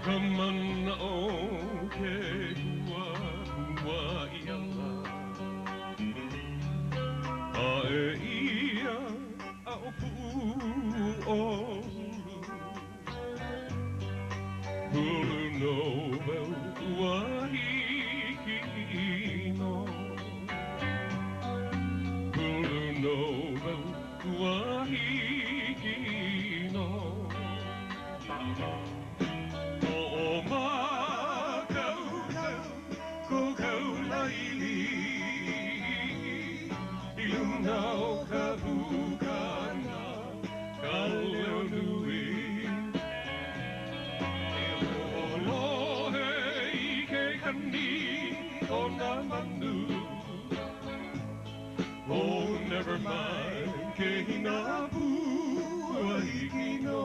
Kamana o ke hua hua iala A e ia a o pu o Hulu no vau ua hiki no Hulu no vau ua hiki no Now kabukana kaleo nui Olo hei ke kani o na manu Oh, never mind ke hina pua hiki no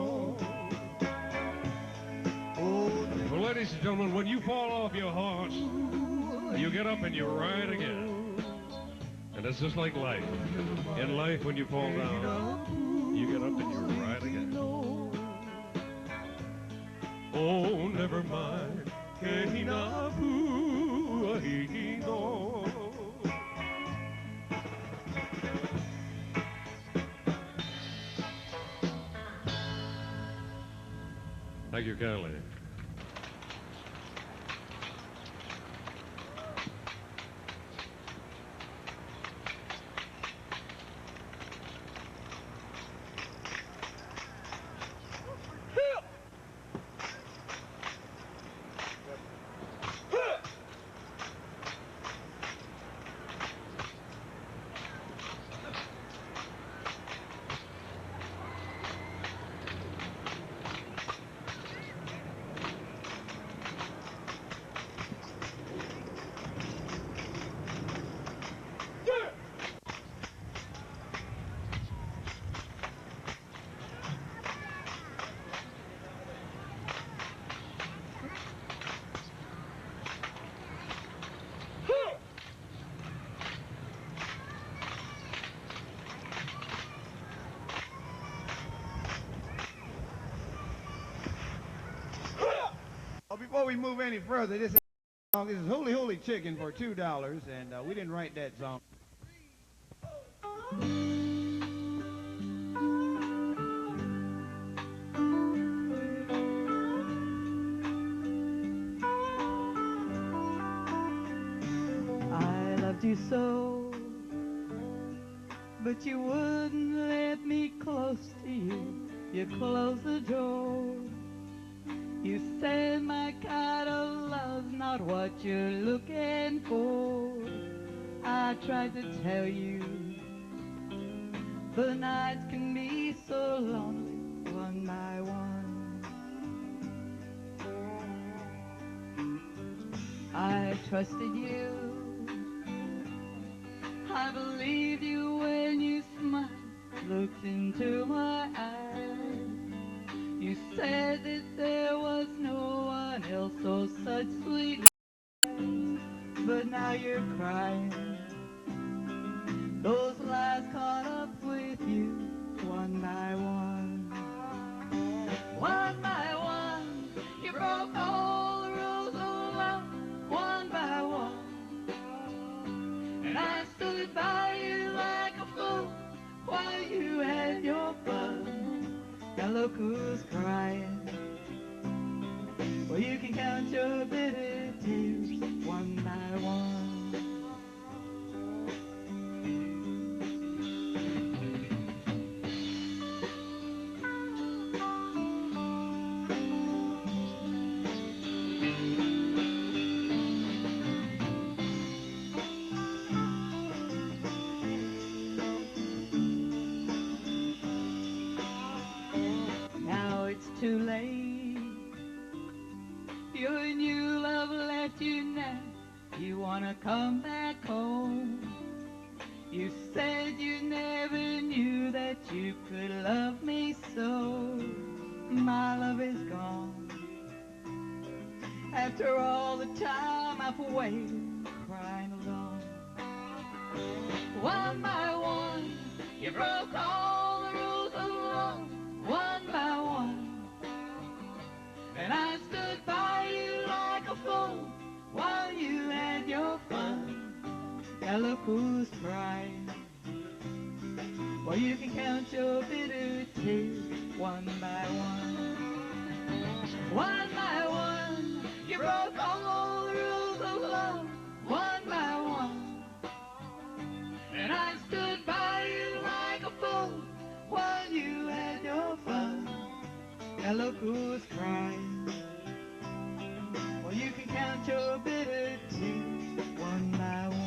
Well, ladies and gentlemen, when you fall off your horse, you get up and you ride again. And it's just like life. In life, when you fall down, you get up and you ride again. Oh, never mind. Kehina pua hiki no. Thank you kindly. Before we move any further, this song is Holy Holy Chicken for $2, and we didn't write that song. I loved you so, but you wouldn't let me close to you. You closed the door. You said my kind of love's not what you're looking for. I tried to tell you, the nights can be so lonely, one by one. I trusted you, I believed you when you smiled, looked into my eyes. You said that there was no one else, oh such sweet lies. But now you're crying. Those lies caught up with you, one by one. One by one, you broke all the rules of love, one by one. And I stood by you like a fool while you had your fun. Now look who's crying. Well, you can count your bitter tears one by one. Too late, your new love left you now, you wanna come back home. You said you never knew that you could love me so. My love is gone, after all the time I've waited, crying alone. One by one, you broke all the rules of love, one by one. And look who's crying. Well, you can count your bitter tears one by one. One by one, you broke all the rules of love. One by one. And I stood by you like a fool while you had your fun. And look who's crying. Well, you can count your bitter tears one by one.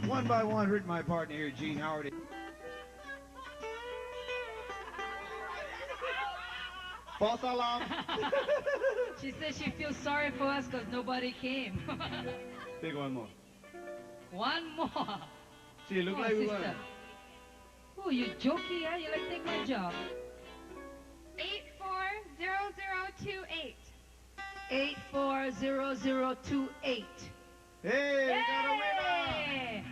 One by one, written my partner here, Gene Howard. False alarm. She says she feels sorry for us because nobody came. Take one more. One more. See, look Oh, like we sister. won. Oh, you jokey, yeah? You like take my job. 840028. 840028. Hey, we got a winner. Hey!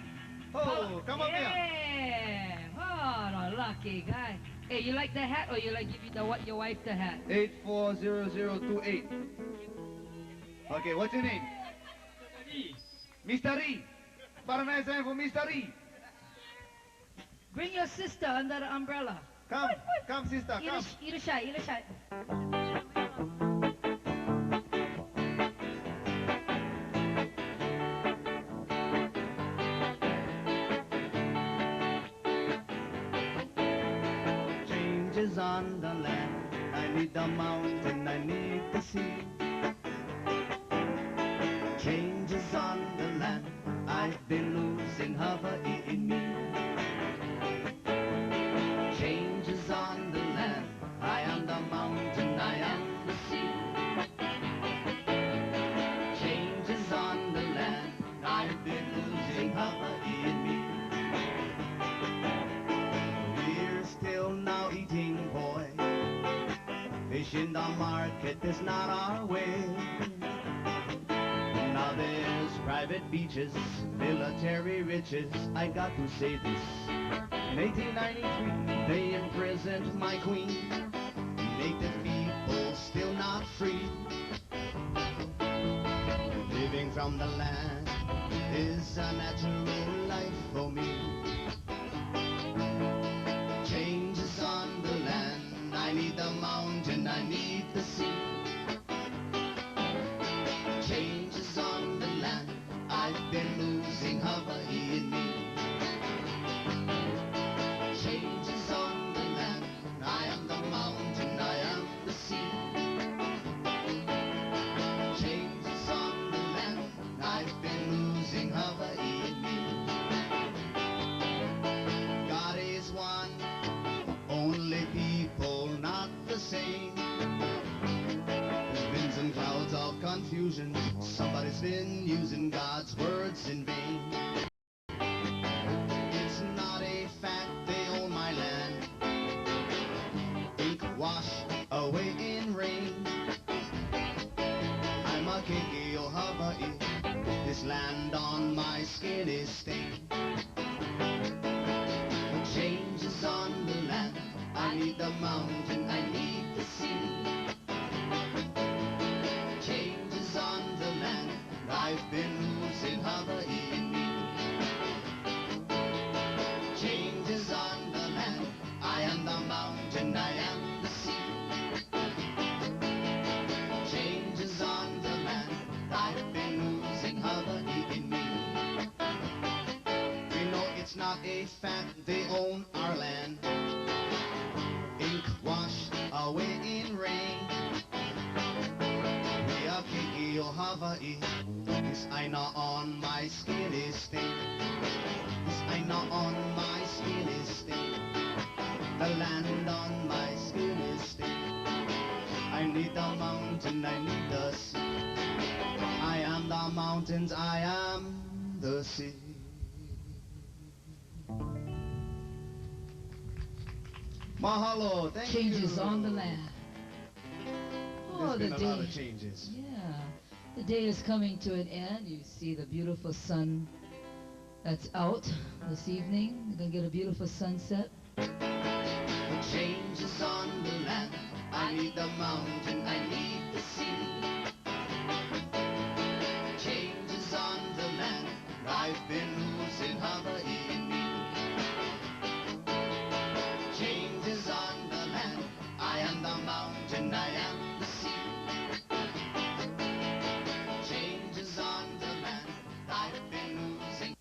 Oh, come up here. Yeah. Oh, no, lucky guy. Hey, you like the hat or you like give you the what your wife the hat? 840028. Okay, what's your name? Mr. E. Para nice time for Mr. E. Bring your sister under the umbrella. Come, come, sister, come. Either shy. Changes on the land, I need the mountain, I need the sea. Changes on the land, I've been losing Hawaii in me. Changes on the land, I am the mountain, I am the sea. Changes on the land, I've been losing Hawaii in me. We're still now eating, boy. Fish in the market is not our way. Now there's private beaches, military riches. I got to say this. In 1893, they imprisoned my queen. Native people still not free. Living from the land is a natural life for me. Changes on the land, I need the mountain, I need the sea. Changes on the land, I've been losing Hawaii in me. Changes on the land, I am the mountain, I am the sea. Changes on the land, I've been losing Hawaii in me. God is one, only people not the same. There's been some clouds of confusion. Somebody's been using God's words in vain. It's not a fact they own my land. Ink washed away in rain. I'm a keiki o Hawaii. This land on my skin is stained. Changes on the land, I need the mountain, I need the sea. Changes on the land, I've been losing Hawaii in me. Changes on the land, I am the mountain, I am the sea. Changes on the land, I've been losing Hawaii in me. We know it's not a fact they own our land. Ink washed away in rain. We are keiki o Hawaii. This aina on my skin is stained. This aina on my skin is stained. The land on my skin is stained. I need the mountain, I need the sea. I am the mountains, I am the sea. Mahalo, thank you. Changes on the land. Oh, There's the been a lot of day. changes. Yeah. The day is coming to an end. You see the beautiful sun that's out this evening. You're going to get a beautiful sunset. The change is on the land. I need the mountain, I need the sea. Change is on the land. I've been losing Hawaii. Change is on the land. I am the mountain, I am the sea. Change is on the land. I've been losing.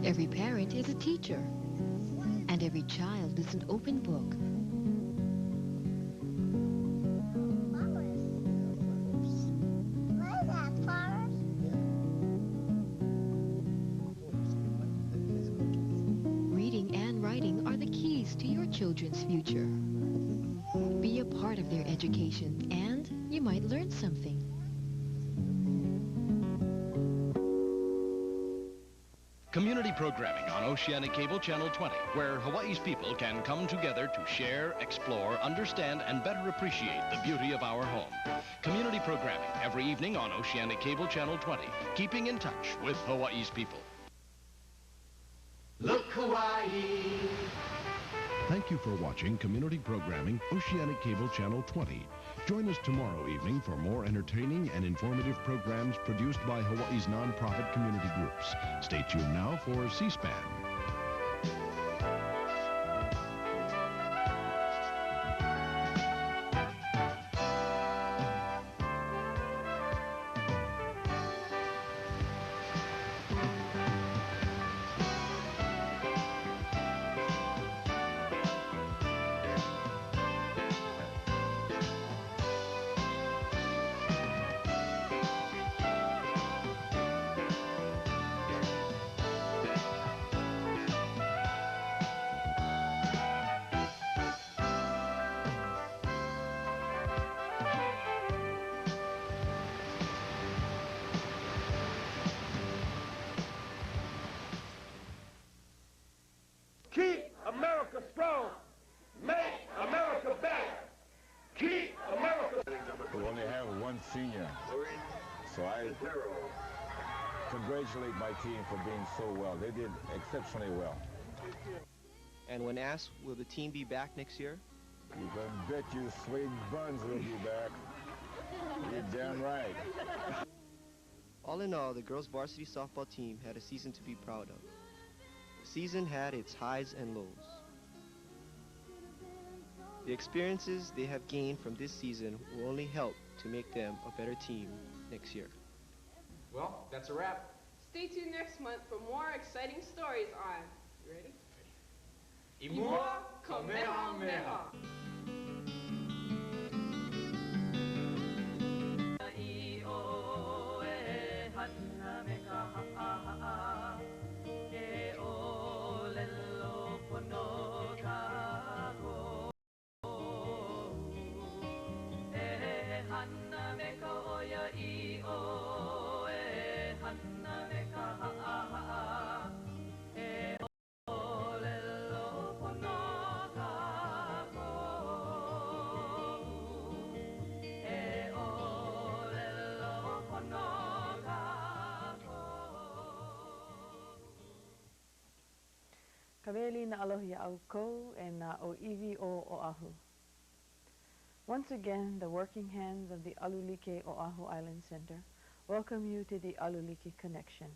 Every parent is a teacher, and every child is an open book. Reading and writing are the keys to your children's future. Be a part of their education, and you might learn something. Community programming on Oceanic Cable Channel 20, where Hawaii's people can come together to share, explore, understand, and better appreciate the beauty of our home. Community programming every evening on Oceanic Cable Channel 20, keeping in touch with Hawaii's people. Look, Hawaii. Thank you for watching community programming Oceanic Cable Channel 20. Join us tomorrow evening for more entertaining and informative programs produced by Hawaii's nonprofit community groups. Stay tuned now for C-SPAN. Keep America strong. Make America better. Keep America. We only have one senior, so I congratulate my team for being so well. They did exceptionally well. And when asked, will the team be back next year? You can bet you Swede Buns will be back. You're damn right. All in all, the girls' varsity softball team had a season to be proud of. The season had its highs and lows. The experiences they have gained from this season will only help to make them a better team next year. Well, that's a wrap. Stay tuned next month for more exciting stories on, you ready? Imua Kamehameha. Kaweli na aloha au ko e na o iwi o Oahu. Once again, the working hands of the Alulike Oahu Island Center welcome you to the Alulike Connection,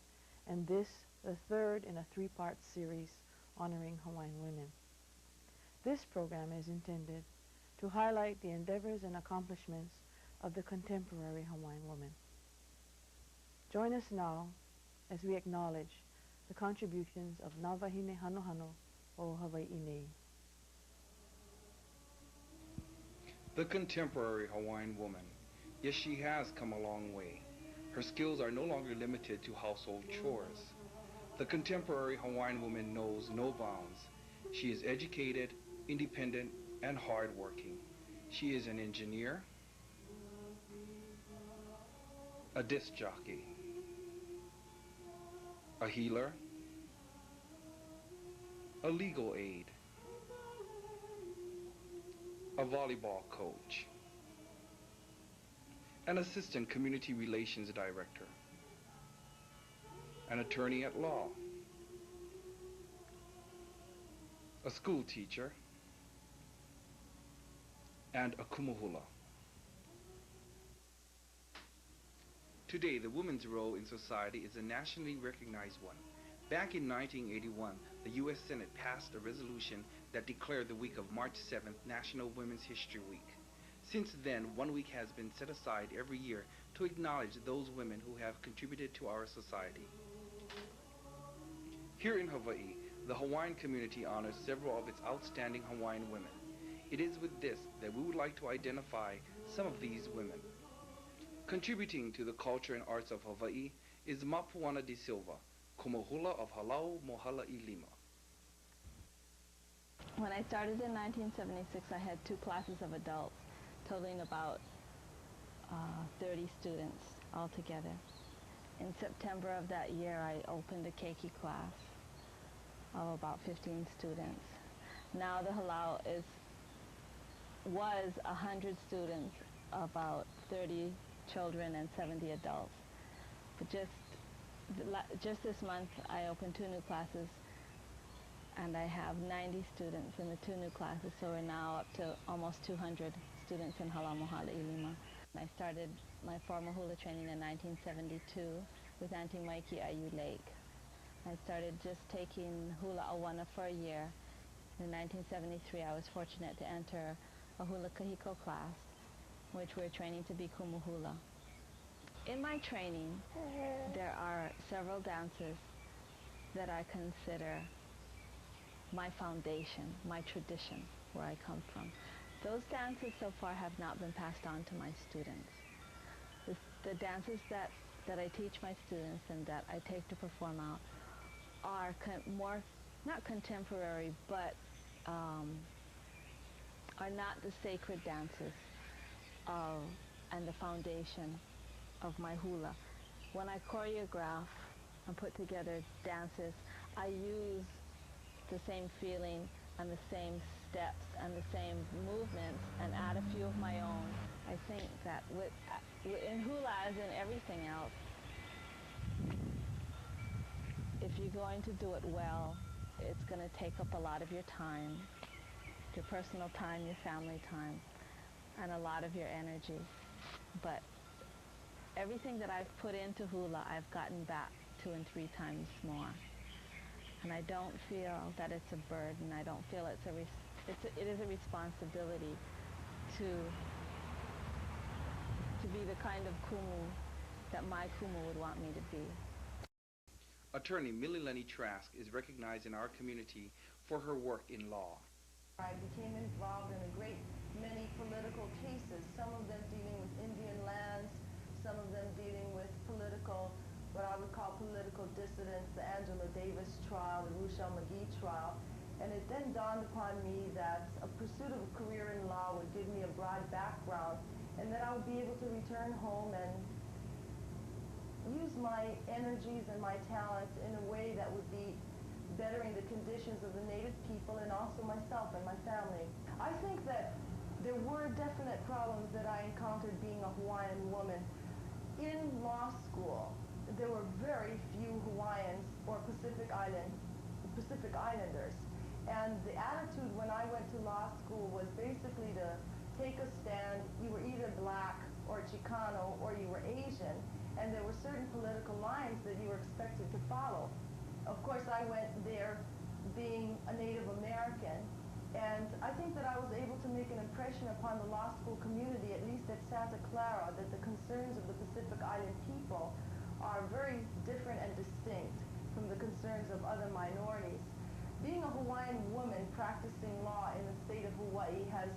and this, the third in a three-part series honoring Hawaiian women. This program is intended to highlight the endeavors and accomplishments of the contemporary Hawaiian woman. Join us now as we acknowledge the contributions of Nawahine Hanohano o Hawaii Nei. The contemporary Hawaiian woman. Yes, she has come a long way. Her skills are no longer limited to household chores. The contemporary Hawaiian woman knows no bounds. She is educated, independent, and hardworking. She is an engineer, a disc jockey, a healer, a legal aid, a volleyball coach, an assistant community relations director, an attorney at law, a school teacher, and a kumuhula. Today, the woman's role in society is a nationally recognized one. Back in 1981, the U.S. Senate passed a resolution that declared the week of March 7th National Women's History Week. Since then, 1 week has been set aside every year to acknowledge those women who have contributed to our society. Here in Hawaii, the Hawaiian community honors several of its outstanding Hawaiian women. It is with this that we would like to identify some of these women. Contributing to the culture and arts of Hawaii is Mapuana de Silva, Kumuhula of Halau Mohalai Lima. When I started in 1976, I had 2 classes of adults, totaling about 30 students altogether. In September of that year, I opened a keiki class of about 15 students. Now the Halau was 100 students, about 30 children and 70 adults. But just this month, I opened 2 new classes, and I have 90 students in the 2 new classes, so we're now up to almost 200 students in Halau Mohalai Lima. I started my formal hula training in 1972 with Auntie Mikey Ayu Lake. I started just taking hula awana for a year. In 1973, I was fortunate to enter a hula kahiko class, which we're training to be kumuhula. In my training, there are several dances that I consider my foundation, my tradition, where I come from. Those dances so far have not been passed on to my students. The dances that I teach my students and that I take to perform out are more, not contemporary, but are not the sacred dances and the foundation of my hula. When I choreograph and put together dances, I use the same feeling and the same steps and the same movements and add a few of my own. I think that in hula, as in everything else, if you're going to do it well, it's going to take up a lot of your time, your personal time, your family time, and a lot of your energy. But everything that I've put into hula, I've gotten back 2 and 3 times more. And I don't feel that it's a burden. I don't feel it is a responsibility to be the kind of kumu that my kumu would want me to be. Attorney Millie Lenny Trask is recognized in our community for her work in law. I became involved in a great many political cases, some of them dealing with Indian lands, some of them dealing with what I would call political dissidents, the Angela Davis trial, the Rochelle McGee trial. And it then dawned upon me that a pursuit of a career in law would give me a broad background, and that I would be able to return home and use my energies and my talents in a way that would be bettering the conditions of the native people and also myself and my family. I think that there were definite problems that I encountered being a Hawaiian woman. In law school, there were very few Hawaiians or Pacific Islanders. And the attitude when I went to law school was basically to take a stand. You were either black or Chicano or you were Asian, and there were certain political lines that you were expected to follow. Of course, I went there being a Native American, and I think that I was able to make an impression upon the law school community, at least at Santa Clara, that the concerns of the Pacific Island people are very different and distinct from the concerns of other minorities. Being a Hawaiian woman practicing law in the state of Hawaii has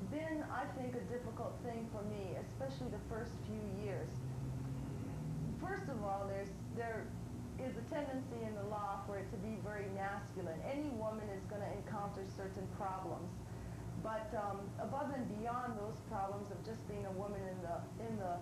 been, I think, a difficult thing for me, especially the first few years. First of all, there is a tendency in the law for it to be very masculine. Any woman is going to encounter certain problems. But above and beyond those problems of just being a woman in the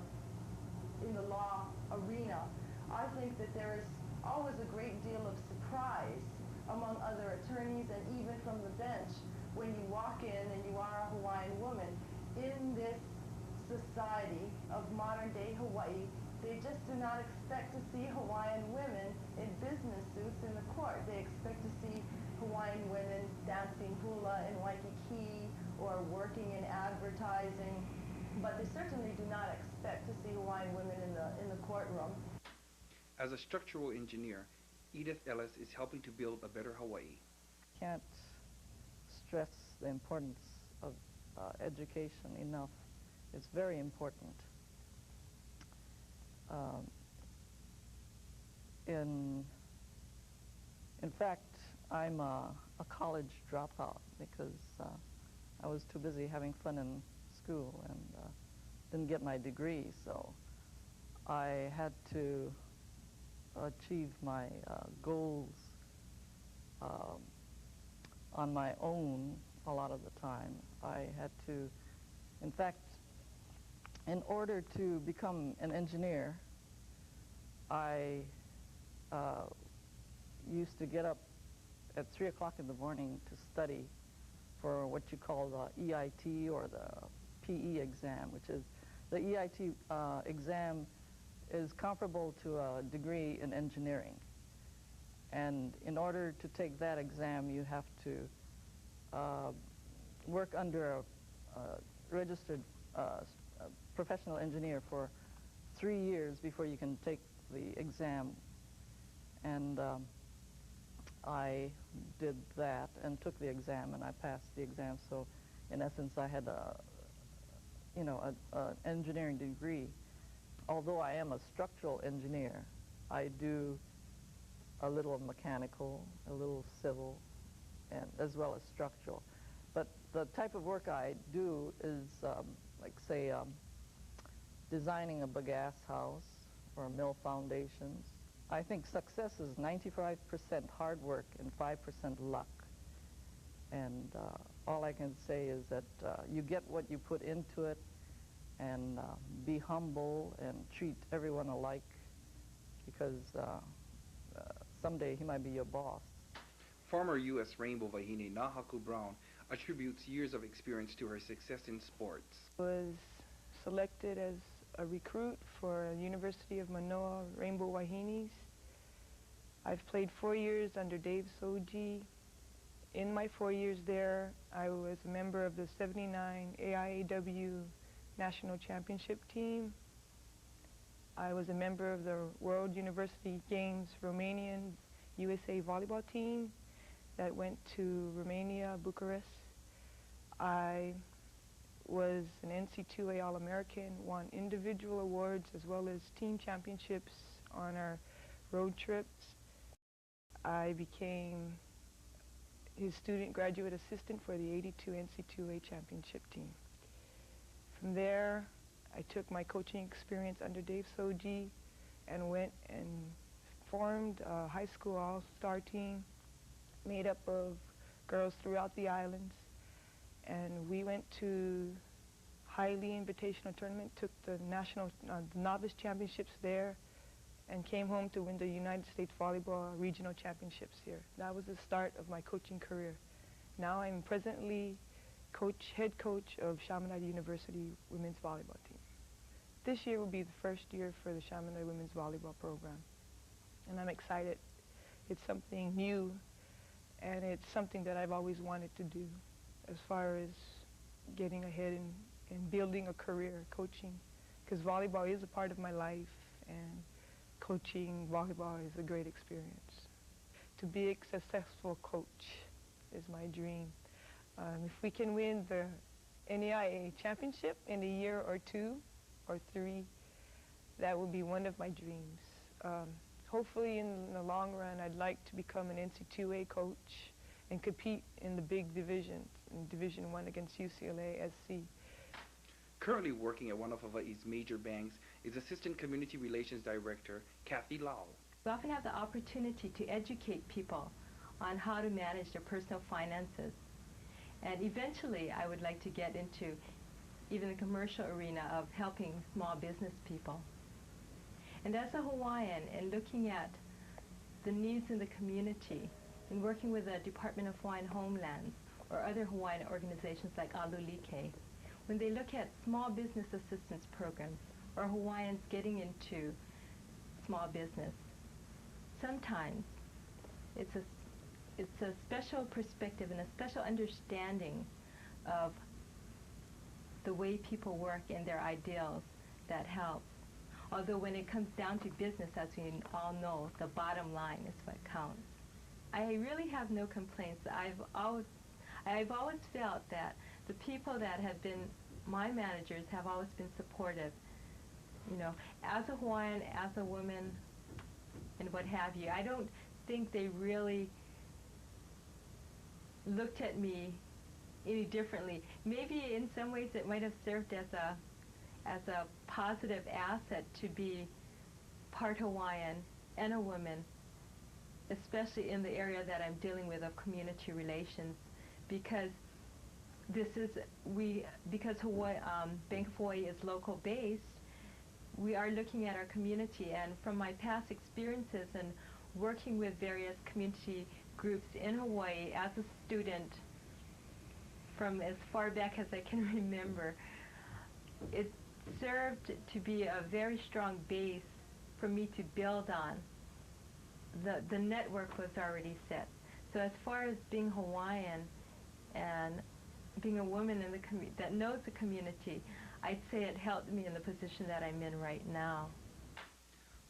law arena, I think that there is always a great deal of surprise among other attorneys and even from the bench when you walk in and you are a Hawaiian woman, in this society of modern-day Hawaii, they just do not expect to see Hawaiian women in business suits in the court. They expect to see Hawaiian women dancing hula in Waikiki or working in advertising, but they certainly do not expect to see Hawaiian women in the courtroom. As a structural engineer, Edith Ellis is helping to build a better Hawaii. Can't stress the importance of education enough. It's very important. In fact, I'm a college dropout because I was too busy having fun in school and didn't get my degree, so I had to achieve my goals on my own a lot of the time. I had to, in fact, in order to become an engineer, I used to get up at 3 o'clock in the morning to study for what you call the EIT or the PE exam, which is the EIT exam is comparable to a degree in engineering. And in order to take that exam, you have to work under a registered professional engineer for 3 years before you can take the exam. And I did that and took the exam, and I passed the exam. So in essence, I had an engineering degree. Although I am a structural engineer, I do a little mechanical, a little civil, and as well as structural. But the type of work I do is, like say, designing a bagasse house or mill foundations. I think success is 95% hard work and 5% luck. And all I can say is that you get what you put into it, and be humble and treat everyone alike, because someday he might be your boss. Former U.S. Rainbow Wahine Nahaku Brown attributes years of experience to her success in sports. I was selected as a recruit for University of Manoa Rainbow Wahines. I've played 4 years under Dave Soji. In my 4 years there, I was a member of the 79 AIAW National Championship team. I was a member of the World University Games Romanian USA volleyball team that went to Romania, Bucharest. I was an NC2A All-American, won individual awards as well as team championships on our road trips. I became his student graduate assistant for the 82 NC2A championship team. From there, I took my coaching experience under Dave Soji and went and formed a high school all-star team made up of girls throughout the islands. And we went to Highly Invitational Tournament, took the national novice championships there, and came home to win the United States Volleyball Regional Championships here. That was the start of my coaching career. Now I'm presently head coach of Chaminade University Women's Volleyball Team. This year will be the first year for the Chaminade Women's Volleyball program, and I'm excited. It's something new, and it's something that I've always wanted to do as far as getting ahead and building a career coaching, because volleyball is a part of my life, and coaching volleyball is a great experience. To be a successful coach is my dream. If we can win the NAIA championship in a year or 2 or 3, that would be one of my dreams. Hopefully in the long run, I'd like to become an NC2A coach and compete in the big divisions, in Division I against UCLA SC. Currently working at one of Hawaii's major banks is Assistant Community Relations Director Kathy Lau. We often have the opportunity to educate people on how to manage their personal finances. And eventually, I would like to get into even the commercial arena of helping small business people. And as a Hawaiian, and looking at the needs in the community, and working with the Department of Hawaiian Homelands, or other Hawaiian organizations like Alulike, when they look at small business assistance programs or Hawaiians getting into small business, sometimes it's a special perspective and a special understanding of the way people work and their ideals that helps. Although when it comes down to business, as we all know, the bottom line is what counts. I really have no complaints. I've always felt that the people that have been my managers have always been supportive. You know, as a Hawaiian, as a woman, and what have you. I don't think they really looked at me any differently. Maybe in some ways it might have served as a positive asset to be part Hawaiian and a woman, especially in the area that I'm dealing with of community relations, because because Hawaii, Bank of Hawaii is local based, we are looking at our community, and from my past experiences and working with various community groups in Hawaii as a student from as far back as I can remember, it served to be a very strong base for me to build on. The network was already set. So as far as being Hawaiian and being a woman in the that knows the community, I'd say it helped me in the position that I'm in right now.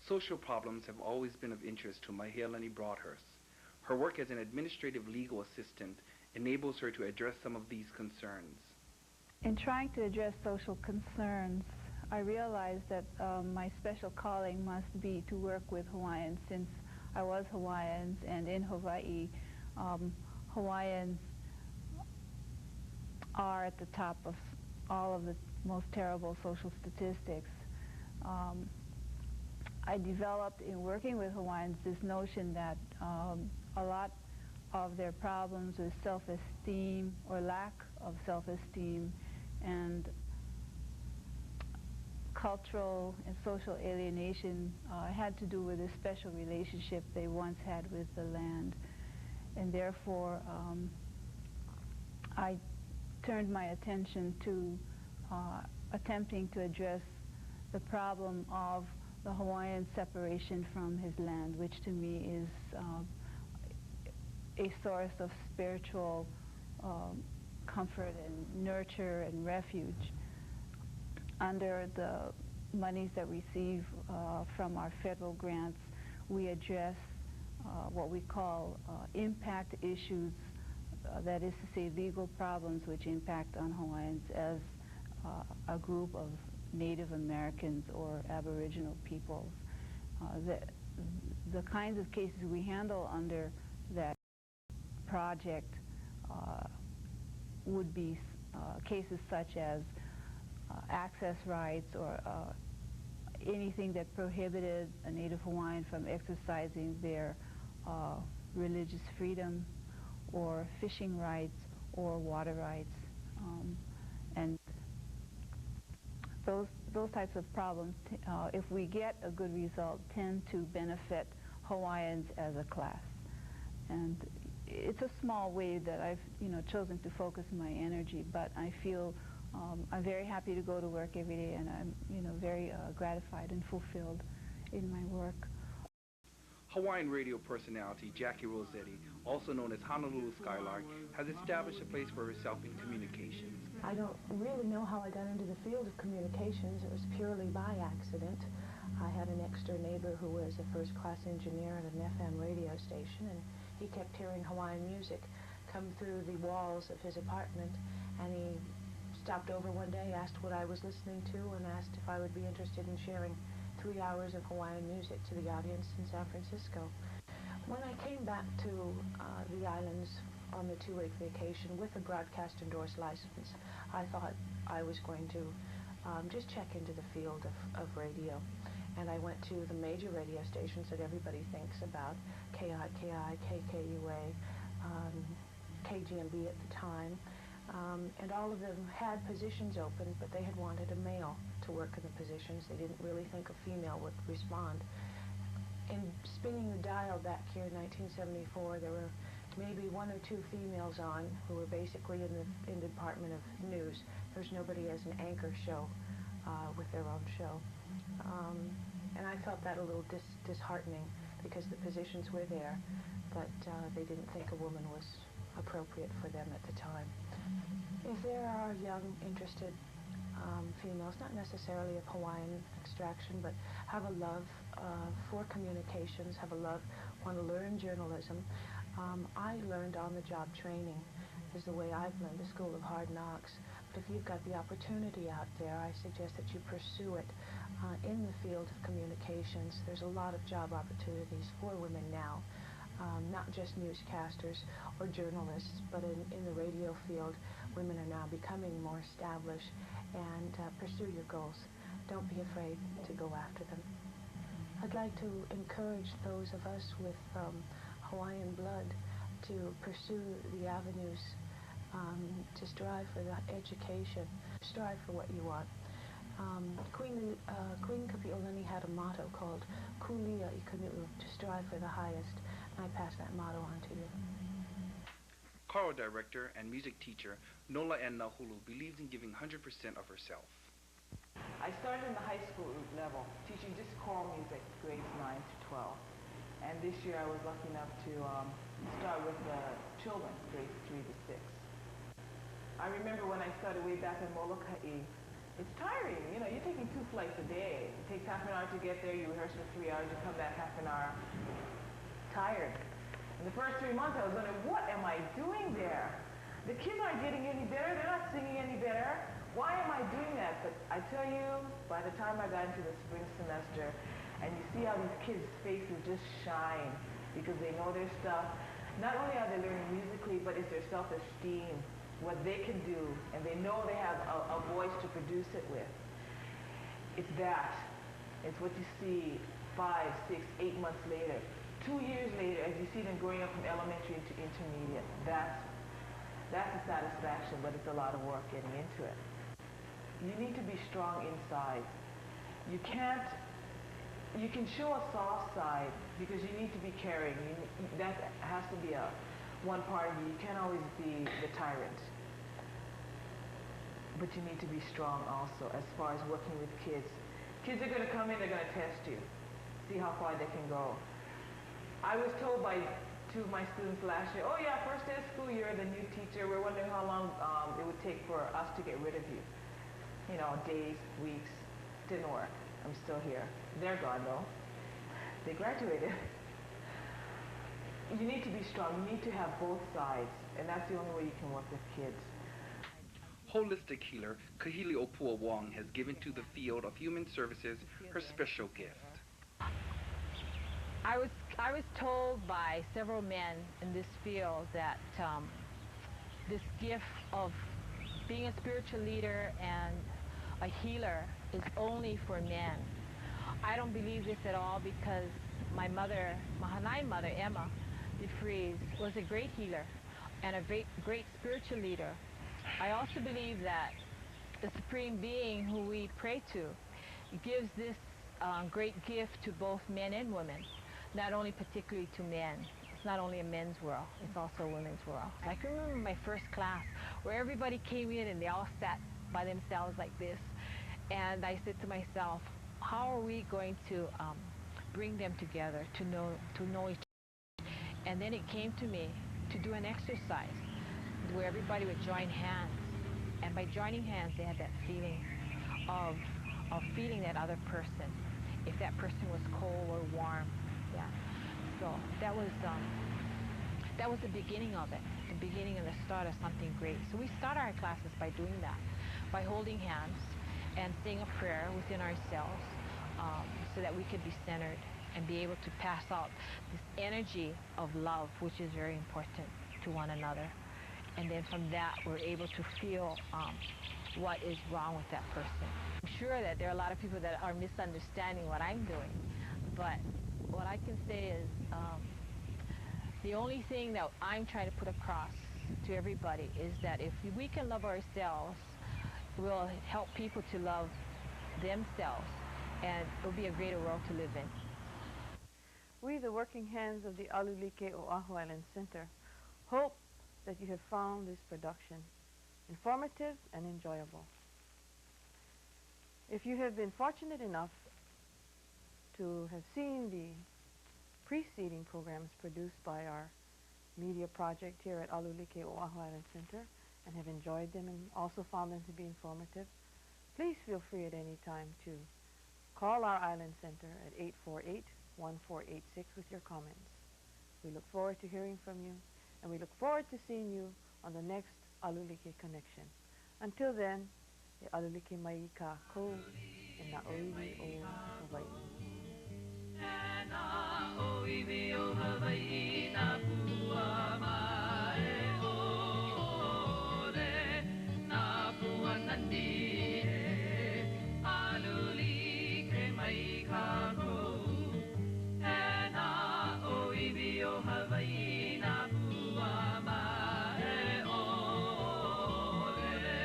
Social problems have always been of interest to Mahealani Broadhurst. Her work as an administrative legal assistant enables her to address some of these concerns. In trying to address social concerns, I realized that my special calling must be to work with Hawaiians, since I was Hawaiian, and in Hawaii, Hawaiians are at the top of all of the most terrible social statistics. I developed in working with Hawaiians this notion that a lot of their problems with self-esteem or lack of self-esteem and cultural and social alienation had to do with a special relationship they once had with the land. And therefore, I turned my attention to attempting to address the problem of the Hawaiian separation from his land, which to me is a source of spiritual comfort and nurture and refuge. Under the monies that we receive from our federal grants, we address what we call impact issues, that is to say legal problems which impact on Hawaiians as a group of Native Americans or Aboriginal peoples. The kinds of cases we handle under that project would be cases such as access rights or anything that prohibited a Native Hawaiian from exercising their religious freedom, or fishing rights, or water rights. And those types of problems, if we get a good result, tend to benefit Hawaiians as a class. And it's a small way that I've chosen to focus my energy, but I feel I'm very happy to go to work every day, and I'm very gratified and fulfilled in my work. Hawaiian radio personality Jackie Rossetti, also known as Honolulu Skylark, has established a place for herself in communications. I don't really know how I got into the field of communications. It was purely by accident. I had an next door neighbor who was a first-class engineer at an FM radio station, and he kept hearing Hawaiian music come through the walls of his apartment, and he stopped over one day, asked what I was listening to, and asked if I would be interested in sharing 3 hours of Hawaiian music to the audience in San Francisco. When I came back to the islands on the 2-week vacation with a broadcast endorsed license, I thought I was going to just check into the field of radio. And I went to the major radio stations that everybody thinks about, KIKI, KKUA, KGMB at the time, and all of them had positions open, but they had wanted a male to work in the positions. They didn't really think a female would respond. In spinning the dial back here in 1974, there were maybe one or two females on who were basically in the Department of News. There's nobody as an anchor show with their own show. And I felt that a little disheartening because the positions were there, but they didn't think a woman was appropriate for them at the time. If there are young, interested females, not necessarily of Hawaiian extraction, but have a love for communications, have a love, want to learn journalism, I learned on-the-job training is the way I've learned, the School of Hard Knocks. But if you've got the opportunity out there, I suggest that you pursue it in the field of communications. There's a lot of job opportunities for women now, not just newscasters or journalists, but in the radio field, women are now becoming more established. And pursue your goals. Don't be afraid to go after them. I'd like to encourage those of us with Hawaiian blood to pursue the avenues to strive for the education, strive for what you want. Queen Kapi'olani had a motto called Kulia Ikanu'u, to strive for the highest, and I pass that motto on to you. Choral director and music teacher Nola N. Nahulu believes in giving 100% of herself. I started in the high school level, teaching just choral music, grades 9 to 12. And this year I was lucky enough to start with the children, grades 3 to 6. I remember when I started way back in Molokai, it's tiring. You know, you're taking 2 flights a day. It takes half an hour to get there, you rehearse for 3 hours, you come back half an hour, tired. In the first 3 months I was wondering, what am I doing there? The kids aren't getting any better, they're not singing any better. Why am I doing that? But I tell you, by the time I got into the spring semester, and you see how these kids' faces just shine because they know their stuff. Not only are they learning musically, but it's their self-esteem, what they can do, and they know they have a voice to produce it with. It's that. It's what you see 5, 6, 8 months later. 2 years later, as you see them growing up from elementary into intermediate, that's a satisfaction, but it's a lot of work getting into it. You need to be strong inside. You can show a soft side because you need to be caring. That has to be one part of you. You can't always be the tyrant. But you need to be strong also as far as working with kids. Kids are going to come in, they're going to test you, see how far they can go. I was told by 2 of my students last year, oh yeah, first day of school, you're the new teacher. We're wondering how long it would take for us to get rid of you. You know, days, weeks. Didn't work. I'm still here. They're gone though. They graduated. You need to be strong. You need to have both sides. And that's the only way you can work with kids. Holistic healer Kahili Opua Wong has given to the field of human services her special gift. I was told by several men in this field that this gift of being a spiritual leader and a healer is only for men. I don't believe this at all because my mother, my Hawaiian mother, Emma DeFries, was a great healer and a great spiritual leader. I also believe that the Supreme Being who we pray to gives this great gift to both men and women, not only particularly to men. It's not only a men's world, it's also a women's world. I can remember my first class where everybody came in and they all sat by themselves like this. And I said to myself, how are we going to bring them together to know each other? And then it came to me to do an exercise where everybody would join hands. And by joining hands, they had that feeling of feeling that other person, if that person was cold or warm. Yeah. So that was the beginning of it, the beginning and the start of something great. So we start our classes by doing that, by holding hands and saying a prayer within ourselves so that we could be centered and be able to pass out this energy of love, which is very important to one another. And then from that, we're able to feel what is wrong with that person. I'm sure that there are a lot of people that are misunderstanding what I'm doing, but what I can say is the only thing that I'm trying to put across to everybody is that if we can love ourselves, we'll help people to love themselves, and it'll be a greater world to live in. We, the working hands of the Alulike Oahu Island Center, hope that you have found this production informative and enjoyable. If you have been fortunate enough to have seen the preceding programs produced by our media project here at Alulike Oahu Island Center and have enjoyed them and also found them to be informative, please feel free at any time to call our Island Center at 848-1486 with your comments. We look forward to hearing from you, and we look forward to seeing you on the next Alulike Connection. Until then, e Alulike mai ka kou e na oiwi o Hawaii. Na oiwi o Hawaii na pua mai o le na pua nandi e Alulike mai ka kou e na oiwi o Hawaii na pua mai o le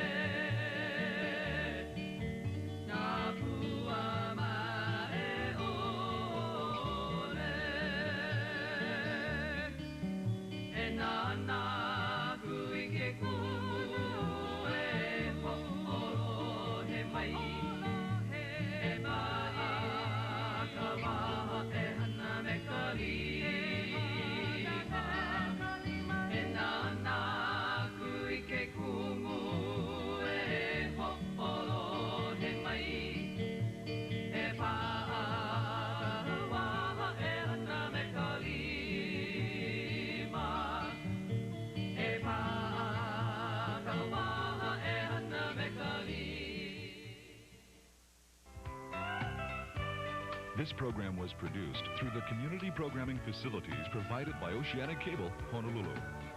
na pua mai o le e na kui ke kumu e ho'olo he mai e ma'a ka waha e hana me ka lima e na kui ke kumu e ho'olo he mai e ma'a ka waha e hana me ka lima e ma'a ka waha e hana me ka lima. This program was produced through the community programming facilities provided by Oceanic Cable, Honolulu.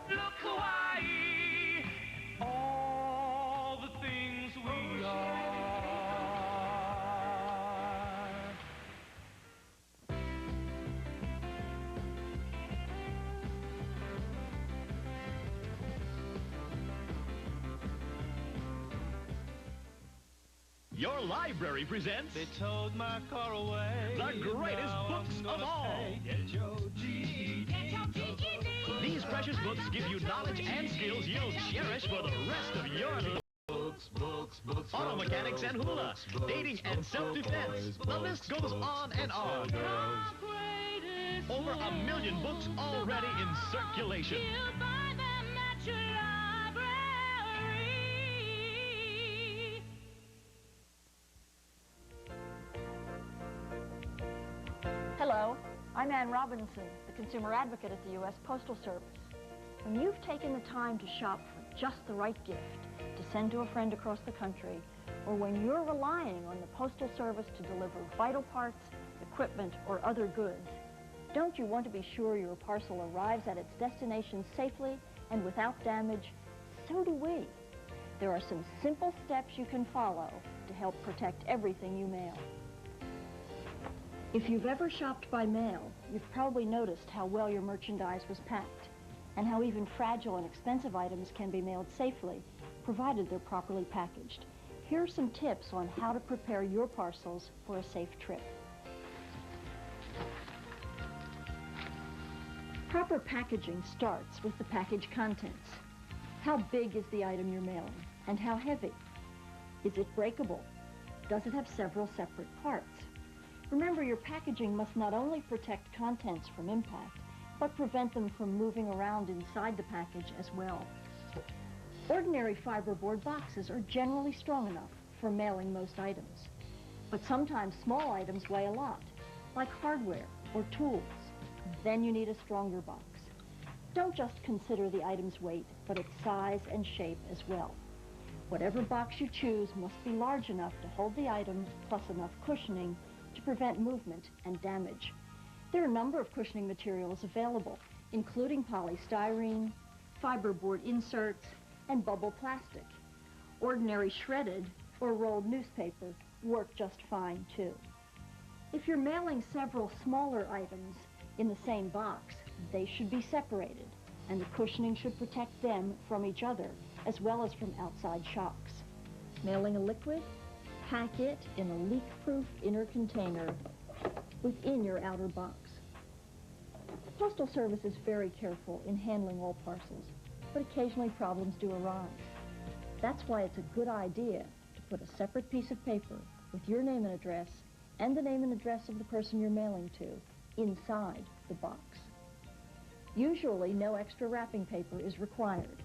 Look, Hawaii, all the things we are. Your library presents They towed my car away. the greatest books of all. These precious books give you knowledge and skills you'll cherish for the rest of your life. Books, Auto mechanics and hula, dating and self-defense. The list goes on and on. Over 1 million books already in circulation. Hello, I'm Ann Robinson, the consumer advocate at the U.S. Postal Service. When you've taken the time to shop for just the right gift to send to a friend across the country, or when you're relying on the Postal Service to deliver vital parts, equipment, or other goods, don't you want to be sure your parcel arrives at its destination safely and without damage? So do we. There are some simple steps you can follow to help protect everything you mail. If you've ever shopped by mail, you've probably noticed how well your merchandise was packed and how even fragile and expensive items can be mailed safely, provided they're properly packaged. Here are some tips on how to prepare your parcels for a safe trip. Proper packaging starts with the package contents. How big is the item you're mailing, and how heavy? Is it breakable? Does it have several separate parts? Remember, your packaging must not only protect contents from impact, but prevent them from moving around inside the package as well. Ordinary fiberboard boxes are generally strong enough for mailing most items. But sometimes small items weigh a lot, like hardware or tools. Then you need a stronger box. Don't just consider the item's weight, but its size and shape as well. Whatever box you choose must be large enough to hold the item, plus enough cushioning to prevent movement and damage. There are a number of cushioning materials available, including polystyrene, fiberboard inserts, and bubble plastic. Ordinary shredded or rolled newspaper work just fine too. If you're mailing several smaller items in the same box, they should be separated, and the cushioning should protect them from each other, as well as from outside shocks. Mailing a liquid? Pack it in a leak-proof inner container within your outer box. Postal Service is very careful in handling all parcels, but occasionally problems do arise. That's why it's a good idea to put a separate piece of paper with your name and address and the name and address of the person you're mailing to inside the box. Usually, no extra wrapping paper is required.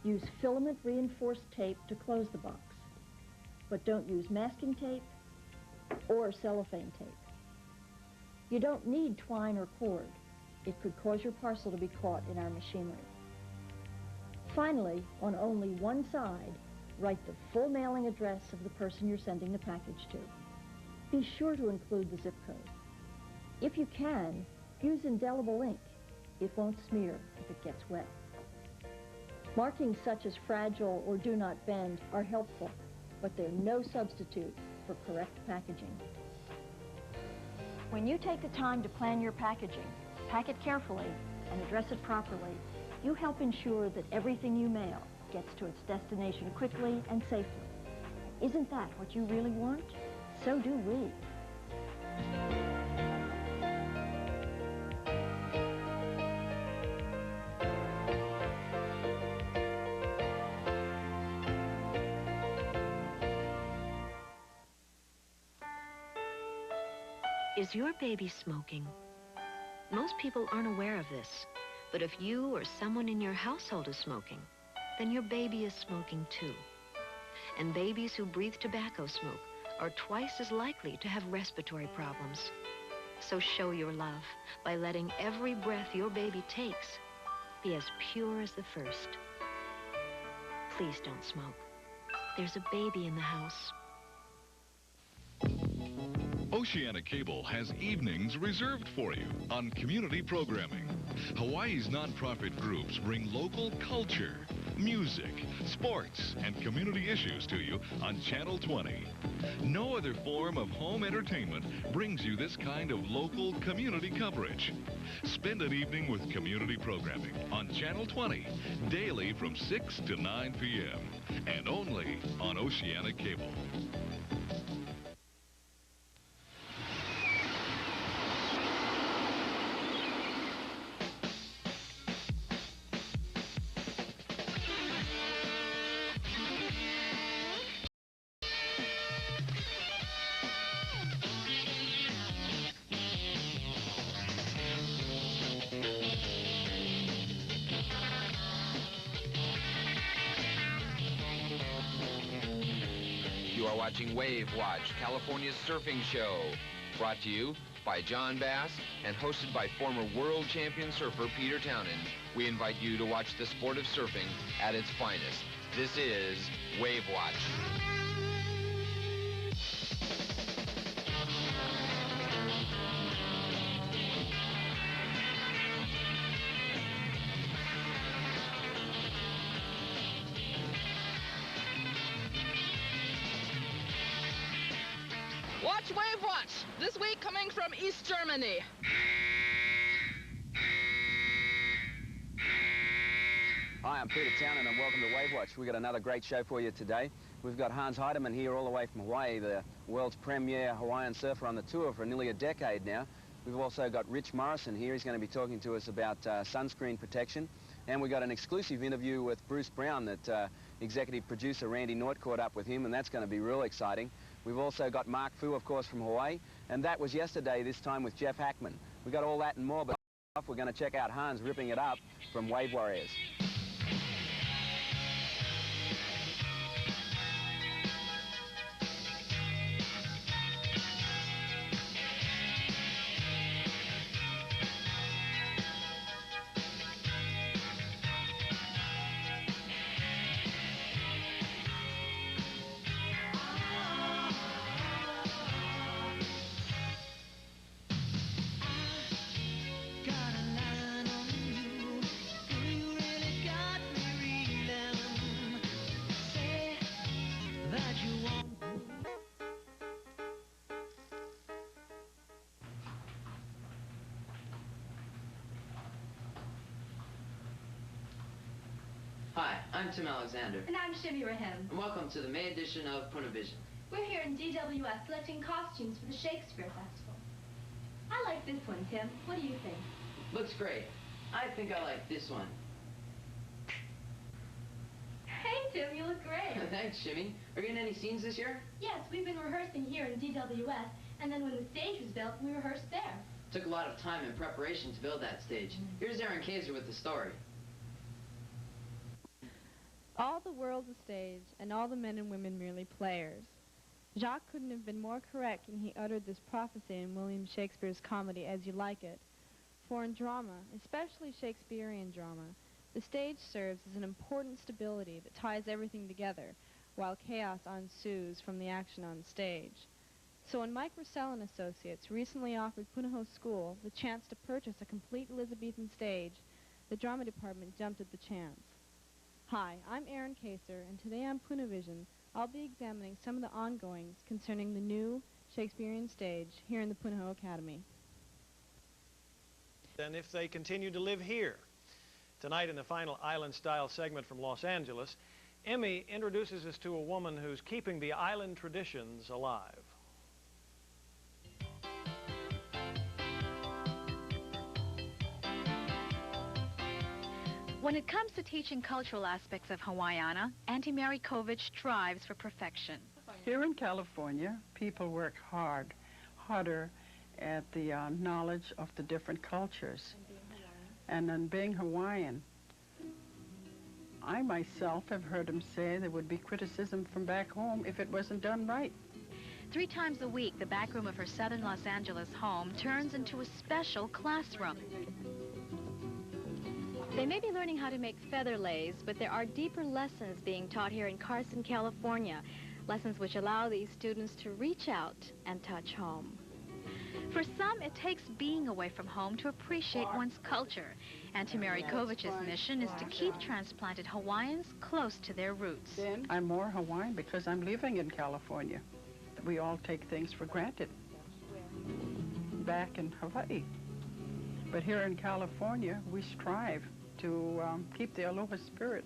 Use filament reinforced tape to close the box, but don't use masking tape or cellophane tape. You don't need twine or cord. It could cause your parcel to be caught in our machinery. Finally, on only one side, write the full mailing address of the person you're sending the package to. Be sure to include the zip code. If you can, use indelible ink. It won't smear if it gets wet. Markings such as fragile or do not bend are helpful, but they're no substitute for correct packaging. When you take the time to plan your packaging, pack it carefully, and address it properly, you help ensure that everything you mail gets to its destination quickly and safely. Isn't that what you really want? So do we. Is your baby smoking? Most people aren't aware of this, but if you or someone in your household is smoking, then your baby is smoking too. And babies who breathe tobacco smoke are twice as likely to have respiratory problems. So show your love by letting every breath your baby takes be as pure as the first. Please don't smoke. There's a baby in the house. Oceana Cable has evenings reserved for you on community programming. Hawaii's nonprofit groups bring local culture, music, sports, and community issues to you on Channel 20. No other form of home entertainment brings you this kind of local community coverage. Spend an evening with community programming on Channel 20, daily from 6 to 9 p.m. and only on Oceana Cable. You are watching Wave Watch, California's surfing show. Brought to you by John Bass and hosted by former world champion surfer Peter Townend. We invite you to watch the sport of surfing at its finest. This is Wave Watch. Watch Wave Watch, this week coming from East Germany. Hi, I'm Peter Townend and welcome to Wave Watch. We've got another great show for you today. We've got Hans Heidemann here all the way from Hawaii, the world's premier Hawaiian surfer on the tour for nearly a decade now. We've also got Rich Morrison here. He's going to be talking to us about sunscreen protection. And we've got an exclusive interview with Bruce Brown that executive producer Randy Noit caught up with him, and that's going to be real exciting. We've also got Mark Fu, of course, from Hawaii, and that was yesterday, this time with Jeff Hackman. We've got all that and more, but we're going to check out Hans ripping it up from Wave Warriors. Hi, I'm Tim Alexander, And I'm Shimmy Rahim. and welcome to the May edition of Punavision. We're here in DWS selecting costumes for the Shakespeare Festival. I like this one, Tim. What do you think? Looks great. I think I like this one. Hey, Tim, you look great. Thanks, Jimmy. Are you in any scenes this year? Yes, we've been rehearsing here in DWS, and then when the stage was built, we rehearsed there. Took a lot of time and preparation to build that stage. Here's Aaron Kaiser with the story. All the world's a stage, and all the men and women merely players. Jacques couldn't have been more correct when he uttered this prophecy in William Shakespeare's comedy As You Like It. For in drama, especially Shakespearean drama, the stage serves as an important stability that ties everything together, while chaos ensues from the action on stage. So when Mike Russell and Associates recently offered Punahou School the chance to purchase a complete Elizabethan stage, the drama department jumped at the chance. Hi, I'm Aaron Kaiser, and today on Punavision, I'll be examining some of the ongoings concerning the new Shakespearean stage here in the Punahou Academy. And if they continue to live here. Tonight in the final island-style segment from Los Angeles, Emmy introduces us to a woman who's keeping the island traditions alive. When it comes to teaching cultural aspects of Hawaiiana, Auntie Mary Kovich strives for perfection. Here in California, people work harder at the knowledge of the different cultures. And in being Hawaiian, I myself have heard them say there would be criticism from back home if it wasn't done right. 3 times a week, the back room of her southern Los Angeles home turns into a special classroom. They may be learning how to make feather lace, but there are deeper lessons being taught here in Carson, California, lessons which allow these students to reach out and touch home. For some, it takes being away from home to appreciate one's culture. Auntie Mary Kovich's mission is to keep transplanted Hawaiians close to their roots. I'm more Hawaiian because I'm living in California. We all take things for granted back in Hawaii. But here in California, we strive to keep the aloha spirit.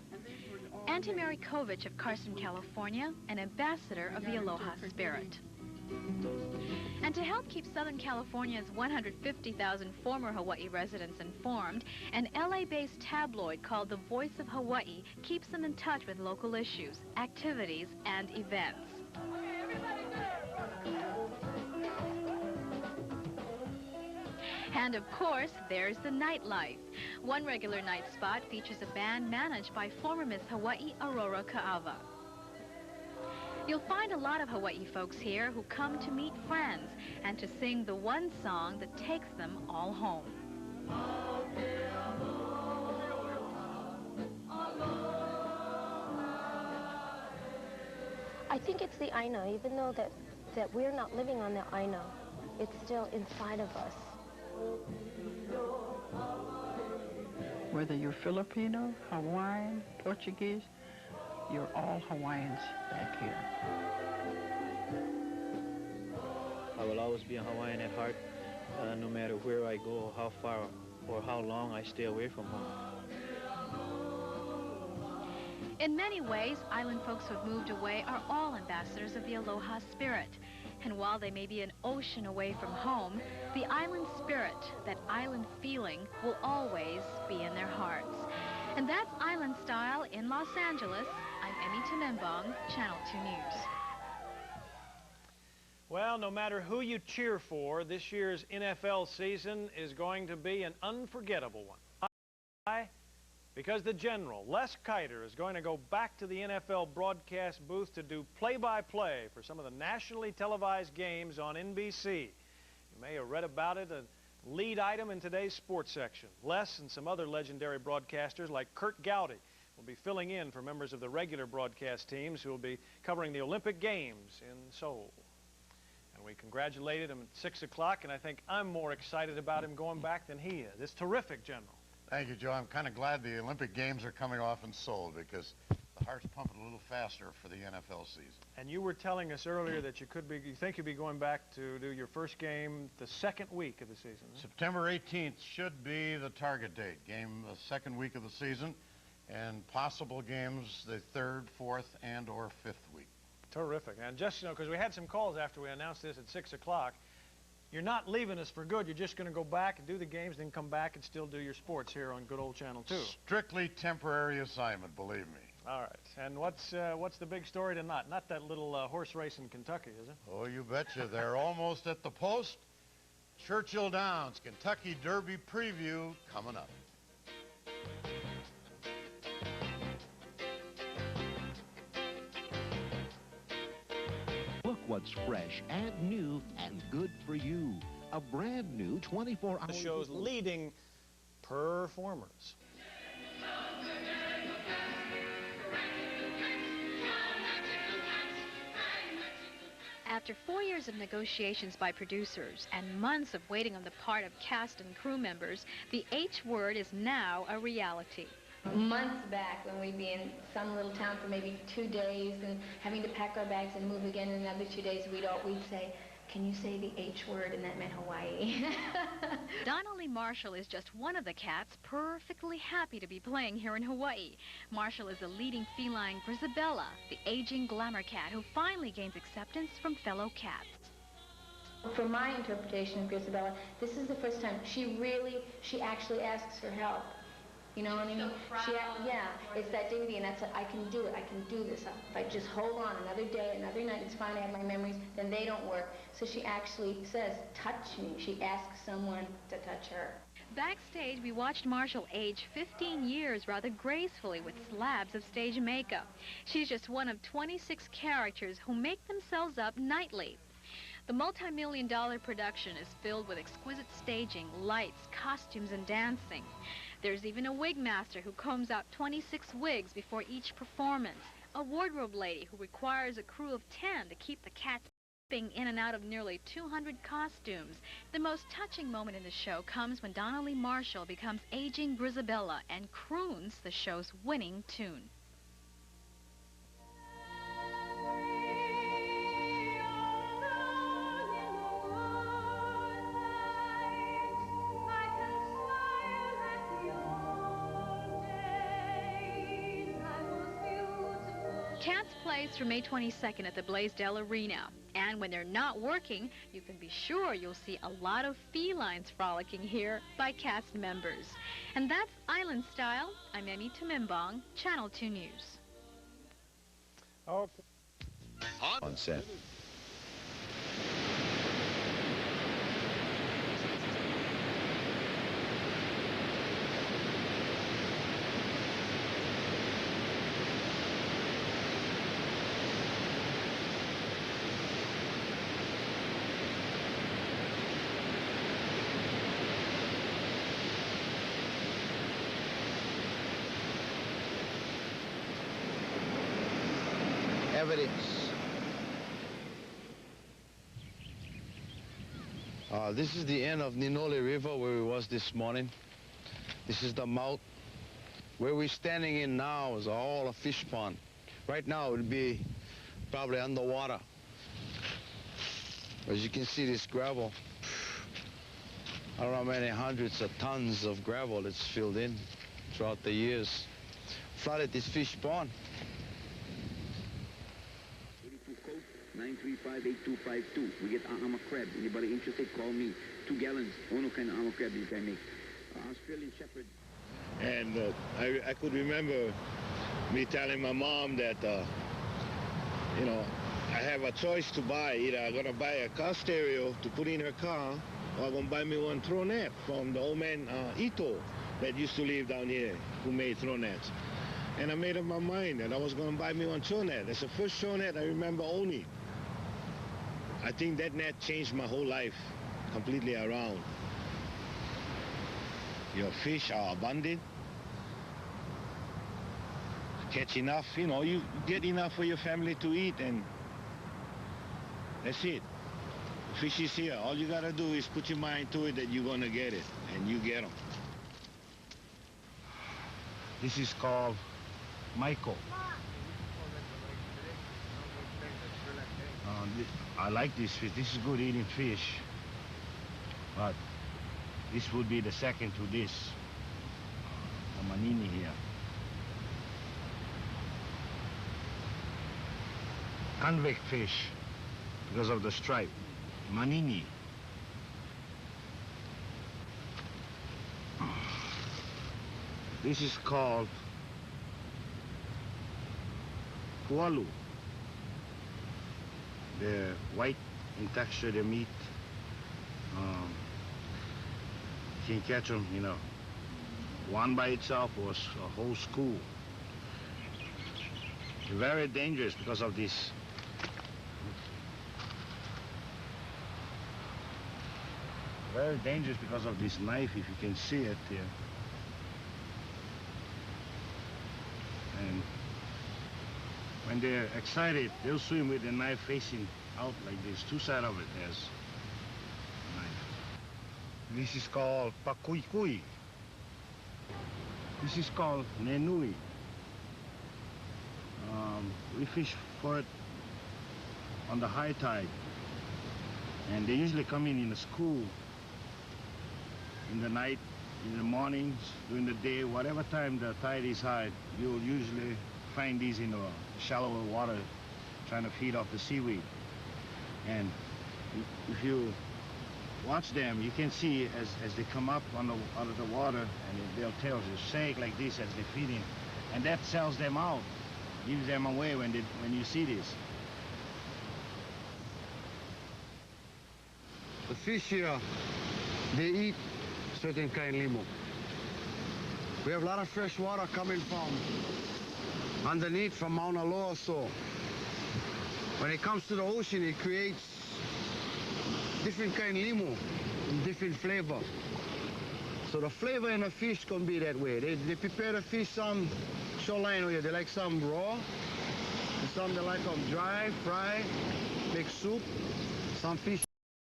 Auntie Mary Kovich of Carson, California, an ambassador of the aloha spirit. And to help keep Southern California's 150,000 former Hawaii residents informed, an LA-based tabloid called The Voice of Hawaii keeps them in touch with local issues, activities, and events. And of course, there's the nightlife. One regular night spot features a band managed by former Miss Hawaii, Aurora Ka'ava. You'll find a lot of Hawaii folks here who come to meet friends and to sing the one song that takes them all home. I think it's the Aina, even though that we're not living on the Aina, it's still inside of us. Whether you're Filipino, Hawaiian, Portuguese, you're all Hawaiians back here. I will always be a Hawaiian at heart, no matter where I go, how far or how long I stay away from home. In many ways, island folks who have moved away are all ambassadors of the aloha spirit. And while they may be an ocean away from home, the island spirit, that island feeling, will always be in their hearts. And that's Island Style in Los Angeles. I'm Emmy Tumembong, Channel 2 News. Well, no matter who you cheer for, this year's NFL season is going to be an unforgettable one. Why? Because the General, Les Kiter, is going to go back to the NFL broadcast booth to do play-by-play for some of the nationally televised games on NBC. You may have read about it, a lead item in today's sports section. Les and some other legendary broadcasters like Kurt Gowdy will be filling in for members of the regular broadcast teams who will be covering the Olympic Games in Seoul. And we congratulated him at 6 o'clock, and I think I'm more excited about him going back than he is. It's terrific, General. Thank you, Joe. I'm kind of glad the Olympic Games are coming off in Seoul because the heart's pumping a little faster for the NFL season. And you were telling us earlier that you think you'll be going back to do your first game the second week of the season. Huh? September 18th should be the target date. Game the second week of the season, and possible games the third, fourth, and or fifth week. Terrific. And just, you know, because we had some calls after we announced this at 6 o'clock, you're not leaving us for good. You're just going to go back and do the games, then come back and still do your sports here on good old Channel 2. Strictly temporary assignment, believe me. All right. And what's the big story tonight? Not that little horse race in Kentucky, is it? Oh, you betcha. They're almost at the post. Churchill Downs, Kentucky Derby preview coming up. Look what's fresh and new and good for you. A brand new 24-hour... The show's leading performers. After 4 years of negotiations by producers and months of waiting on the part of cast and crew members, the H word is now a reality. Months back, when we'd be in some little town for maybe 2 days and having to pack our bags and move again in another 2 days, we'd say, "Can you say the H word?" And that meant Hawaii. Donnelly Marshall is just one of the cats perfectly happy to be playing here in Hawaii. Marshall is a leading feline Grisabella, the aging glamour cat who finally gains acceptance from fellow cats. For my interpretation of Grisabella, this is the first time she actually asks for help. You know what I mean? Yeah, it's that dignity, and that's what I can do it. I can do this. If I just hold on another day, another night, it's fine, I have my memories, then they don't work. So she actually says, touch me. She asks someone to touch her. Backstage, we watched Marshall age 15 years rather gracefully with slabs of stage makeup. She's just one of 26 characters who make themselves up nightly. The multi-million-dollar production is filled with exquisite staging, lights, costumes, and dancing. There's even a wig master who combs out 26 wigs before each performance, a wardrobe lady who requires a crew of 10 to keep the cats in and out of nearly 200 costumes. The most touching moment in the show comes when Donnelly Marshall becomes aging Grisabella and croons the show's winning tune. Cats plays through May 22nd at the Blaisdell Arena. And when they're not working, you can be sure you'll see a lot of felines frolicking here by cast members. And that's Island Style. I'm Emmy Timimbong, Channel 2 News. Okay. On set. Evidence. This is the end of Ninole River where we was this morning. This is the mouth. Where we're standing in now is all a fish pond. Right now it would be probably underwater. As you can see, this gravel, I don't know how many hundreds of tons of gravel that's filled in throughout the years. Flooded this fish pond. 935-8252. We get ama crab. Anybody interested, call me. 2 gallons. One kind of ama crab you can make. Australian Shepherd. And I could remember me telling my mom that, you know, I have a choice to buy. Either I'm going to buy a car stereo to put in her car, or I'm going to buy me one throw net from the old man Ito that used to live down here, who made throw nets. And I made up my mind that I was going to buy me one throw net. That's the first throw net I remember owning. I think that net changed my whole life completely around. Your fish are abundant. Catch enough, you know, you get enough for your family to eat, and that's it. Fish is here. All you got to do is put your mind to it that you're going to get it, and you get them. This is called Maiko. I like this fish. This is good eating fish. But this would be the second to this. The manini here. Convict fish because of the stripe. Manini. This is called pualu. They're white in texture, the meat. You can catch them, you know, one by itself or a whole school. They're very dangerous because of this. Very dangerous because of this knife, if you can see it here. And when they're excited, they'll swim with the knife facing out like this. Two sides of it has a knife. This is called pakuikui. This is called nenui. We fish for it on the high tide. And they usually come in the school, in the night, in the mornings, during the day, whatever time the tide is high, you'll usually find these in the shallower water trying to feed off the seaweed. And if you watch them, you can see as they come up out of the water, and their tails just shake like this as they're feeding. And that sells them out, gives them away when you see this. The fish here, they eat certain kind of limo. We have a lot of fresh water coming from underneath from Mauna Loa, so when it comes to the ocean, it creates different kind of limo and different flavor. So the flavor in the fish can be that way. They prepare the fish some shoreline here. They like some raw, and some they like them dry, fried, make soup, some fish.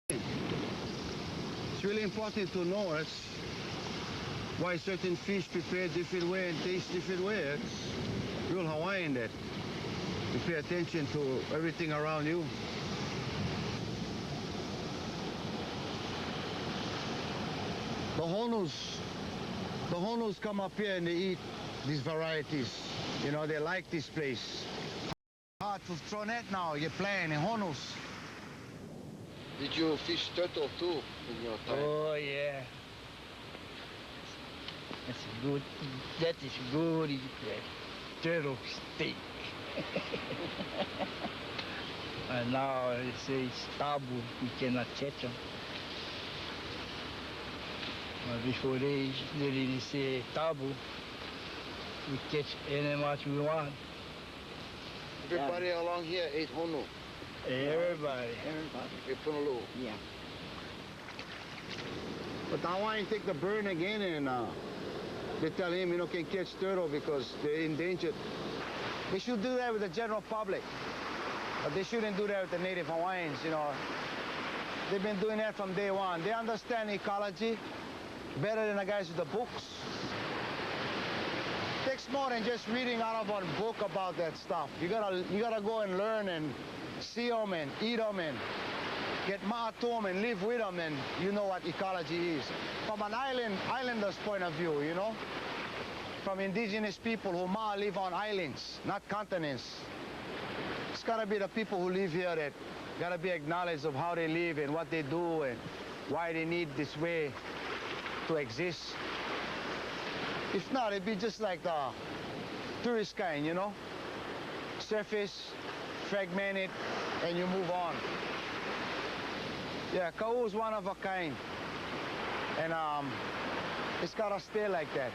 It's really important to know that's why certain fish prepare different way and taste different way. It's real Hawaiian that you pay attention to everything around you. The honus come up here and they eat these varieties. You know, they like this place. Hard to throw net now, you're playing in honus. Did you fish turtle too in your time? Oh yeah. That's good. That is good. Turtle steak. And now they say it's taboo. We cannot catch them. But before they really say taboo, we catch any much we want. Everybody along here ate honu. Everybody. Yeah. But the Hawaiian take the burn again and they tell him, you know, can catch turtle because they're endangered. They should do that with the general public. But they shouldn't do that with the native Hawaiians, you know. They've been doing that from day one. They understand ecology better than the guys with the books. It takes more than just reading out of a book about that stuff. You gotta go and learn and see them and eat them and get ma to them and live with them, and you know what ecology is. From an islander's point of view, you know, from indigenous people who live on islands, not continents. It's gotta be the people who live here that gotta be acknowledged of how they live and what they do and why they need this way to exist. If not, it'd be just like the tourist kind, you know? Surface, fragmented, and you move on. Yeah, Kau is one of a kind. And it's gotta stay like that.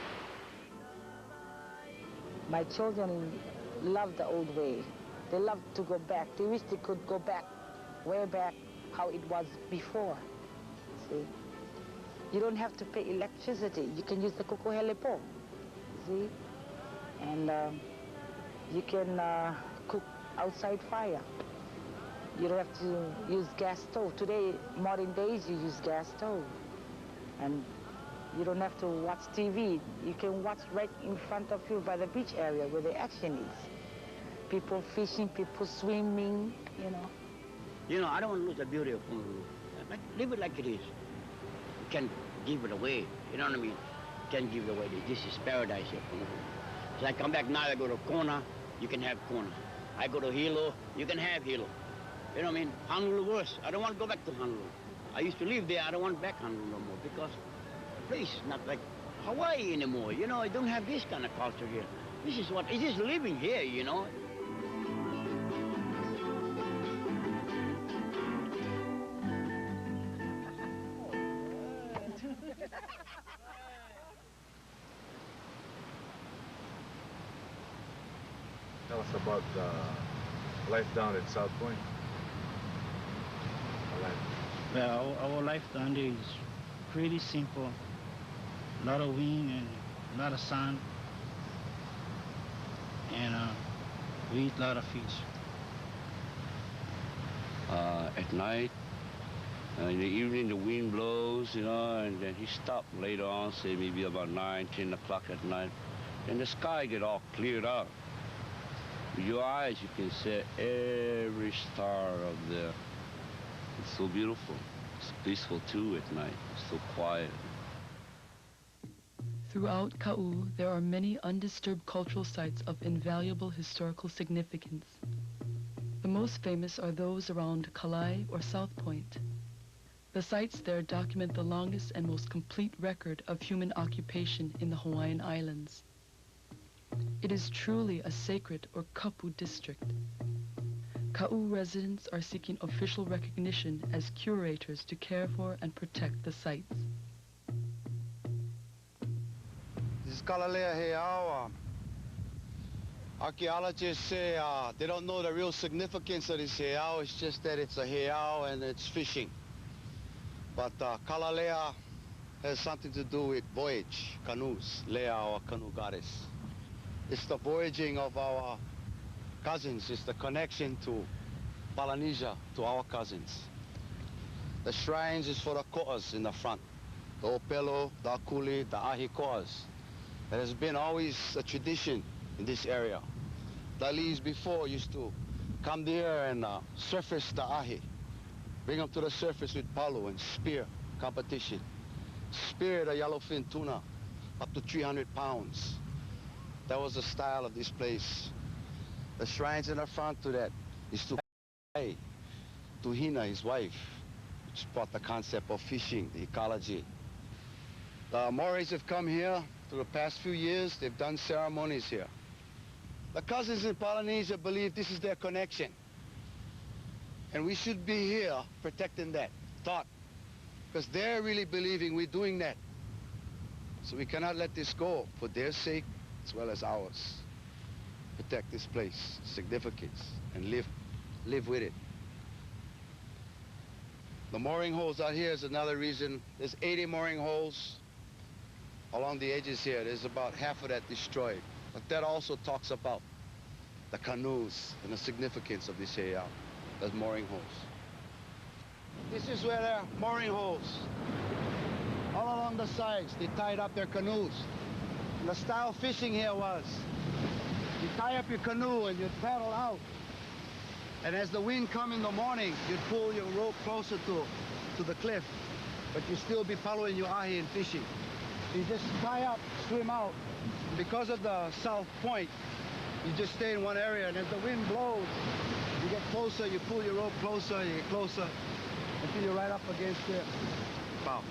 My children love the old way. They love to go back. They wish they could go back, way back, how it was before. See? You don't have to pay electricity. You can use the kukuhelepo, see? And you can cook outside fire. You don't have to use gas stove. Today, modern days, you use gas stove. And you don't have to watch TV. You can watch right in front of you by the beach area where the action is. People fishing, people swimming, you know. You know, I don't want to lose the beauty of Honolulu. Leave it like it is. You can't give it away. You know what I mean? You can't give it away. This is paradise here, Honolulu. So I come back now, I go to Kona, you can have Kona. I go to Hilo, you can have Hilo. You know what I mean? Honolulu worse. I don't want to go back to Honolulu. I used to live there. I don't want back Honolulu no more because the place is not like Hawaii anymore. You know, I don't have this kind of culture here. This is what, it's just living here, you know. Tell us about life down at South Point. Well, our life down there is pretty simple. A lot of wind and a lot of sun. And we eat a lot of fish. At night, in the evening, the wind blows, you know, and then he stopped later on, say maybe about 9, 10 o'clock at night. And the sky get all cleared out. With your eyes, you can see every star up there. It's so beautiful. It's peaceful, too, at night. It's so quiet. Throughout Ka'u, there are many undisturbed cultural sites of invaluable historical significance. The most famous are those around Kalai or South Point. The sites there document the longest and most complete record of human occupation in the Hawaiian Islands. It is truly a sacred or kapu district. Ka'u residents are seeking official recognition as curators to care for and protect the sites. This is Kalalea Heiau. Archaeologists say they don't know the real significance of this heiau. It's just that it's a heiau and it's fishing. But Kalalea has something to do with voyage, canoes, Lea, our canoe goddess. It's the voyaging of our cousins. It's the connection to Polynesia, to our cousins. The shrines is for the ko'as in the front. The opelo, the akuli, the ahi ko'as. There has been always a tradition in this area. The Alis before used to come there and surface the ahi. Bring them to the surface with palu and spear competition. Spear the yellowfin tuna up to 300 pounds. That was the style of this place. The shrines in the front to that is to Hina, his wife, which brought the concept of fishing, the ecology. The Maoris have come here through the past few years. They've done ceremonies here. The cousins in Polynesia believe this is their connection. And we should be here protecting that thought, because they're really believing we're doing that. So we cannot let this go for their sake as well as ours. Protect this place, significance, and live with it. The mooring holes out here is another reason. There's 80 mooring holes along the edges here. There's about half of that destroyed. But that also talks about the canoes and the significance of this heiau. There's mooring holes. This is where there are mooring holes. All along the sides, they tied up their canoes. And the style fishing here was, you tie up your canoe and you'd paddle out. And as the wind come in the morning, you'd pull your rope closer to the cliff. But you'd still be following your ahi and fishing. You just tie up, swim out. And because of the South Point, you just stay in one area, and as the wind blows, you get closer, you pull your rope closer, you get closer, until you're right up against it. Wow.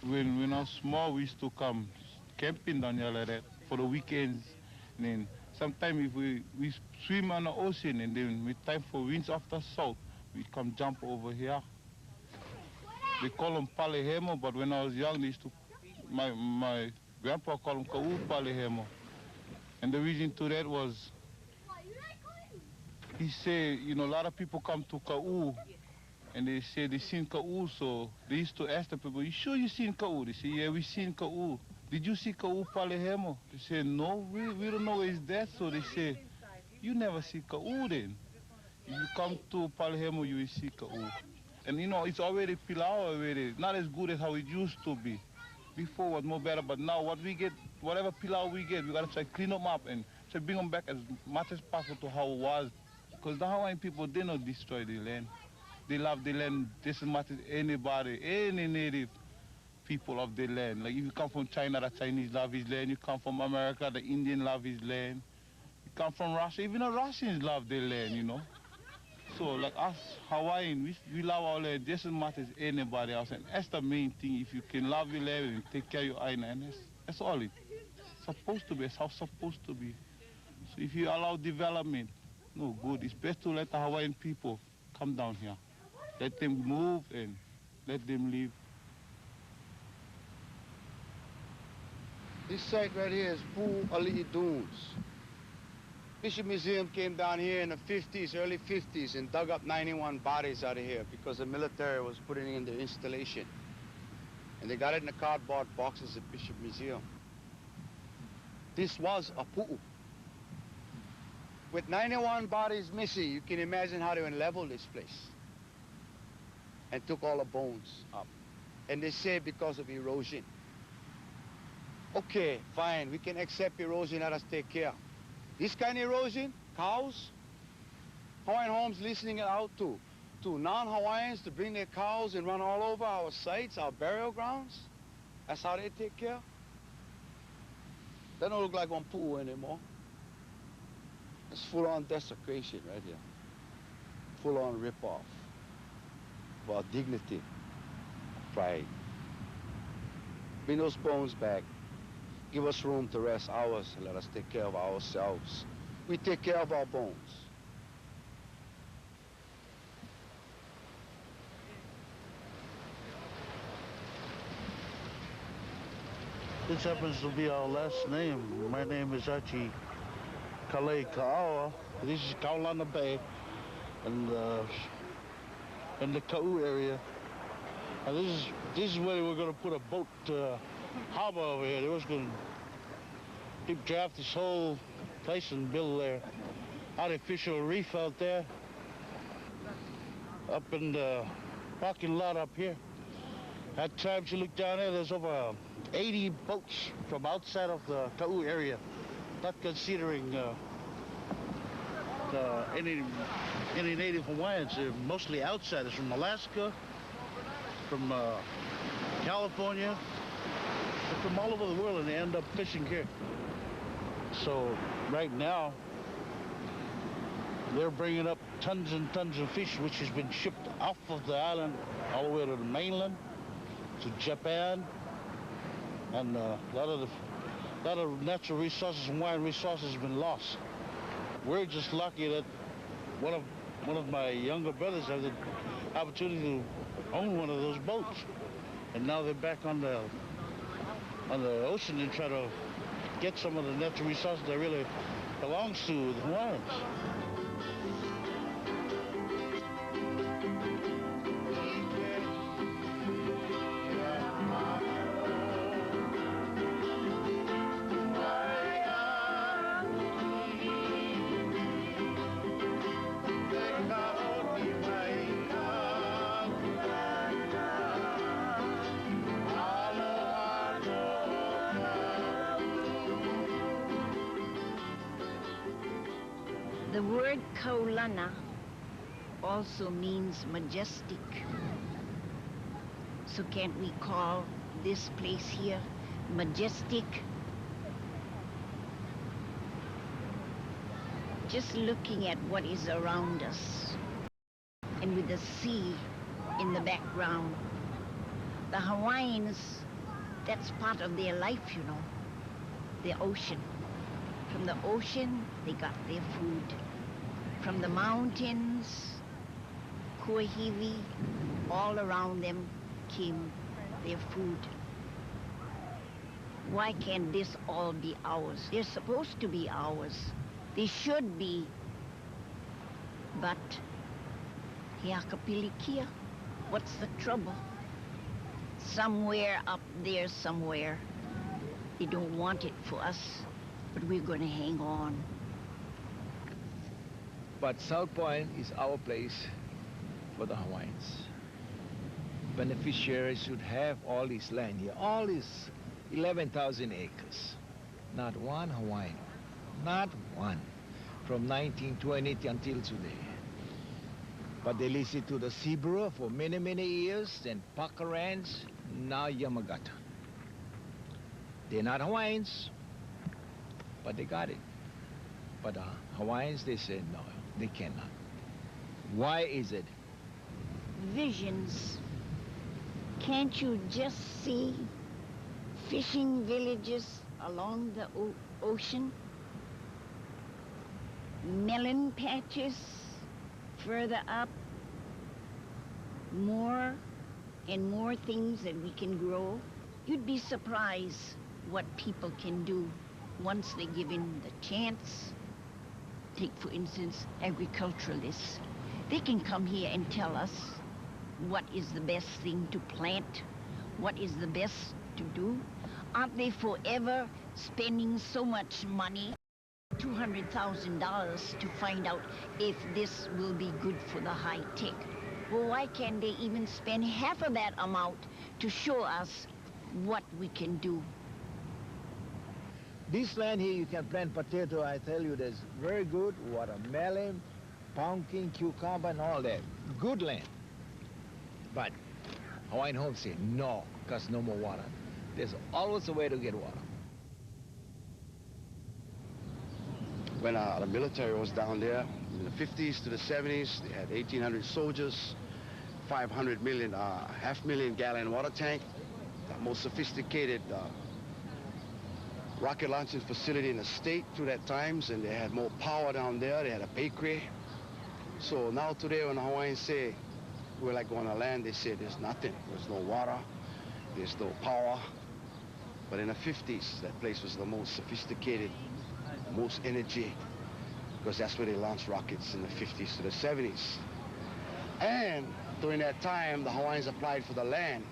When I was small, we used to come camping down here like that for the weekends. And then sometimes if we swim on the ocean, and then with time for winds after south, we come jump over here. They call them palehemo, but when I was young, they used to, my grandpa called them ka'u palehemo. And the reason to that was, he said, you know, a lot of people come to ka'u, and they say they seen ka'u, so they used to ask the people, you sure you seen ka'u? They say, yeah, we seen ka'u. Did you see ka'u palehemo? They say, no, we don't know where it's that. So they say, you never see ka'u then. If you come to palehemo, you will see ka'u. And you know, it's already pilau already, not as good as how it used to be. Before was more better, but now what we get, whatever pilau we get, we gotta try to clean them up and try to bring them back as much as possible to how it was. Because the Hawaiian people, they don't destroy the land. They love the land just as much as anybody, any native people of the land. Like if you come from China, the Chinese love his land. You come from America, the Indian love his land. You come from Russia, even the Russians love their land, you know. also, like us Hawaiian, we love our land just as much as anybody else. And that's the main thing. If you can love your land and take care of your island, and that's all it's supposed to be. It's how it's supposed to be. So if you allow development, no good. It's best to let the Hawaiian people come down here. Let them move and let them live. This site right here is Pu'ali'i Dunes. Bishop Museum came down here in the 50s, early 50s, and dug up 91 bodies out of here because the military was putting in their installation. And they got it in the cardboard boxes at Bishop Museum. This was a pu'u. With 91 bodies missing, you can imagine how they leveled this place and took all the bones up. And they say because of erosion. Okay, fine, we can accept erosion, let us take care. This kind of erosion, cows, Hawaiian Homes listening it out to non-Hawaiians to bring their cows and run all over our sites, our burial grounds. That's how they take care. They don't look like one pu'u anymore. It's full-on desecration right here. Full-on rip-off of our dignity, pride. Bring those bones back. Give us room to rest ours and let us take care of ourselves. We take care of our bones. This happens to be our last name. My name is Achi Kalei Ka'awa. This is Kaulana Bay and in the Ka'u area. And this is where we're going to put a boat harbor over here. They was going to draft this whole place and build their artificial reef out there. Up in the parking lot up here. At times you look down there, there's over 80 boats from outside of the Ka'u area, not considering any native Hawaiians. They're mostly outsiders from Alaska, from California, from all over the world, and they end up fishing here. So right now, they're bringing up tons and tons of fish, which has been shipped off of the island all the way to the mainland, to Japan, and a lot of natural resources and wine resources have been lost. We're just lucky that one of my younger brothers had the opportunity to own one of those boats, and now they're back on the ocean and try to get some of the natural resources that really belongs to the Hawaiians. The word kaulana also means majestic. So can't we call this place here majestic? Just looking at what is around us, and with the sea in the background, the Hawaiians, that's part of their life, you know, the ocean. From the ocean, they got their food. From the mountains, Kuahiwi, all around them came their food. Why can't this all be ours? They're supposed to be ours. They should be. But, Hiakapilikia, what's the trouble? Somewhere up there, somewhere, they don't want it for us. But we're going to hang on. But South Point is our place for the Hawaiians. Beneficiaries should have all this land here, all this 11,000 acres. Not one Hawaiian, not one, from 1920 until today. But they listened to the Sea Brewer for many, many years, then Pakarans, now Yamagata. They're not Hawaiians, but they got it. But Hawaiians, they said no, they cannot. Why is it? Visions. Can't you just see fishing villages along the ocean? Melon patches further up. More and more things that we can grow. You'd be surprised what people can do once they're given the chance. Take, for instance, agriculturalists. They can come here and tell us what is the best thing to plant, what is the best to do. Aren't they forever spending so much money, $200,000, to find out if this will be good for the high tech? Well, why can't they even spend half of that amount to show us what we can do? This land here, you can plant potato. I tell you, there's very good watermelon, pumpkin, cucumber, and all that. Good land. But Hawaiian Home say, no, because no more water. There's always a way to get water. When the military was down there, in the 50s to the 70s, they had 1,800 soldiers, 500 million, half-million-gallon water tank, the most sophisticated rocket launching facility in the state through that times, and they had more power down there. They had a bakery. So now today when the Hawaiians say we're like on the land, they say there's nothing. There's no water, there's no power. But in the 50s, that place was the most sophisticated, most energy, because that's where they launched rockets in the 50s to the 70s. And during that time, the Hawaiians applied for the land,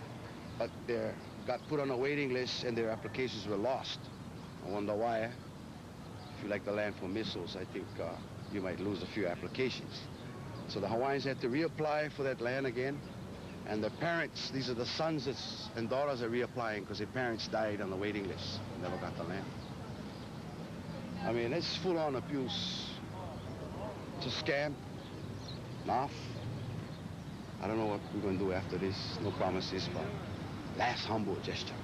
but they got put on a waiting list and their applications were lost. I wonder why. If you like the land for missiles, I think you might lose a few applications. So the Hawaiians had to reapply for that land again. And their parents, these are the sons and daughters are reapplying because their parents died on the waiting list, never got the land. I mean, it's full-on abuse. It's a scam. Enough. I don't know what we're going to do after this. No promises, but last humble gesture.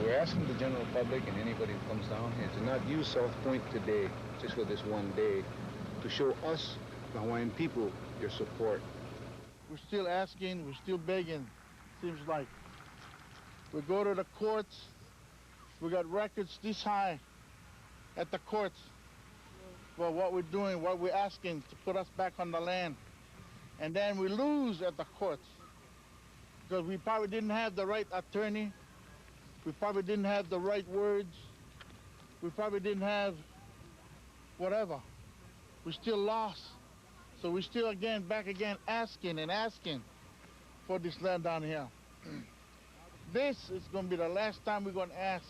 We're asking the general public and anybody who comes down here to not use South Point today, just for this one day, to show us, the Hawaiian people, your support. We're still asking, we're still begging, seems like. We go to the courts, we got records this high at the courts for what we're doing, what we're asking to put us back on the land. And then we lose at the courts because we probably didn't have the right attorney. We probably didn't have the right words. We probably didn't have whatever. We still lost. So we still back again asking and asking for this land down here. This is going to be the last time we're going to ask.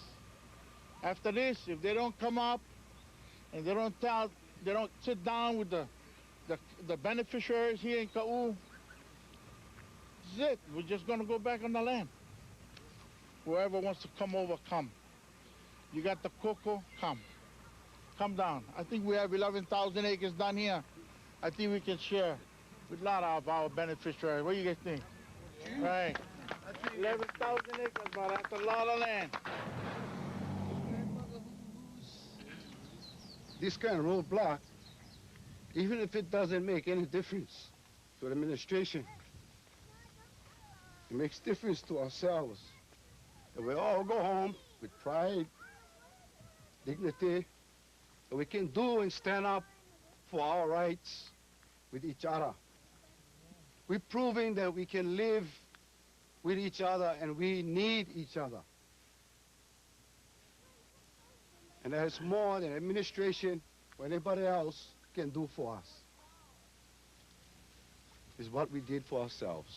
After this, if they don't come up and they don't sit down with the beneficiaries here in Ka'u, this is it. We're just going to go back on the land. Whoever wants to come over, come. You got the cocoa, come. Come down. I think we have 11,000 acres down here. I think we can share with a lot of our beneficiaries. What do you guys think? Right. 11,000 acres, but that's a lot of land. This kind of roadblock, even if it doesn't make any difference to the administration, it makes difference to ourselves. If we all go home with pride, dignity, that we can do and stand up for our rights with each other. We're proving that we can live with each other and we need each other. And there's more than administration or anybody else can do for us. It's what we did for ourselves.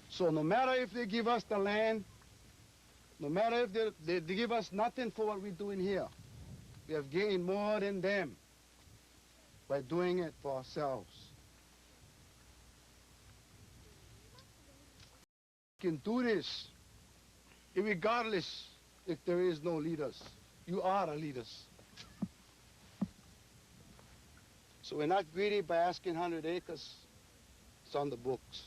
So no matter if they give us the land, no matter if they give us nothing for what we're doing here, we have gained more than them by doing it for ourselves. We can do this regardless if there is no leaders. You are the leaders. So we're not greedy by asking 100 acres. It's on the books.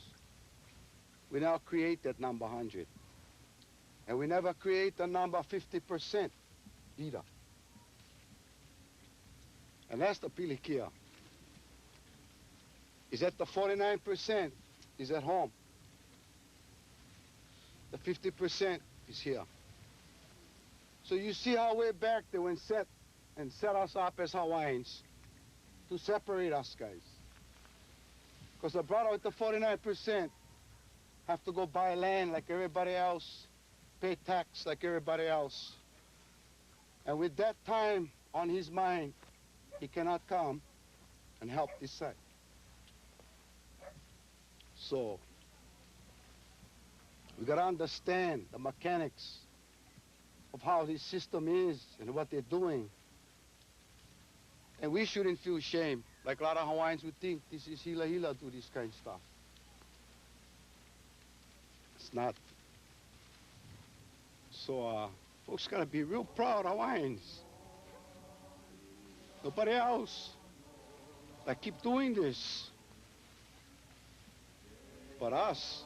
We now create that number 100. And we never create the number 50% either. And that's the pilikia. Is that the 49% is at home. The 50% is here. So you see how way back they went set us up as Hawaiians to separate us guys. Because the brother with the 49% have to go buy land like everybody else, pay tax like everybody else. And with that time on his mind, he cannot come and help this side. So we gotta understand the mechanics of how this system is and what they're doing. And we shouldn't feel shame, like a lot of Hawaiians would think this is hila hila do this kind of stuff. It's not. So folks gotta be real proud Hawaiians. Nobody else that keep doing this but us,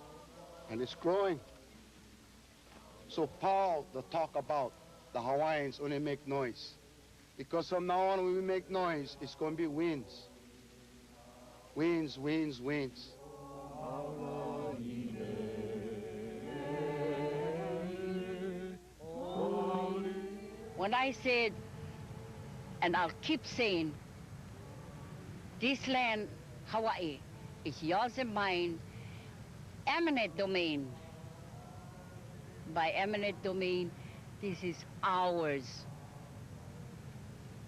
and it's growing. So Paul, the talk about the Hawaiians only make noise. Because from now on, when we make noise, it's going to be winds. Winds, winds, winds. When I said, and I'll keep saying, this land, Hawaii, is yours and mine, eminent domain. By eminent domain, this is ours.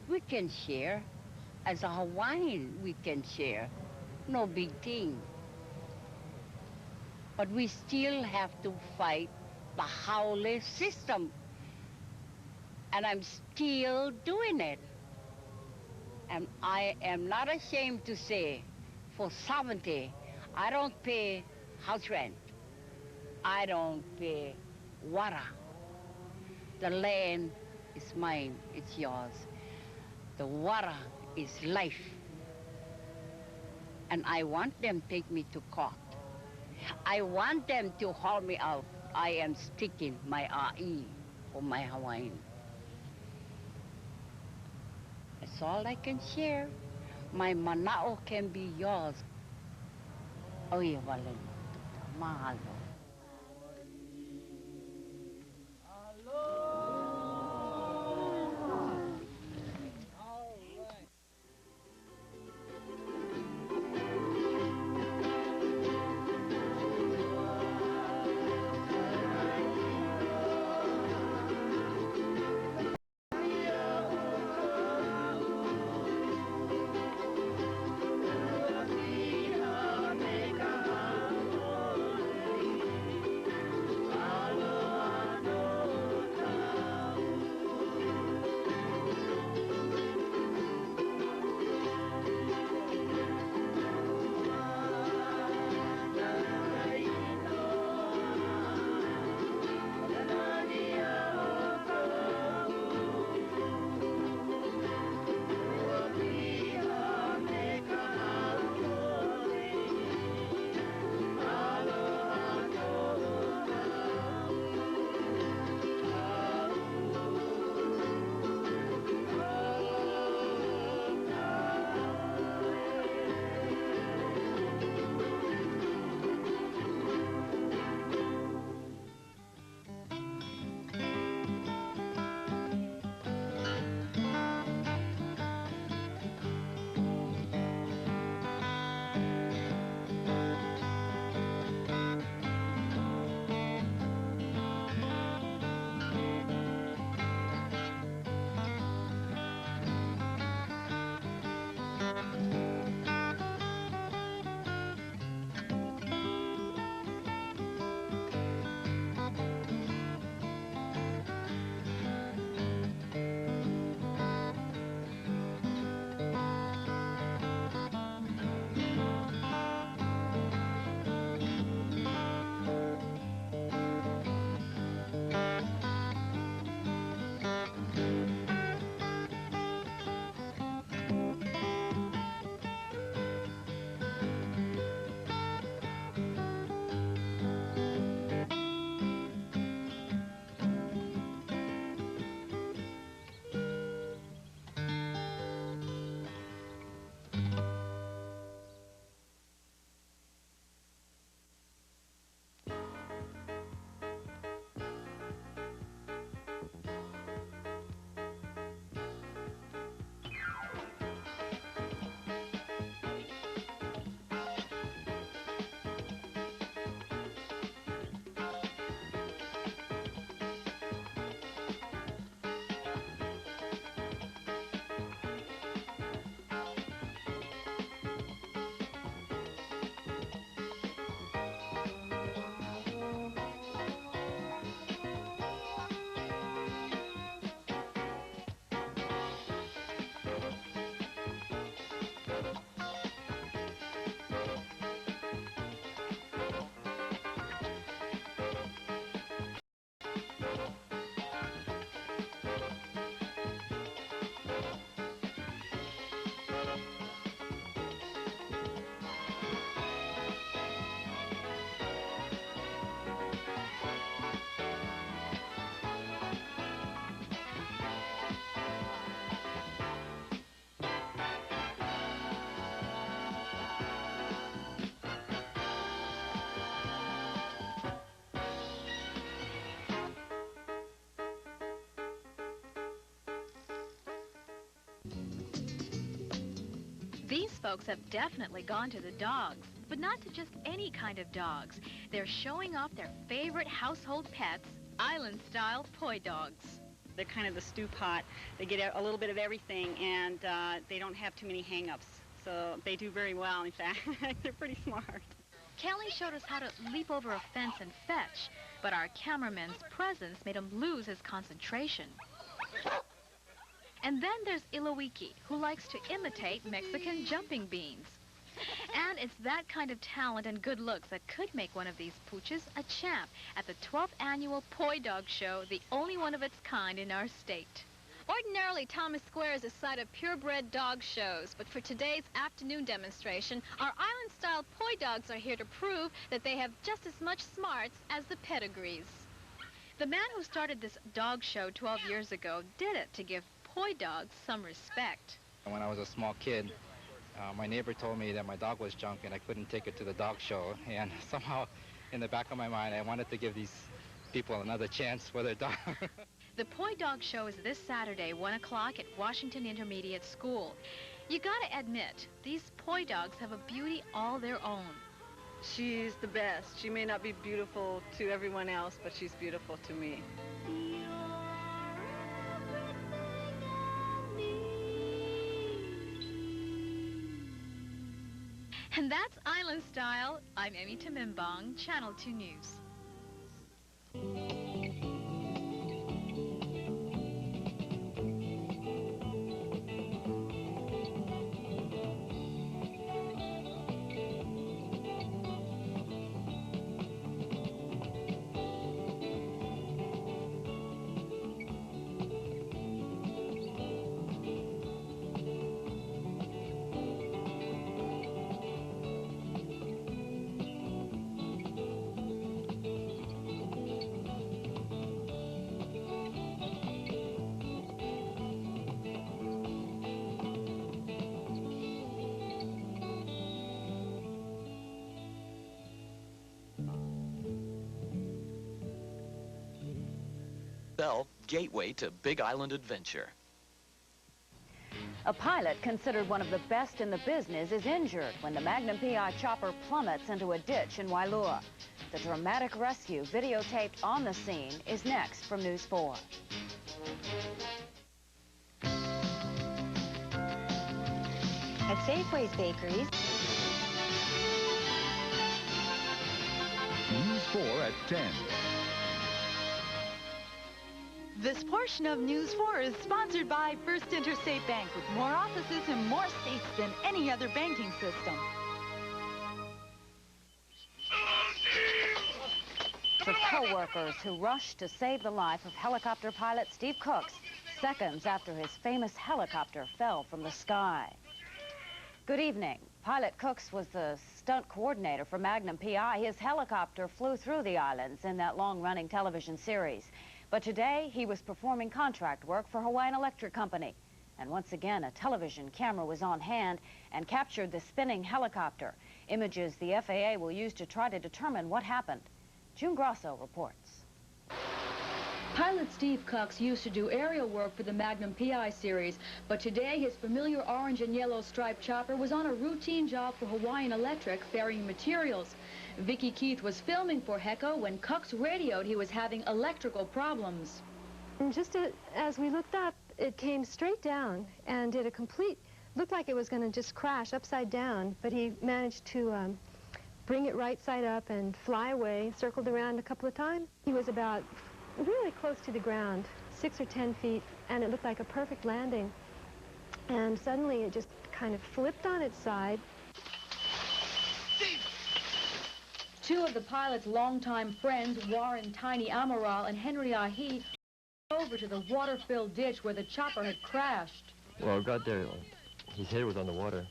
We can share. As a Hawaiian, we can share. No big thing. But we still have to fight the Haole system. And I'm still doing it. And I am not ashamed to say, for sovereignty, I don't pay house rent. I don't pay water. The land is mine, it's yours. The water is life. And I want them to take me to court. I want them to haul me out. I am sticking my RE for my Hawaiian. That's all I can share. My mana'o can be yours. Oye, Valen. Mahalo. These folks have definitely gone to the dogs, but not to just any kind of dogs. They're showing off their favorite household pets, island-style poi dogs. They're kind of the stew pot. They get a little bit of everything, and they don't have too many hang-ups. So they do very well, in fact. They're pretty smart. Kelly showed us how to leap over a fence and fetch, but our cameraman's presence made him lose his concentration. And then there's Iloiki, who likes to imitate Mexican jumping beans. And it's that kind of talent and good looks that could make one of these pooches a champ at the 12th annual Poi Dog Show, the only one of its kind in our state. Ordinarily, Thomas Square is a site of purebred dog shows, but for today's afternoon demonstration, our island-style poi dogs are here to prove that they have just as much smarts as the pedigrees. The man who started this dog show 12 years ago did it to give poi dogs some respect. When I was a small kid, my neighbor told me that my dog was junk and I couldn't take it to the dog show, and somehow in the back of my mind I wanted to give these people another chance for their dog. The Poi Dog Show is this Saturday, 1 o'clock at Washington Intermediate School. You gotta admit, these poi dogs have a beauty all their own. She's the best. She may not be beautiful to everyone else, but she's beautiful to me. And that's Island Style. I'm Amy Timimbong, Channel 2 News. Gateway to Big Island Adventure. A pilot considered one of the best in the business is injured when the Magnum PI chopper plummets into a ditch in Wailua. The dramatic rescue videotaped on the scene is next from News 4. At Safeway's Bakeries. News 4 at 10. This portion of News 4 is sponsored by First Interstate Bank, with more offices in more states than any other banking system. For co-workers who rushed to save the life of helicopter pilot Steve Cooks seconds after his famous helicopter fell from the sky. Good evening. Pilot Cooks was the stunt coordinator for Magnum PI. His helicopter flew through the islands in that long-running television series. But today, he was performing contract work for Hawaiian Electric Company. And once again, a television camera was on hand and captured the spinning helicopter. Images the FAA will use to try to determine what happened. June Grosso reports. Pilot Steve Cooks used to do aerial work for the Magnum PI series, but today his familiar orange and yellow striped chopper was on a routine job for Hawaiian Electric ferrying materials. Vicki Keith was filming for HECO when Cooks radioed he was having electrical problems. And just as we looked up, it came straight down and did a complete, looked like it was going to just crash upside down, but he managed to bring it right side up and fly away, circled around a couple of times. He was about really close to the ground, 6 or 10 feet, and it looked like a perfect landing. And suddenly it just kind of flipped on its side. Two of the pilot's longtime friends, Warren Tiny Amaral and Henry Ahi, over to the water-filled ditch where the chopper had crashed. Well, I got there, his head was on the water,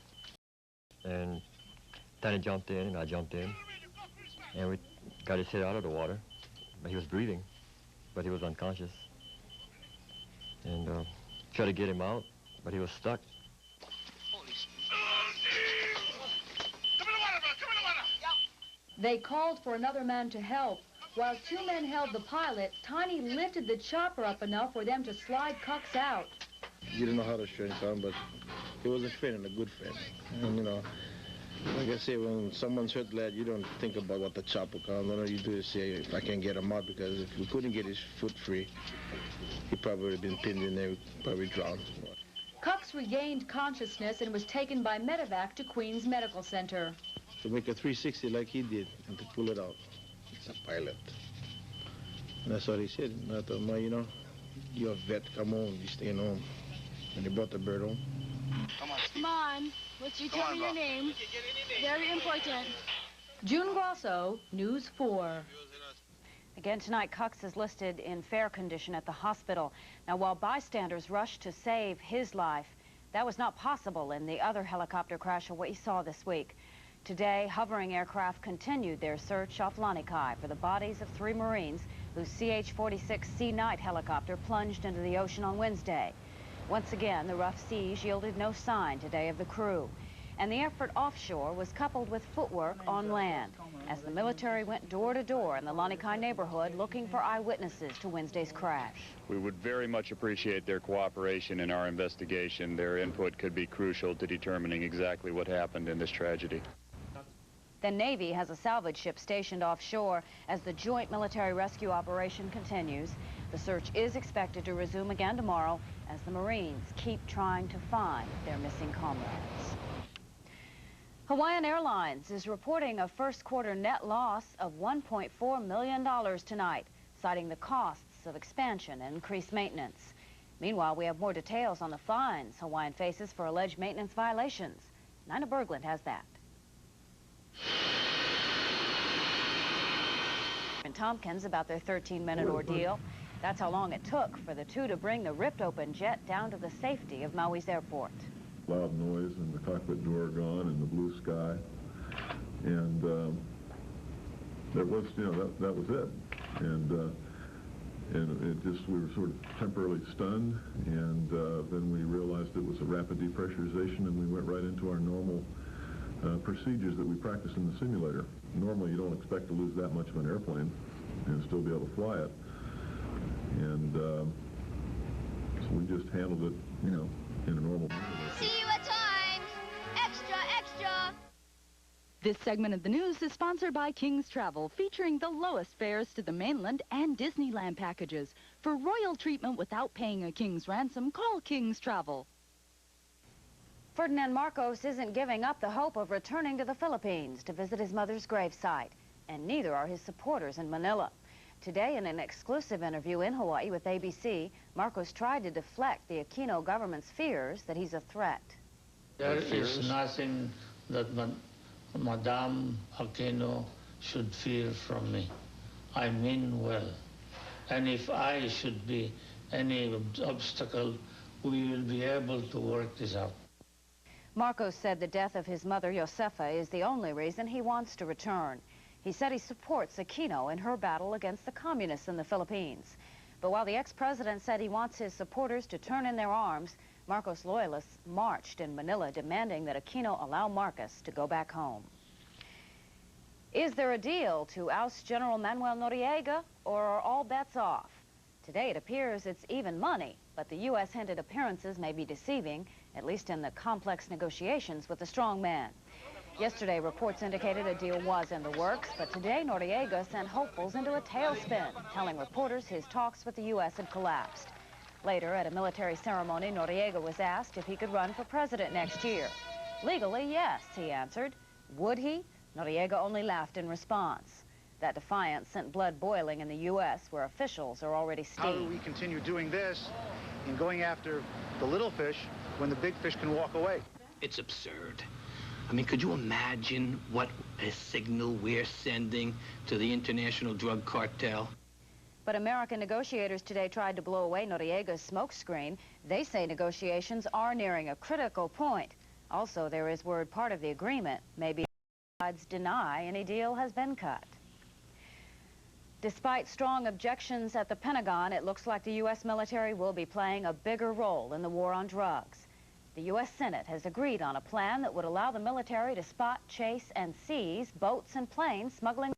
and Tiny jumped in, and I jumped in, and we got his head out of the water, but he was breathing, but he was unconscious, and tried to get him out, but he was stuck. They called for another man to help. While two men held the pilot, Tiny lifted the chopper up enough for them to slide Cooks out. You didn't know how to straighten him, but He was a friend and a good friend. And, you know, like I say, when someone's hurt, lad, you don't think about what the chopper comes. All you do is say, if I can get him out, because if we couldn't get his foot free, he probably would have been pinned in there, probably drowned. Cox regained consciousness and was taken by medevac to Queens Medical Center. To make a 360 like he did and to pull it out, it's a pilot. And that's what he said. I told him, you know, you're a vet, come home, you're staying home. And they brought the bird home. Come on. What's you tell me your name? Very important. June Grosso, News 4. Again tonight, Cox is listed in fair condition at the hospital. Now, while bystanders rushed to save his life, that was not possible in the other helicopter crash we saw this week. Today, hovering aircraft continued their search off Lanikai for the bodies of 3 Marines whose CH-46 Sea Knight helicopter plunged into the ocean on Wednesday. Once again, the rough seas yielded no sign today of the crew. And the effort offshore was coupled with footwork on land as the military went door to door in the Lanikai neighborhood looking for eyewitnesses to Wednesday's crash. We would very much appreciate their cooperation in our investigation. Their input could be crucial to determining exactly what happened in this tragedy. The Navy has a salvage ship stationed offshore as the joint military rescue operation continues. The search is expected to resume again tomorrow as the Marines keep trying to find their missing comrades. Hawaiian Airlines is reporting a first quarter net loss of $1.4 million tonight, citing the costs of expansion and increased maintenance. Meanwhile, we have more details on the fines Hawaiian faces for alleged maintenance violations. Nina Berglund has that. And Tompkins about their 13-minute ordeal. That's how long it took for the two to bring the ripped-open jet down to the safety of Maui's airport. Loud noise and the cockpit door gone and the blue sky. And there was, you know, that was it. And it just, we were sort of temporarily stunned. And then we realized it was a rapid depressurization, and we went right into our normal procedures that we practice in the simulator. Normally, you don't expect to lose that much of an airplane and still be able to fly it. And so we just handled it, you know, in a normal manner. See you at times. Extra, extra. This segment of the news is sponsored by King's Travel, featuring the lowest fares to the mainland and Disneyland packages. For royal treatment without paying a king's ransom, call King's Travel. Ferdinand Marcos isn't giving up the hope of returning to the Philippines to visit his mother's gravesite, and neither are his supporters in Manila. Today, in an exclusive interview in Hawaii with ABC, Marcos tried to deflect the Aquino government's fears that he's a threat. There is nothing that Madame Aquino should fear from me. I mean well. And if I should be any obstacle, we will be able to work this out. Marcos said the death of his mother, Josefa, is the only reason he wants to return. He said he supports Aquino in her battle against the communists in the Philippines. But while the ex-president said he wants his supporters to turn in their arms, Marcos loyalists marched in Manila demanding that Aquino allow Marcos to go back home. Is there a deal to oust General Manuel Noriega, or are all bets off? Today it appears it's even money, but the U.S. hinted appearances may be deceiving, at least in the complex negotiations with the strongman. Yesterday, reports indicated a deal was in the works, but today Noriega sent hopefuls into a tailspin, telling reporters his talks with the U.S. had collapsed. Later, at a military ceremony, Noriega was asked if he could run for president next year. Legally, yes, he answered. Would he? Noriega only laughed in response. That defiance sent blood boiling in the U.S., where officials are already steamed. How do we continue doing this in going after the little fish when the big fish can walk away? It's absurd. I mean, could you imagine what a signal we're sending to the international drug cartel? But American negotiators today tried to blow away Noriega's smokescreen. They say negotiations are nearing a critical point. Also, there is word part of the agreement may be sides deny any deal has been cut. Despite strong objections at the Pentagon, it looks like the U.S. military will be playing a bigger role in the war on drugs. The U.S. Senate has agreed on a plan that would allow the military to spot, chase, and seize boats and planes smuggling.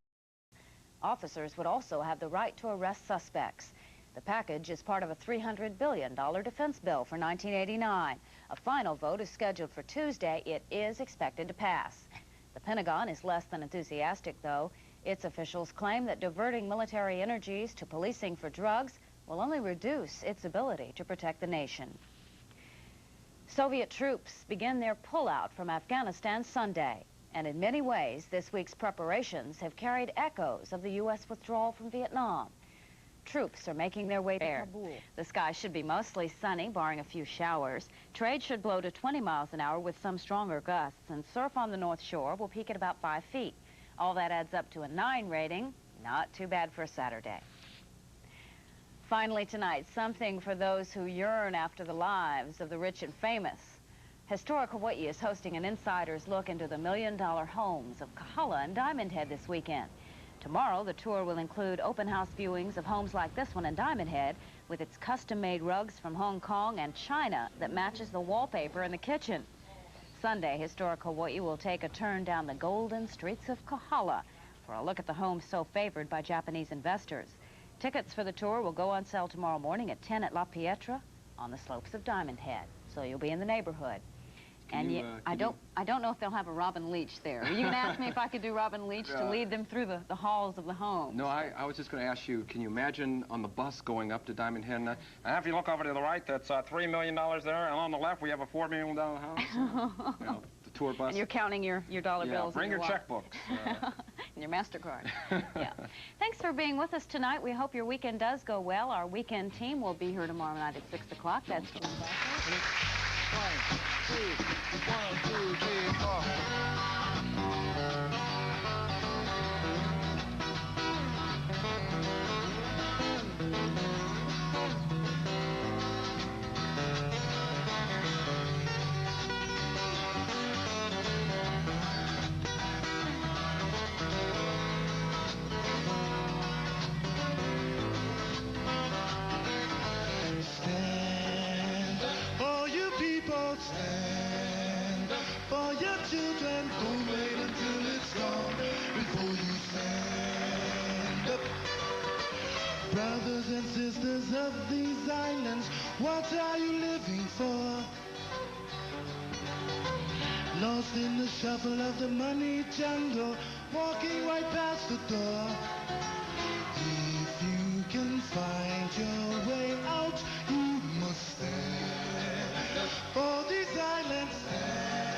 Officers would also have the right to arrest suspects. The package is part of a $300 billion defense bill for 1989. A final vote is scheduled for Tuesday. It is expected to pass. The Pentagon is less than enthusiastic, though. Its officials claim that diverting military energies to policing for drugs will only reduce its ability to protect the nation. Soviet troops begin their pullout from Afghanistan Sunday. And in many ways, this week's preparations have carried echoes of the U.S. withdrawal from Vietnam. Troops are making their way there. The sky should be mostly sunny, barring a few showers. Trade should blow to 20 miles an hour with some stronger gusts, and surf on the North Shore will peak at about 5 feet. All that adds up to a 9 rating. Not too bad for a Saturday. Finally tonight, something for those who yearn after the lives of the rich and famous. Historic Hawaii is hosting an insider's look into the million-dollar homes of Kahala and Diamond Head this weekend. Tomorrow, the tour will include open house viewings of homes like this one in Diamond Head, with its custom-made rugs from Hong Kong and China that matches the wallpaper in the kitchen. Sunday, Historic Hawaii will take a turn down the golden streets of Kahala for a look at the homes so favored by Japanese investors. Tickets for the tour will go on sale tomorrow morning at 10 at La Pietra on the slopes of Diamond Head, so you'll be in the neighborhood. And I don't know if they'll have a Robin Leach there. Were you going to ask me if I could do Robin Leach to lead them through the halls of the home? No, I was just going to ask you, can you imagine on the bus going up to Diamond Head? And if you look over to the right, that's $3 million there, and on the left, we have a $4 million house. You know, the tour bus. And you're counting your dollar bills. Bring your checkbooks. And your MasterCard. Yeah. Thanks for being with us tonight. We hope your weekend does go well. Our weekend team will be here tomorrow night at 6 o'clock. That's Jim Buffett. 1, 2, 3, 4. Stand, all you people stand. For your children, don't wait until it's gone before you stand up. Brothers and sisters of these islands, what are you living for? Lost in the shuffle of the money jungle, walking right past the door. If you can find your way out, you must stand. For these islands stand.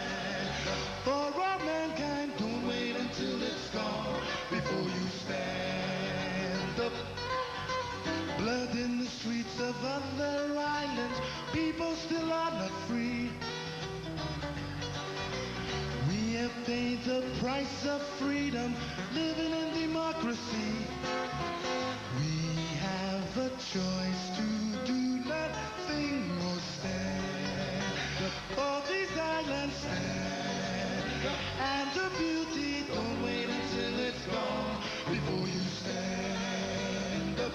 For all mankind, don't wait until it's gone before you stand up. Blood in the streets of other islands, people still are not free. We have paid the price of freedom, living in democracy. We have a choice to do nothing or stand. All these islands stand. And the beauty, don't wait until it's gone before you stand up.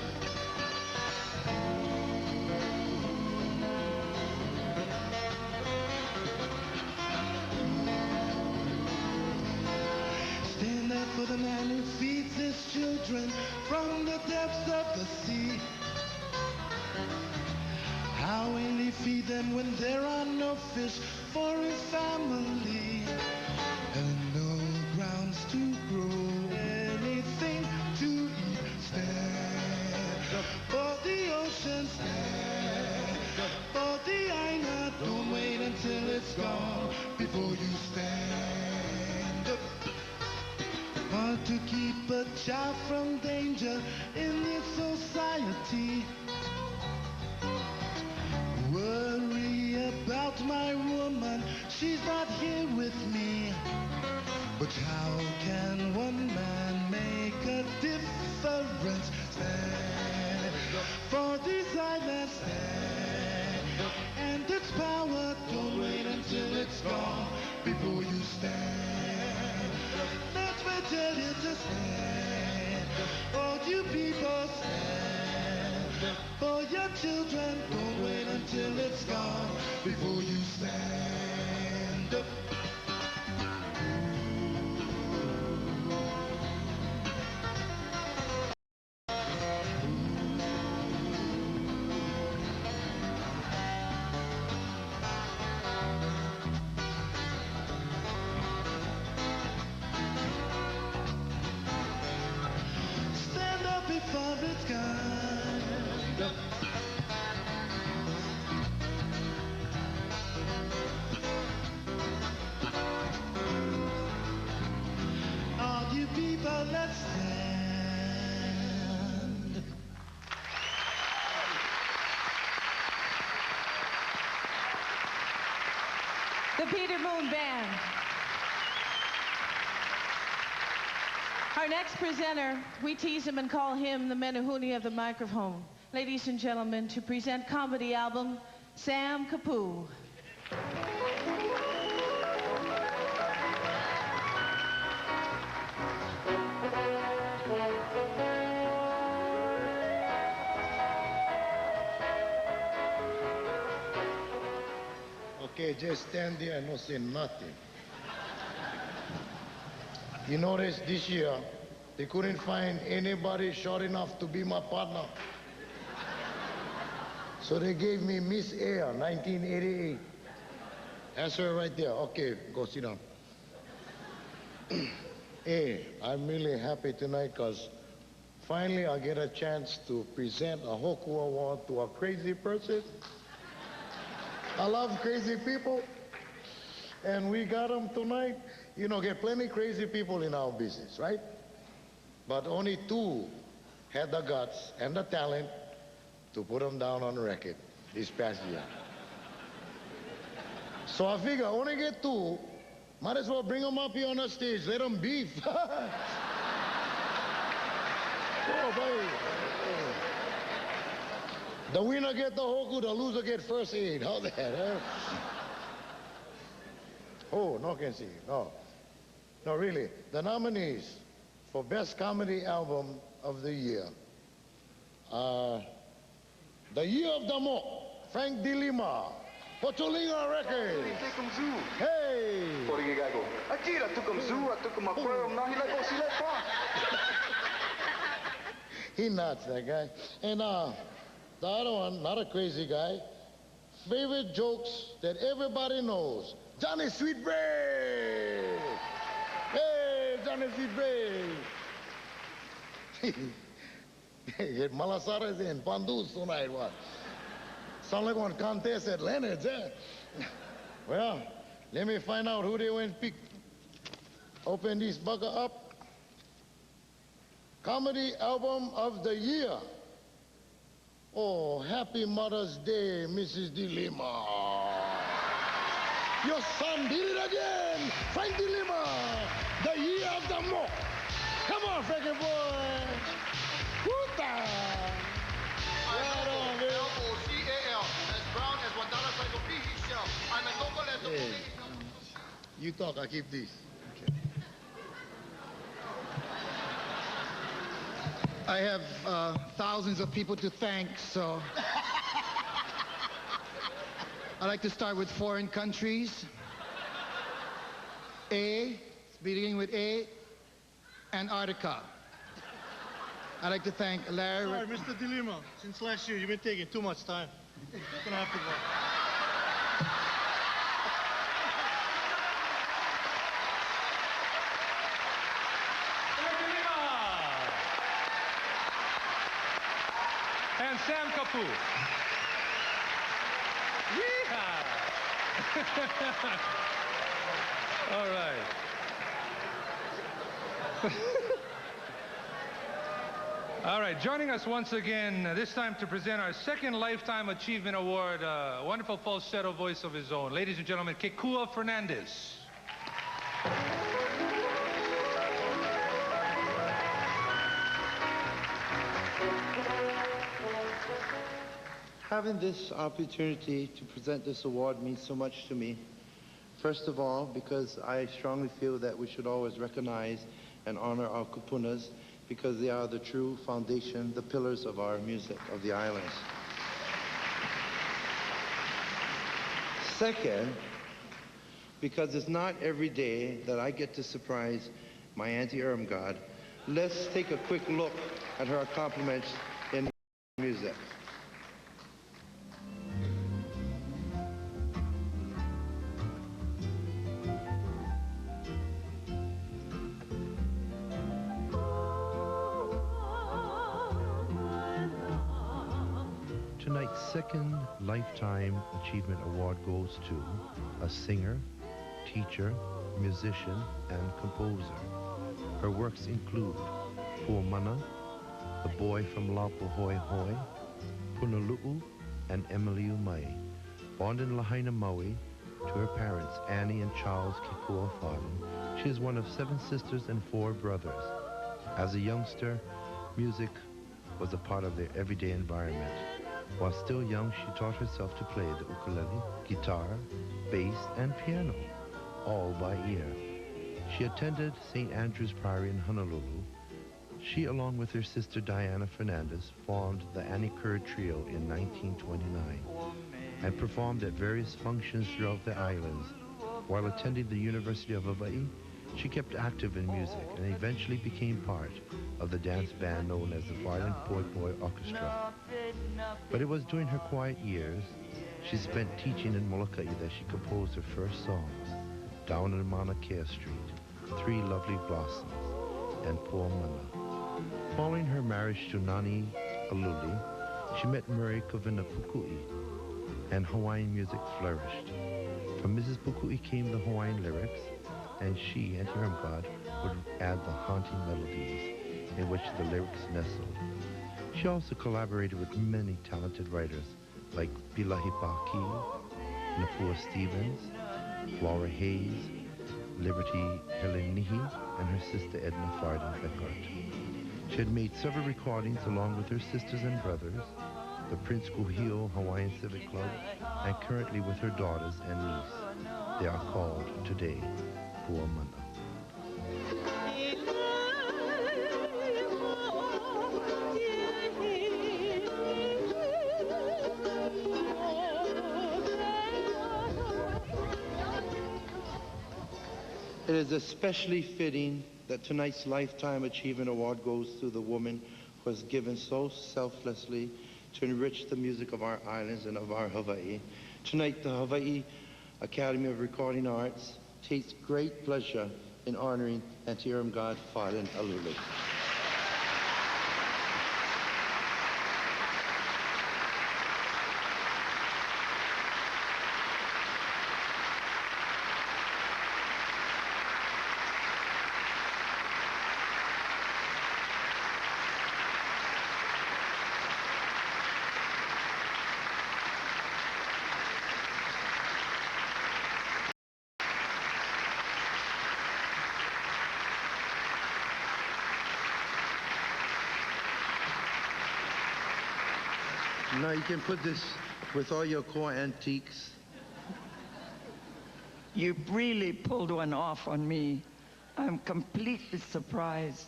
Stand up for the man who feeds his children from the depths of the sea. How will he feed them when there are no fish for his family? And no grounds to grow anything to eat. Stand up for the ocean, stand for the island. Don't wait until it's gone before you stand up. Hard to keep a child from danger in this society. Worry about my woman, she's not here with me. But how can one man make a difference? Stand for these islands, stand. And its power, don't wait until it's gone before you stand. Let me tell you to stand. All you people stand. For your children, don't wait until it's gone before you stand up. let's stand. The Peter Moon Band. Our next presenter, we tease him and call him the Menehune of the microphone. Ladies and gentlemen, to present comedy album, Sam Kapoo. Okay, just stand there and not say nothing. You notice this year, they couldn't find anybody short enough to be my partner. So they gave me Miss Air, 1988. That's her right there. Okay, go sit down. Hey, I'm really happy tonight because finally I get a chance to present a Hoku Award to a crazy person. I love crazy people, and we got them tonight. You know, get plenty crazy people in our business, right? But only 2 had the guts and the talent to put them down on the record this past year. So I figure, only get 2, might as well bring them up here on the stage, let them beef. Oh, baby. The winner get the Hoku, the loser get first aid. How that, huh? Oh, no can see, no. No, really, the nominees for Best Comedy Album of the Year are The Year of the Mo, Frank De Lima, Pocholinga Records. Hey! Akira took him zoo, I took him aquarium, now he let go see that far. He nuts, that guy. And the other one, not a crazy guy, favorite jokes that everybody knows, Johnny Sweetbread. Hey, Johnny Sweetbread. Get malasares and pandus tonight, what? Sound like one contest at Leonard's, eh? Well, let me find out who they went pick. Open this bugger up. Comedy Album of the Year. Oh, happy Mother's Day, Mrs. De Lima. Your son did it again, Frank De Lima, the Year of the Mo. Come on, Frankie boy. Puta. Right on, man. L-O-C-A-L, as brown as Wadala Psychopedia shell. I'm a local as the Hey, you talk, I keep this. I have thousands of people to thank, so I'd like to start with foreign countries. Beginning with A, Antarctica. I'd like to thank Larry. Sorry, Mr. De Lima, since last year you've been taking too much time. You're gonna have to go. And Sam Kapoo. Yeehaw! All right. All right, joining us once again, this time to present our second Lifetime Achievement Award, wonderful falsetto voice of his own. Ladies and gentlemen, Kekua Fernandez. Having this opportunity to present this award means so much to me. First of all, because I strongly feel that we should always recognize and honor our kupunas because they are the true foundation, the pillars of our music of the islands. Second, because it's not every day that I get to surprise my Auntie Irmgard. Let's take a quick look at her accomplishments in music. Tonight's second Lifetime Achievement Award goes to a singer, teacher, musician, and composer. Her works include Puamana, The Boy from Laupu Hoi Hoi, Punalu'u, and Emily Umai. Born in Lahaina, Maui, to her parents, Annie and Charles Kekua Fadin, she is one of 7 sisters and 4 brothers. As a youngster, music was a part of their everyday environment. While still young, she taught herself to play the ukulele, guitar, bass, and piano, all by ear. She attended St. Andrew's Priory in Honolulu. She, along with her sister Diana Fernandez, formed the Annie Kerr Trio in 1929 and performed at various functions throughout the islands. While attending the University of Hawaii, she kept active in music and eventually became part of the dance band known as the Violent Poi Poi Orchestra. But it was during her quiet years she spent teaching in Molokai that she composed her first songs, Down on Mauna Kea Street, 3 Lovely Blossoms, and Puamana. Following her marriage to Nani Aluli, she met Murray Kovina Pukui, and Hawaiian music flourished. From Mrs. Pukui came the Hawaiian lyrics, and she and Irmgard would add the haunting melodies in which the lyrics nestled. She also collaborated with many talented writers like Bilahi Paki, Napua Stevens, Flora Hayes, Liberty Helenihi, and her sister Edna Farden Eckart. She had made several recordings along with her sisters and brothers, the Prince Kuhio Hawaiian Civic Club, and currently with her daughters and niece. They are called today Puamana. It is especially fitting that tonight's Lifetime Achievement Award goes to the woman who has given so selflessly to enrich the music of our islands and of our Hawaii. Tonight, the Hawaii Academy of Recording Arts takes great pleasure in honoring Auntie Irmgard Fadin Aluli. Now you can put this with all your core antiques. You really pulled one off on me. I'm completely surprised.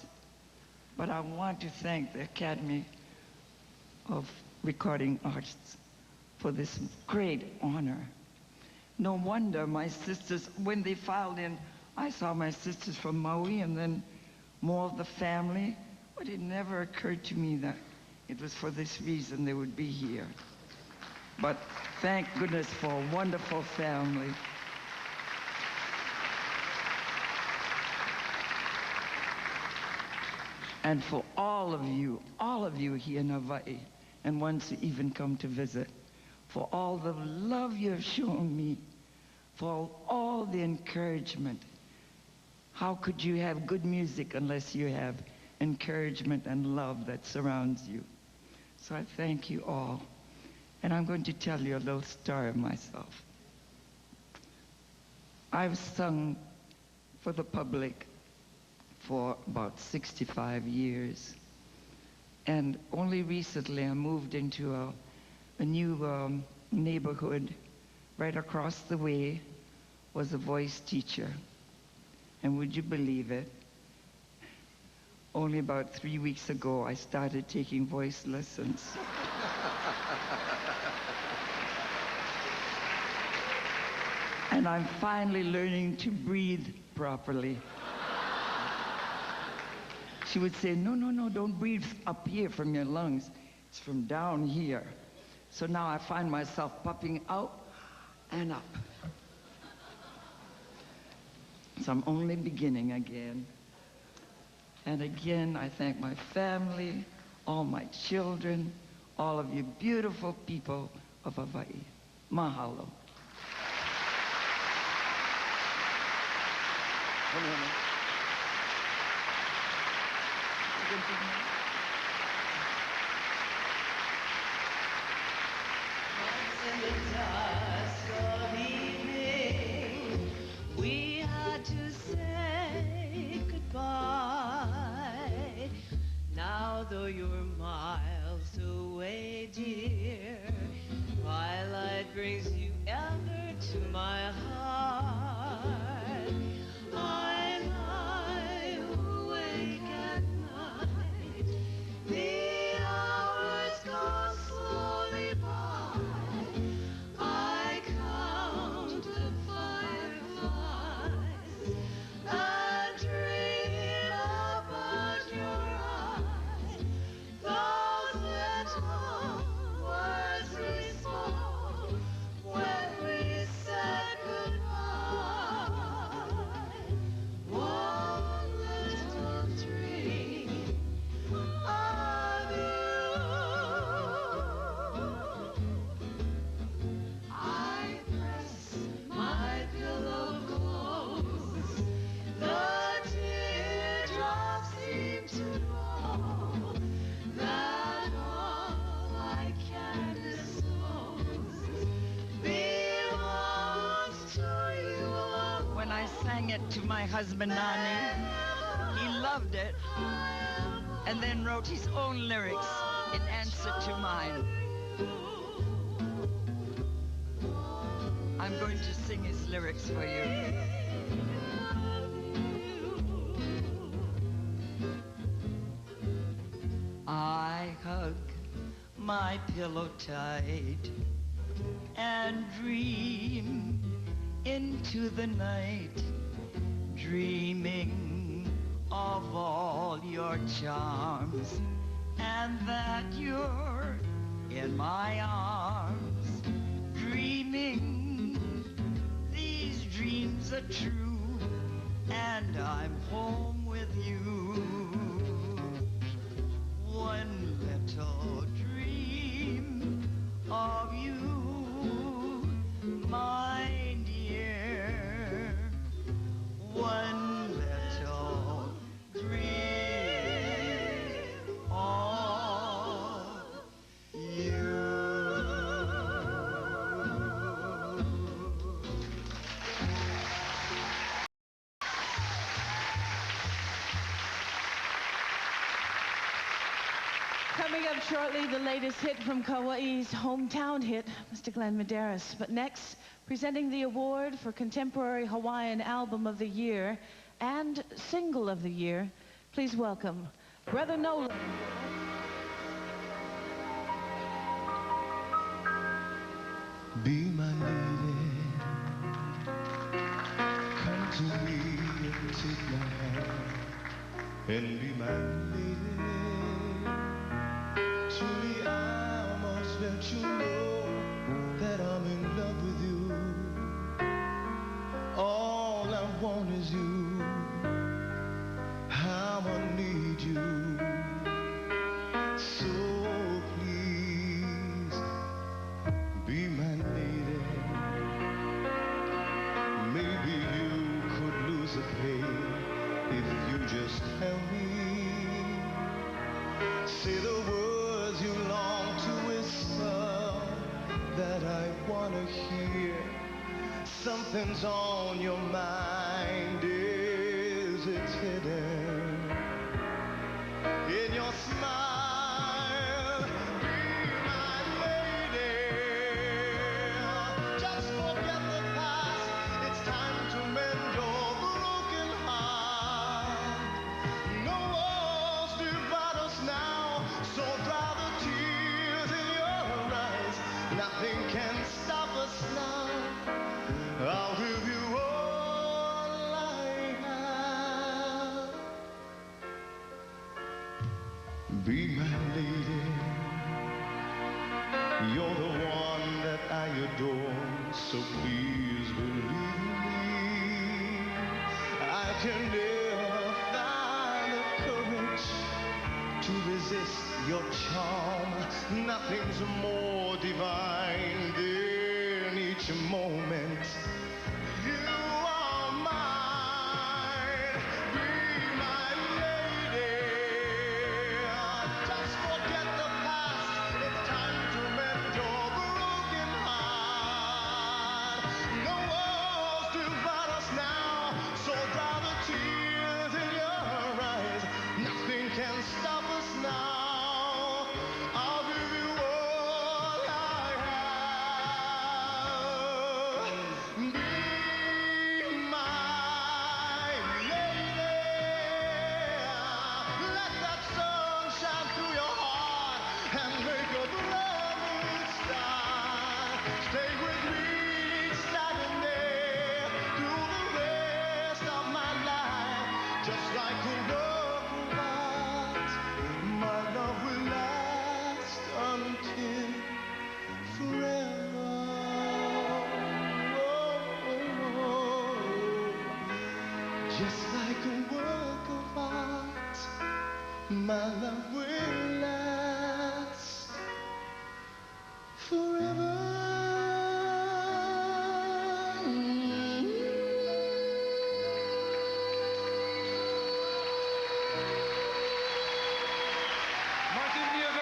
But I want to thank the Academy of Recording Arts for this great honor. No wonder my sisters, when they filed in, I saw my sisters from Maui and then more of the family, but it never occurred to me that it was for this reason they would be here. But thank goodness for a wonderful family. And for all of you here in Hawaii, and ones who even come to visit, for all the love you've shown me, for all the encouragement. How could you have good music unless you have encouragement and love that surrounds you? So I thank you all. And I'm going to tell you a little story of myself. I've sung for the public for about 65 years. And only recently I moved into a new neighborhood. Right across the way was a voice teacher. And would you believe it? Only about 3 weeks ago, I started taking voice lessons. And I'm finally learning to breathe properly. She would say, no, no, no, don't breathe up here from your lungs. It's from down here. So now I find myself puffing out and up. So I'm only beginning again. And again, I thank my family, all my children, all of you beautiful people of Hawaii. Mahalo. In the dusk of evening, we had to say goodbye. Now, though you're miles away, dear, twilight brings you ever to my heart. I lie awake at night. The hours go slowly by. I count the fireflies and dream about your eyes. Those little words we spoke when we said goodbye. One little dream of you. I press my pillow close. The teardrops seem to know that all I can disclose belongs to you alone. When I sang it to my husband, Nani, he loved it and then wrote his own lyrics in answer to mine. I'm going to sing his lyrics for you. I hug my pillow tight and dream into the night, dreaming of all your charms and that you're in my arms, dreaming these dreams are true and I'm home with you. One little dream of you, my dear. One little dream of you. Coming up shortly, the latest hit from Kauai's hometown hit, Mr. Glenn Medeiros. But next, presenting the award for Contemporary Hawaiian Album of the Year and Single of the Year, please welcome Brother Nolan. Be my lady, come to me and take my hand, and be my lady. Truly I must let you know that I'm in love with you. All I want is you, how I need you. So please, be my lady. Maybe you could lose a pain if you just tell me. Say the words you long to whisper that I want to hear. Something's on your mind, is it hidden in your smile? Be my lady. Just forget the past. It's time to mend your broken heart. No walls divide us now, so dry the tears in your eyes. Nothing can stop us now. I'll give you all I have. Be my lady. You're the one that I adore, so please believe me. I can never find the courage to resist your charm. Nothing's more divine than each moment you are mine. Be my lady. Just like a work of art, my love will last until forever. Just like a work of art, my love will last forever.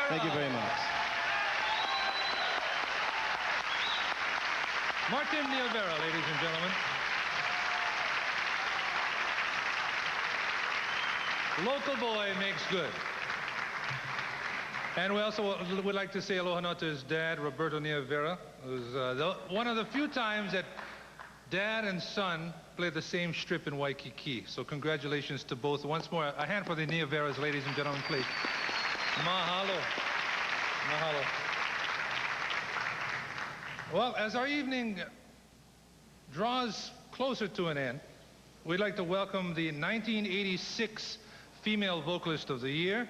Thank you very much. Martin Nievera, ladies and gentlemen. Local boy makes good. And we also would like to say aloha to his dad, Roberto Nievera. It was one of the few times that dad and son played the same strip in Waikiki. So congratulations to both. Once more, a hand for the Nieveras, ladies and gentlemen, please. Mahalo. Mahalo. Well, as our evening draws closer to an end, we'd like to welcome the 1986 Female Vocalist of the Year,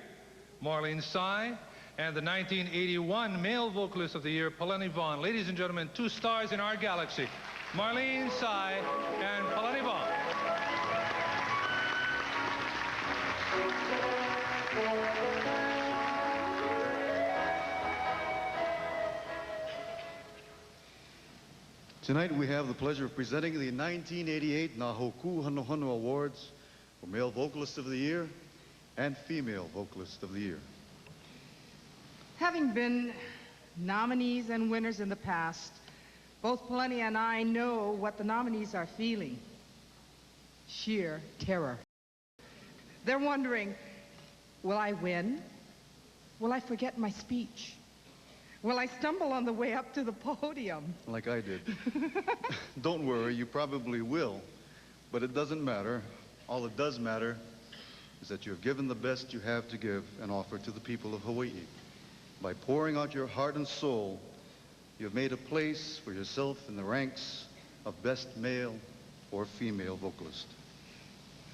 Marlene Tsai, and the 1981 Male Vocalist of the Year, Palani Vaughn. Ladies and gentlemen, two stars in our galaxy, Marlene Tsai and Palani Vaughn. Tonight we have the pleasure of presenting the 1988 Nahoku Hanohano Awards for Male Vocalist of the Year and Female Vocalist of the Year. Having been nominees and winners in the past, both Palani and I know what the nominees are feeling. Sheer terror. They're wondering, will I win? Will I forget my speech? Will I stumble on the way up to the podium? Like I did. Don't worry, you probably will, but it doesn't matter. All that does matter is that you have given the best you have to give and offer to the people of Hawaii. By pouring out your heart and soul, you have made a place for yourself in the ranks of best male or female vocalist.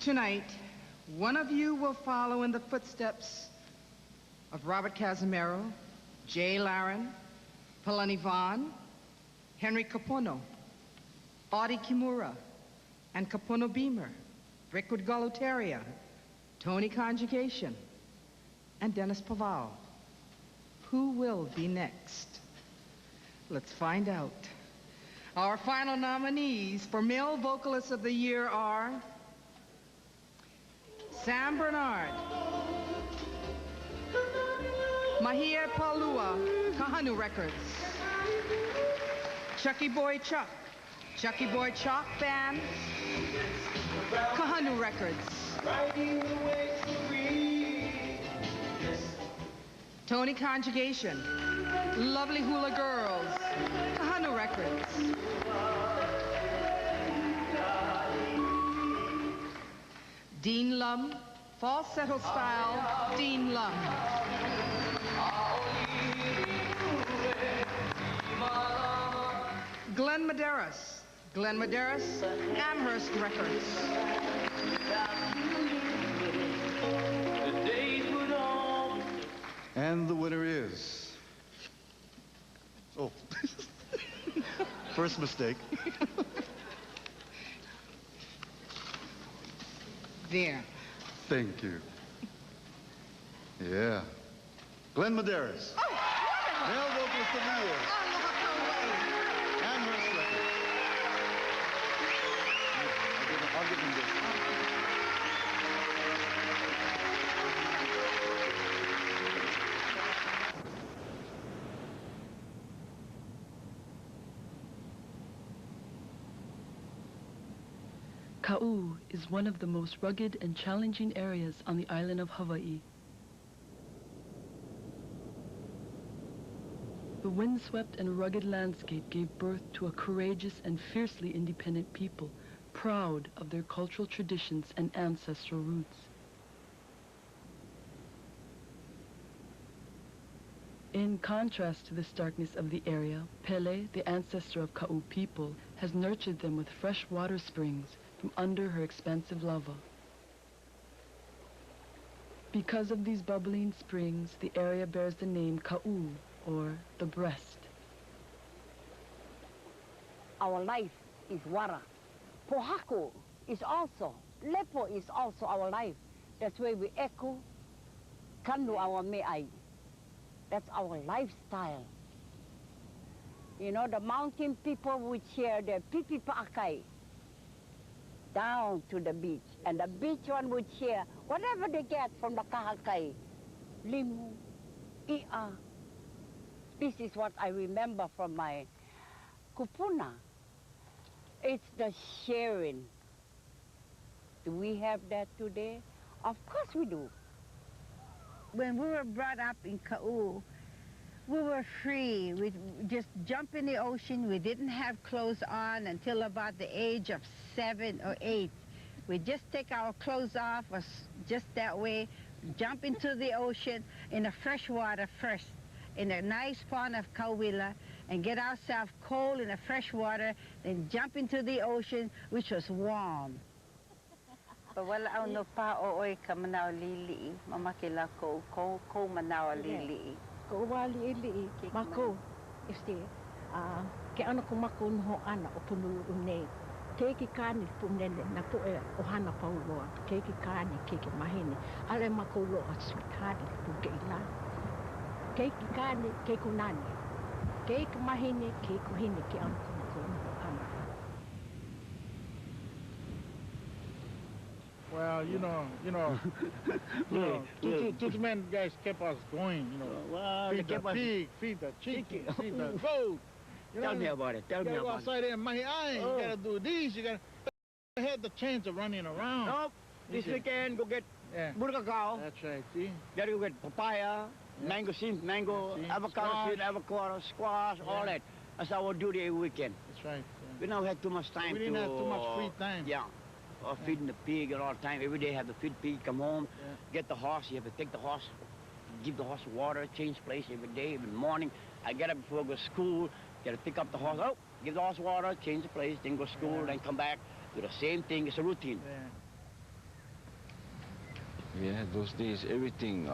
Tonight, one of you will follow in the footsteps of Robert Casimiro, Jay Laren, Palani Vaughn, Henry Kapono, Audie Kimura, and Kapono Beamer, Brickwood Galutaria, Tony Conjugation, and Dennis Paval. Who will be next? Let's find out. Our final nominees for Male Vocalists of the Year are Sam Bernard, Mahia Palua, Kahanu Records, Chucky Boy Chuck, Chucky Boy Chalk Band, Kahanu Records, Tony Conjugation, Lovely Hula Girls, Kahanu Records, Dean Lum, falsetto style, Dean Lum. Glenn Medeiros, Amherst Records. And the winner is... Oh, first mistake. There. Thank you. Yeah. Glenn Medeiros. Oh, wonderful. Male Vocalist of the Year. Amherst Records. I'll give him this. Ka'u is one of the most rugged and challenging areas on the island of Hawaii. The windswept and rugged landscape gave birth to a courageous and fiercely independent people, proud of their cultural traditions and ancestral roots. In contrast to the starkness of the area, Pele, the ancestor of Ka'u people, has nurtured them with fresh water springs from under her expansive lava. Because of these bubbling springs, the area bears the name Ka'u, or the breast. Our life is wara. Pohako is also, lepo is also our life. That's where we echo, kandu our me'ai. That's our lifestyle. You know, the mountain people would share their pipi pa'akai down to the beach. And the beach one would share whatever they get from the kahakai. Limu, ia. This is what I remember from my kupuna. It's the sharing. Do we have that today? Of course we do. When we were brought up in Ka'u, we were free. We just jump in the ocean. We didn't have clothes on until about the age of 7 or 8. We just take our clothes off, or just that way, jump into the ocean in the fresh water first, in a nice pond of Kauwila, and get ourselves cold in the fresh water, then jump into the ocean, which was warm. Wala au no pa o oi ka manao lili, mamakila ko manao lili. Ko wa lili, mako, este, ke ano ko mako no ana o punu une. Keiki kani punene na po e ohana pauloa. Keiki kani, keiki mahine. Ale mako lo a sweethearty pu keila. Keiki kani, keiku nani. Keiki mahine, keiku hine ke ano ko mako no ana. Well, you know, two men guys kept us going, you know. Well, feed the pig, feed the chicken, feed the goat. Tell me about it. Tell me go about outside there and mahi ay. You gotta do this. You gotta. I had the chance of running around. Nope. This weekend, go get burgacao. That's right. See. Gotta go get papaya, mango seed, mango, avocado seed, avocado, squash, all that. That's our duty every weekend. That's right. We don't have too much time We didn't have too much free time. Yeah. Or feeding the pig and all the time. Every day have to feed pig, come home, get the horse. You have to take the horse, give the horse water, change place every day, every morning. I get up before I go to school, got to pick up the horse. Oh, give the horse water, change the place, then go to school, then come back, do the same thing. It's a routine. Yeah, those days everything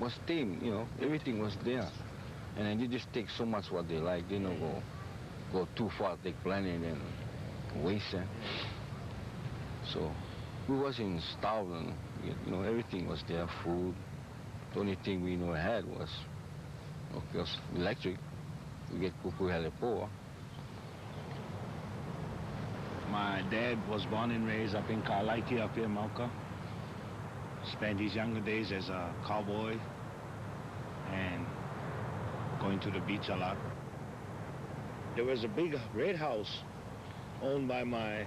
was tame, you know, everything was there. And then you just take so much what they like, they don't go too far, take plenty and then waste it. So we wasn't starving, you know, everything was there, food. The only thing we had was, of course, electric. We get kuku helepoa. My dad was born and raised up in Kalaiki, up here in Mauka. Spent his younger days as a cowboy and going to the beach a lot. There was a big red house owned by my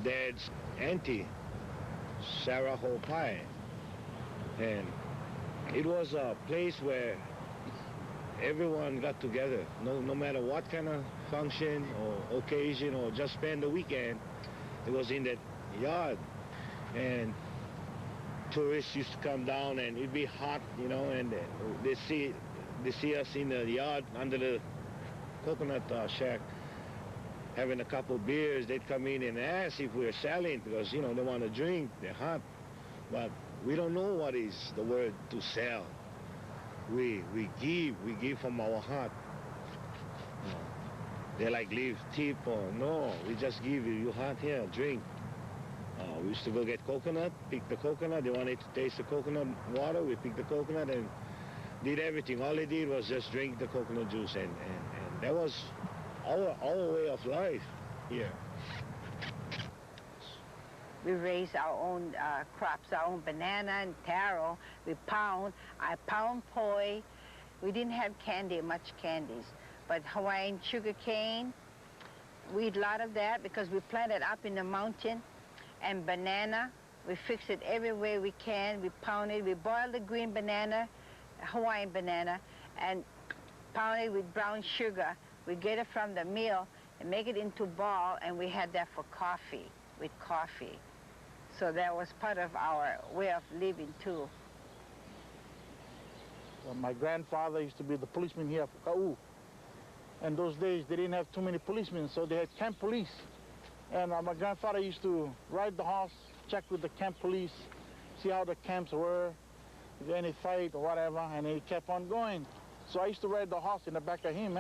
dad's auntie, Sarah Hopai. And it was a place where everyone got together, no matter what kind of function or occasion or just spend the weekend. It was in that yard. And tourists used to come down and it'd be hot, you know, and they see us in the yard under the coconut shack having a couple beers. They'd come in and ask if we're selling because, you know, they want to drink, they're hot. But we don't know what is the word to sell. We give from our heart. They like leave tip or no, we just give you heart here, drink. We used to go get coconut, pick the coconut. They wanted to taste the coconut water. We picked the coconut and did everything. All they did was just drink the coconut juice, and that was our way of life here. We raise our own crops, our own banana and taro. We pound. I pound poi. We didn't have much candies, but Hawaiian sugar cane, we eat a lot of that because we plant it up in the mountain. And banana, we fix it every way we can. We pound it. We boil the green banana, Hawaiian banana, and pound it with brown sugar. We get it from the mill and make it into ball, and we had that for coffee, with coffee. So that was part of our way of living, too. Well, my grandfather used to be the policeman here for Ka'u. And those days, they didn't have too many policemen, so they had camp police. And my grandfather used to ride the horse, check with the camp police, see how the camps were, if there any fight or whatever, and he kept on going. So I used to ride the horse in the back of him,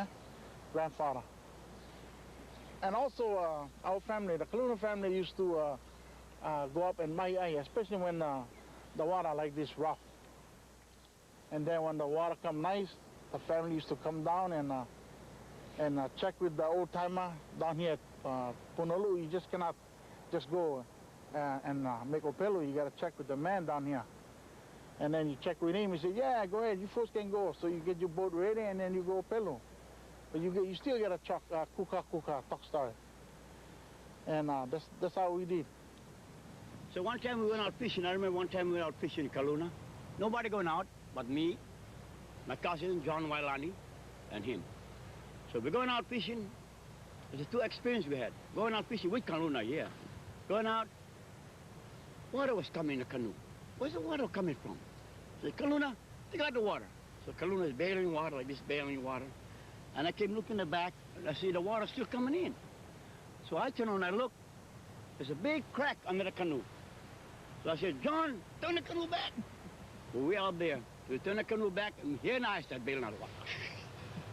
grandfather. And also our family, the Kaluna family, used to go up and mahi, especially when the water like this rough. And then when the water come nice, the family used to come down and check with the old timer down here at Punaluu. You just cannot just go and make opelu. You got to check with the man down here. And then you check with him. He said, yeah, go ahead. You first can go. So you get your boat ready and then you go opelu. But you still get a truck, kuka, talk story. And that's how we did. So one time we went out fishing. I remember one time we went out fishing in Kaluna. Nobody going out but me, my cousin, John Wailani, and him. So we're going out fishing. There's two experiences we had. Going out fishing with Kaluna, yeah. Going out, water was coming in the canoe. Where's the water coming from? So Kaluna, they got the water. So Kaluna is bailing water, like this, bailing water. And I came looking in the back, and I see the water still coming in. So I turn on and I look, there's a big crack under the canoe. So I said, John, turn the canoe back. So we're out there. So we turn the canoe back, and here and I start bailing out the water.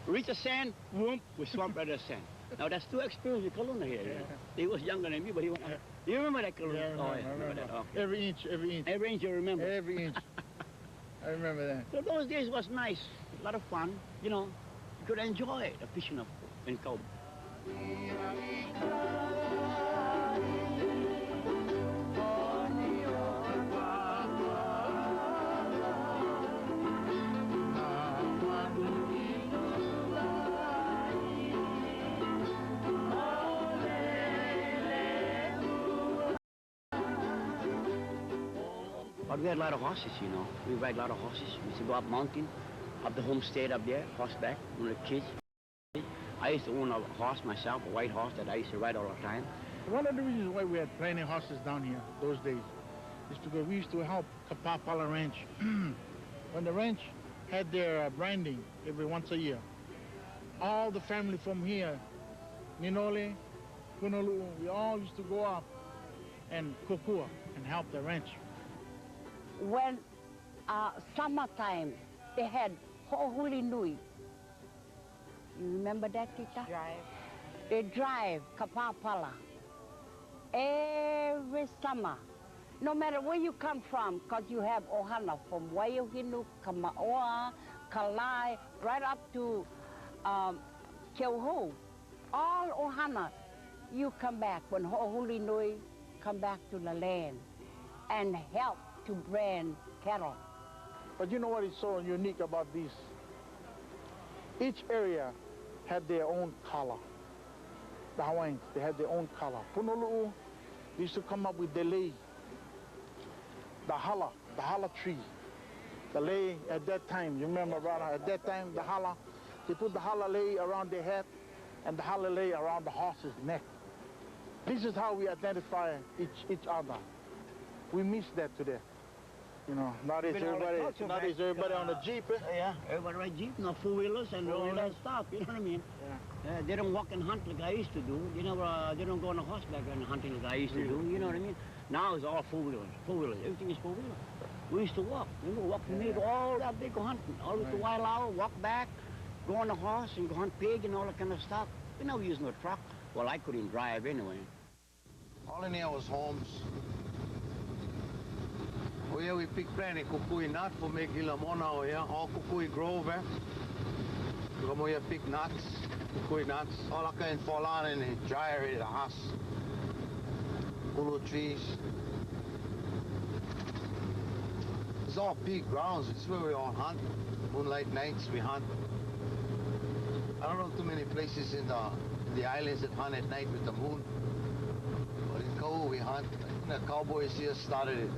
Reach the sand, boom, we swamp right at the sand. Now that's two experiences with Kaluna here. Yeah. He was younger than me, but he went. You remember that Kaluna? Yeah, I remember that. Okay. Every inch. Every inch you remember? Every inch. I remember that. So those days was nice, a lot of fun, you know. You could enjoy the fishing in Kauba. But we had a lot of horses, you know. We ride a lot of horses. We used to go up mountain, up the homestead up there, horseback, when we were kids. I used to own a horse myself, a white horse that I used to ride all the time. One of the reasons why we had plenty of horses down here those days is because we used to help Kapapala Ranch. When the ranch had their branding every once a year, all the family from here, Ninole, Punaluu, we all used to go up and kokua and help the ranch. When summertime, they had Ho'ohuli Nui. You remember that, Tita? Drive. They drive Kapapala every summer. No matter where you come from, because you have Ohana from Waiohinu, Kamaoa, Kalai, right up to Keuhou. All Ohana, you come back when Ho'ohuli Nui come back to the land and help to brand cattle. But you know what is so unique about this? Each area had their own color. The Hawaiians, they had their own color. Punaluu, they used to come up with the lei, the hala tree. The lei at that time, you remember, brother, at that time, the hala, they put the hala lei around their head and the hala lei around the horse's neck. This is how we identify each other. We miss that today. You know, nowadays everybody on a Jeep. Yeah, everybody ride Jeep, no four-wheelers and all that stuff, you know what I mean? Yeah. They don't walk and hunt like I used to do. They don't go on a horseback and hunting like I used to do, you know what I mean? Now it's all four-wheelers, everything is four-wheeler. We used to walk, walk from here to all that big hunting, all the way to Wailau, walk back, go on a horse and go hunt pig and all that kind of stuff. We never used no truck. Well, I couldn't drive anyway. All in here was homes. Oh yeah, we pick plenty kukui nut for make ilamona. Oh yeah, all kukui grove. Come here, pick nuts, kukui nuts. All I can fall on and dry already the house. Ulu trees. It's all big grounds. It's where we all hunt. Moonlight nights we hunt. I don't know too many places in the islands that hunt at night with the moon. But in Kau we hunt. The cowboys here started it.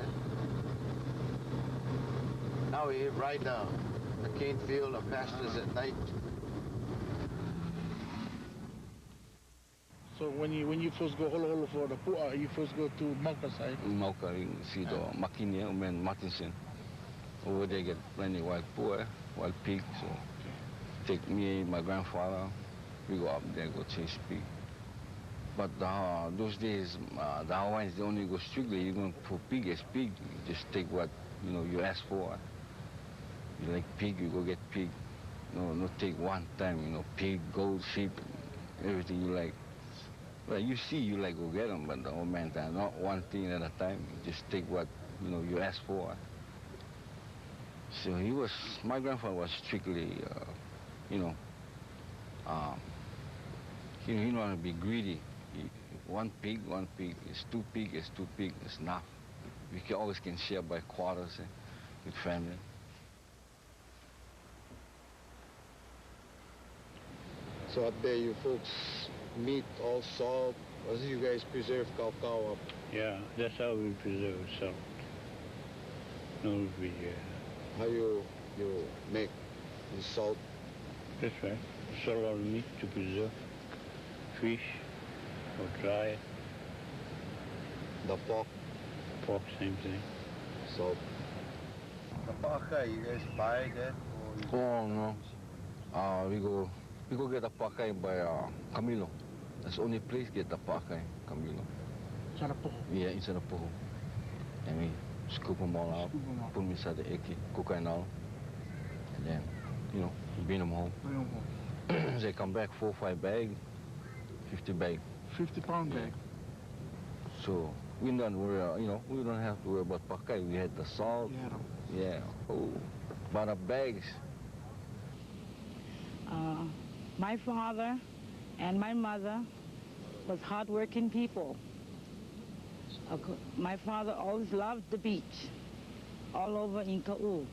Now we ride the cane field, the pastures at night. So when you first go holo for the pu'a, you first go to Mauka side? Mauka, you see the Makinia, and Martinson. Over there get plenty wild pu'a, wild pig. So take me, my grandfather, we go up there, go chase pig. But those days, the Hawaiians, they only go strictly. You're going for pig as pig. You just take what, you know, you ask for. You like pig, you go get pig. No, not take one time, you know, pig, goat, sheep, everything you like. Well, you see, you like go get them, but the old man, not one thing at a time. You just take what, you know, you ask for. So my grandfather was strictly, you know, he didn't want to be greedy. One pig is two pig, it's enough. We always can share by quarters with family. So up there, you folks meat all salt. Or do you guys preserve cow up? Yeah, that's how we preserve salt. No, How you make the salt? That's right. Salt or meat to preserve. Fish or dry it. The pork? Pork, same thing. Salt. The paka, you guys buy that? Oh, no. We go get a pakai by Camilo. That's the only place get a pakai, Camilo. Yeah, inside the poho. And we scoop them all out, put them inside the eki, cook and all. And then, you know, bring them home. They come back 4 or 5 bags, 50 bag. 50-pound bag. So we don't worry, you know, we don't have to worry about pakai. We had the salt. Yeah. Oh, but the bags. My father and my mother was hard-working people. My father always loved the beach all over in Ka'u.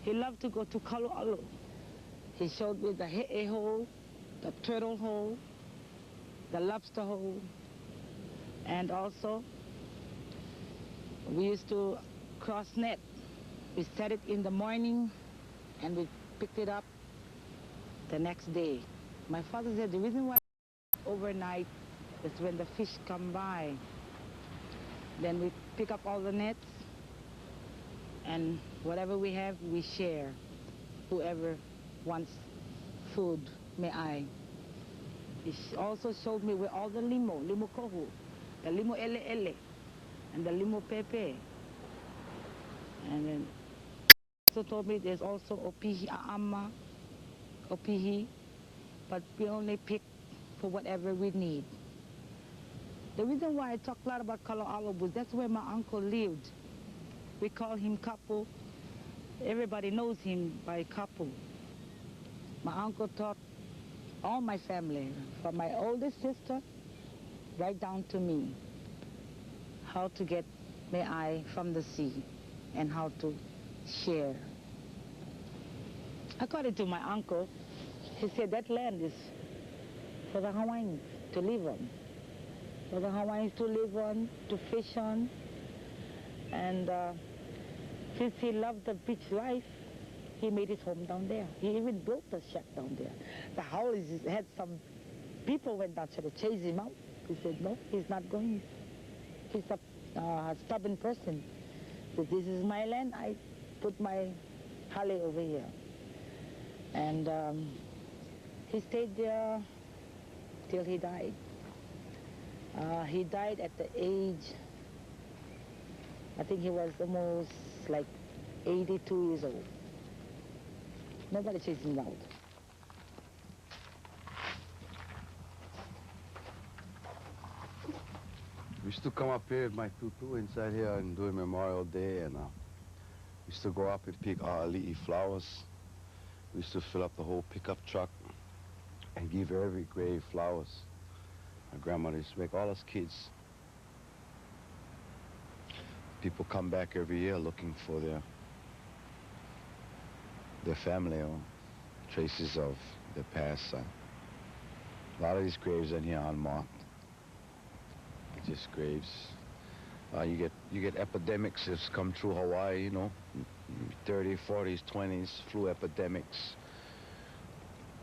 He loved to go to Kalu'alu. He showed me the he'e hole, the turtle hole, the lobster hole, and also we used to cross net. We set it in the morning and we picked it up the next day. My father said the reason why overnight is when the fish come by. Then we pick up all the nets and whatever we have, we share. Whoever wants food, may I. He also showed me where all the limo kohu, the limo ele, and the limo pepe. And then also told me there's also opihi aama, opihi, but we only pick for whatever we need. The reason why I talk a lot about Kalo'alo was that's where my uncle lived. We call him Kapu. Everybody knows him by Kapu. My uncle taught all my family, from my oldest sister right down to me, how to get me'ai from the sea and how to share. According to my uncle, he said that land is for the Hawaiians to live on. For the Hawaiians to live on, to fish on. And since he loved the beach life, he made his home down there. He even built a shack down there. The houses had some people went down to chase him out. He said, no, he's not going. He's a stubborn person. He said, this is my land. I put my hale over here. And he stayed there till he died. He died at the age, I think he was almost like 82 years old. Nobody chased him out. We used to come up here with my tutu inside here and do a Memorial Day, and we used to go up and pick ali'i flowers. We used to fill up the whole pickup truck and give every grave flowers. My grandmother used to make all us kids. People come back every year looking for their family or traces of their past. A lot of these graves in here are unmarked. They're just graves. You get epidemics that's come through Hawaii, you know, 30s, 40s, 20s, flu epidemics,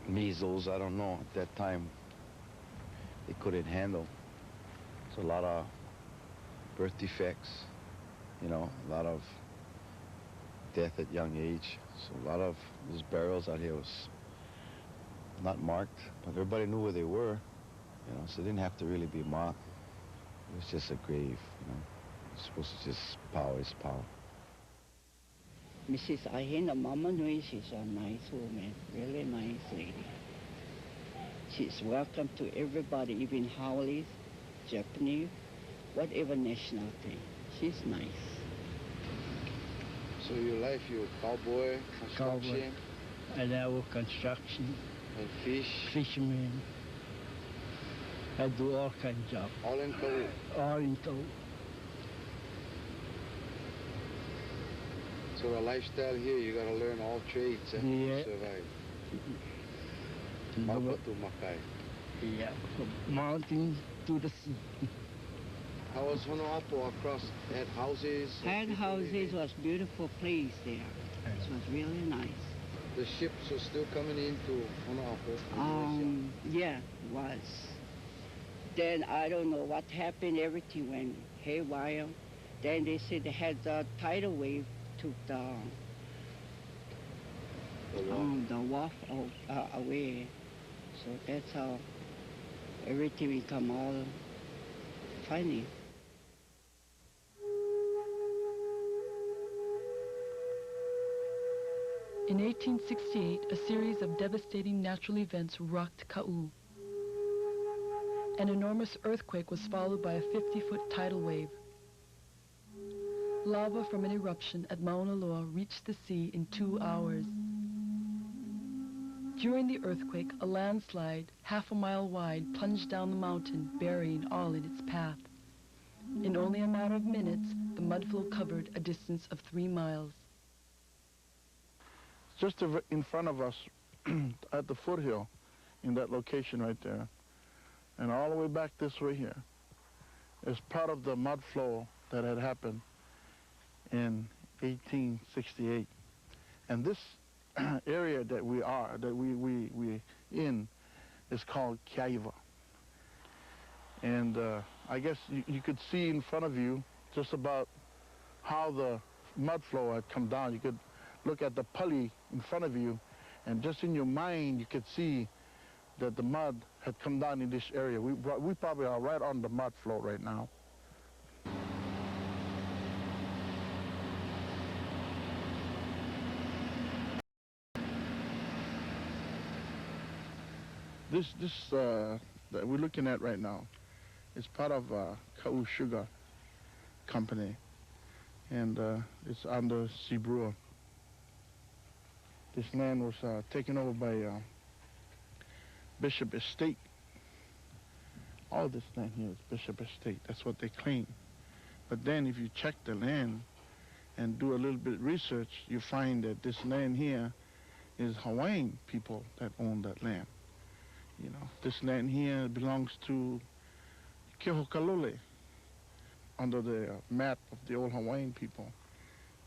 measles, I don't know, at that time they couldn't handle. So a lot of birth defects, you know, a lot of death at young age. So a lot of those burials out here was not marked, but everybody knew where they were. You know, so it didn't have to really be marked. It was just a grave, you know. It's supposed to just power is power. Mrs. Ahina Mama Nui, she's a nice woman, really nice lady. She's welcome to everybody, even Howleys, Japanese, whatever nationality. She's nice. So your life, you're a cowboy, construction? And I work construction. And fish? Fisherman. I do all kinds of jobs. All in Kau? All in Kau. So the lifestyle here, you gotta learn all trades to survive. Mapa to Makai. Yeah, from mountains to the sea. How was Honoapo across? Had houses? Had houses, was beautiful place there. It was really nice. The ships are still coming into Honoapo? Yeah, was. Then I don't know what happened, everything went haywire. Then they said they had the tidal wave took the wharf away. So that's how everything become all funny. In 1868, a series of devastating natural events rocked Kau. An enormous earthquake was followed by a 50-foot tidal wave. Lava from an eruption at Mauna Loa reached the sea in 2 hours. During the earthquake, a landslide, half a mile wide, plunged down the mountain, burying all in its path. In only a matter of minutes, the mudflow covered a distance of 3 miles. Just in front of us, at the foothill, in that location right there, and all the way back this way here, is part of the mud flow that had happened in 1868. And this area that we in is called Kiaiva. And I guess you could see in front of you just about how the mud flow had come down. You could look at the pulley in front of you, and just in your mind you could see that the mud had come down in this area. We probably are right on the mud flow right now. This that we're looking at right now is part of Kau Sugar Company, and it's under Seabrewer. This land was taken over by Bishop Estate. All this land here is Bishop Estate. That's what they claim. But then if you check the land and do a little bit of research, you find that this land here is Hawaiian people that own that land. You know, this land here belongs to Kehokalole under the map of the old Hawaiian people.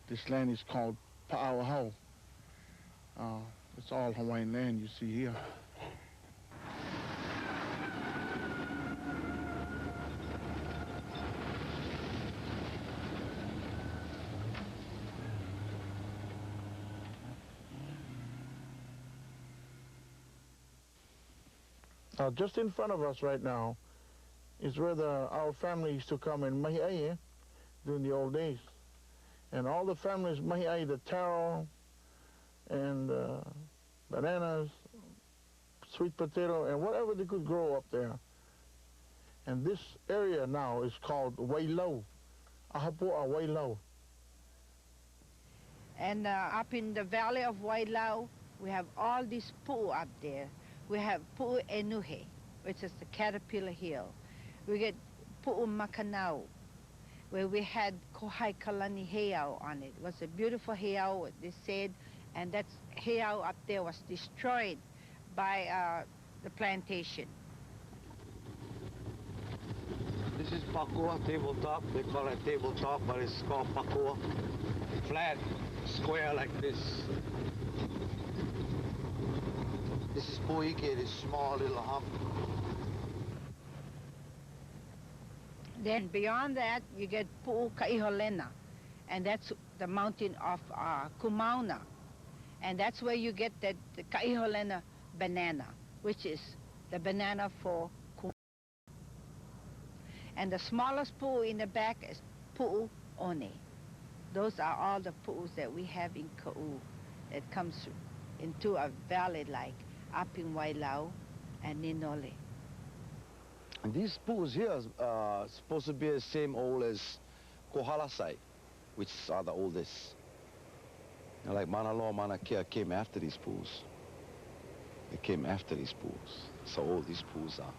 This land is called Pa'awahau. It's all Hawaiian land you see here. Just in front of us right now is where our family used to come in Mahi'ai during the old days. And all the families, Mahi'ai, the taro and bananas, sweet potato, and whatever they could grow up there. And this area now is called Wailau, Ahapo'a Wailau. And up in the valley of Wailau, we have all this pu'u up there. We have Pu'u Enuhe, which is the Caterpillar Hill. We get Pu'u Makanau, where we had Kohai Kalani Heiau on it. It was a beautiful heiau, they said, and that heiau up there was destroyed by the plantation. This is Pakua tabletop. They call it tabletop, but it's called Pakua. Flat, square like this. This is Pu'ike, this small little hump. Then beyond that, you get Pu'u Ka'iholena, and that's the mountain of Kumauna. And that's where you get the Ka'iholena banana, which is the banana for And the smallest pool in the back is pu'u one. Those are all the pu'us that we have in Ka'u that comes into a valley like up in Wailau and Ninole. And these pools here are supposed to be the same old as Kohalasai, which are the oldest. And like Manaloa, Manakea came after these pools. They came after these pools. So old these pools are.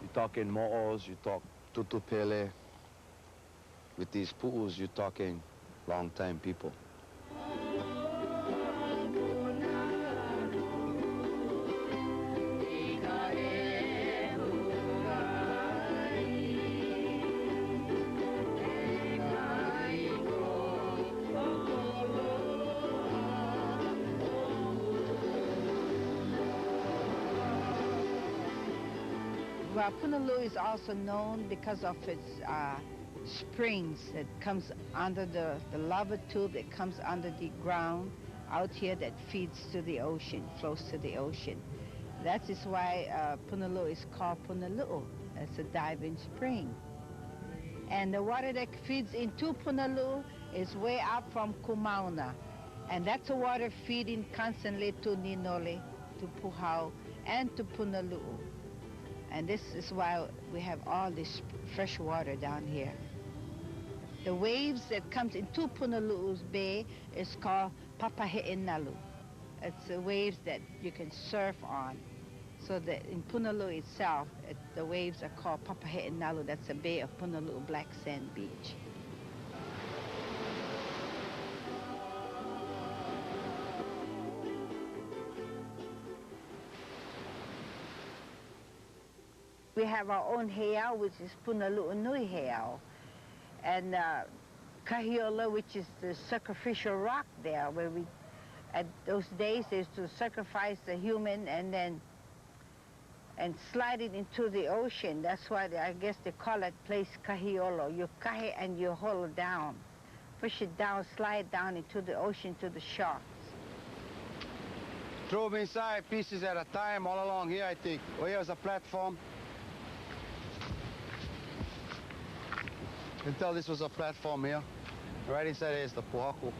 You talk in Mo'os, you talk Tutupele. With these pools, you're talking long-time people. Well, Punaluu is also known because of its springs that comes under the lava tube that comes under the ground out here that feeds to the ocean, flows to the ocean. That is why Punaluu is called Punaluu. It's a diving spring. And the water that feeds into Punaluu is way up from Kumauna. And that's the water feeding constantly to Ninole, to Puhau, and to Punaluu. And this is why we have all this fresh water down here. The waves that comes into Punaluu's bay is called Papahe'enalu. It's the waves that you can surf on. So that in Punaluu itself, the waves are called Papahe'enalu. That's the bay of Punaluu Black Sand Beach. We have our own heiau, which is Punaluu Nui heiau. And Kahiola, which is the sacrificial rock there, where we, at those days, they used to sacrifice the human and slide it into the ocean. That's why I guess they call that place Kahiolo. You kahe and you hold down. Push it down, slide down into the ocean to the sharks. Throw them inside pieces at a time all along here, I think. Oh, here's a platform. You can tell this was a platform here. Right inside here is the Puhaku.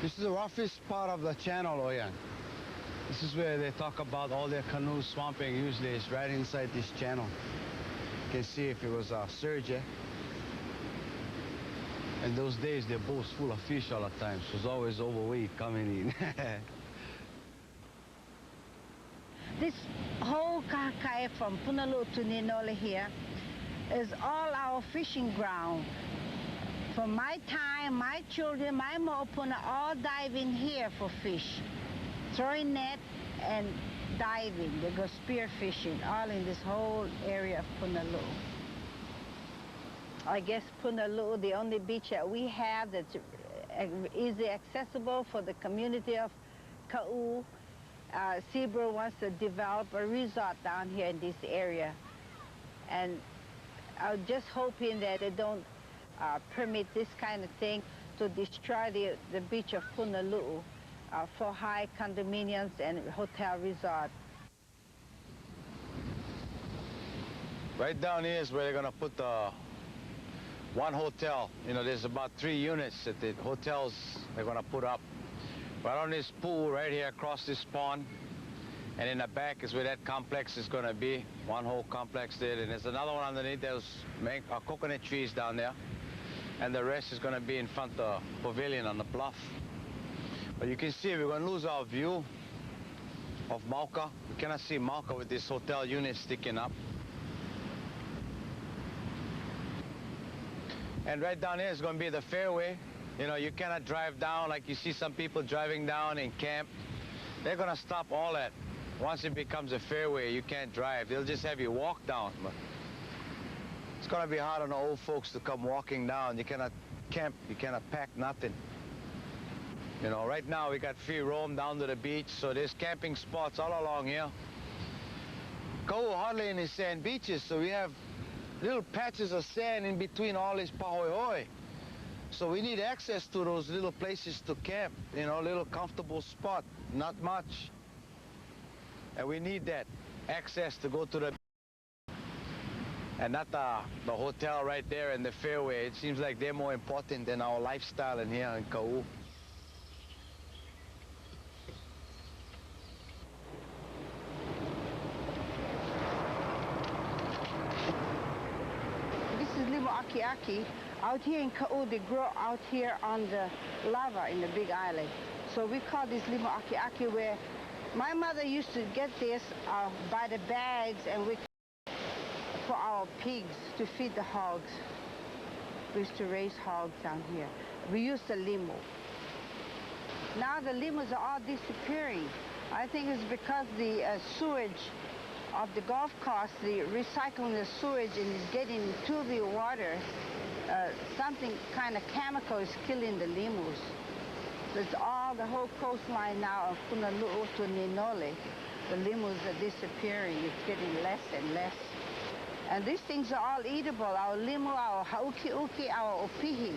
This is the roughest part of the channel, Oyan. This is where they talk about all their canoes swamping. Usually it's right inside this channel. You can see if it was a surge, eh? In those days, their boats full of fish all the time, so it's always overweight coming in. This whole kahakai from Punaluu to Ninole here is all our fishing ground. From my time, my children, my mopuna all dive in here for fish. Throwing net and diving. They go spear fishing, all in this whole area of Punaluu. I guess Punaluu, the only beach that we have that's easily accessible for the community of Ka'u. Seabro wants to develop a resort down here in this area. And I'm just hoping that they don't permit this kind of thing to destroy the beach of Punaluu for high condominiums and hotel resort. Right down here is where they're gonna put the one hotel. You know, there's about 3 units that the hotels they're gonna put up. Right on this pool right here across this pond. And in the back is where that complex is gonna be. One whole complex there. And there's another one underneath. There's coconut trees down there. And the rest is gonna be in front of the pavilion on the bluff. But you can see we're gonna lose our view of Mauka. We cannot see Mauka with this hotel unit sticking up. And right down here is going to be the fairway. You know, you cannot drive down like you see some people driving down in camp. They're going to stop all that. Once it becomes a fairway, you can't drive. They'll just have you walk down. But it's going to be hard on the old folks to come walking down. You cannot camp. You cannot pack nothing. You know, right now we got free roam down to the beach, so there's camping spots all along here. Ka'u hardly any sand beaches, so we have little patches of sand in between all this pahoehoe. So we need access to those little places to camp, you know, little comfortable spot, not much. And we need that access to go to the And not the hotel right there in the fairway. It seems like they're more important than our lifestyle in here in Ka'u. This is limo aki-aki. Out here in Ka'u, they grow out here on the lava in the big island. So we call this limo aki-aki, where my mother used to get this by the bags, and we for our pigs to feed the hogs. We used to raise hogs down here. We used the limo. Now the limos are all disappearing. I think it's because the sewage of the golf course, the recycling the sewage and is getting into the water. Something kind of chemical is killing the lemurs. It's all the whole coastline now of Punalu'u to Ninole. The lemurs are disappearing. It's getting less and less. And these things are all eatable. Our limu, our hauki-uki, our opihi.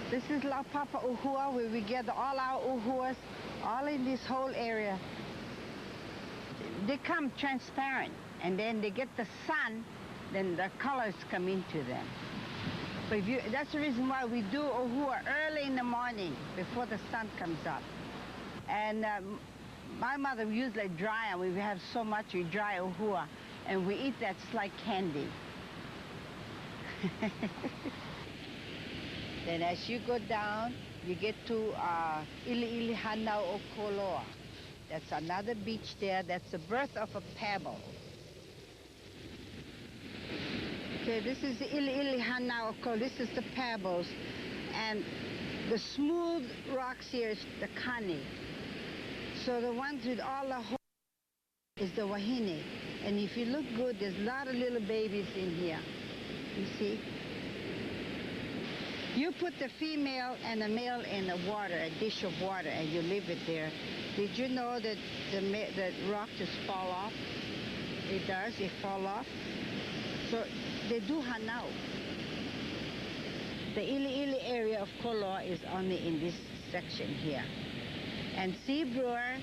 This is La Papa Uhua, where we gather all our uhuas, all in this whole area. They come transparent, and then they get the sun, then the colors come into them. So that's the reason why we do uhua early in the morning, before the sun comes up. And my mother usually dry them. We have so much, we dry uhua, and we eat that like candy. Then as you go down, you get to Ili Hanau Okoloa. That's another beach there. That's the birth of a pebble. Okay, this is the Ili Hanau Okoloa. This is the pebbles. And the smooth rocks here is the kani. So the ones with all the holes is the wahine. And if you look good, there's a lot of little babies in here. You see? You put the female and the male in the water, a dish of water, and you leave it there. Did you know that the rock just fall off? It does, it fall off. So they do hanau. The Ili area of Koloa is only in this section here. And Seabrewer,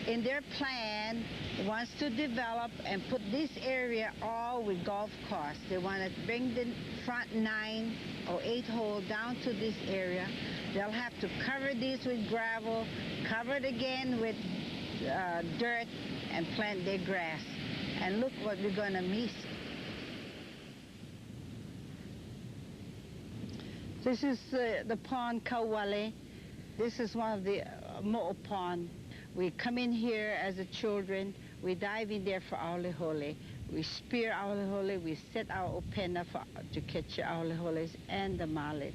in their plan, wants to develop and put this area all with golf course. They want to bring the front 9 or 8 hole down to this area. They'll have to cover this with gravel, cover it again with dirt, and plant their grass. And look what we're going to miss. This is the pond Kauwale. This is one of the mo'o pond. We come in here as a children. We dive in there for our lehole. We spear our lehole. We set our opena to catch our leholes and the mallet.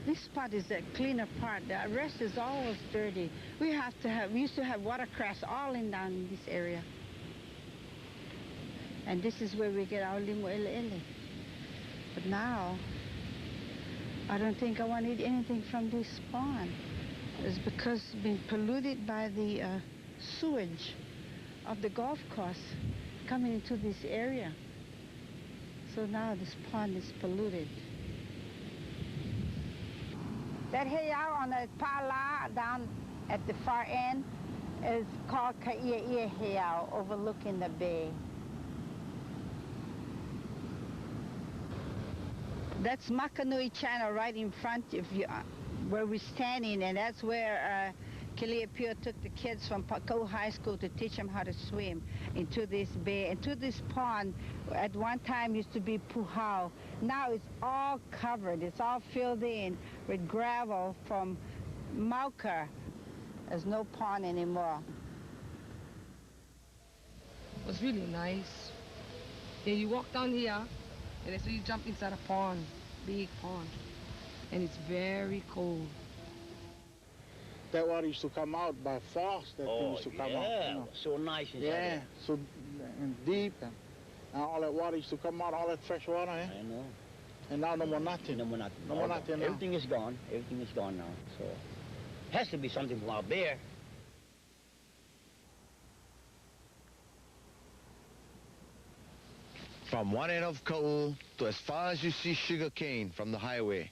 This spot is a cleaner part. The rest is always dirty. We used to have watercress all down in this area. And this is where we get our limu ele. But now, I don't think I want to eat anything from this pond. It's because it's been polluted by the sewage of the golf course coming into this area. So now this pond is polluted. That heiau on the pala down at the far end is called Ka'ia heiau, overlooking the bay. That's Makanui Channel right in front of you, where we're standing, and that's where Kiliapio took the kids from Pakau High School to teach them how to swim into this bay. Into this pond, at one time used to be puhau. Now it's all covered. It's all filled in with gravel from Mauka. There's no pond anymore. It was really nice. Yeah, you walk down here, and that's where you jump inside a pond, big pond. And it's very cold. That water used to come out by force. That thing used to come out. Yeah, it was so nice inside there. So and deep, and all that water used to come out, all that fresh water, eh? I know. And now no more nothing. No more nothing. No more nothing now. Everything is gone. Everything is gone now. So it has to be something from out there. From one end of Ka'u to as far as you see sugar cane from the highway,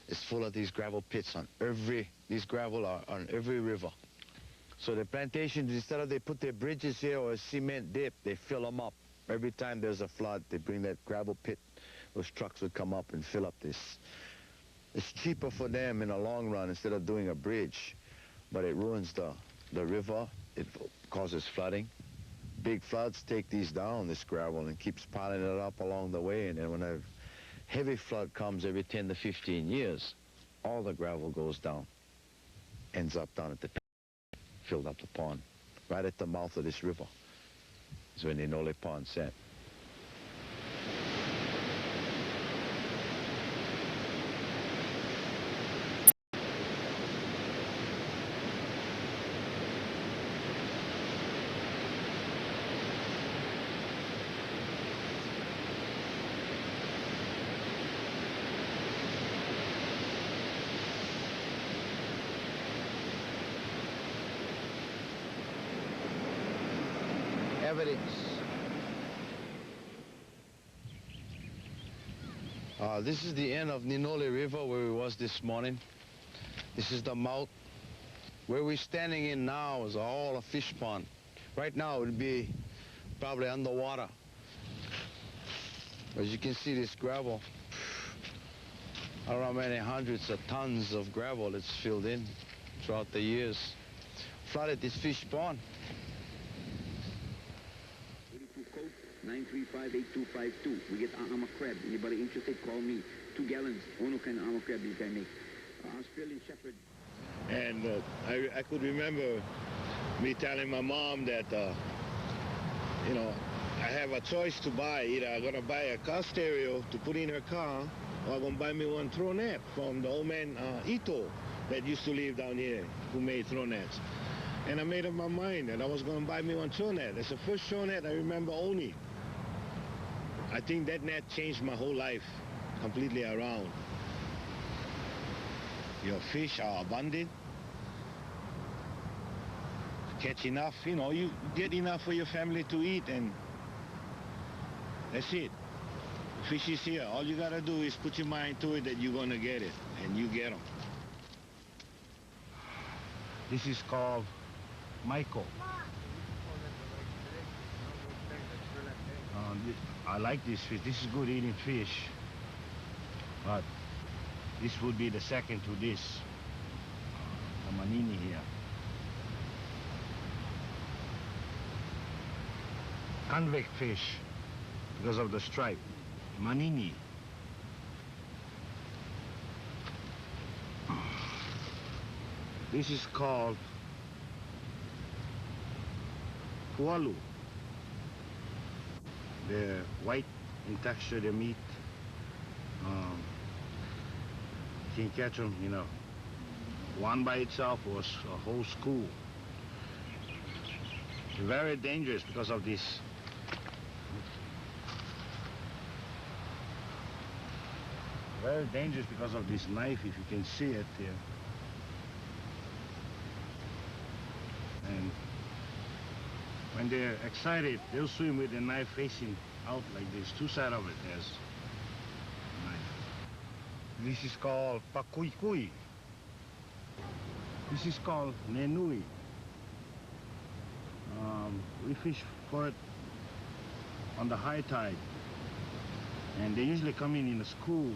it's full of these gravel pits on these gravel are on every river. So the plantations, instead of they put their bridges here or a cement dip, they fill them up. Every time there's a flood, they bring that gravel pit. Those trucks would come up and fill up this. It's cheaper for them in the long run instead of doing a bridge, but it ruins the river. It causes flooding. Big floods take these down, this gravel, and keeps piling it up along the way. And then when a heavy flood comes every 10 to 15 years, all the gravel goes down, ends up down at the filled up the pond, right at the mouth of this river. Is when the Ninole Pond set. Evidence. This is the end of Ninole River where we was this morning. This is the mouth. Where we're standing in now is all a fish pond. Right now it would be probably underwater. As you can see, this gravel, I don't know how many hundreds of tons of gravel it's filled in throughout the years. Flooded this fish pond. 935-8252. We get Ama crab. Anybody interested, call me. 2 gallons. Ono kind of Ama crab you can make. Australian Shepherd. And I could remember me telling my mom that, you know, I have a choice to buy. Either I'm going to buy a car stereo to put in her car, or I'm going to buy me one throw net from the old man Ito that used to live down here, who made throw nets. And I made up my mind that I was going to buy me one throw net. It's the first throw net I remember owning. I think that net changed my whole life completely around. Your fish are abundant. Catch enough, you know, you get enough for your family to eat, and that's it. Fish is here. All you gotta do is put your mind to it that you're gonna get it, and you get them. This is called Michael. I like this fish. This is good eating fish. But this would be the second to this. The manini here. Convict fish because of the stripe. Manini. This is called Pualu. They're white in texture, the meat. You can catch them, you know, one by itself or a whole school. They're very dangerous because of this. Very dangerous because of this knife, if you can see it here. And when they're excited, they'll swim with the knife facing out like this. Two sides of it has a knife. This is called pakuikui. This is called nenui. We fish for it on the high tide. And they usually come in the school,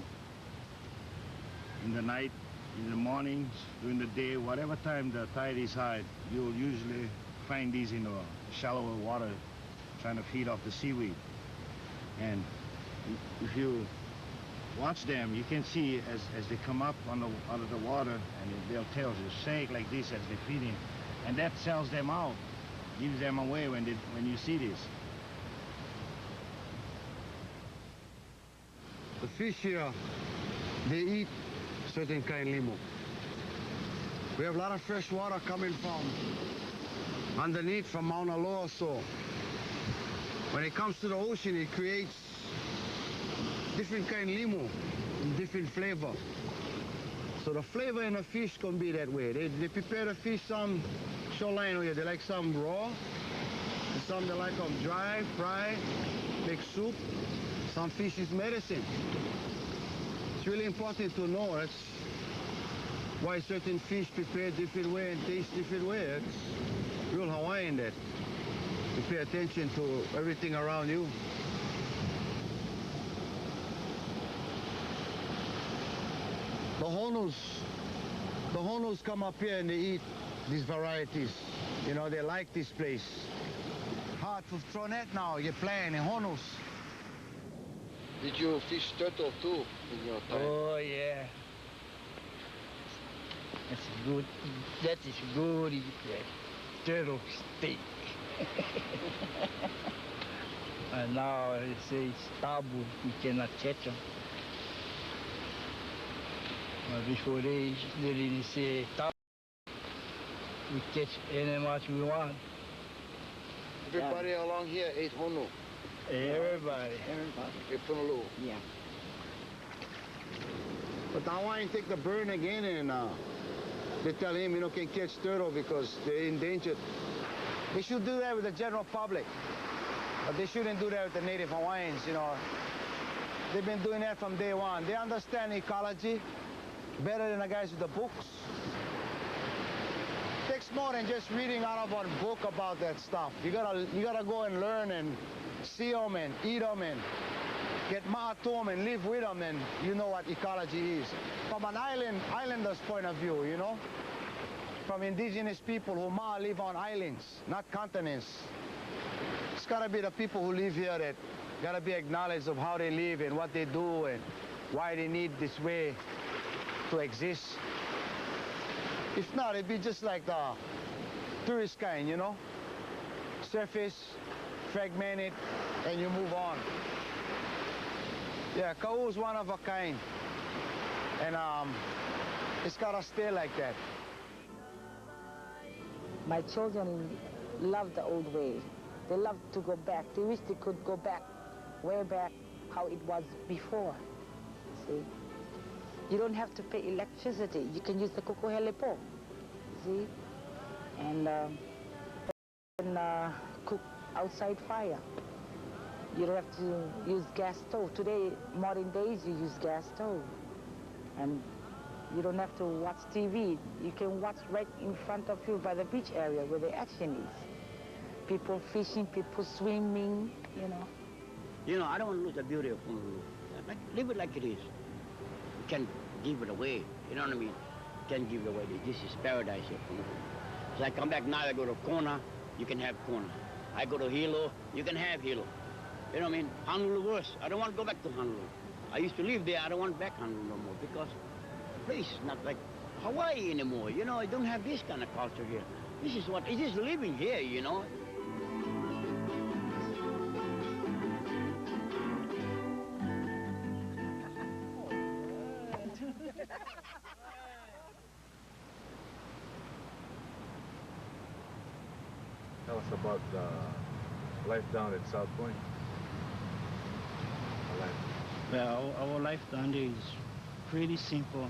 in the night, in the mornings, during the day, whatever time the tide is high, you'll usually find these in shallower water trying to feed off the seaweed. And if you watch them, you can see as they come up out of the water, and their tails just shake like this as they're feeding. And that sells them out, gives them away when you see this. The fish here, they eat certain kind of limo. We have a lot of fresh water coming from underneath from Mauna Loa, so when it comes to the ocean, it creates different kind of limo, different flavor. So the flavor in the fish can be that way. They prepare the fish some shoreline here. They like some raw, and some they like them dry, fried, make soup. Some fish is medicine. It's really important to know. why certain fish prepare different way and taste different way. It's real Hawaiian that you pay attention to everything around you. The Honus come up here and they eat these varieties. You know, they like this place. Hard for Tronet now, you're playing in Honus. Did you fish turtle too in your time? Oh yeah. That's good. That is good. Turtle steak. And now it says taboo. You cannot catch them. But before they didn't say taboo. We catch any much we want. Everybody along here ate honu. Everybody. Everybody. Yeah. But the Hawaiian take the burn again and they tell him, you know, can catch turtle because they're endangered. They should do that with the general public. But they shouldn't do that with the native Hawaiians, you know. They've been doing that from day one. They understand ecology better than the guys with the books. It takes more than just reading out of one book about that stuff. You gotta go and learn and see them and eat them and get mad to them and live with them, and you know what ecology is. From an islander's point of view, you know? From indigenous people who live on islands, not continents. It's gotta be the people who live here that gotta be acknowledged of how they live and what they do and why they need this way to exist. If not, it'd be just like the tourist kind, you know? Surface, fragmented, and you move on. Yeah, Ka'u's one of a kind. And it's gotta stay like that. My children love the old way. They love to go back. They wish they could go back, way back, how it was before. See? You don't have to pay electricity. You can use the kukuhelepo, see? And cook outside fire. You don't have to use gas stove. Today, modern days, you use gas stove. And you don't have to watch TV. You can watch right in front of you by the beach area where the action is. People fishing, people swimming, you know. You know, I don't want to lose the beauty of Honolulu. Like, leave it like it is. You can't give it away. You know what I mean? You can't give it away. This is paradise here, Honolulu. So I come back now, I go to Kona, you can have Kona. I go to Hilo, you can have Hilo. You know what I mean? Honolulu worse. I don't want to go back to Honolulu. I used to live there. I don't want back Honolulu no more because the place is not like Hawaii anymore. You know, I don't have this kind of culture here. This is what, it is living here, you know. Tell us about life down at South Point. Well, our life down there is pretty simple.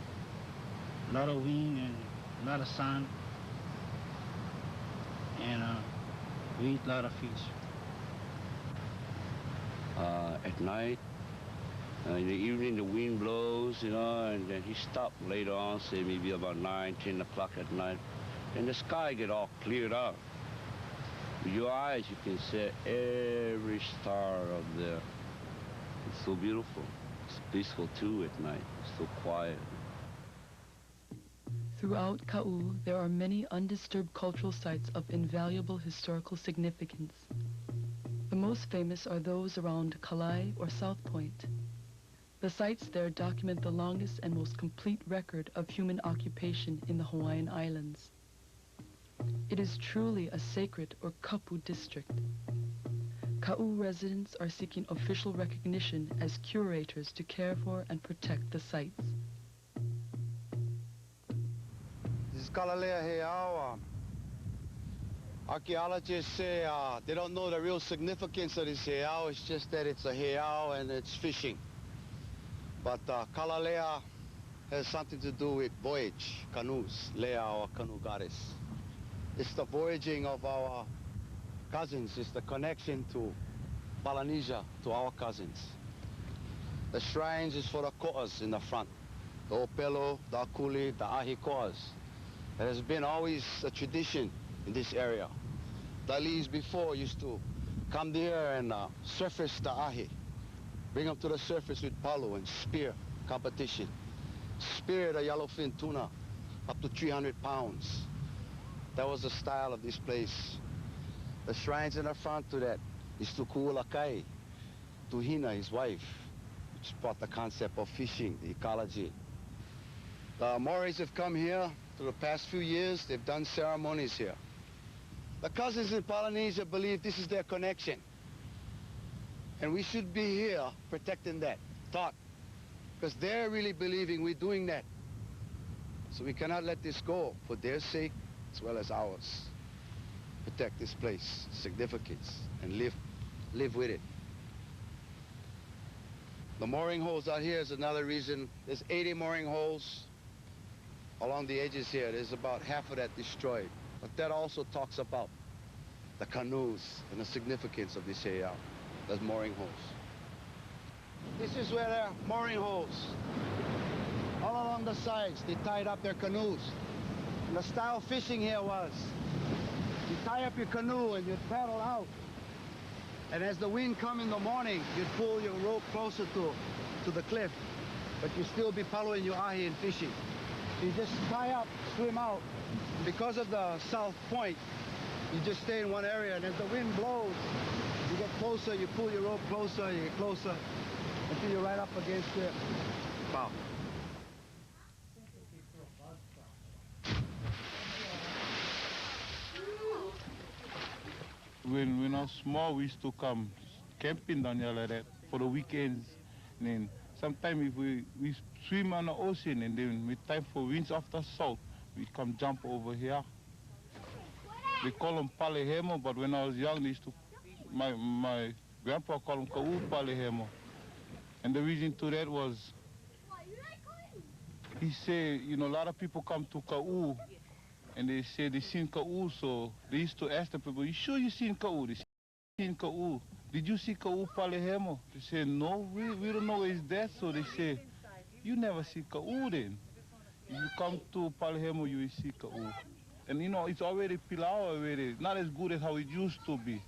A lot of wind and a lot of sun. And we eat a lot of fish. At night, in the evening, the wind blows, you know, and then he stopped later on, say maybe about 9, 10 o'clock at night. And the sky get all cleared out. With your eyes, you can see every star up there. It's so beautiful. It's peaceful, too, at night. It's so quiet. Throughout Ka'u, there are many undisturbed cultural sites of invaluable historical significance. The most famous are those around Kalai or South Point. The sites there document the longest and most complete record of human occupation in the Hawaiian Islands. It is truly a sacred or kapu district. Ka'u residents are seeking official recognition as curators to care for and protect the sites. This is Kalalea Heiau. Archaeologists say they don't know the real significance of this heiau. It's just that it's a heiau and it's fishing. But Kalalea has something to do with voyage, canoes, Lea, our canoe goddess. It's the voyaging of our cousins. It's the connection to Polynesia, to our cousins. The shrines is for the ko'as in the front. the opelo, the akuli, the ahi koas. It has been always a tradition in this area. Dalis before used to come there and surface the ahi, bring them to the surface with palu and spear competition. Spear the yellowfin tuna up to 300 pounds. That was the style of this place. The shrines in the front to that is to Kuulakai, to Hina, his wife, which brought the concept of fishing, the ecology. The Maoris have come here for the past few years. They've done ceremonies here. The cousins in Polynesia believe this is their connection. And we should be here protecting that thought, because they're really believing we're doing that. So we cannot let this go for their sake as well as ours. Protect this place, significance, and live with it. The mooring holes out here is another reason. There's 80 mooring holes along the edges here. There's about half of that destroyed. But that also talks about the canoes and the significance of this area, those mooring holes. This is where there are mooring holes. All along the sides, they tied up their canoes. And the style of fishing here was, you tie up your canoe and you paddle out. And as the wind comes in the morning, you'd pull your rope closer to the cliff. But you'd still be following your ahi and fishing. You just tie up, swim out. Because of the south point, you just stay in one area, and as the wind blows, you get closer, you pull your rope closer, you get closer, until you're right up against it. Wow. When I was small, we used to come camping down here like that for the weekends. And then sometimes if we swim on the ocean, and then with time for winds after south, we come jump over here. They call them palehemo, but when I was young, they used to, my grandpa called them ka'u palehemo. And the reason to that was, he said, you know, a lot of people come to ka'u, and they say they seen ka'u, so they used to ask the people, you sure you seen ka'u? They seen ka'u. Did you see ka'u palehemo? They said, no, we don't know where it's that. So they say, you never see ka'u then. If you come to palehemo, you will see ka'u. And you know, it's already pilau already, not as good as how it used to be.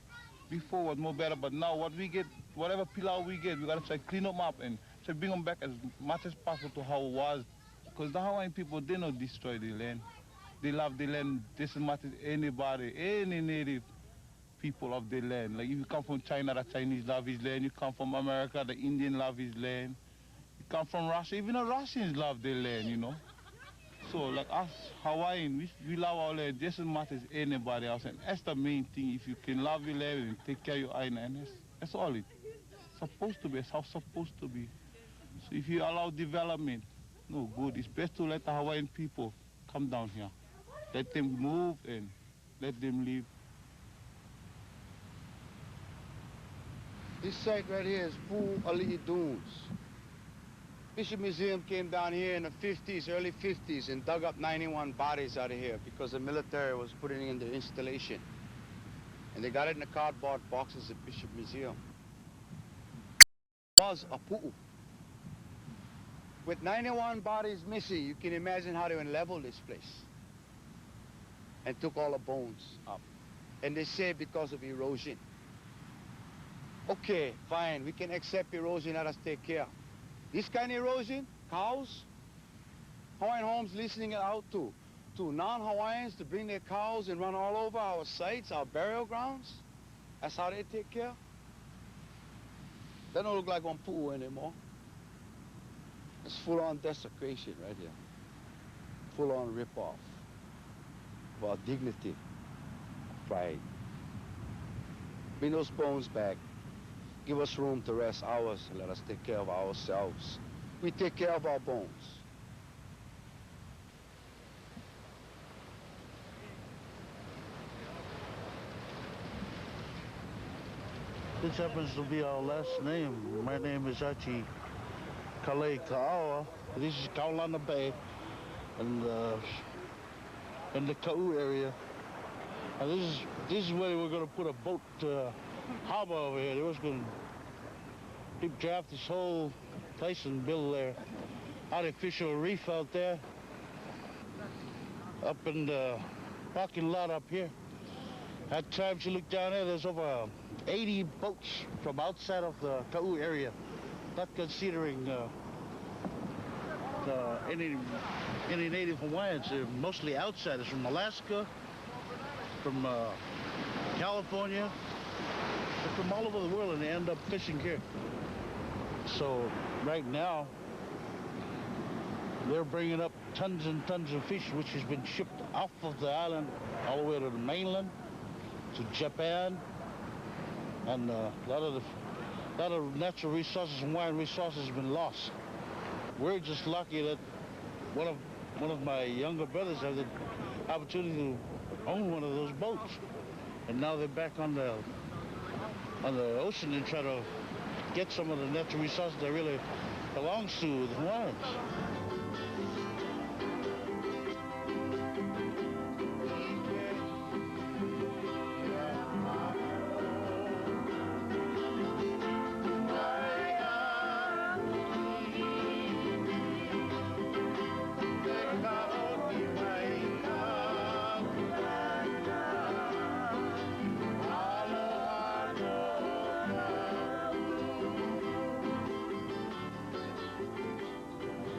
Before was more better, but now what we get, whatever pilau we get, we gotta try clean them up and try bring them back as much as possible to how it was. Because the Hawaiian people, they don't destroy the land. They love the land just as much as anybody, any native people of the land. Like if you come from China, the Chinese love his land. You come from America, the Indian love his land. You come from Russia, even the Russians love their land, you know. So like us Hawaiian, we love our land just as much as anybody else. And that's the main thing. If you can love your land and take care of your island, that's all it's supposed to be. It's how it's supposed to be. So if you allow development, no good. It's best to let the Hawaiian people come down here. Let them move and let them live. This site right here is Pu'ali'i Dunes. Bishop Museum came down here in the 50s, early 50s, and dug up 91 bodies out of here because the military was putting it in their installation. And they got it in the cardboard boxes at Bishop Museum. It was a pu'u. With 91 bodies missing, you can imagine how they would level this place. And took all the bones up. And they say because of erosion. Okay, fine, we can accept erosion, let us take care. This kind of erosion, cows, Hawaiian Homes listening it out to non-Hawaiians to bring their cows and run all over our sites, our burial grounds. That's how they take care. They don't look like one pu'u anymore. It's full-on desecration right here. Full-on rip-off of our dignity, pride. Bring those bones back. Give us room to rest ours and let us take care of ourselves. We take care of our bones. This happens to be our last name. My name is Achi Kalei Ka'awa. This is Kaulana Bay and in the Ka'u area. And this is where we're going to put a boat harbor over here. They was going to draft this whole place and build there. artificial reef out there. Up in the parking lot up here. At times you look down there, there's over 80 boats from outside of the Ka'u area, not considering any native Hawaiians. They're mostly outsiders from Alaska, from California, and from all over the world, and they end up fishing here. So right now, they're bringing up tons and tons of fish, which has been shipped off of the island all the way to the mainland, to Japan, and a lot of natural resources, Hawaiian resources, have been lost. We're just lucky that one of my younger brothers had the opportunity to own one of those boats, and now they're back on the ocean and try to get some of the natural resources that really belongs to the Hawaiians.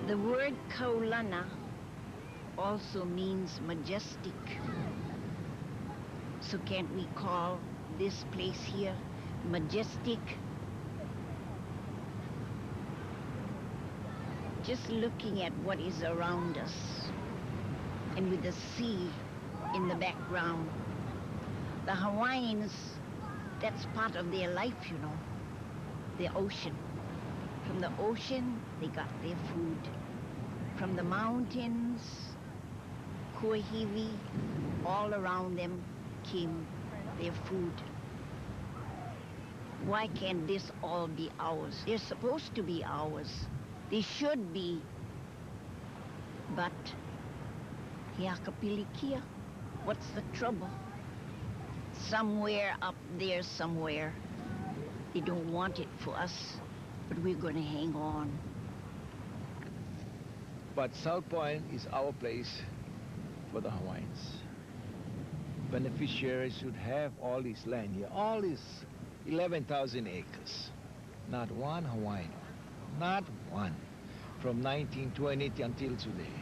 The word kaulana also means majestic. So can't we call this place here majestic? Just looking at what is around us, and with the sea in the background. The Hawaiians, that's part of their life, you know, the ocean. From the ocean, they got their food. From the mountains, Kuahiwi, all around them came their food. Why can't this all be ours? They're supposed to be ours. They should be. But, Hiakapilikia, what's the trouble? Somewhere up there, somewhere, they don't want it for us, but we're going to hang on. But South Point is our place for the Hawaiians. Beneficiaries should have all this land here, all these 11,000 acres. Not one Hawaiian, not one, from 1920 until today.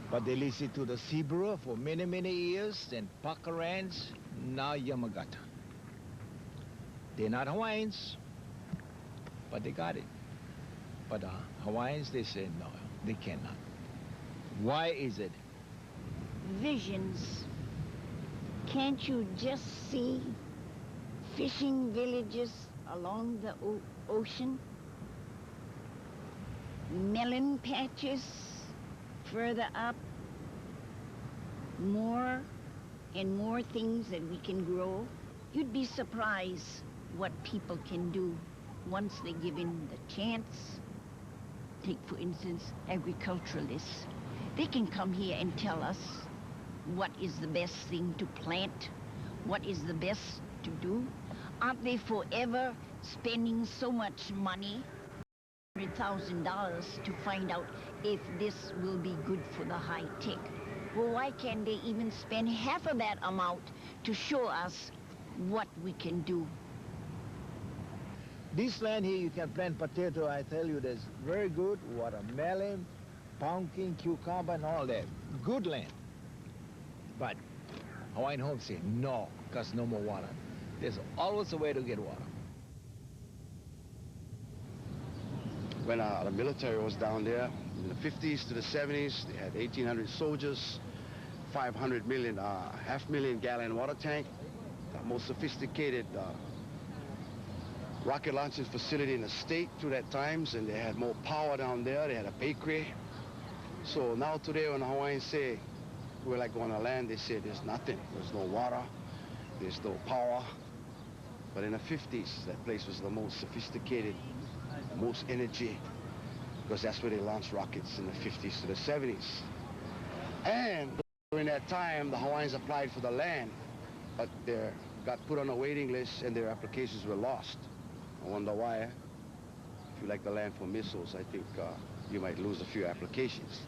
But they listened to the Sea Brewer for many, many years, then Pakarans, now Yamagata. They're not Hawaiians, but they got it. But the Hawaiians, they said no, they cannot. Why is it? Visions. Can't you just see fishing villages along the ocean? Melon patches further up. More and more things that we can grow. You'd be surprised what people can do once they're given the chance. Take, for instance, agriculturalists. They can come here and tell us what is the best thing to plant, what is the best to do. Aren't they forever spending so much money, $100,000, to find out if this will be good for the high tech? Well, why can't they even spend half of that amount to show us what we can do? This land here, you can plant potato, I tell you, there's very good watermelon, pumpkin, cucumber, and all that. Good land. But Hawaiian Home say, no, because no more water. There's always a way to get water. When the military was down there, in the 50s to the 70s, they had 1,800 soldiers, 500 million, half-million gallon water tank, the most sophisticated rocket launching facility in the state through that times, and they had more power down there. They had a bakery. So now today when the Hawaiians say, we're like on the land, they say there's nothing. There's no water, there's no power. But in the 50s, that place was the most sophisticated, most energy, because that's where they launched rockets in the 50s to the 70s. And during that time, the Hawaiians applied for the land, but they got put on a waiting list and their applications were lost. I wonder why. If you like the land for missiles, I think you might lose a few applications.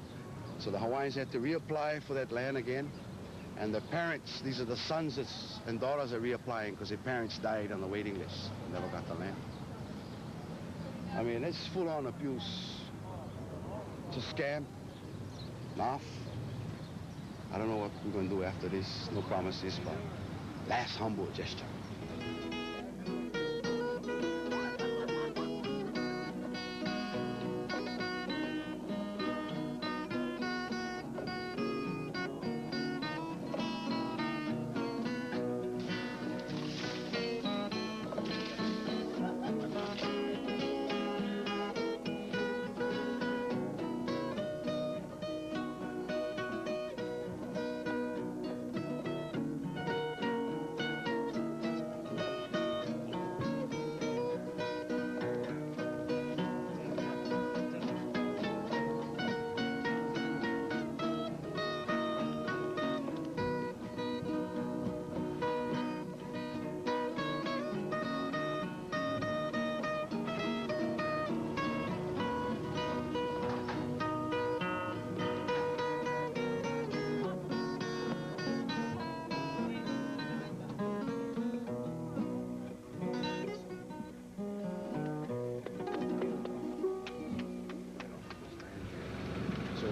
So the Hawaiians had to reapply for that land again. And the parents, these are the sons and daughters are reapplying because their parents died on the waiting list and never got the land. I mean, it's full-on abuse. It's a scam. Enough. I don't know what we're going to do after this. No promises, but last humble gesture.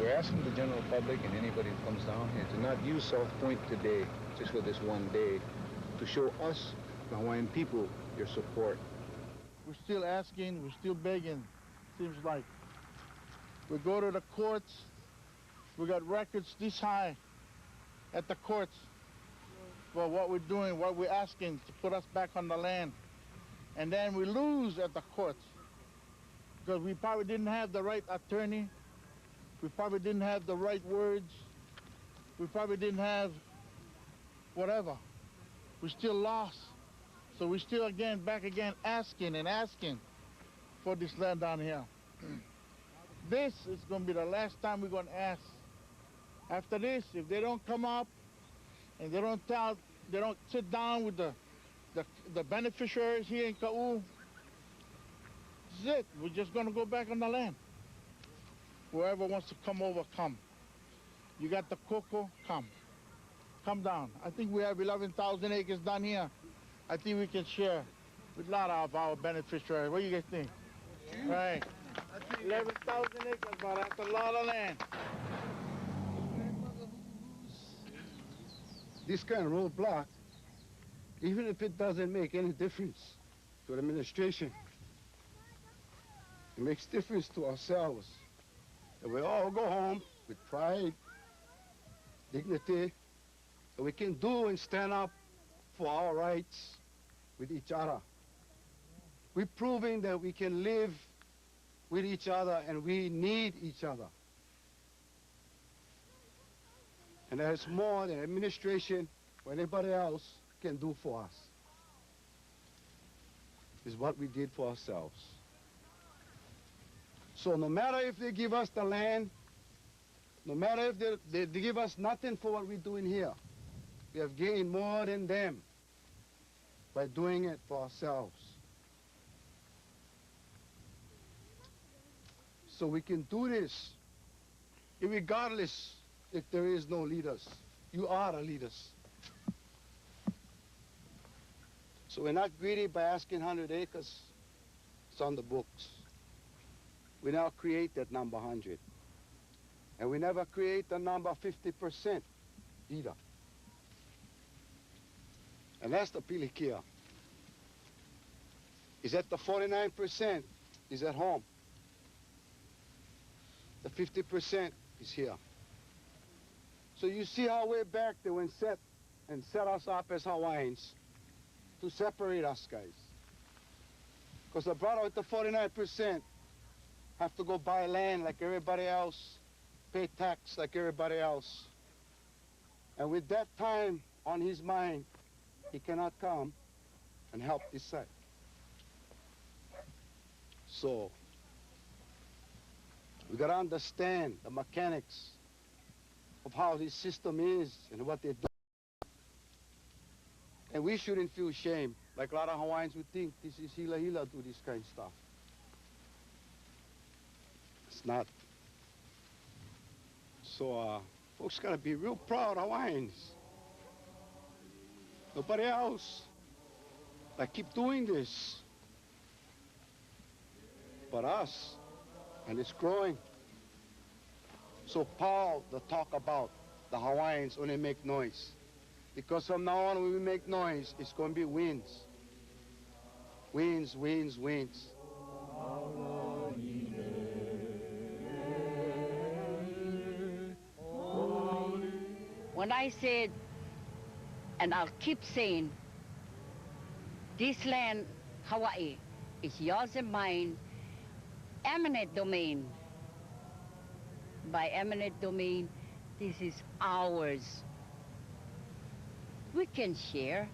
We're asking the general public and anybody who comes down here to not use South Point today, just for this one day, to show us, the Hawaiian people, your support. We're still asking, we're still begging, seems like. We go to the courts, we got records this high at the courts for what we're doing, what we're asking to put us back on the land. And then we lose at the courts because we probably didn't have the right attorney. We probably didn't have the right words. We probably didn't have whatever. We still lost. So we still back again asking and asking for this land down here. This is going to be the last time we're going to ask. After this, if they don't come up and they don't sit down with the beneficiaries here in Ka'u, this is it. We're just going to go back on the land. Whoever wants to come over, come. You got the cocoa, come. Come down. I think we have 11,000 acres down here. I think we can share with a lot of our beneficiaries. What do you guys think? Yeah. Right. 11,000 acres, but that's a lot of land. This kind of roadblock, even if it doesn't make any difference to the administration, it makes difference to ourselves. And we all go home with pride, dignity, so we can do and stand up for our rights with each other. We're proving that we can live with each other and we need each other. And there's more than administration or anybody else can do for us. It's what we did for ourselves. So no matter if they give us the land, no matter if they give us nothing for what we're doing here, we have gained more than them by doing it for ourselves. So we can do this regardless if there is no leaders. You are the leaders. So we're not greedy by asking 100 acres. It's on the books. We now create that number 100. And we never create the number 50% either. And that's the pilikia. Is that the 49% is at home. The 50% is here. So you see how way back they went set us up as Hawaiians to separate us guys. Because the brother with the 49% have to go buy land like everybody else, pay tax like everybody else. And with that time on his mind, he cannot come and help this side. So, we gotta understand the mechanics of how this system is and what they do. And we shouldn't feel shame, like a lot of Hawaiians would think this is hila-hila do this kind of stuff. It's not. So, folks gotta be real proud Hawaiians. Nobody else that keep doing this but us, and it's growing. So proud to talk about the Hawaiians when they make noise. Because from now on when we make noise, it's going to be wins. Wins, wins, wins. When I said, and I'll keep saying, this land, Hawaii, is yours and mine, eminent domain. By eminent domain, this is ours. We can share.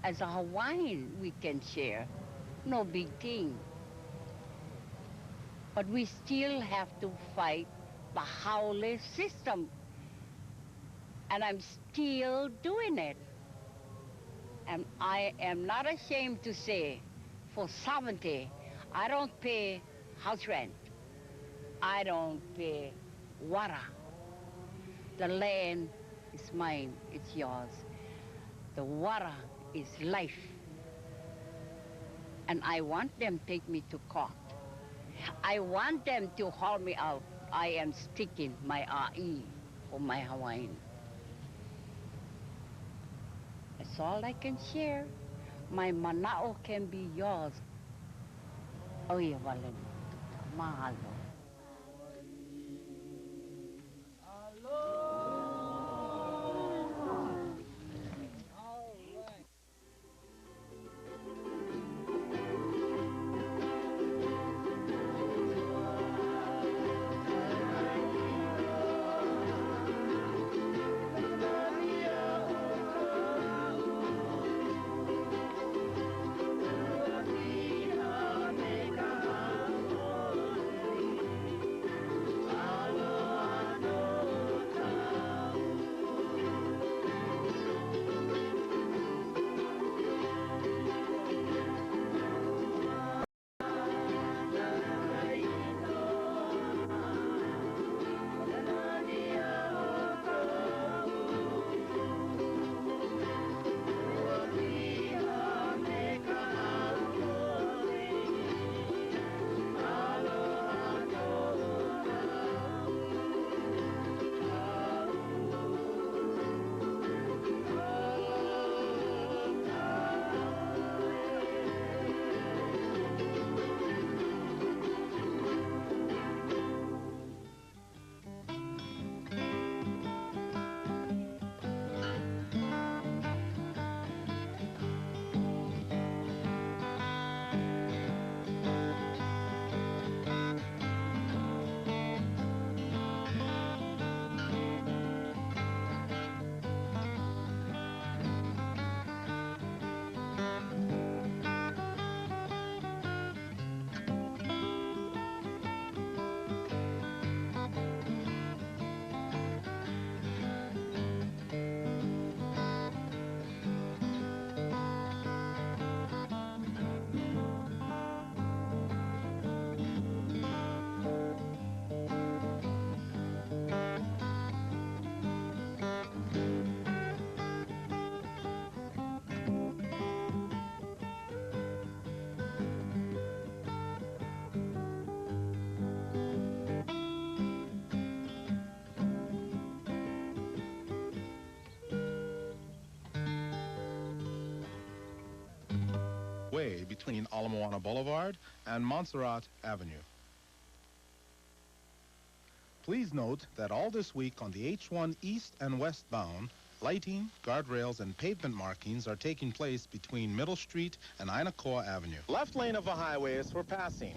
As a Hawaiian, we can share. No big thing. But we still have to fight the Haole system. And I'm still doing it. And I am not ashamed to say, for sovereignty, I don't pay house rent. I don't pay water. The land is mine, it's yours. The water is life. And I want them to take me to court. I want them to haul me out. I am sticking my RE for my Hawaiian. That's all I can share. My manao can be yours. Oye, Valen. Mahalo. Way between Ala Moana Boulevard and Montserrat Avenue. Please note that all this week on the H1 east and westbound, lighting, guardrails, and pavement markings are taking place between Middle Street and Inakoa Avenue. Left lane of the highway is for passing.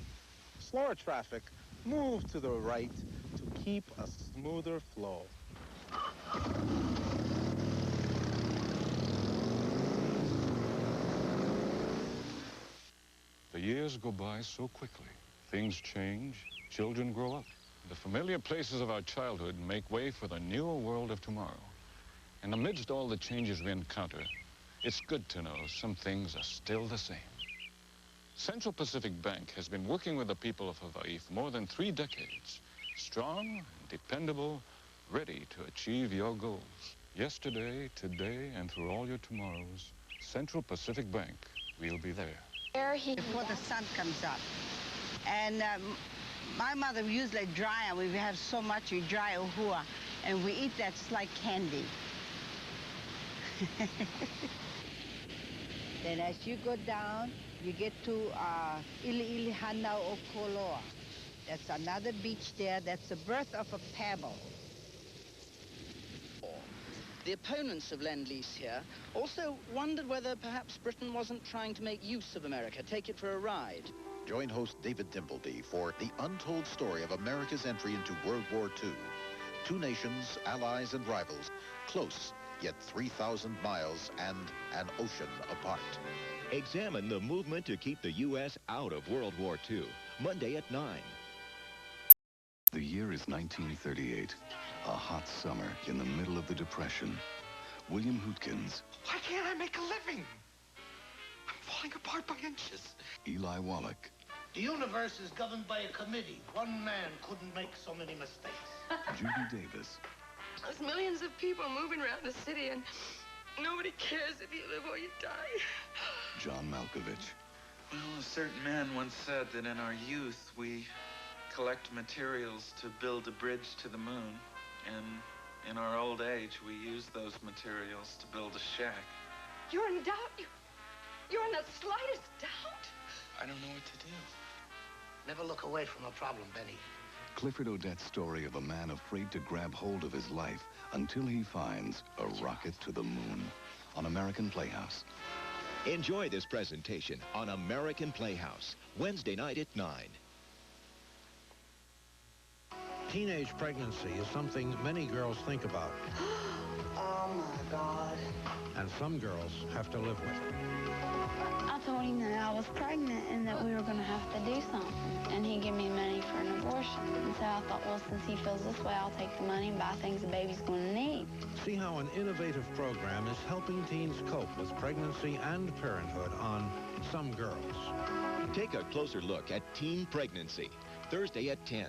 Slower traffic, move to the right to keep a smoother flow. The years go by so quickly. Things change, children grow up. The familiar places of our childhood make way for the newer world of tomorrow. And amidst all the changes we encounter, it's good to know some things are still the same. Central Pacific Bank has been working with the people of Hawaii for more than 3 decades. Strong, dependable, ready to achieve your goals. Yesterday, today, and through all your tomorrows, Central Pacific Bank will be there. Before the sun comes up. And my mother usually dry, and we have so much, we dry uhua, and we eat that just like candy. Then as you go down, you get to Ili Hanau o Koloa. That's another beach there. That's the birth of a pebble. The opponents of Lend-Lease here also wondered whether perhaps Britain wasn't trying to make use of America, take it for a ride. Join host David Dimbleby for the untold story of America's entry into World War II. 2 nations, allies and rivals, close, yet 3,000 miles and an ocean apart. Examine the movement to keep the U.S. out of World War II, Monday at 9. The year is 1938, a hot summer in the middle of the Depression. William Hootkins, Why can't I make a living? I'm falling apart by inches. Eli Wallach, The universe is governed by a committee. One man couldn't make so many mistakes. Judy Davis, There's millions of people moving around the city, and nobody cares if you live or you die. John Malkovich, Well, a certain man once said that in our youth we collect materials to build a bridge to the moon, and in our old age we use those materials to build a shack. You're in doubt? You're in the slightest doubt? I don't know what to do. Never look away from a problem, Benny. Clifford Odet's story of a man afraid to grab hold of his life until he finds a rocket to the moon on American Playhouse. Enjoy this presentation on American Playhouse, Wednesday night at 9. Teenage pregnancy is something many girls think about. Oh, my God. And some girls have to live with it. I told him that I was pregnant and that we were going to have to do something. And he gave me money for an abortion. And so I thought, well, since he feels this way, I'll take the money and buy things the baby's going to need. See how an innovative program is helping teens cope with pregnancy and parenthood on Some Girls. Take a closer look at teen pregnancy, Thursday at 10.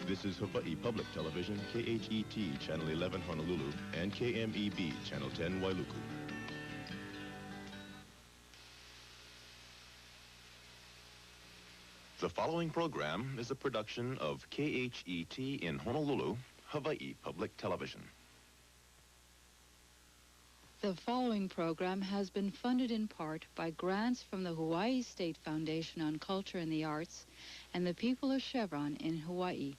This is Hawaii Public Television, KHET, Channel 11 Honolulu, and KMEB, Channel 10 Wailuku. The following program is a production of KHET in Honolulu, Hawaii Public Television. The following program has been funded in part by grants from the Hawaii State Foundation on Culture and the Arts and the people of Chevron in Hawaii.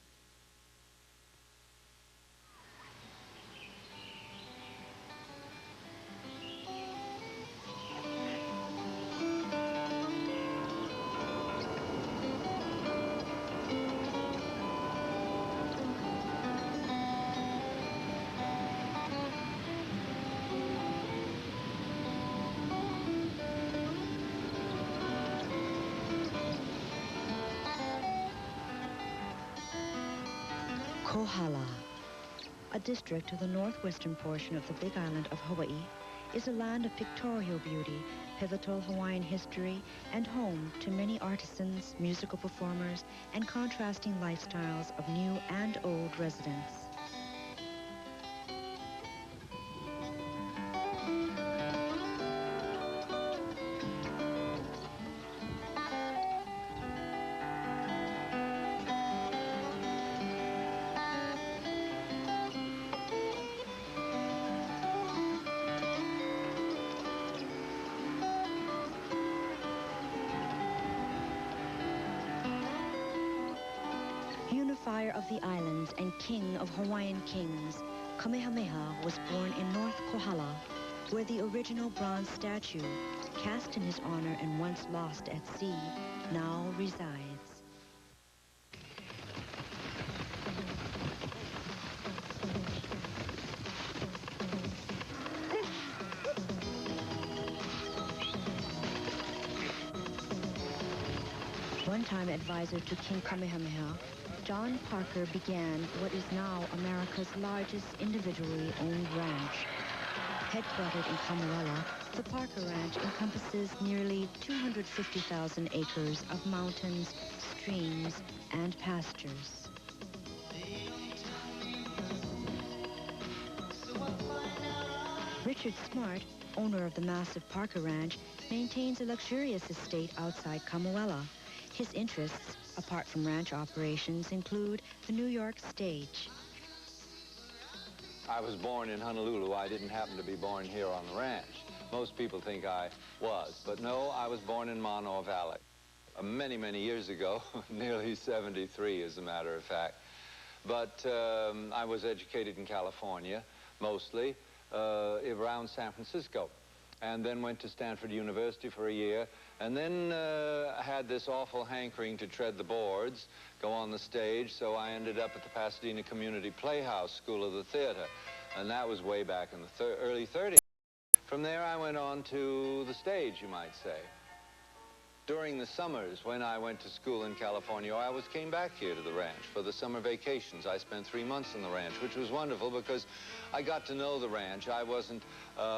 Kohala, a district of the northwestern portion of the Big Island of Hawaii, is a land of pictorial beauty, pivotal Hawaiian history, and home to many artisans, musical performers, and contrasting lifestyles of new and old residents. Unifier of the islands and king of Hawaiian kings, Kamehameha was born in North Kohala, where the original bronze statue, cast in his honor and once lost at sea, now resides. One-time advisor to King Kamehameha, John Parker began what is now America's largest individually owned ranch. Headquartered in Kamuela, the Parker Ranch encompasses nearly 250,000 acres of mountains, streams, and pastures. Richard Smart, owner of the massive Parker Ranch, maintains a luxurious estate outside Kamuela. His interests, apart from ranch operations, include the New York stage. I was born in Honolulu. I didn't happen to be born here on the ranch. Most people think I was, but no, I was born in Manoa Valley. Many, many years ago, nearly 73 as a matter of fact. But I was educated in California, mostly, around San Francisco. And then went to Stanford University for a year, and then had this awful hankering to tread the boards, go on the stage, so I ended up at the Pasadena Community Playhouse School of the Theater, and that was way back in the early 30s. From there, I went on to the stage, you might say. During the summers, when I went to school in California, I always came back here to the ranch for the summer vacations. I spent 3 months on the ranch, which was wonderful because I got to know the ranch. I wasn't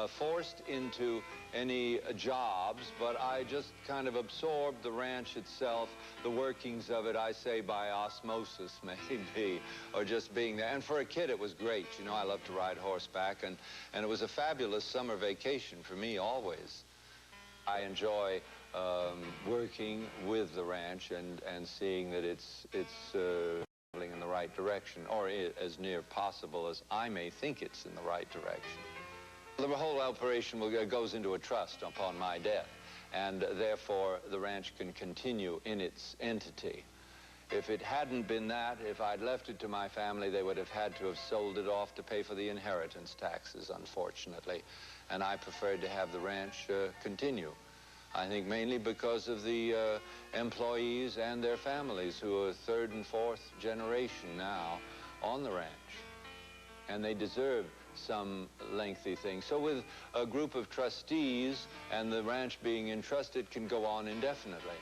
forced into any jobs, but I just kind of absorbed the ranch itself, the workings of it, I say by osmosis, maybe, or just being there. And for a kid, it was great. You know, I loved to ride horseback, and it was a fabulous summer vacation for me always. I enjoy working with the ranch and seeing that it's traveling in the right direction, or as near possible as I may think it's in the right direction. The whole operation goes into a trust upon my death, and therefore the ranch can continue in its entity. If it hadn't been that, if I'd left it to my family, they would have had to have sold it off to pay for the inheritance taxes, unfortunately. And I preferred to have the ranch continue. I think mainly because of the employees and their families who are third and fourth generation now on the ranch. And they deserve some lengthy thing. So with a group of trustees and the ranch being entrusted can go on indefinitely.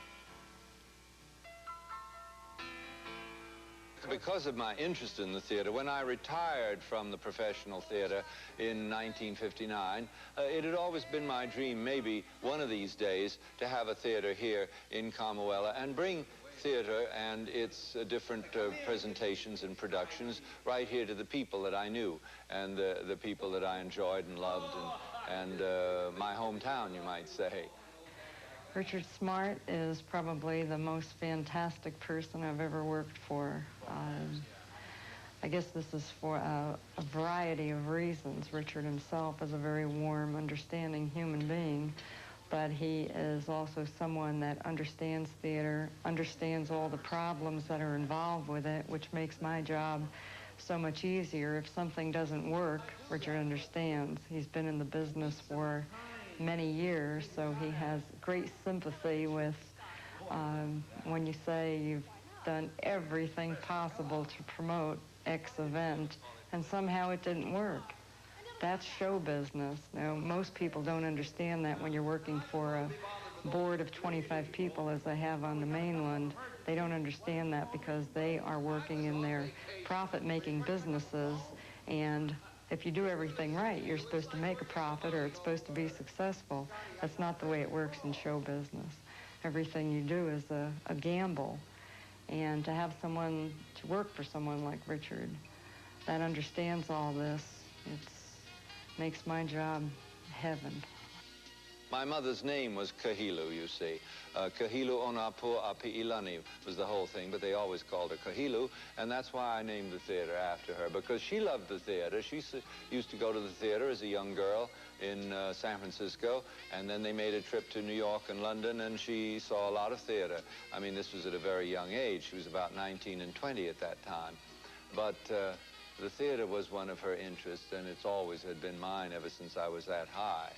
Because of my interest in the theater, when I retired from the professional theater in 1959, it had always been my dream, maybe one of these days, to have a theater here in Kamuela and bring theater and its different presentations and productions right here to the people that I knew and the people that I enjoyed and loved and my hometown, you might say. Richard Smart is probably the most fantastic person I've ever worked for. I guess this is for a variety of reasons. Richard himself is a very warm, understanding human being, but he is also someone that understands theater, understands all the problems that are involved with it, which makes my job so much easier. If something doesn't work, Richard understands. He's been in the business for many years, so he has great sympathy with when you say you've done everything possible to promote X event and somehow it didn't work. That's show business. Now, most people don't understand that when you're working for a board of 25 people, as I have on the mainland. They don't understand that because they are working in their profit-making businesses, and if you do everything right, you're supposed to make a profit or it's supposed to be successful. That's not the way it works in show business. Everything you do is a gamble. And to have someone, to work for someone like Richard that understands all this, it makes my job heaven. My mother's name was Kahilu, you see. Kahilu Onapu Api'ilani was the whole thing, but they always called her Kahilu, and that's why I named the theater after her, because she loved the theater. She used to go to the theater as a young girl in San Francisco, and then they made a trip to New York and London, and she saw a lot of theater. I mean, this was at a very young age. She was about 19 and 20 at that time. But the theater was one of her interests, and it's always had been mine ever since I was that high.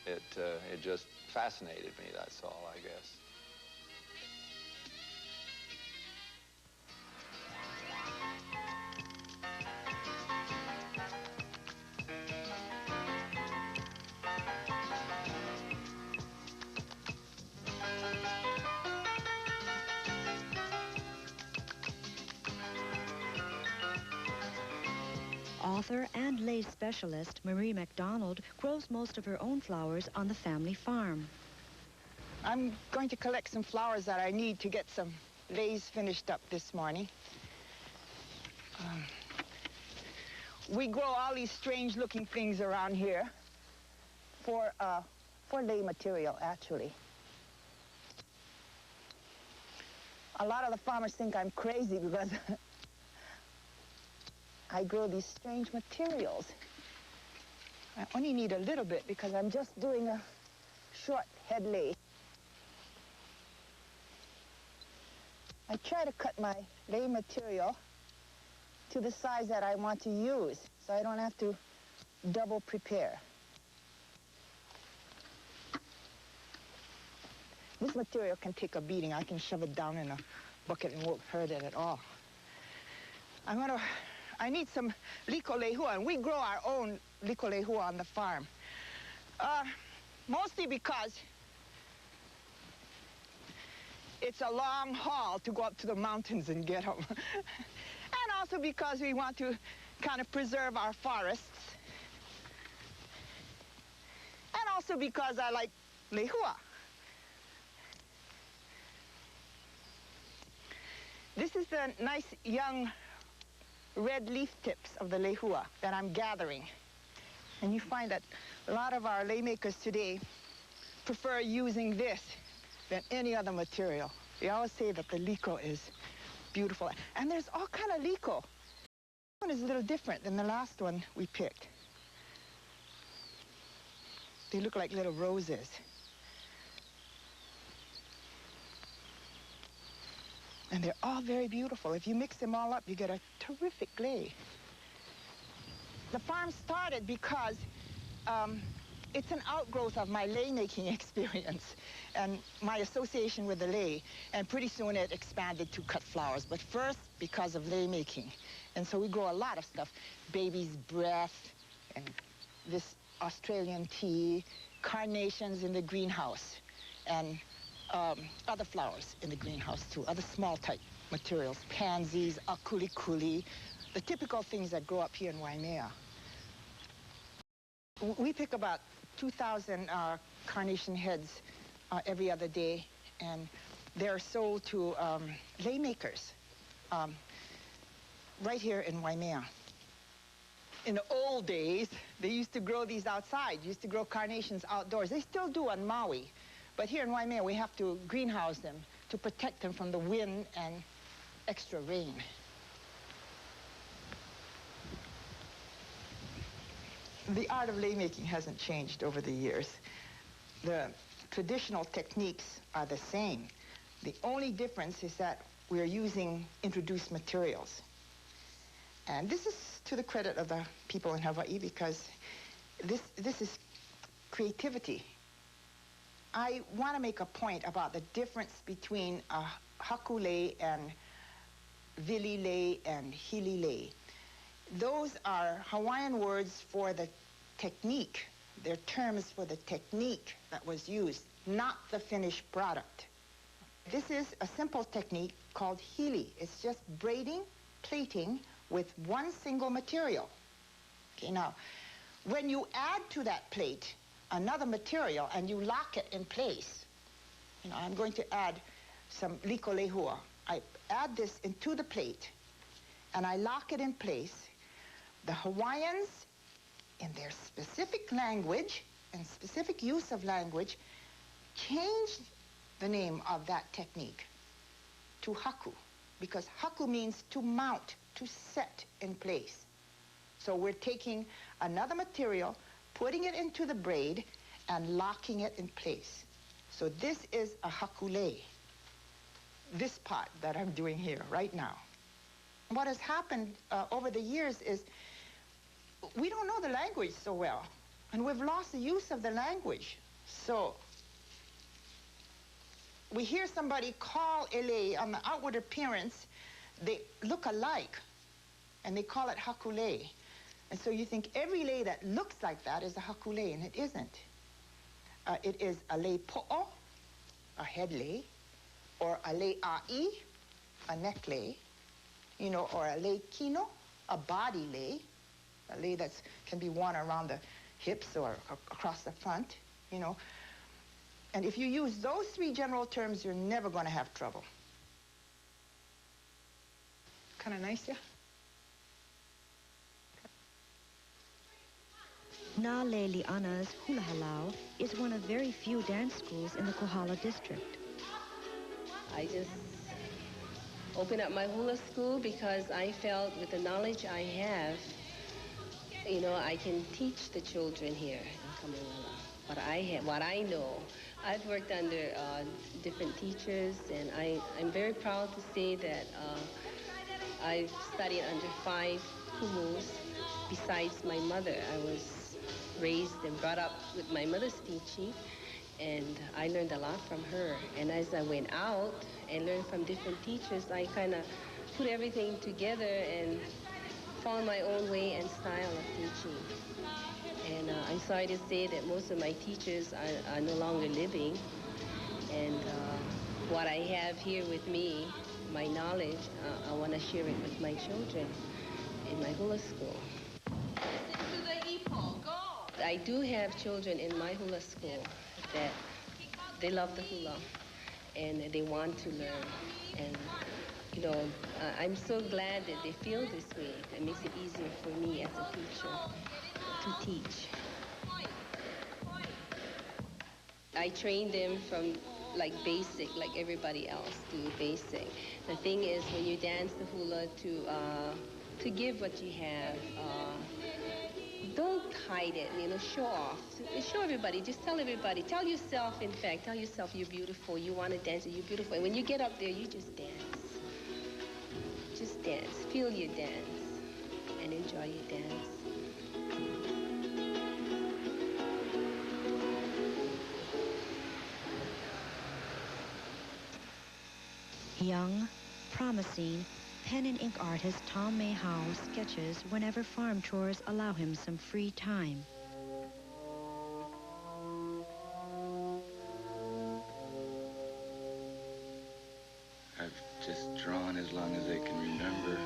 It just fascinated me, that's all, I guess. Author and lace specialist Marie MacDonald grows most of her own flowers on the family farm. I'm going to collect some flowers that I need to get some lace finished up this morning. We grow all these strange-looking things around here for lei material, actually. A lot of the farmers think I'm crazy because I grow these strange materials. I only need a little bit because I'm just doing a short head lei. I try to cut my lei material to the size that I want to use, so I don't have to double prepare. This material can take a beating. I can shove it down in a bucket and won't hurt it at all. I need some liko lehua, and we grow our own liko lehua on the farm. Mostly because it's a long haul to go up to the mountains and get them. And also because we want to kind of preserve our forests. And also because I like lehua. This is the nice young red leaf tips of the lehua that I'm gathering. And you find that a lot of our lei makers today prefer using this than any other material. They always say that the liko is beautiful. And there's all kind of liko. This one is a little different than the last one we picked. They look like little roses. And they're all very beautiful. If you mix them all up, you get a terrific lei. The farm started because it's an outgrowth of my lei making experience and my association with the lei. And pretty soon it expanded to cut flowers. But first, because of lei making. And so we grow a lot of stuff. Baby's breath, and this Australian tea, carnations in the greenhouse, and other flowers in the greenhouse too, other small type materials, pansies, akulikuli, the typical things that grow up here in Waimea. We pick about 2,000 carnation heads every other day, and they're sold to lei makers right here in Waimea. In the old days, they used to grow these outside, used to grow carnations outdoors. They still do on Maui. But here in Waimea, we have to greenhouse them to protect them from the wind and extra rain. The art of lei making hasn't changed over the years. The traditional techniques are the same. The only difference is that we're using introduced materials. And this is to the credit of the people in Hawaii because this is creativity. I want to make a point about the difference between haku lei and vili lei and hili lei. Those are Hawaiian words for the technique. They're terms for the technique that was used, not the finished product. This is a simple technique called hili. It's just braiding, plaiting with one single material. Okay, now, when you add to that plait another material and you lock it in place, you know, I'm going to add some liko lehua. I add this into the plate and I lock it in place. The Hawaiians, in their specific language and specific use of language, changed the name of that technique to haku, because haku means to mount, to set in place. So we're taking another material, putting it into the braid, and locking it in place. So this is a haku lei, this part that I'm doing here right now. What has happened over the years is we don't know the language so well, and we've lost the use of the language. So we hear somebody call a lei on the outward appearance, they look alike, and they call it haku lei. And so you think every lei that looks like that is a haku lei, and it isn't. It is a lei po'o, a head lei, or a lei a'i, a neck lei, you know, or a lei kino, a body lei, a lei that can be worn around the hips or across the front, you know. And if you use those three general terms, you're never going to have trouble. Kind of nice, yeah? Na Leili'ana's Hula Halau is one of very few dance schools in the Kohala district. I just opened up my hula school because I felt with the knowledge I have, you know, I can teach the children here in Kamuala. What I know. I've worked under different teachers, and I'm very proud to say that I've studied under 5 kumus besides my mother. I was raised and brought up with my mother's teaching, and I learned a lot from her. And as I went out and learned from different teachers, I kind of put everything together and found my own way and style of teaching. And I'm sorry to say that most of my teachers are no longer living. And what I have here with me, my knowledge, I want to share it with my children in my hula school. Listen to the ipo, go! I do have children in my hula school that they love the hula and they want to learn. And you know, I'm so glad that they feel this way. It makes it easier for me as a teacher to teach. I train them from like basic, like everybody else do basic. The thing is, when you dance the hula, to give what you have. Don't hide it, you know, show off. Show everybody, just tell everybody. Tell yourself, in fact, tell yourself you're beautiful, you want to dance, you're beautiful. And when you get up there, you just dance. Just dance, feel your dance, and enjoy your dance. Young, promising, pen and ink artist Tom May Howe sketches whenever farm chores allow him some free time. I've just drawn as long as I can remember.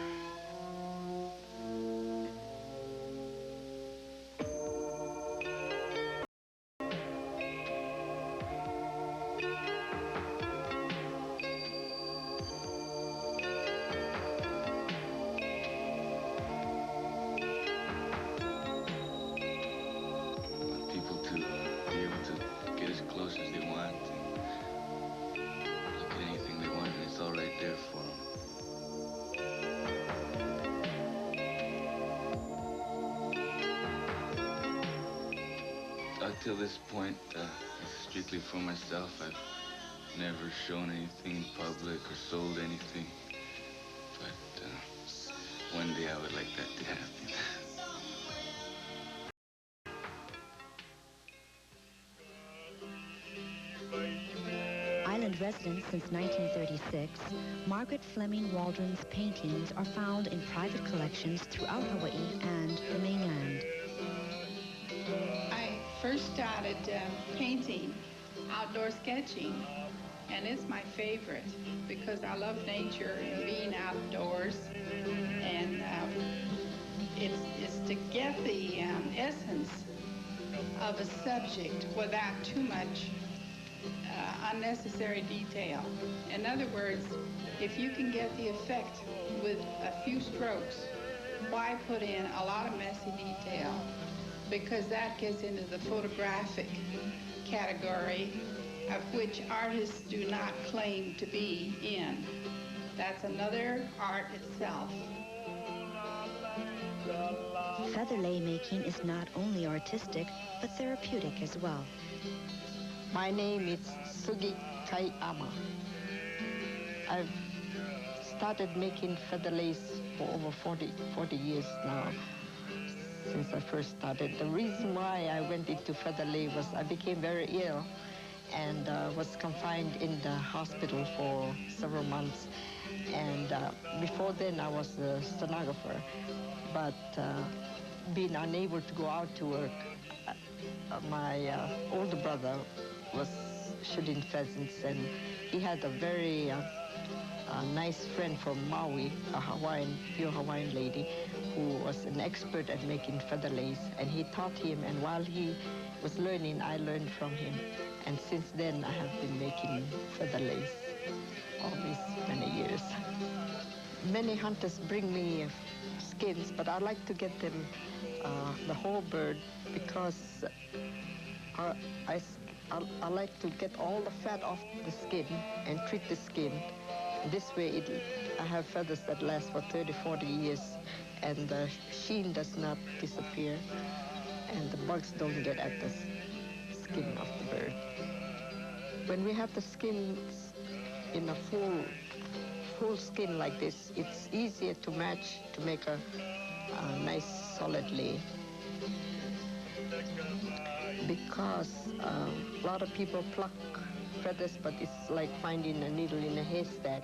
Till this point, strictly for myself, I've never shown anything in public or sold anything. But one day I would like that to happen. Island resident since 1936, Margaret Fleming Waldron's paintings are found in private collections throughout Hawaii and the mainland. First started painting, outdoor sketching, and it's my favorite because I love nature and being outdoors, and it's to get the essence of a subject without too much unnecessary detail. In other words, if you can get the effect with a few strokes, why put in a lot of messy detail? Because that gets into the photographic category of which artists do not claim to be in. That's another art itself. Feather lei making is not only artistic, but therapeutic as well. My name is Sugi Kaiama. I've started making feather lace for over 40 years now. Since I first started. The reason why I went into feather lei was I became very ill and was confined in the hospital for several months. And before then I was a stenographer, but being unable to go out to work, my older brother was shooting pheasants, and he had a very a nice friend from Maui, a Hawaiian, pure Hawaiian lady, who was an expert at making feather lace, and he taught him, and while he was learning, I learned from him. And since then, I have been making feather lace all these many years. Many hunters bring me skins, but I like to get them the whole bird because I like to get all the fat off the skin and treat the skin. This way, I have feathers that last for 30, 40 years, and the sheen does not disappear, and the bugs don't get at the skin of the bird. When we have the skins in a full skin like this, it's easier to match to make a nice solid lay. Because a lot of people pluck feathers, but it's like finding a needle in a haystack.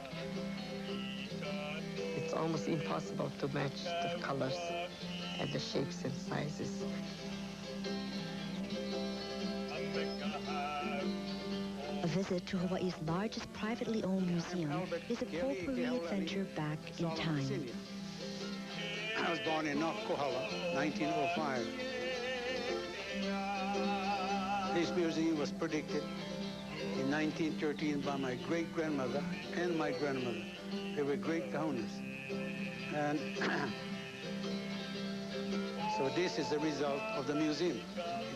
It's almost impossible to match the colors and the shapes and sizes. A visit to Hawaii's largest privately owned museum is a potpourri adventure back in time. I was born in North Kohala, 1905. This museum was predicted in 1913 by my great-grandmother and my grandmother. They were great kahunas. And so this is the result of the museum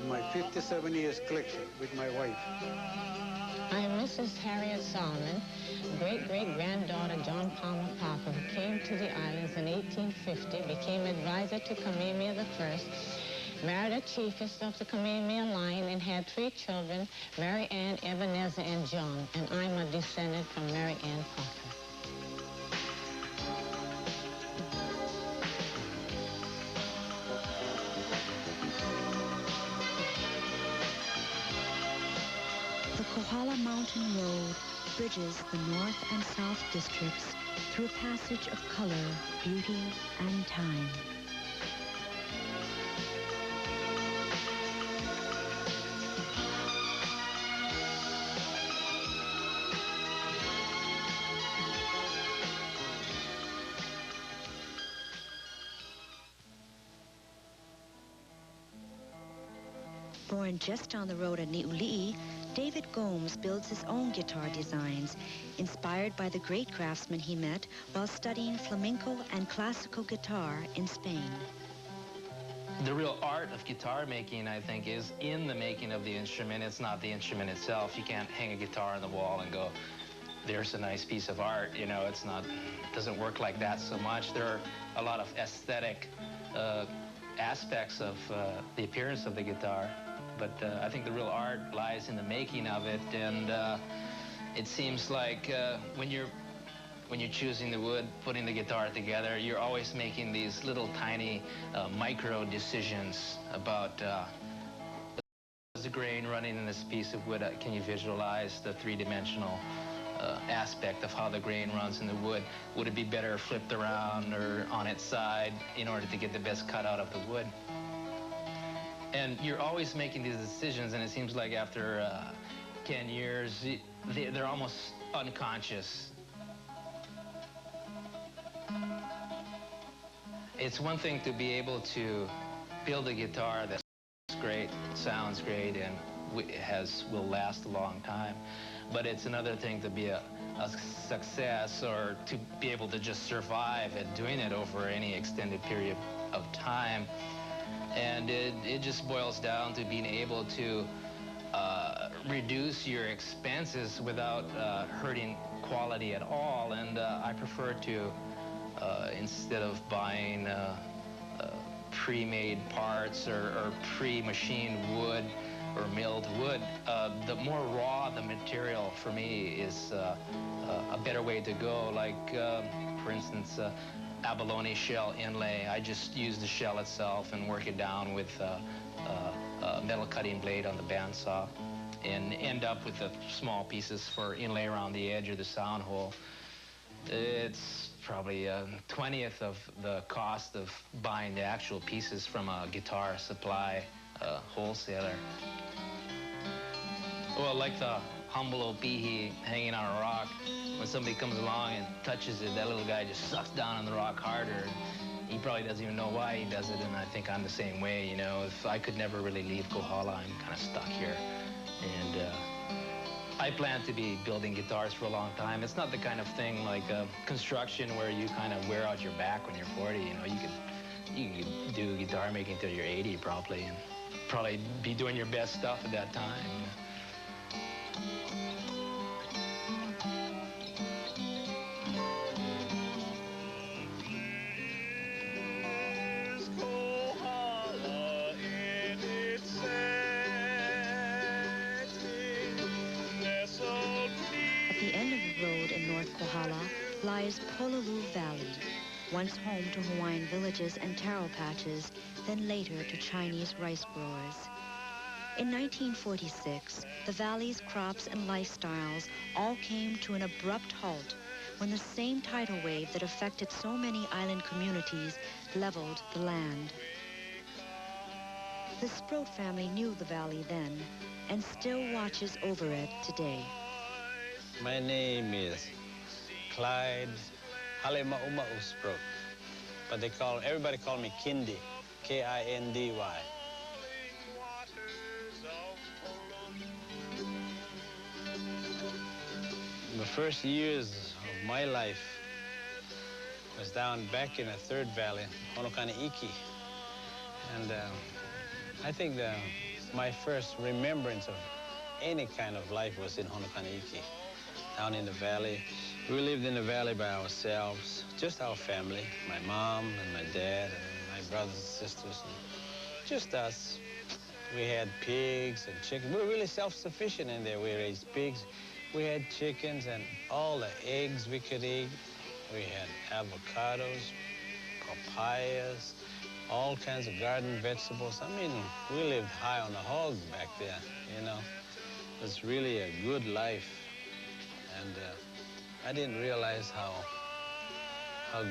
in my 57 years collection with my wife. I'm Mrs. Harriet Solomon, great-great-granddaughter John Palmer Parker, who came to the islands in 1850, became advisor to Kamehameha I, married a chiefess of the Kamehameha line, and had 3 children, Mary Ann, Ebenezer, and John, and I'm a descendant from Mary Ann Parker. The Kohala Mountain Road bridges the north and south districts through a passage of color, beauty, and time. Born just down the road at Niuli'i, David Gomes builds his own guitar designs, inspired by the great craftsmen he met while studying flamenco and classical guitar in Spain. The real art of guitar making, I think, is in the making of the instrument. It's not the instrument itself. You can't hang a guitar on the wall and go, there's a nice piece of art. You know, it doesn't work like that so much. There are a lot of aesthetic aspects of the appearance of the guitar. But I think the real art lies in the making of it, and it seems like when you're choosing the wood, putting the guitar together, you're always making these little tiny micro decisions about is the grain running in this piece of wood. Can you visualize the three-dimensional aspect of how the grain runs in the wood? Would it be better flipped around or on its side in order to get the best cut out of the wood? And you're always making these decisions, and it seems like after 10 years, they're almost unconscious. It's one thing to be able to build a guitar that's great, sounds great, and will last a long time. But it's another thing to be a success, or to be able to just survive at doing it over any extended period of time. And it just boils down to being able to reduce your expenses without hurting quality at all. And I prefer to, instead of buying pre-made parts or pre-machined wood or milled wood, the more raw the material for me is a better way to go. Like, for instance, abalone shell inlay. I just use the shell itself and work it down with a metal cutting blade on the bandsaw, and end up with the small pieces for inlay around the edge or the sound hole. It's probably 1/20th of the cost of buying the actual pieces from a guitar supply wholesaler. Well, like the humble old peehee hanging on a rock. When somebody comes along and touches it, that little guy just sucks down on the rock harder. He probably doesn't even know why he does it, and I think I'm the same way, you know. If I could never really leave Kohala, I'm kind of stuck here. And I plan to be building guitars for a long time. It's not the kind of thing like construction where you kind of wear out your back when you're 40, you know. You can do guitar making until you're 80 probably, and probably be doing your best stuff at that time. At the end of the road in North Kohala lies Pololu Valley, once home to Hawaiian villages and taro patches, then later to Chinese rice growers. In 1946, the valley's crops and lifestyles all came to an abrupt halt when the same tidal wave that affected so many island communities leveled the land. The Sproat family knew the valley then and still watches over it today. My name is Clyde Halema'uma'u Sproat, but everybody call me Kindy, K-I-N-D-Y. The first years of my life was down back in the third valley, Honokani'iki. And I think my first remembrance of any kind of life was in Honokani'iki, down in the valley. We lived in the valley by ourselves, just our family, my mom and my dad and my brothers and sisters, and just us. We had pigs and chickens. We were really self-sufficient in there. We raised pigs. We had chickens and all the eggs we could eat. We had avocados, papayas, all kinds of garden vegetables. I mean, we lived high on the hog back there, you know. It was really a good life. And I didn't realize how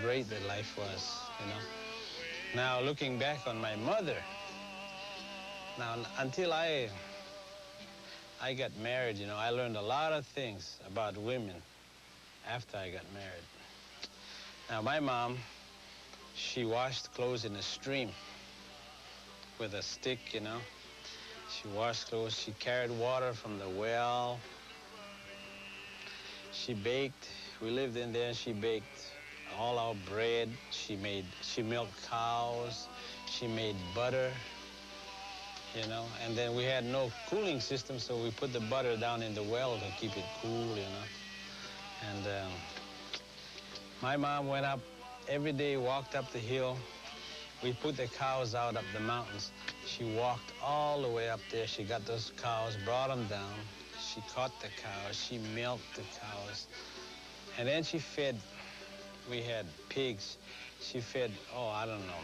great the life was, you know. Now, looking back on my mother, now, until I got married, you know, I learned a lot of things about women after I got married. Now, my mom, she washed clothes in a stream with a stick, you know. She washed clothes. She carried water from the well. She baked. We lived in there. She baked all our bread. She milked cows. She made butter, you know. And then we had no cooling system, so we put the butter down in the well to keep it cool, you know. And my mom went up every day, walked up the hill. We put the cows out up the mountains. She walked all the way up there. She got those cows, brought them down. She caught the cows. She milked the cows. And then she fed, we had pigs. She fed, oh, I don't know,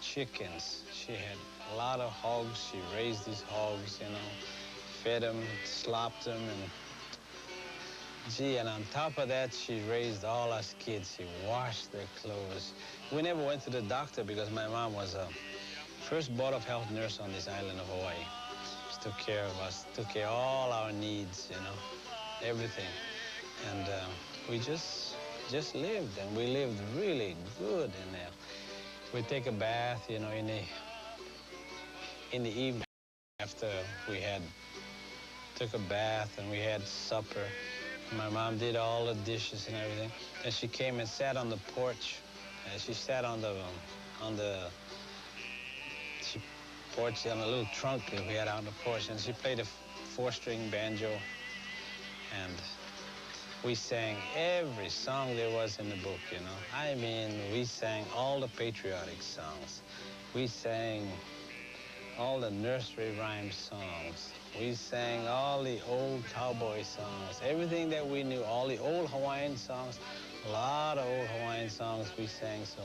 chickens. She had a lot of hogs. She raised these hogs, you know, fed them, slopped them, and gee, and on top of that, she raised all us kids. She washed their clothes. We never went to the doctor because my mom was a first board of health nurse on this island of Hawaii. She took care of us, took care of all our needs, you know, everything. And we just lived, and we lived really good in there. We'd take a bath, you know, in the evening after we took a bath and we had supper. My mom did all the dishes and everything. And she came and sat on the porch. And she sat on the porch on a little trunk that we had out on the porch. And she played a 4-string banjo. And we sang every song there was in the book, you know. I mean, we sang all the patriotic songs. We sang all the nursery rhyme songs. We sang all the old cowboy songs, everything that we knew, all the old Hawaiian songs, a lot of old Hawaiian songs we sang. So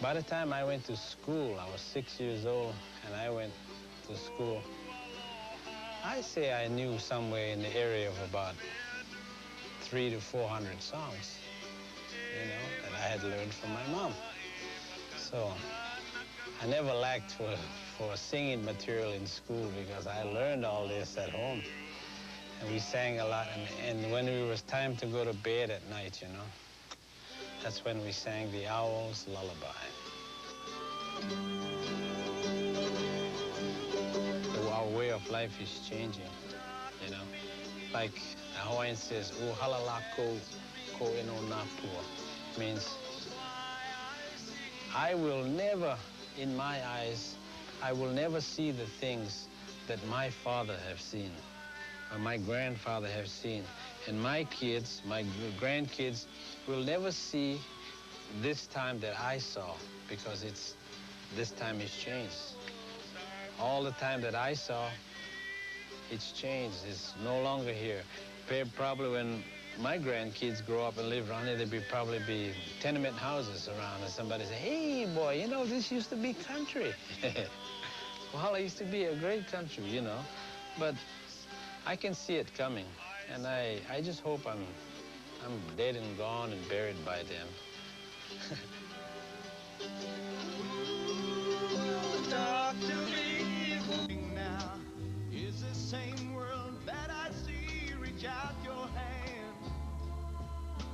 by the time I went to school, I was 6 years old, and I went to school. I say I knew somewhere in the area of about 300 to 400 songs, you know, that I had learned from my mom. So I never lacked for singing material in school because I learned all this at home. And we sang a lot, and when it was time to go to bed at night, you know, that's when we sang the Owl's Lullaby. Our way of life is changing, you know. Like the Hawaiian says, "Uhalalako ko eno napua," means I will never, in my eyes, I will never see the things that my father have seen, or my grandfather have seen. And my kids, my grandkids, will never see this time that I saw, because this time has changed. All the time that I saw, it's changed. It's no longer here. Probably when my grandkids grow up and live around here, there'll probably be tenement houses around, and somebody say, "Hey, boy, you know, this used to be country." Well, it used to be a great country, you know. But I can see it coming, and I just hope I'm dead and gone and buried by then. Talk to me now. Is the same world that I see. Reach out your hand.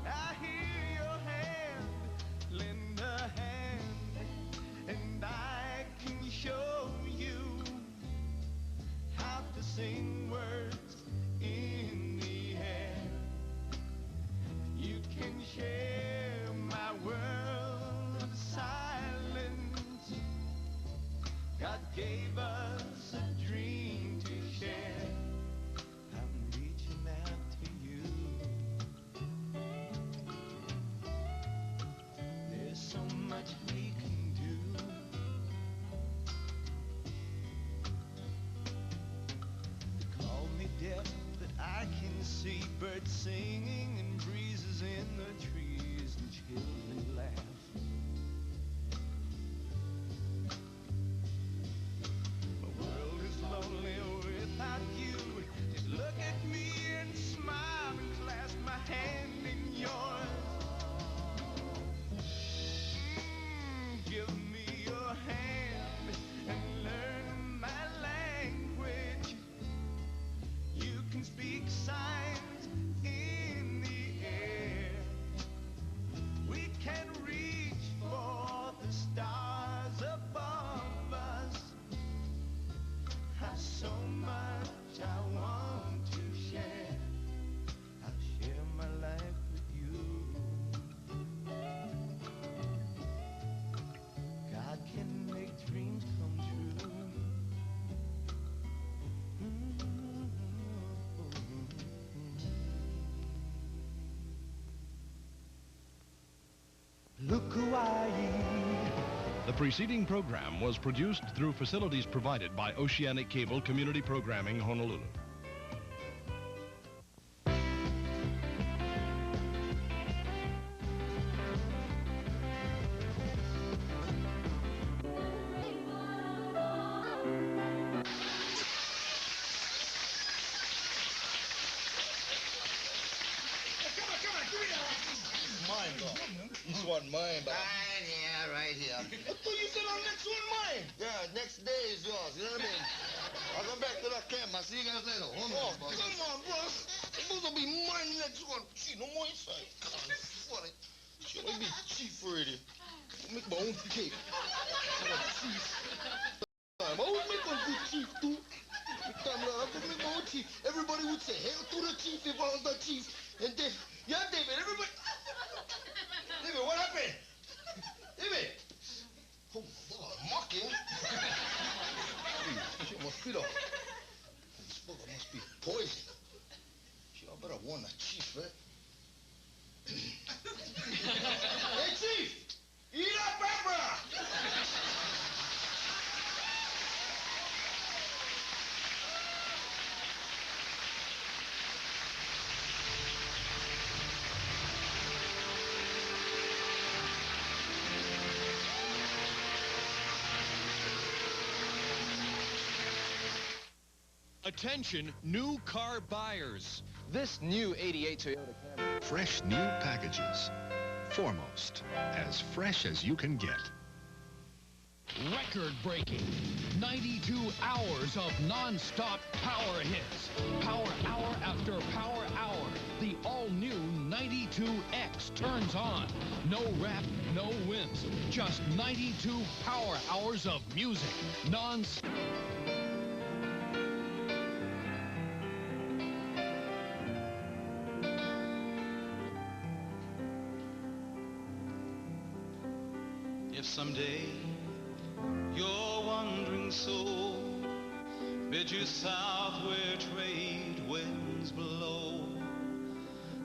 I hear your hand. Lend a hand, and I can show you how to sing words in the air. You can share my world of silence. God gave us a dream to share. I'm reaching out to you. There's so much we can do. They call me deaf, but I can see birds singing and breezes in the trees and children laugh. Lonely without you. Just look at me and smile and clasp my hand in yours. Give me your hand and learn my language. You can speak signs in the air. We can reach for the stars above us. So much I want to share. I'll share my life with you. God can make dreams come true. Look who I am. The preceding program was produced through facilities provided by Oceanic Cable Community Programming, Honolulu. This one mine, but yeah, right here. I thought you said our next one mine. Yeah, next day is yours. You know what I mean? I'll go back to that camp. I'll see you guys later. Come on, bro. It's supposed to be mine next one. Gee, no more inside. God, funny. Shit, let me be chief already. I'll make my own cake. I'm a chief. I always make a good chief, too. I could make my own chief. Everybody would say, hail to the chief if I was the chief. And then, yeah, David, everybody. David, what happened? David! Oh, God, mocking. Shit must be the... This bugger must be poison. Shit, I better warn the chief, right? Hey, Chief! Eat up, Barbara! Attention, new car buyers. This new 88 Toyota Camry. Fresh new packages. Foremost, as fresh as you can get. Record-breaking. 92 hours of non-stop power hits. Power hour after power hour. The all-new 92X turns on. No rap, no wimps. Just 92 power hours of music. Non-stop. If someday your wandering soul bid you south where trade winds blow,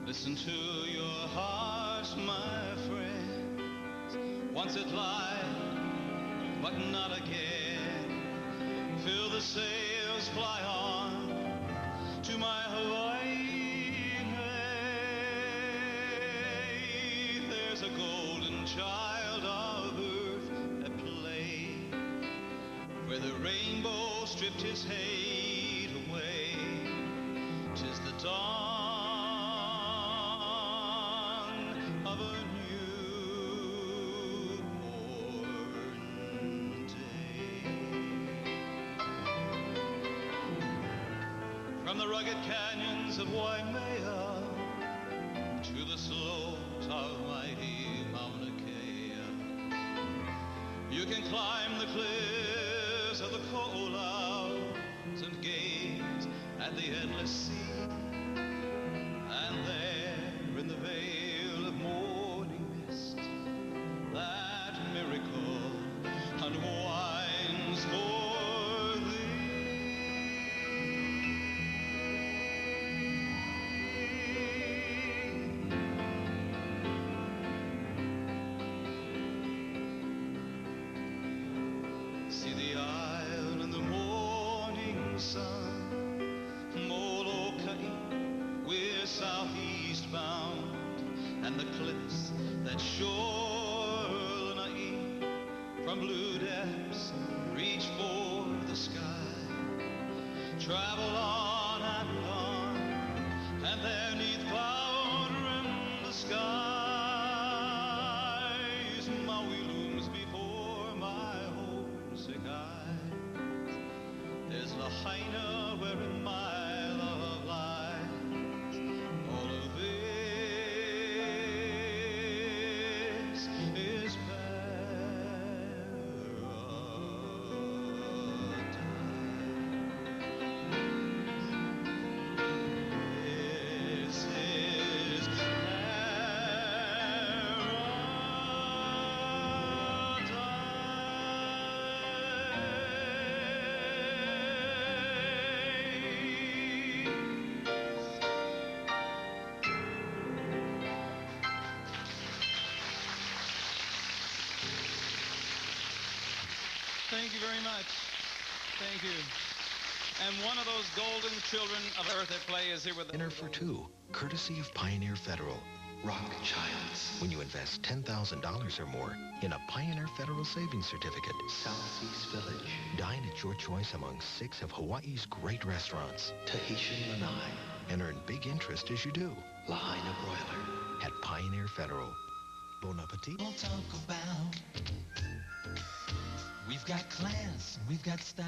listen to your heart, my friends. Once it lied, but not again. Fill the sails, fly on to my Hawaiian hay. There's a golden child of earth at play, where the rainbow stripped his hate away. 'Tis the dawn of a newborn day. From the rugged canyons of Waimea to the slopes of mighty Mauna Kea, you can climb the cliffs of the Ko'olau's and gaze at the endless sea. And there in the veil of morning mist, that miracle unwinds for thee. See the isle in the morning sun, Molokai, we're southeast bound, and the cliffs that shore Lanai from blue depths reach for the sky. Travel on, and there 'neath cloud-rimmed skies, Maui looms before my homesick eyes. There's Lahaina wherein my love lies. All of this is This is Thank you very much. Thank you. And one of those golden children of earth at play is here with us. Dinner for two, courtesy of Pioneer Federal. Rock Childs. When you invest $10,000 or more in a Pioneer Federal Savings Certificate. Southeast Village. Dine at your choice among 6 of Hawaii's great restaurants. Tahitian Lanai. And earn big interest as you do. Lahaina Broiler. At Pioneer Federal. Bon appetit. We'll talk about. We've got class, we've got style.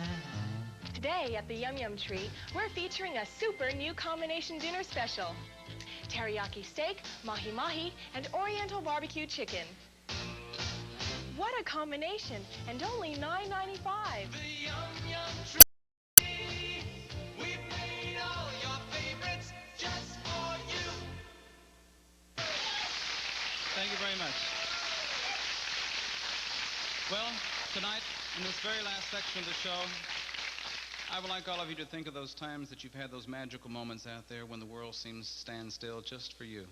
Today at the Yum Yum Tree, we're featuring a super new combination dinner special. Teriyaki steak, mahi-mahi, and Oriental barbecue chicken. What a combination, and only $9.95. The Yum Yum Tree. We've made all your favorites just for you. Thank you very much. Well, tonight, in this very last section of the show, I would like all of you to think of those times that you've had those magical moments out there when the world seems to stand still just for you.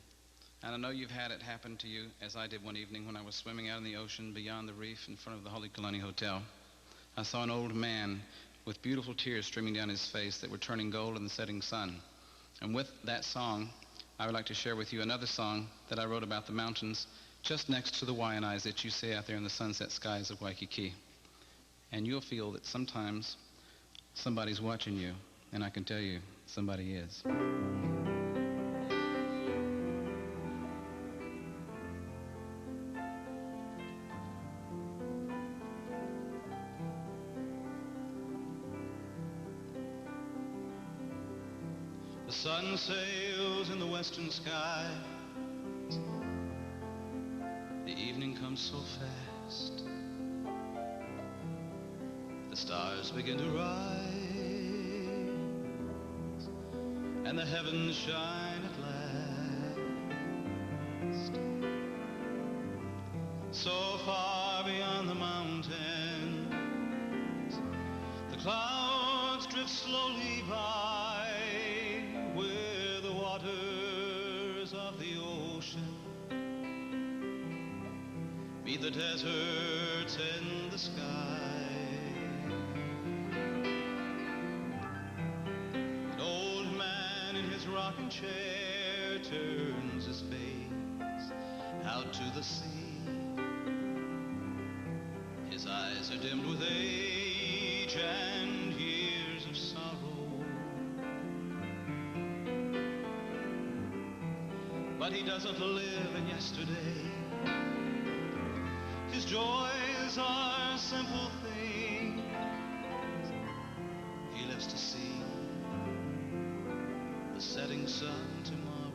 And I know you've had it happen to you, as I did one evening when I was swimming out in the ocean beyond the reef in front of the Holy Kalani Hotel. I saw an old man with beautiful tears streaming down his face that were turning gold in the setting sun. And with that song, I would like to share with you another song that I wrote about the mountains just next to the Waianaes that you see out there in the sunset skies of Waikiki. And you'll feel that sometimes somebody's watching you, and I can tell you, somebody is. The sun sails in the western sky. The evening comes so fast. The stars begin to rise, and the heavens shine at last. So far beyond the mountains, the clouds drift slowly by, where the waters of the ocean meet the deserts and the sky. An old man in his rocking chair turns his face out to the sea. His eyes are dimmed with age and years of sorrow, but he doesn't live in yesterday. His joys are simple things. He lives to see the setting sun tomorrow.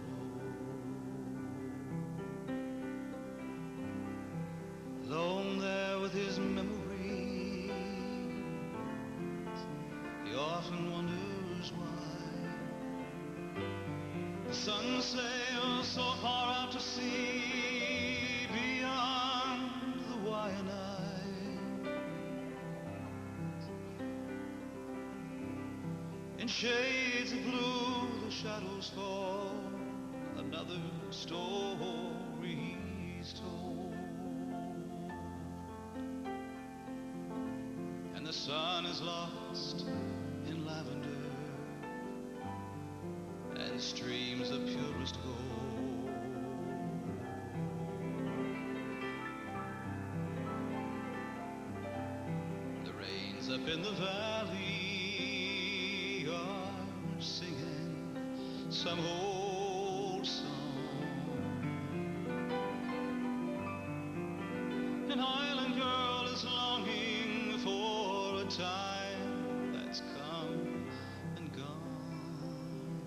Alone there with his memories, he often wonders why the sun sails so far out to sea, beyond the Waianae. In shades of blue the shadows fall, another story's told. And the sun is lost in lavender and streams of purest gold. The rains up in the valley are singing some old song. An island girl is longing for a time that's come and gone.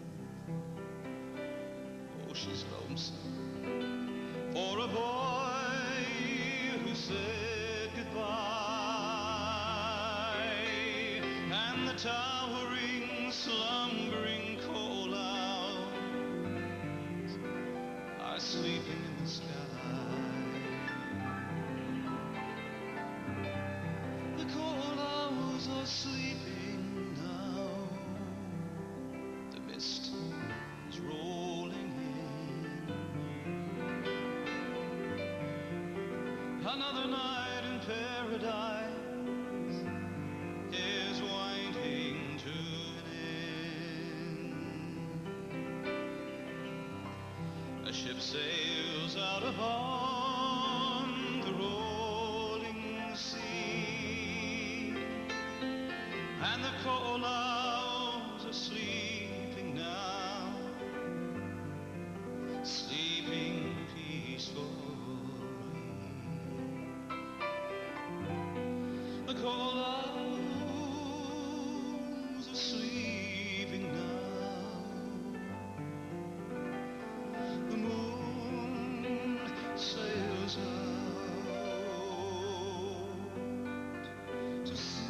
Oh, she's lonesome for a boy who said goodbye, and the towering, slumbering coal owls are sleeping in the sky. The coal owls are sleeping now. The mist is rolling in. Another night in paradise is winding to an end. A ship sails out upon the rolling sea, and the coal owls are sleeping now, sleeping peacefully. The coal owls are sleeping now. The moon sails out to sea.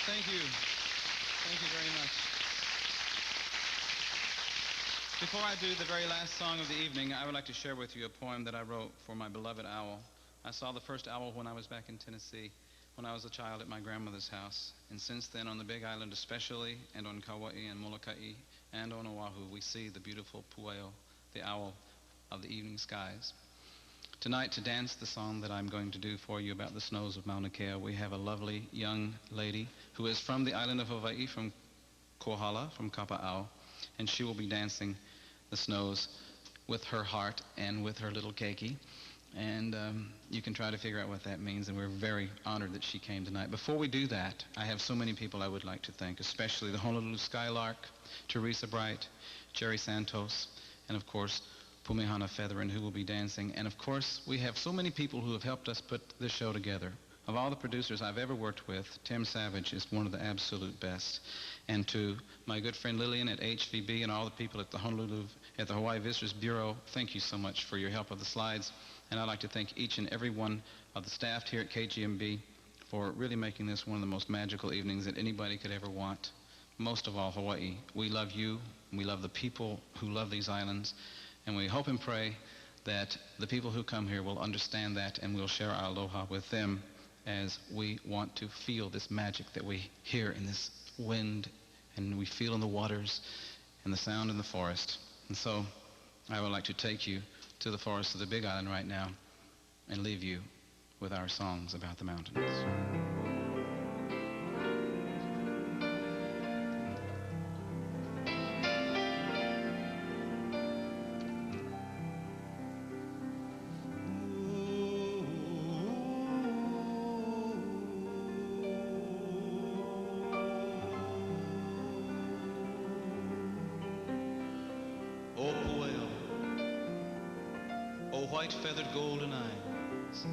Thank you. Thank you very much. Before I do the very last song of the evening, I would like to share with you a poem that I wrote for my beloved owl. I saw the first owl when I was back in Tennessee, when I was a child at my grandmother's house. And since then, on the Big Island especially, and on Kauai and Molokai, and on Oahu, we see the beautiful pueo, the owl of the evening skies. Tonight, to dance the song that I'm going to do for you about the snows of Mauna Kea, we have a lovely young lady who is from the island of Hawaii, from Kohala, from Kapa'au, and she will be dancing the snows with her heart and with her little keiki. And you can try to figure out what that means, and we're very honored that she came tonight. Before we do that, I have so many people I would like to thank, especially the Honolulu Skylark, Teresa Bright, Jerry Santos, and of course, Pumihana Featherin, who will be dancing. And of course, we have so many people who have helped us put this show together. Of all the producers I've ever worked with, Tim Savage is one of the absolute best. And to my good friend Lillian at HVB and all the people at the Hawaii Visitors Bureau, thank you so much for your help with the slides. And I'd like to thank each and every one of the staff here at KGMB for really making this one of the most magical evenings that anybody could ever want. Most of all, Hawaii. We love you, and we love the people who love these islands, and we hope and pray that the people who come here will understand that, and we'll share our aloha with them as we want to feel this magic that we hear in this wind, and we feel in the waters, and the sound in the forest. And so I would like to take you to the forest of the Big Island right now and leave you with our songs about the mountains. White-feathered golden eyes,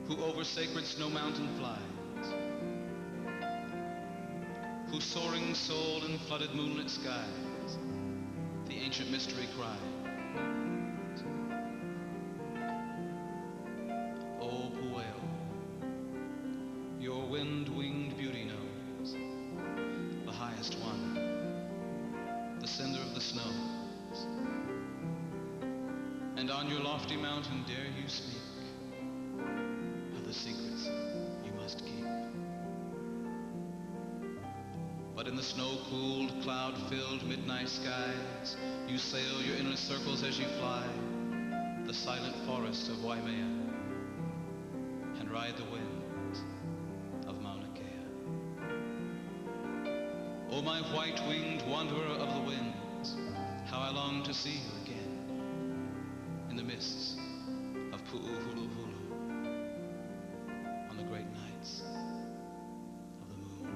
who over sacred snow mountain flies, whose soaring soul in flooded moonlit skies the ancient mystery cries. O Pueo, your wind-winged beauty knows the highest one, the sender of the snow. And on your lofty mountain dare you speak of the secrets you must keep. But in the snow-cooled, cloud-filled midnight skies, you sail your endless circles as you fly the silent forest of Waimea and ride the winds of Mauna Kea. O my white-winged wanderer of the winds, how I long to see you again in the mists of Pu'uhuluhulu on the great nights of the moon.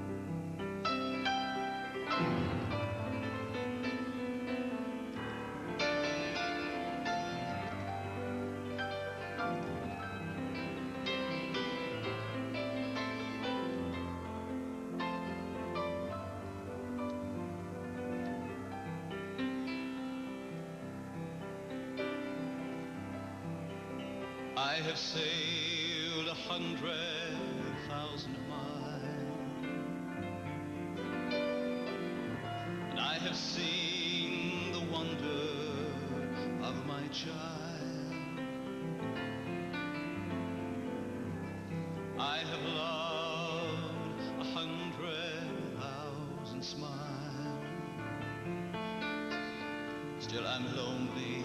I have sailed 100,000 miles, and I have seen the wonder of my child. I have loved 100,000 smiles. Still I'm lonely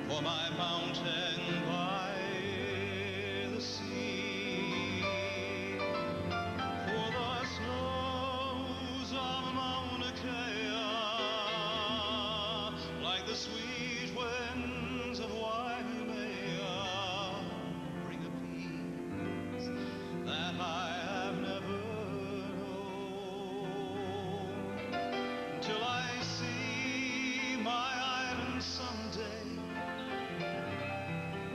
for my mountain by the sea, for the snows of Mauna Kea, like the sweet winds of Waimea, bring a peace that I have never known. Until I see my island someday,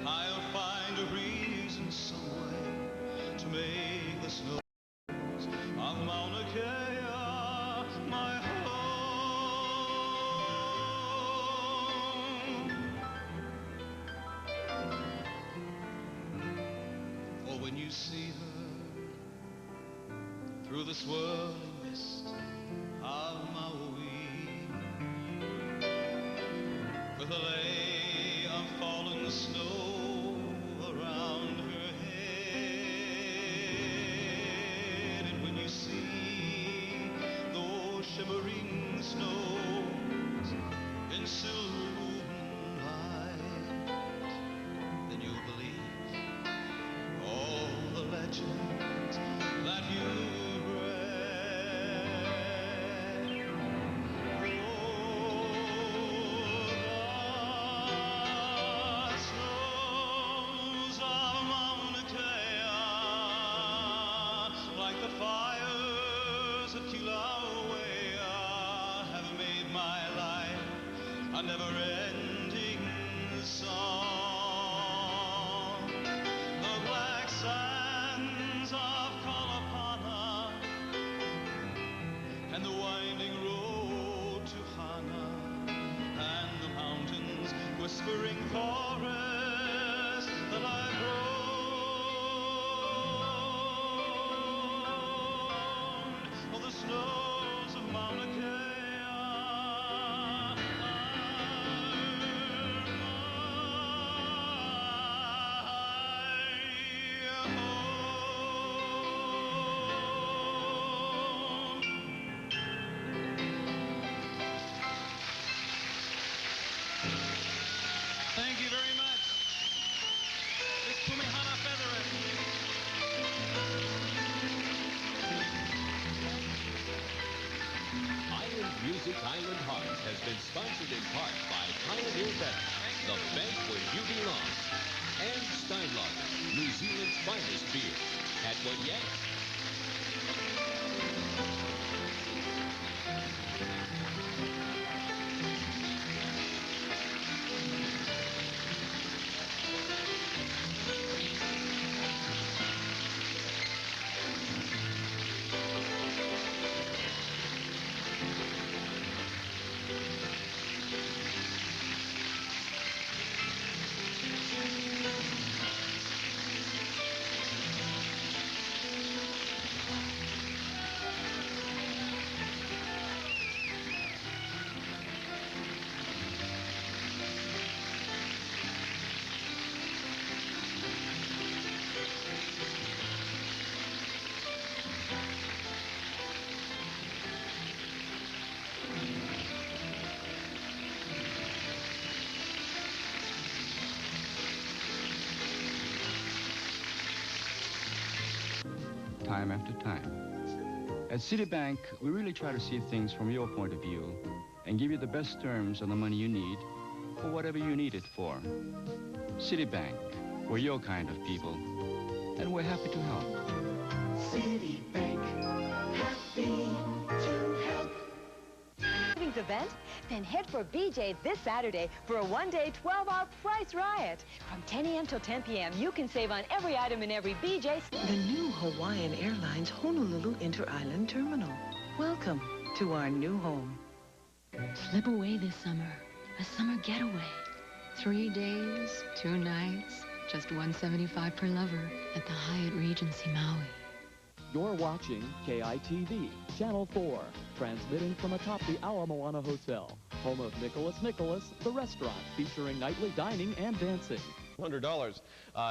I'll find a reason some way to make the snows of Mauna Kea my home. For when you see her through the swirling mist of Maui, with a lay of fallen snow around her head, and when you see those shimmering snows in silver moonlight, then you'll believe all the legends that you read. Oh, forest that I've roamed, or the snows of Mauna Kea. Thank you very much. It's Pumihana Featherin. Island Music Island Hearts has been sponsored in part by Pioneer Feathers, the bank where you belong, and Steinlager, New Zealand's finest beer. Had one yet? Time after time. At Citibank, we really try to see things from your point of view and give you the best terms on the money you need for whatever you need it for. Citibank, we're your kind of people, and we're happy to help. Citibank, happy to help. Event? Then head for BJ this Saturday for a one-day 12-hour price riot. From 10 a.m. till 10 p.m., you can save on every item in every BJ. The new Hawaiian Airlines Honolulu Inter-Island Terminal. Welcome to our new home. Slip away this summer. A summer getaway. 3 days, 2 nights, just $175 per lover at the Hyatt Regency Maui. You're watching KITV, Channel 4, transmitting from atop the Ala Moana Hotel, home of Nicholas, the restaurant featuring nightly dining and dancing. $100.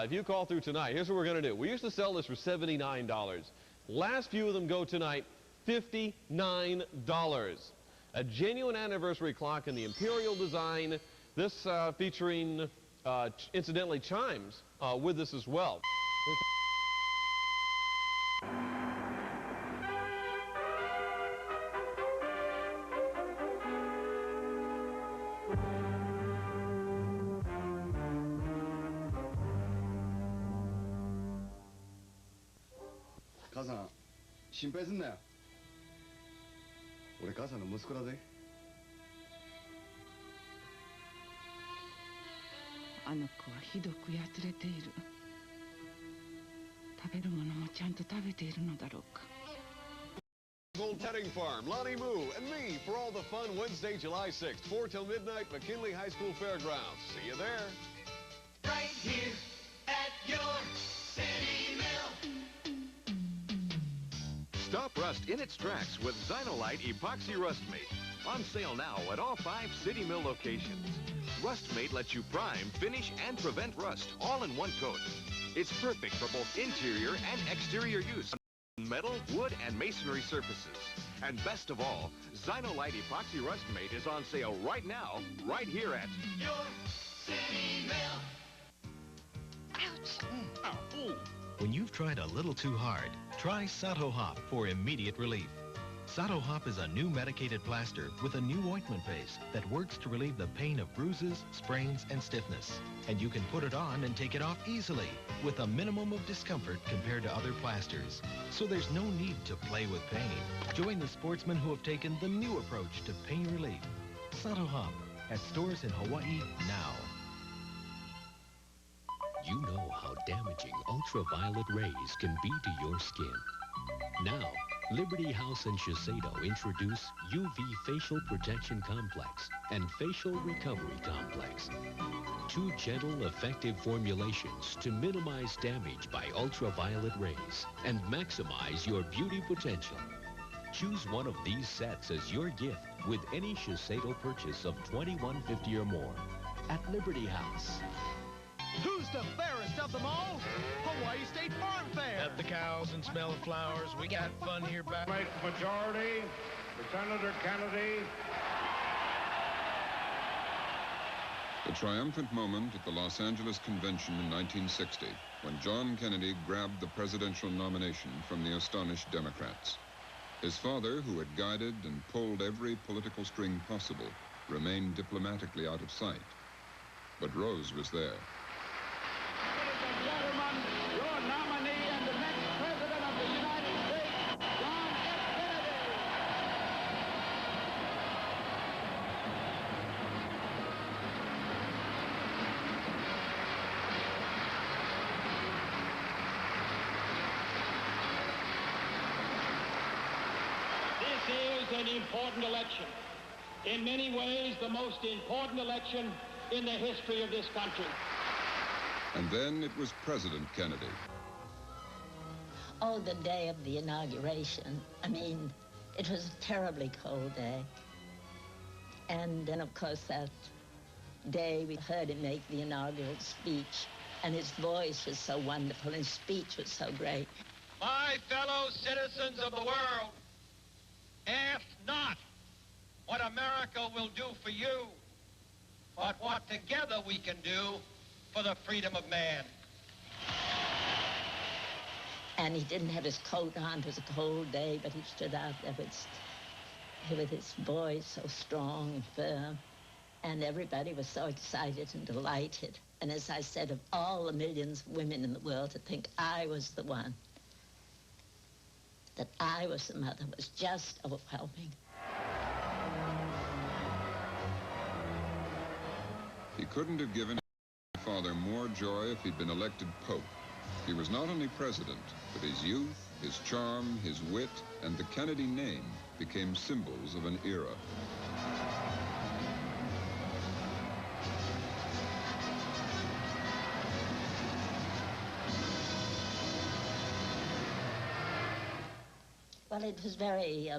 If you call through tonight, here's what we're going to do. We used to sell this for $79. Last few of them go tonight, $59. A genuine anniversary clock in the Imperial design. This featuring, incidentally, chimes with this as well.母さん、心配すんなよ。俺母さんの息子だぜ。あの子はひどくやつれている。食べるものもちゃんと食べているのだろうか。Gold Petting Farm, Lonnie Moo, and me for all the fun Wednesday, July 6th, 4 till midnight, McKinley High School Fairgrounds. See you there. Right here at your City Mill. Stop rust in its tracks with Zynolite Epoxy Rustmate. On sale now at all 5 City Mill locations. Rustmate lets you prime, finish, and prevent rust all in one coat. It's perfect for both interior and exterior use on metal, wood, and masonry surfaces. And best of all, Zynolite Epoxy Rustmate is on sale right now, right here at your City Mill. Ouch! Ooh. When you've tried a little too hard, try Sato Hop for immediate relief. Sato Hop is a new medicated plaster with a new ointment base that works to relieve the pain of bruises, sprains, and stiffness. And you can put it on and take it off easily with a minimum of discomfort compared to other plasters. So there's no need to play with pain. Join the sportsmen who have taken the new approach to pain relief. Sato Hop at stores in Hawaii now. You know how damaging ultraviolet rays can be to your skin. Now, Liberty House and Shiseido introduce UV Facial Protection Complex and Facial Recovery Complex. Two gentle, effective formulations to minimize damage by ultraviolet rays and maximize your beauty potential. Choose one of these sets as your gift with any Shiseido purchase of $21.50 or more at Liberty House. Who's the fairest of them all? Hawaii State Farm Fair. Let the cows and smell the flowers. We got fun here back. Make the majority for Senator Kennedy. The triumphant moment at the Los Angeles Convention in 1960, when John Kennedy grabbed the presidential nomination from the astonished Democrats. His father, who had guided and pulled every political string possible, remained diplomatically out of sight. But Rose was there. Ladies and gentlemen, your nominee and the next president of the United States, John F. Kennedy. This is an important election. In many ways, the most important election in the history of this country. And then it was President Kennedy. Oh, the day of the inauguration. I mean, it was a terribly cold day. And then, of course, that day we heard him make the inaugural speech, and his voice was so wonderful, and his speech was so great. My fellow citizens of the world, ask not what America will do for you, but what together we can do for the freedom of man. And he didn't have his coat on. It was a cold day, but he stood out there with his voice so strong and firm. And everybody was so excited and delighted. And as I said, of all the millions of women in the world, to think I was the one, that I was the mother, was just overwhelming. He couldn't have given his father more joy if he'd been elected Pope. He was not only president, but his youth, his charm, his wit, and the Kennedy name became symbols of an era. Well, it was very,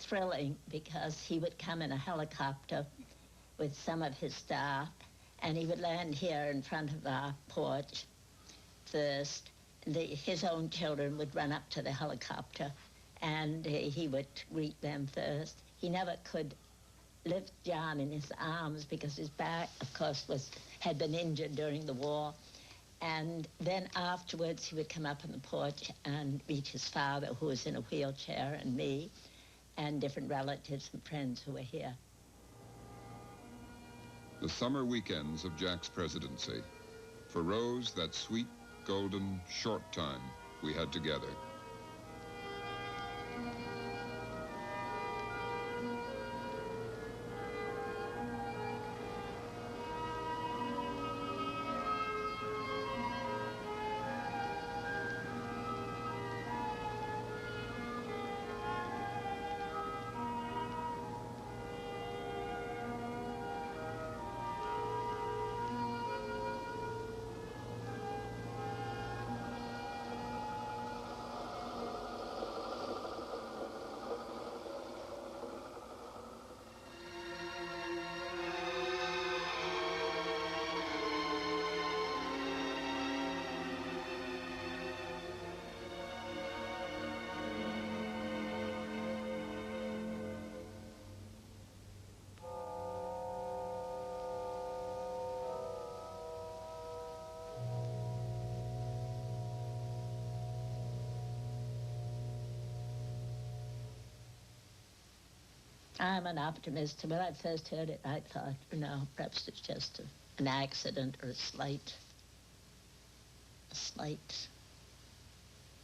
thrilling, because he would come in a helicopter with some of his staff, and he would land here in front of our porch first. His own children would run up to the helicopter, and he would greet them first. He never could lift John in his arms because his back, of course, had been injured during the war. And then afterwards, he would come up on the porch and meet his father, who was in a wheelchair, and me, and different relatives and friends who were here. The summer weekends of Jack's presidency. For Rose, that sweet, golden, short time we had together. I'm an optimist. When I first heard it, I thought, perhaps it's just an accident or a slight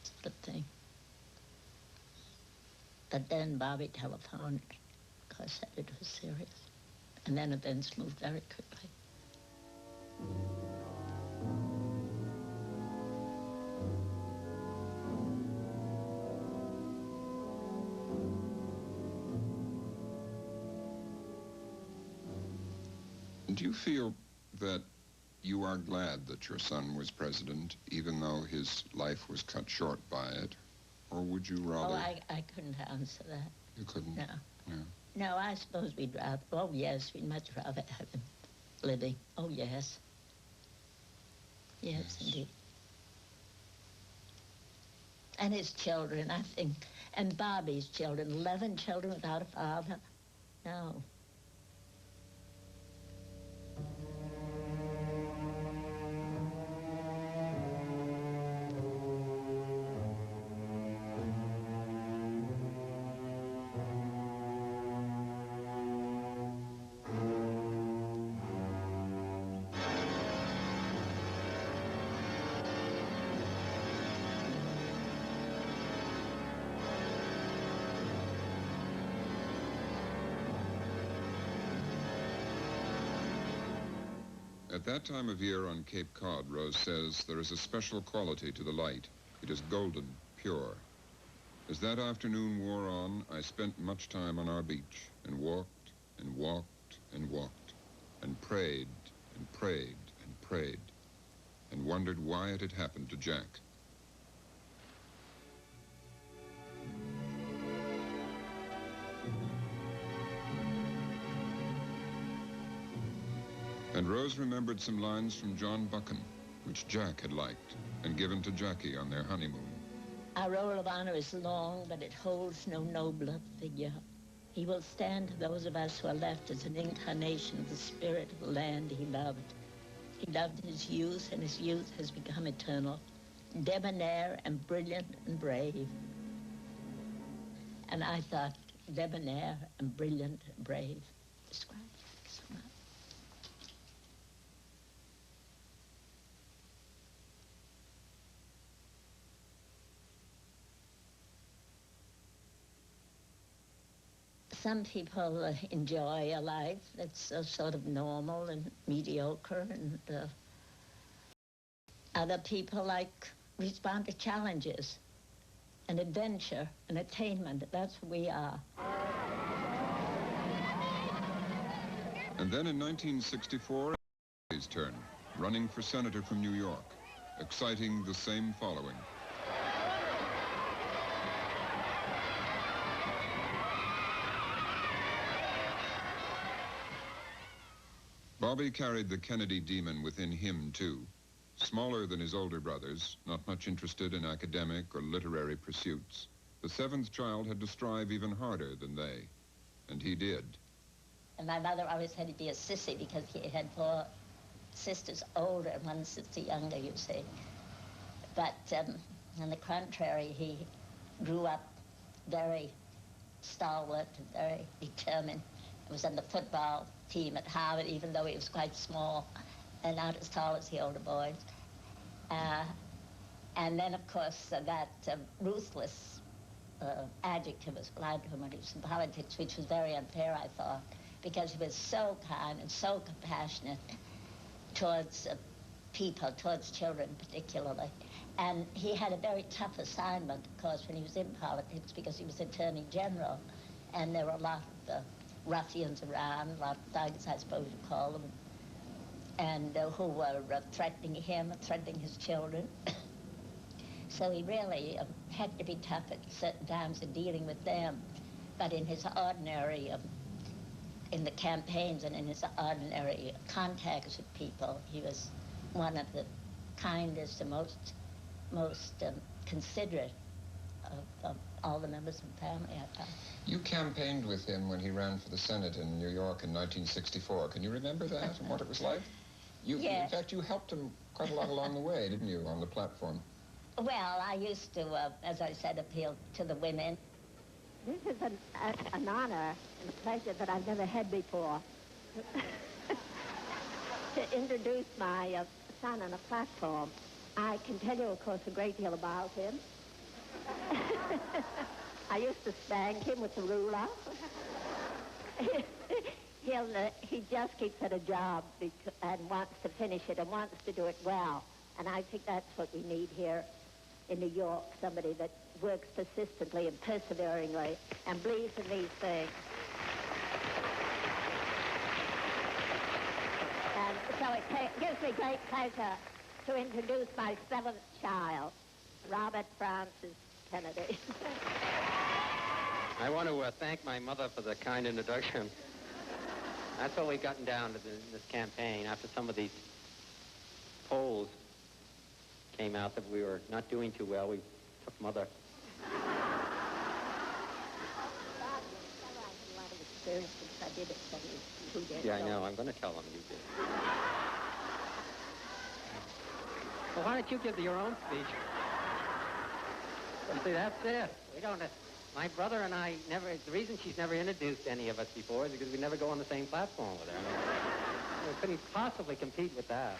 sort of thing. But then Bobby telephoned, of course, said it was serious. And then events moved very quickly. Do you feel that you are glad that your son was president, even though his life was cut short by it? Or would you rather... Oh, I couldn't answer that. You couldn't? No. Yeah. No, I suppose we'd rather... Oh, yes, we'd much rather have him living. Oh, yes. Yes, indeed. And his children, I think. And Bobby's children. 11 children without a father. No. At that time of year on Cape Cod, Rose says, there is a special quality to the light. It is golden, pure. As that afternoon wore on, I spent much time on our beach and walked and walked and walked and prayed and prayed and prayed and wondered why it had happened to Jack. And Rose remembered some lines from John Buchan, which Jack had liked and given to Jackie on their honeymoon. Our roll of honor is long, but it holds no nobler figure. He will stand to those of us who are left as an incarnation of the spirit of the land he loved. He loved his youth, and his youth has become eternal, debonair and brilliant and brave. And I thought, debonair and brilliant and brave. Describe Jack so much. Some people enjoy a life that's sort of normal and mediocre, and other people respond to challenges and adventure and attainment. That's what we are. And then in 1964, his turn, running for senator from New York, exciting the same following. Bobby carried the Kennedy demon within him, too. Smaller than his older brothers, not much interested in academic or literary pursuits, the seventh child had to strive even harder than they, and he did. And my mother always said he'd be a sissy because he had 4 sisters older and 1 sister younger, you see. But on the contrary, he grew up very stalwart and very determined. He was on the football team at Harvard, even though he was quite small and not as tall as the older boys. And then, of course, that ruthless adjective was applied to him when he was in politics, which was very unfair, I thought, because he was so kind and so compassionate towards people, towards children particularly. And he had a very tough assignment, of course, when he was in politics, because he was Attorney General, and there were a lot of ruffians around, a lot of thugs, I suppose you call them, and who were threatening him, threatening his children. So he really had to be tough at certain times in dealing with them. But in his ordinary, in the campaigns and in his ordinary contacts with people, he was one of the kindest and most considerate of all the members of the family, I thought. You campaigned with him when he ran for the Senate in New York in 1964. Can you remember that and what it was like? Yes. In fact, you helped him quite a lot along the way, didn't you, on the platform? Well, I used to, as I said, appeal to the women. This is an honor and a pleasure that I've never had before. To introduce my son on a platform. I can tell you, of course, a great deal about him. I used to spank him with the ruler. He just keeps at a job and wants to finish it and wants to do it well. And I think that's what we need here in New York, somebody that works persistently and perseveringly and believes in these things. gives me great pleasure to introduce my seventh child, Robert Francis Kennedy. I want to thank my mother for the kind introduction. That's what we've gotten down to this campaign. After some of these polls came out that we were not doing too well, we took Mother. Yeah, I know. I'm going to tell them you did. Well, why don't you give your own speech? See, that's it. We don't... My brother and I never... The reason she's never introduced any of us before is because we never go on the same platform with her. I mean, we couldn't possibly compete with that.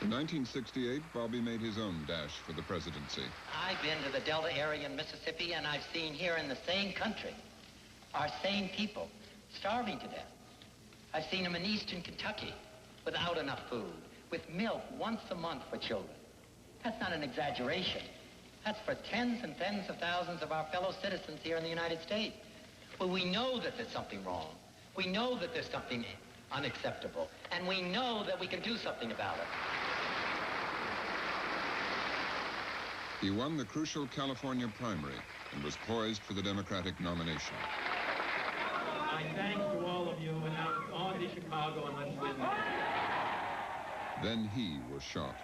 In 1968, Bobby made his own dash for the presidency. I've been to the Delta area in Mississippi, and I've seen here in the same country our same people starving to death. I've seen them in eastern Kentucky without enough food, with milk once a month for children. That's not an exaggeration. That's for tens and tens of thousands of our fellow citizens here in the United States. Well, we know that there's something wrong. We know that there's something unacceptable. And we know that we can do something about it. He won the crucial California primary and was poised for the Democratic nomination. My thanks to all of you, and now on to Chicago and let's win that. Then he was shot.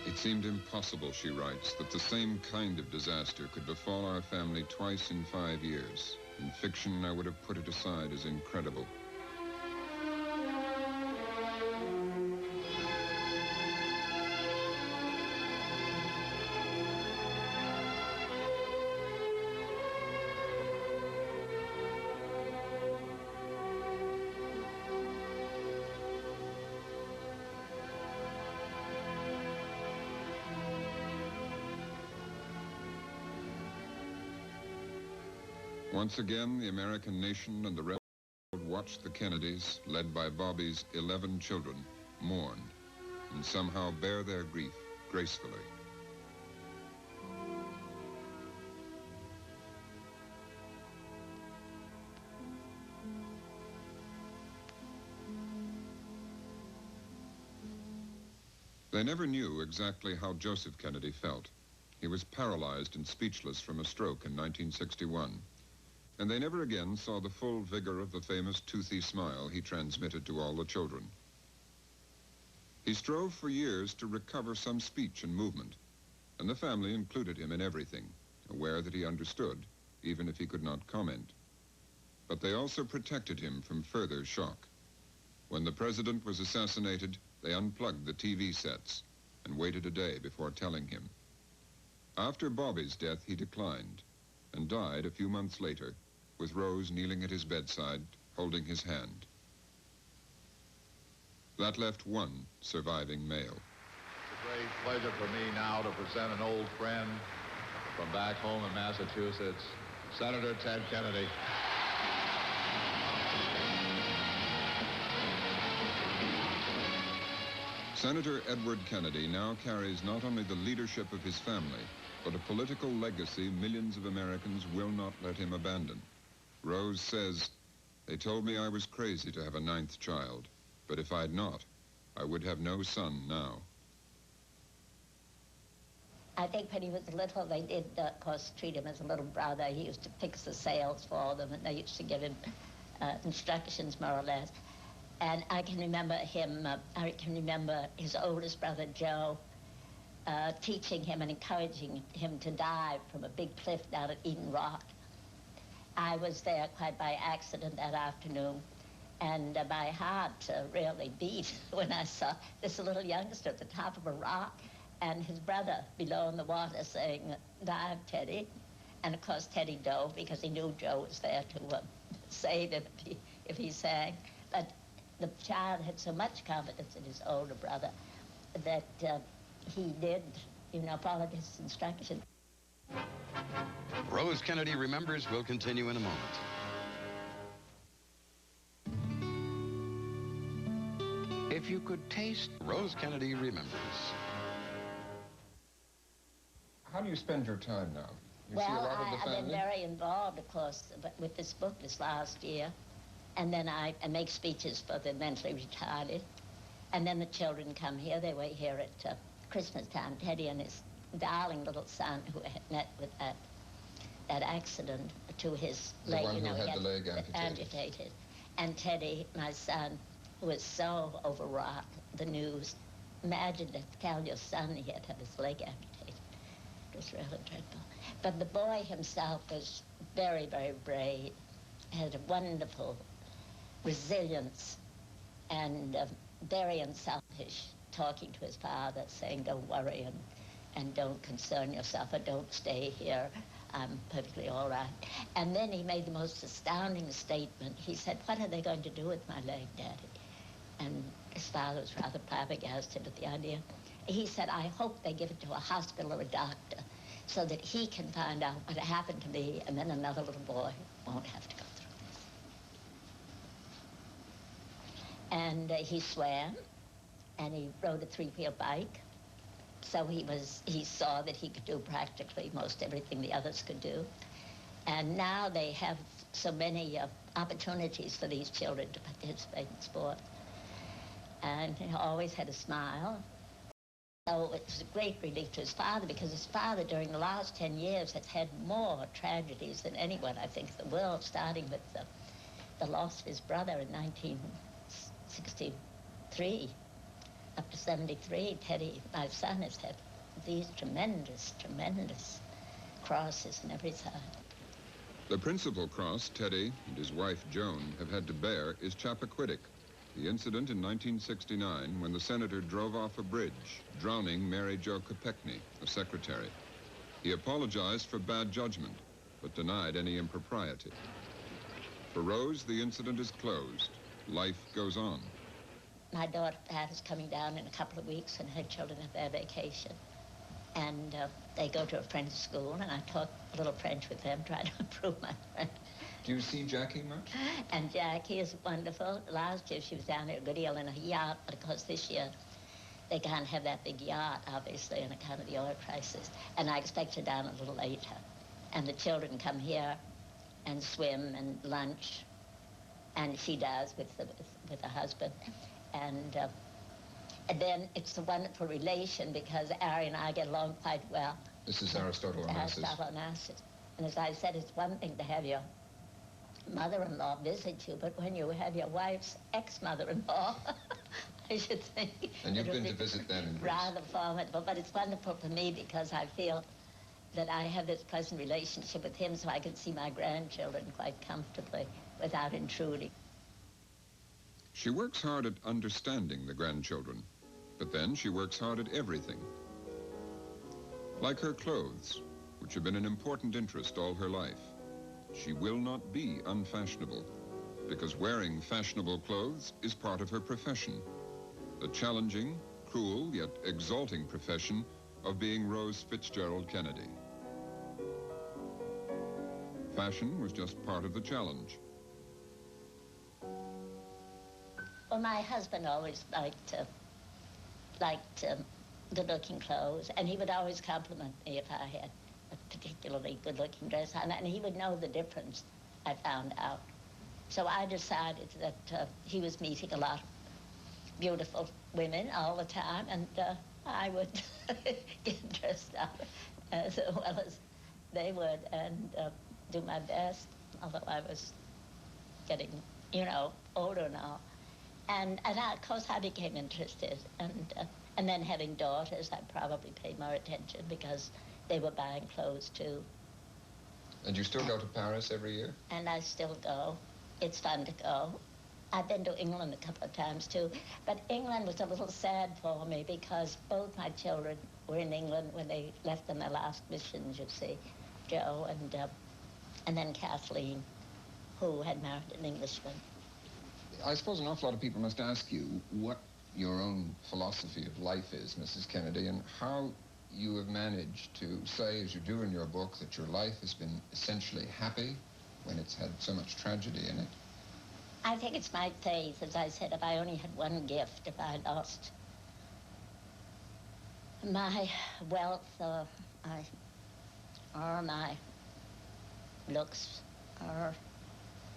It seemed impossible, she writes, that the same kind of disaster could befall our family twice in 5 years. In fiction, I would have put it aside as incredible. Once again, the American nation and the world watched the Kennedys, led by Bobby's 11 children, mourn and somehow bear their grief gracefully. They never knew exactly how Joseph Kennedy felt. He was paralyzed and speechless from a stroke in 1961. And they never again saw the full vigor of the famous toothy smile he transmitted to all the children. He strove for years to recover some speech and movement, and the family included him in everything, aware that he understood, even if he could not comment. But they also protected him from further shock. When the president was assassinated, they unplugged the TV sets and waited a day before telling him. After Bobby's death, he declined and died a few months later, with Rose kneeling at his bedside, holding his hand. That left one surviving male. It's a great pleasure for me now to present an old friend from back home in Massachusetts, Senator Ted Kennedy. Senator Edward Kennedy now carries not only the leadership of his family, but a political legacy millions of Americans will not let him abandon. Rose says, "They told me I was crazy to have a 9th child, but if I'd not, I would have no son now." I think when he was little, they did, of course, treat him as a little brother. He used to fix the sails for them, and they used to give him instructions, more or less. And I can remember him, I can remember his oldest brother, Joe, teaching him and encouraging him to dive from a big cliff down at Eden Rock. I was there quite by accident that afternoon, and my heart really beat when I saw this little youngster at the top of a rock and his brother below in the water saying, "Dive, Teddy." And of course, Teddy dove because he knew Joe was there to save him if he sank. But the child had so much confidence in his older brother that he did, follow his instructions. Rose Kennedy Remembers will continue in a moment. if you could taste Rose Kennedy Remembers. How do you spend your time now? You see a Well, lot of the I've family? been very involved, of course, with this book this last year. And then I make speeches for the mentally retarded. And then the children come here. They were here at Christmas time. Teddy and his darling little son who had met with that accident to his leg. The one who had he the leg amputated. And Teddy, my son, who was so overwrought, the news. Imagine to tell your son he had to have his leg amputated. It was really dreadful. But the boy himself was very, very brave, had a wonderful resilience, and very unselfish, talking to his father, saying, don't worry and don't concern yourself, or don't stay here. I'm perfectly all right. And then he made the most astounding statement. He said, what are they going to do with my leg, Daddy? And his father was rather flabbergasted at the idea. He said, I hope they give it to a hospital or a doctor so that he can find out what happened to me, and then another little boy won't have to go through this. And he swam, and he rode a three-wheel bike. So he saw that he could do practically most everything the others could do. And now they have so many opportunities for these children to participate in sport. And he always had a smile. So it was a great relief to his father, because his father during the last 10 years has had more tragedies than anyone, I think, in the world, starting with the loss of his brother in 1963. Up to 73, Teddy, my son, has had these tremendous, tremendous crosses on every side. The principal cross Teddy and his wife Joan have had to bear is Chappaquiddick, the incident in 1969 when the senator drove off a bridge, drowning Mary Jo Kopechne, a secretary. He apologized for bad judgment, but denied any impropriety. For Rose, the incident is closed. Life goes on. My daughter Pat is coming down in a couple of weeks, and her children have their vacation. And they go to a French school, and I talk a little French with them, try to improve my French. Do you see Jackie much? And Jackie is wonderful. Last year she was down there a good deal in a yacht, but of course this year they can't have that big yacht, obviously, on account of the oil crisis. And I expect her down a little later. And the children come here and swim and lunch, and she does with her husband. And then it's a wonderful relation, because Ari and I get along quite well. This is Aristotle Onassis. Aristotle Onassis. And as I said, it's one thing to have your mother-in-law visit you, but when you have your wife's ex-mother-in-law, I should think... And you've been to visit them in Greece. Rather formidable, but it's wonderful for me, because I feel that I have this pleasant relationship with him, so I can see my grandchildren quite comfortably without intruding. She works hard at understanding the grandchildren, but then she works hard at everything. Like her clothes, which have been an important interest all her life. She will not be unfashionable, because wearing fashionable clothes is part of her profession. The challenging, cruel, yet exalting profession of being Rose Fitzgerald Kennedy. Fashion was just part of the challenge. Well, my husband always liked good-looking clothes, and he would always compliment me if I had a particularly good-looking dress on, and he would know the difference, I found out. So I decided that he was meeting a lot of beautiful women all the time, and I would get dressed up as well as they would, and do my best, although I was getting, older now. And of course, I became interested. And then having daughters, I probably paid more attention, because they were buying clothes, too. And you still go to Paris every year? And I still go. It's fun to go. I've been to England a couple of times, too. But England was a little sad for me, because both my children were in England when they left on their last missions, you see. Joe and then Kathleen, who had married an Englishman. I suppose an awful lot of people must ask you what your own philosophy of life is, Mrs. Kennedy, and how you have managed to say, as you do in your book, that your life has been essentially happy when it's had so much tragedy in it, I think it's my faith. As I said, if I only had one gift, if I lost my wealth or my looks or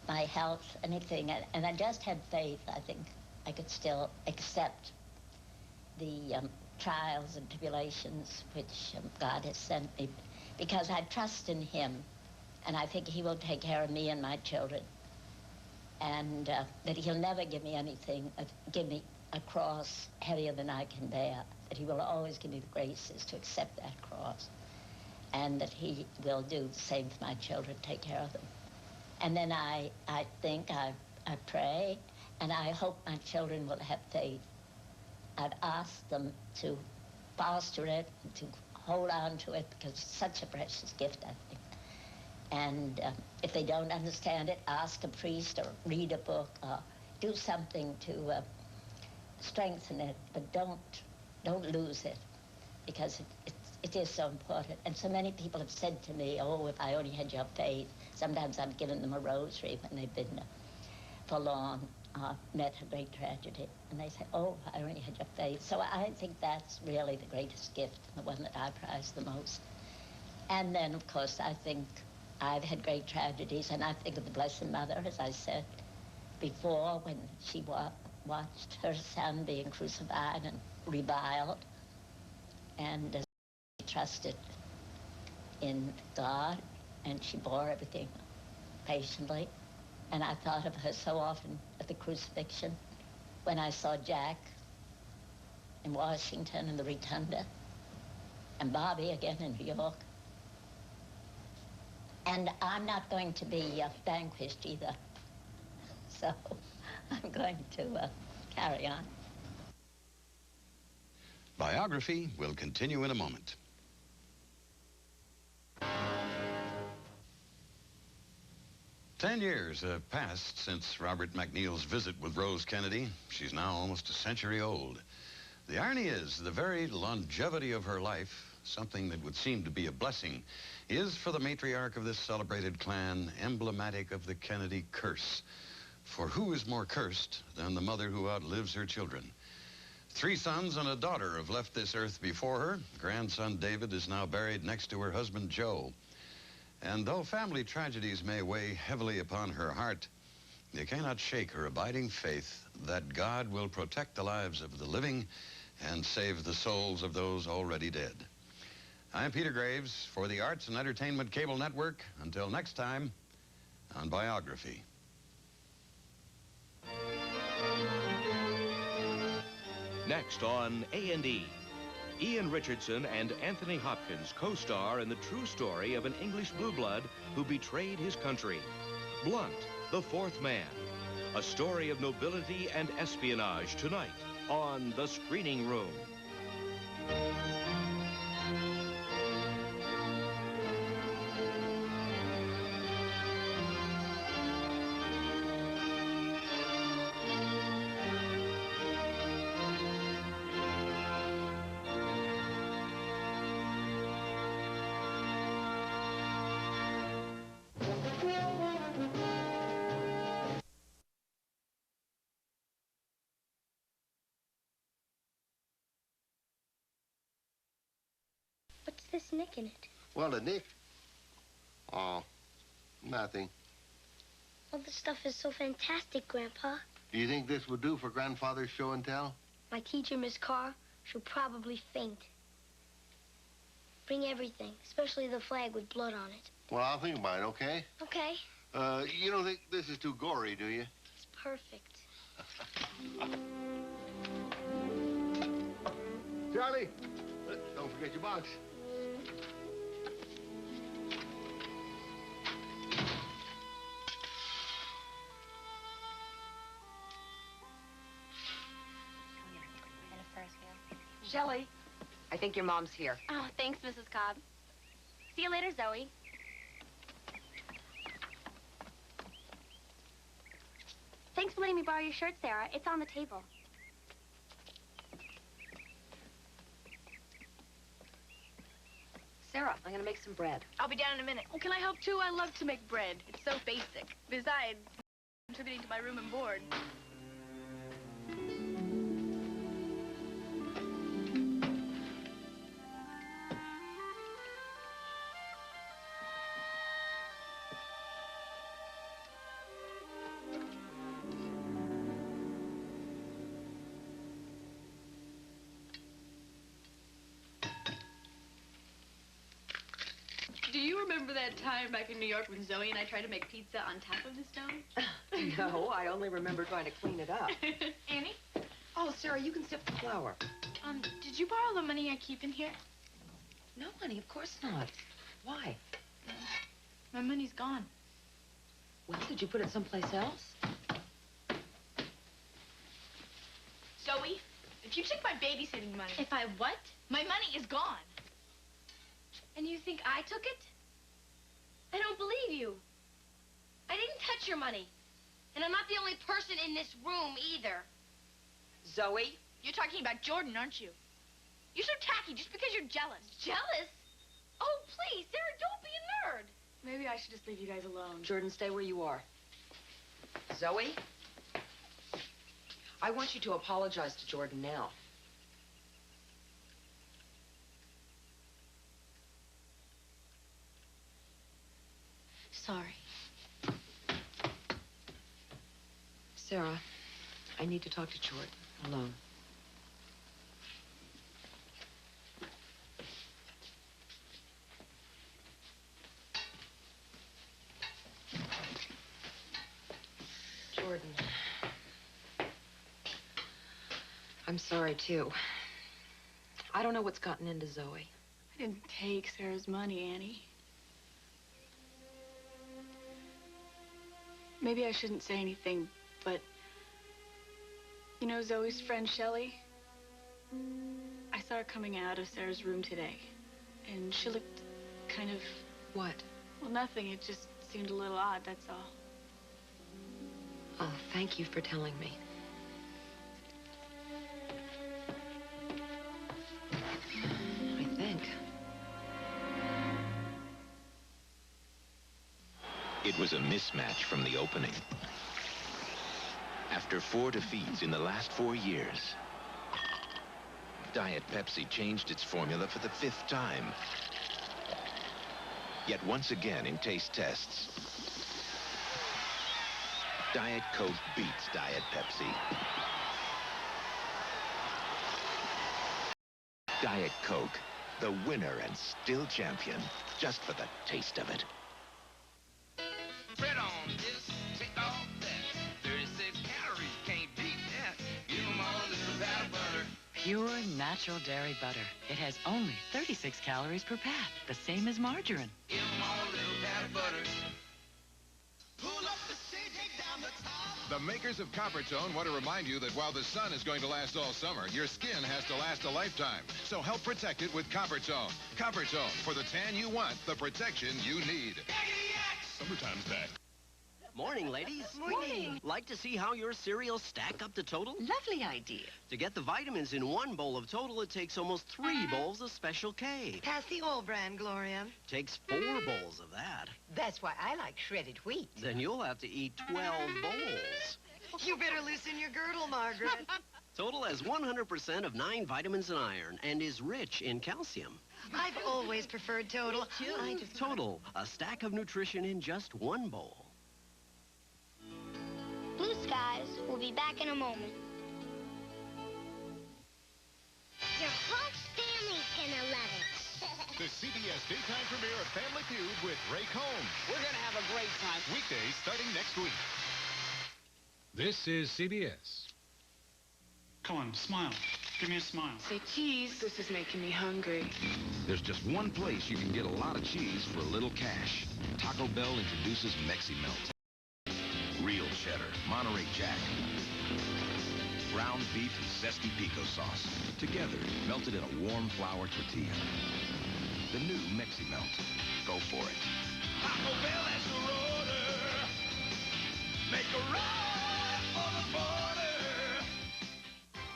my health, anything, and I just had faith, I think I could still accept the trials and tribulations which God has sent me, because I trust in him, and I think he will take care of me and my children, and that he'll never give me anything, give me a cross heavier than I can bear, that he will always give me the graces to accept that cross, and that he will do the same for my children, take care of them. And then I think, I pray, and I hope my children will have faith. I've asked them to foster it, to hold on to it, because it's such a precious gift, I think. And if they don't understand it, ask a priest or read a book or do something to strengthen it, but don't lose it, because it is so important. And so many people have said to me, oh, if I only had your faith. Sometimes I've given them a rosary when they've been forlorn, met a great tragedy. And they say, oh, if I only had your faith. So I think that's really the greatest gift, the one that I prize the most. And then, of course, I think I've had great tragedies, and I think of the Blessed Mother, as I said before, when she watched her son being crucified and reviled, and she trusted in God, and she bore everything patiently. And I thought of her so often at the crucifixion, when I saw Jack in Washington in the Rotunda, and Bobby again in New York. And I'm not going to be vanquished either. So I'm going to carry on. Biography will continue in a moment. Ten years have passed since Robert McNeil's visit with Rose Kennedy. She's now almost a century old. The irony is, the very longevity of her life, something that would seem to be a blessing, is for the matriarch of this celebrated clan emblematic of the Kennedy curse. For who is more cursed than the mother who outlives her children? 3 sons and a daughter have left this earth before her. Grandson David is now buried next to her husband Joe. And though family tragedies may weigh heavily upon her heart, they cannot shake her abiding faith that God will protect the lives of the living and save the souls of those already dead. I'm Peter Graves for the Arts and Entertainment Cable Network. Until next time, on Biography. Next on A&E, Ian Richardson and Anthony Hopkins co-star in the true story of an English blue blood who betrayed his country. Blunt, the Fourth Man. A story of nobility and espionage tonight on The Screening Room. What's this nick in it? Well, the nick? Oh, nothing. All this stuff is so fantastic, Grandpa. Do you think this would do for Grandfather's show and tell? My teacher, Miss Carr, she'll probably faint. Bring everything, especially the flag with blood on it. Well, I'll think about it, okay? Okay. You don't think this is too gory, do you? It's perfect. Charlie, don't forget your box. Shelley, I think your mom's here. Oh, thanks, Mrs. Cobb. See you later, Zoe. Thanks for letting me borrow your shirt, Sarah. It's on the table. Sarah, I'm gonna make some bread. I'll be down in a minute. Oh, can I help too? I love to make bread. It's so basic. Besides, contributing to my room and board. Do you remember that time back in New York when Zoe and I tried to make pizza on top of the stone? No, I only remember trying to clean it up. Annie? Oh, Sarah, you can sift the flour. Did you borrow the money I keep in here? No, honey, of course not. Why? My money's gone. Well, did you put it someplace else? Zoe, if you took my babysitting money... If I what? My money is gone. And you think I took it? I don't believe you. I didn't touch your money. And I'm not the only person in this room either. Zoe? You're talking about Jordan, aren't you? You're so tacky just because you're jealous. Jealous? Oh, please, Sarah, don't be a nerd. Maybe I should just leave you guys alone. Jordan, stay where you are. Zoe? I want you to apologize to Jordan now. Sorry. Sarah, I need to talk to Jordan alone. Jordan. I'm sorry, too. I don't know what's gotten into Zoe. I didn't take Sarah's money, Annie. Maybe I shouldn't say anything, but... You know Zoe's friend, Shelley? I saw her coming out of Sarah's room today. And she looked kind of... What? Well, nothing. It just seemed a little odd, that's all. Oh, thank you for telling me. I think. It was a mismatch from the opening. After 4 defeats in the last 4 years, Diet Pepsi changed its formula for the 5th time. Yet once again in taste tests, Diet Coke beats Diet Pepsi. Diet Coke, the winner and still champion, just for the taste of it. Bread on this, take off that. 36 calories, can't beat that. Give 'em all a little pat of butter. Pure natural dairy butter. It has only 36 calories per pat, the same as margarine. Give 'em all a little pat of butter. Pull up the seat, take down the top. The makers of Copper Tone want to remind you that while the sun is going to last all summer, your skin has to last a lifetime. So help protect it with Copper Tone. Copper Tone, for the tan you want, the protection you need. Summertime's back. Morning, ladies. Morning. Like to see how your cereals stack up to Total? Lovely idea. To get the vitamins in 1 bowl of Total, it takes almost 3 bowls of Special K. Pass the old brand, Gloria. Takes 4 bowls of that. That's why I like shredded wheat. Then you'll have to eat 12 bowls. You better loosen your girdle, Margaret. Total has 100% of 9 vitamins and iron and is rich in calcium. I've always preferred Total. Total, a stack of nutrition in just 1 bowl. Blue skies. We'll be back in a moment. Your Hawk Stanley's gonna love it. The CBS daytime premiere of Family Feud with Ray Combs. We're gonna have a great time. Weekdays starting next week. This is CBS. Come on, smile. Give me a smile. Say cheese. This is making me hungry. There's just one place you can get a lot of cheese for a little cash. Taco Bell introduces Mexi Melt. Real cheddar, Monterey Jack, ground beef and zesty pico sauce. Together, melted in a warm flour tortilla. The new Mexi Melt. Go for it. Taco Bell has your order. Make a run for the border.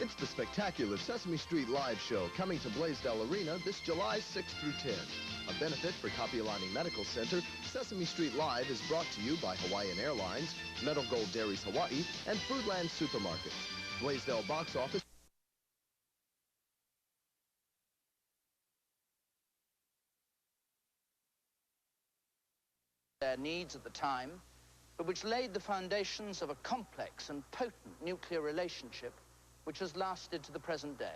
It's the spectacular Sesame Street Live Show coming to Blaisdell Arena this July 6th through 10th. A benefit for Kapiolani Medical Center, Sesame Street Live is brought to you by Hawaiian Airlines, Metal Gold Dairies Hawaii, and Foodland Supermarkets. Blaisdell box office. Their needs at the time, but which laid the foundations of a complex and potent nuclear relationship which has lasted to the present day.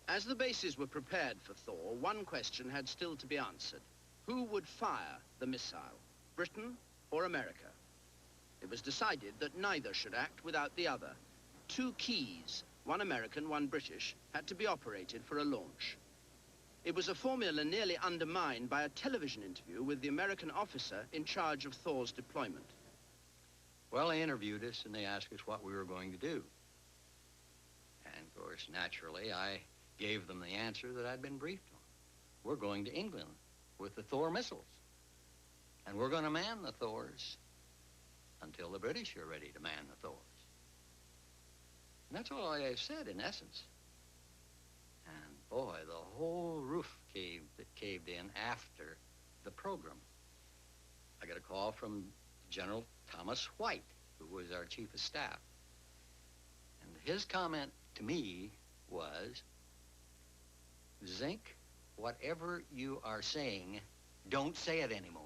As the bases were prepared for Thor, one question had still to be answered. Who would fire the missile, Britain or America? It was decided that neither should act without the other. Two keys, one American, one British, had to be operated for a launch. It was a formula nearly undermined by a television interview with the American officer in charge of Thor's deployment. Well, they interviewed us and they asked us what we were going to do. And, of course, naturally, I gave them the answer that I'd been briefed on. We're going to England with the Thor missiles. And we're going to man the Thors until the British are ready to man the Thors. And that's all I said, in essence. And, boy, the whole roof caved in after the program. I got a call from General Thomas White, who was our chief of staff. And his comment to me was, Zink, whatever you are saying, don't say it anymore.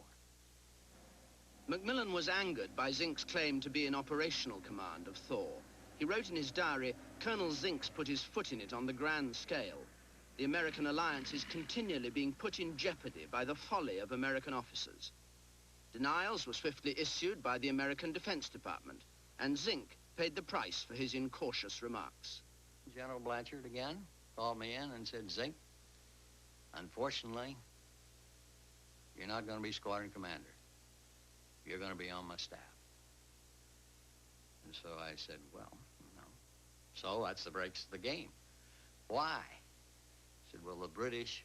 Macmillan was angered by Zink's claim to be in operational command of Thor. He wrote in his diary, Colonel Zink's put his foot in it on the grand scale. The American alliance is continually being put in jeopardy by the folly of American officers. Denials were swiftly issued by the American Defense Department, and Zink paid the price for his incautious remarks. General Blanchard again called me in and said, Zink, unfortunately, you're not going to be squadron commander. You're going to be on my staff. And so I said, well, no. So that's the breaks of the game. Why? I said, well, the British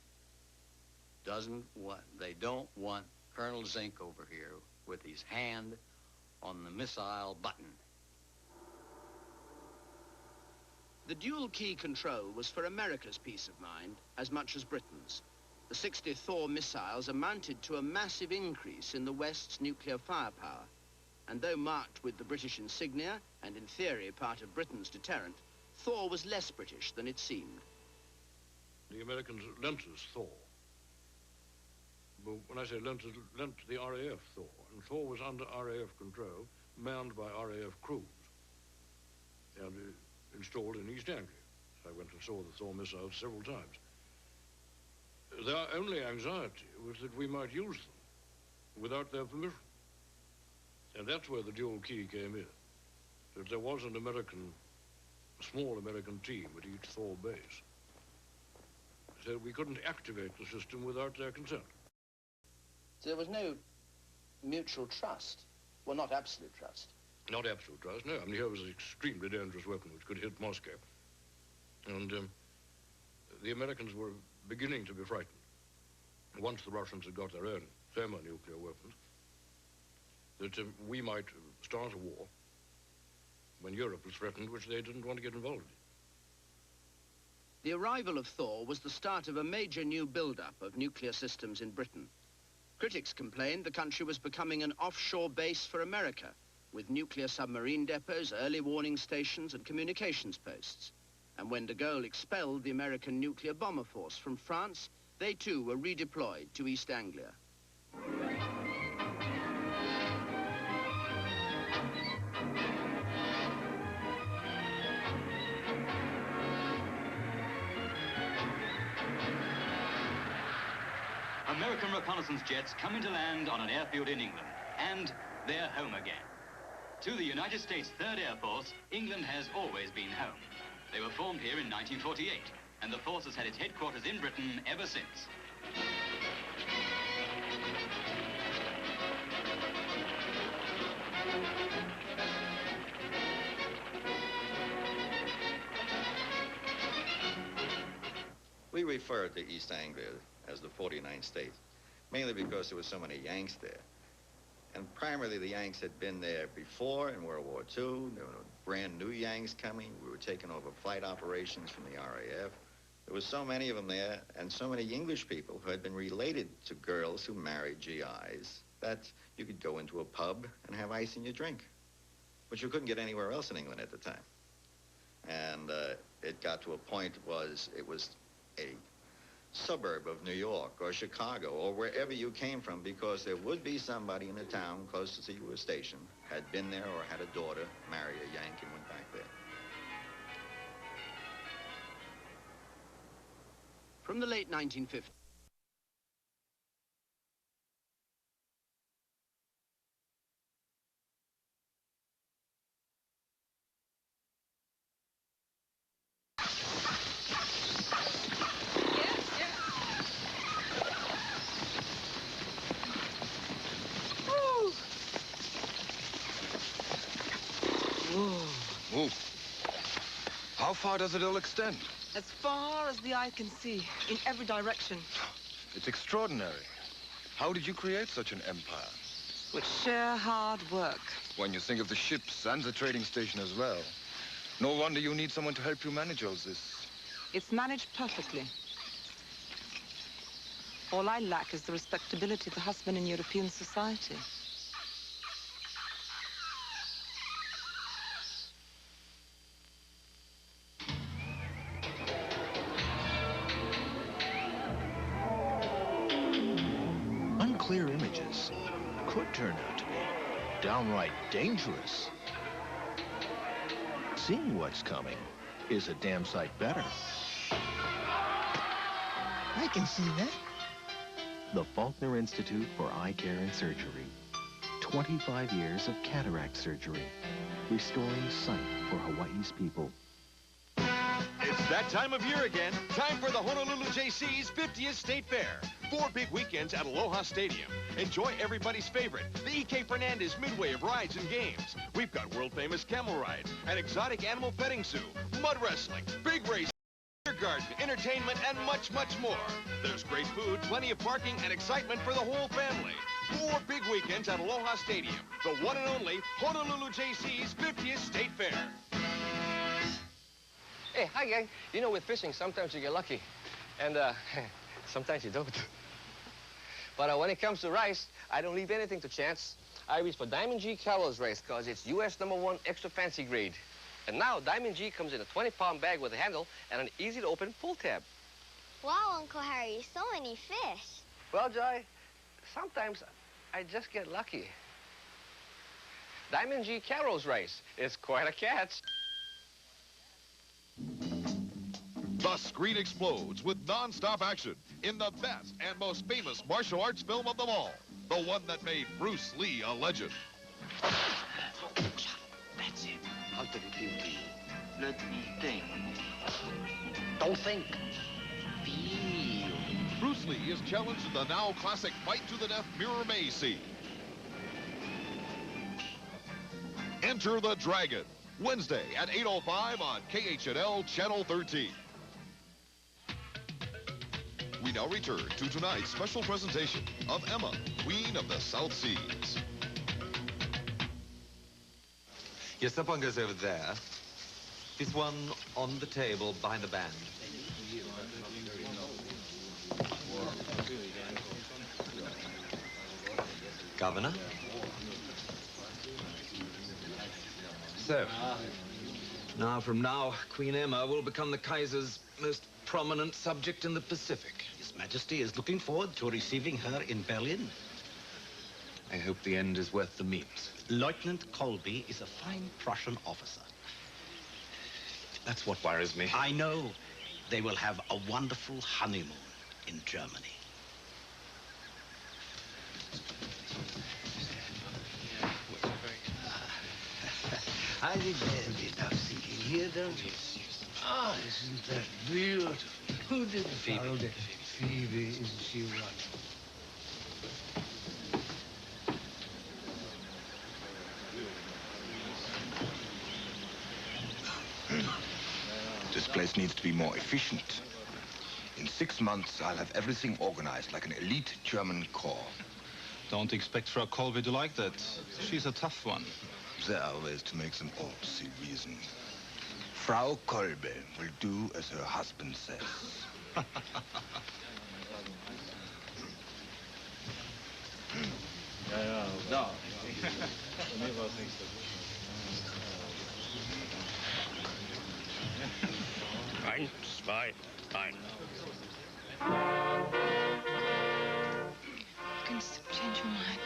they don't want Colonel Zink over here with his hand on the missile button. The dual key control was for America's peace of mind as much as Britain's. The 60 Thor missiles amounted to a massive increase in the West's nuclear firepower. And though marked with the British insignia and in theory part of Britain's deterrent, Thor was less British than it seemed. The Americans lent us Thor. But when I say lent the RAF Thor, and Thor was under RAF control, manned by RAF crews, and installed in East Anglia. I went and saw the Thor missiles several times. Their only anxiety was that we might use them without their permission. And that's where the dual key came in. That there was an small American team at each Thor base. So we couldn't activate the system without their consent. So there was no mutual trust. Well, not absolute trust. Not absolute trust, no. I mean, here was an extremely dangerous weapon which could hit Moscow. And the Americans were beginning to be frightened. Once the Russians had got their own thermonuclear weapons, that we might start a war when Europe was threatened, which they didn't want to get involved in. The arrival of Thor was the start of a major new build-up of nuclear systems in Britain. Critics complained the country was becoming an offshore base for America, with nuclear submarine depots, early warning stations, and communications posts. And when de Gaulle expelled the American nuclear bomber force from France, they too were redeployed to East Anglia. American reconnaissance jets come into land on an airfield in England, and they're home again. To the United States 3rd Air Force, England has always been home. They were formed here in 1948, and the force has had its headquarters in Britain ever since. We refer to East Anglia as the 49th state, mainly because there were so many Yanks there. And primarily the Yanks had been there before in World War II. There were brand new Yanks coming. We were taking over flight operations from the RAF. There were so many of them there, and so many English people who had been related to girls who married GIs, that you could go into a pub and have ice in your drink, which you couldn't get anywhere else in England at the time. And it got to a point it was a suburb of New York or Chicago or wherever you came from, because there would be somebody in the town closest to you were stationed, had been there or had a daughter, marry a Yank and went back there. From the late 1950s. Move. How far does it all extend? As far as the eye can see, in every direction. It's extraordinary. How did you create such an empire? With sheer hard work. When you think of the ships and the trading station as well. No wonder you need someone to help you manage all this. It's managed perfectly. All I lack is the respectability of the husband in European society. Unclear images could turn out to be downright dangerous. Seeing what's coming is a damn sight better. I can see that. The Faulkner Institute for Eye Care and Surgery. 25 years of cataract surgery, restoring sight for Hawaii's people. It's that time of year again. Time for the Honolulu JC's 50th State Fair. 4 big weekends at Aloha Stadium. Enjoy everybody's favorite, the E.K. Fernandez Midway of rides and games. We've got world-famous camel rides, an exotic animal petting zoo, mud wrestling, big races, beer garden, entertainment, and much, much more. There's great food, plenty of parking, and excitement for the whole family. 4 big weekends at Aloha Stadium. The one and only Honolulu JC's 50th State Fair. Hey, hi, gang. You know, with fishing, sometimes you get lucky. And, sometimes you don't. But when it comes to rice, I don't leave anything to chance. I reach for Diamond G Carol's rice because it's U.S. #1 extra fancy grade. And now Diamond G comes in a 20-pound bag with a handle and an easy-to-open pull tab. Wow, Uncle Harry, so many fish. Well, Joy, sometimes I just get lucky. Diamond G Carol's rice is quite a catch. The screen explodes with non-stop action in the best and most famous martial arts film of them all. The one that made Bruce Lee a legend. That's it. Out of the beauty. Let me think. Don't think. Feel. Bruce Lee is challenged in the now classic fight-to-the-death mirror maze scene. Enter the Dragon. Wednesday at 8:05 on KHNL Channel 13. We now return to tonight's special presentation of Emma, Queen of the South Seas. Your supper goes over there. This one on the table behind the band. Governor? So, from now, Queen Emma will become the Kaiser's most prominent subject in the Pacific. His Majesty is looking forward to receiving her in Berlin. I hope the end is worth the means. Lieutenant Colby is a fine Prussian officer. That's what worries me. I know. They will have a wonderful honeymoon in Germany. I demand enough thinking here, don't you? Ah, isn't that beautiful? Who did follow that? Phoebe, isn't she wonderful? This place needs to be more efficient. In 6 months, I'll have everything organized like an elite German corps. Don't expect Frau Kolbe to like that. She's a tough one. There are ways to make them all see reason. Frau Kolbe will do as her husband says. No. 1, 2, 3. Can you change your mind?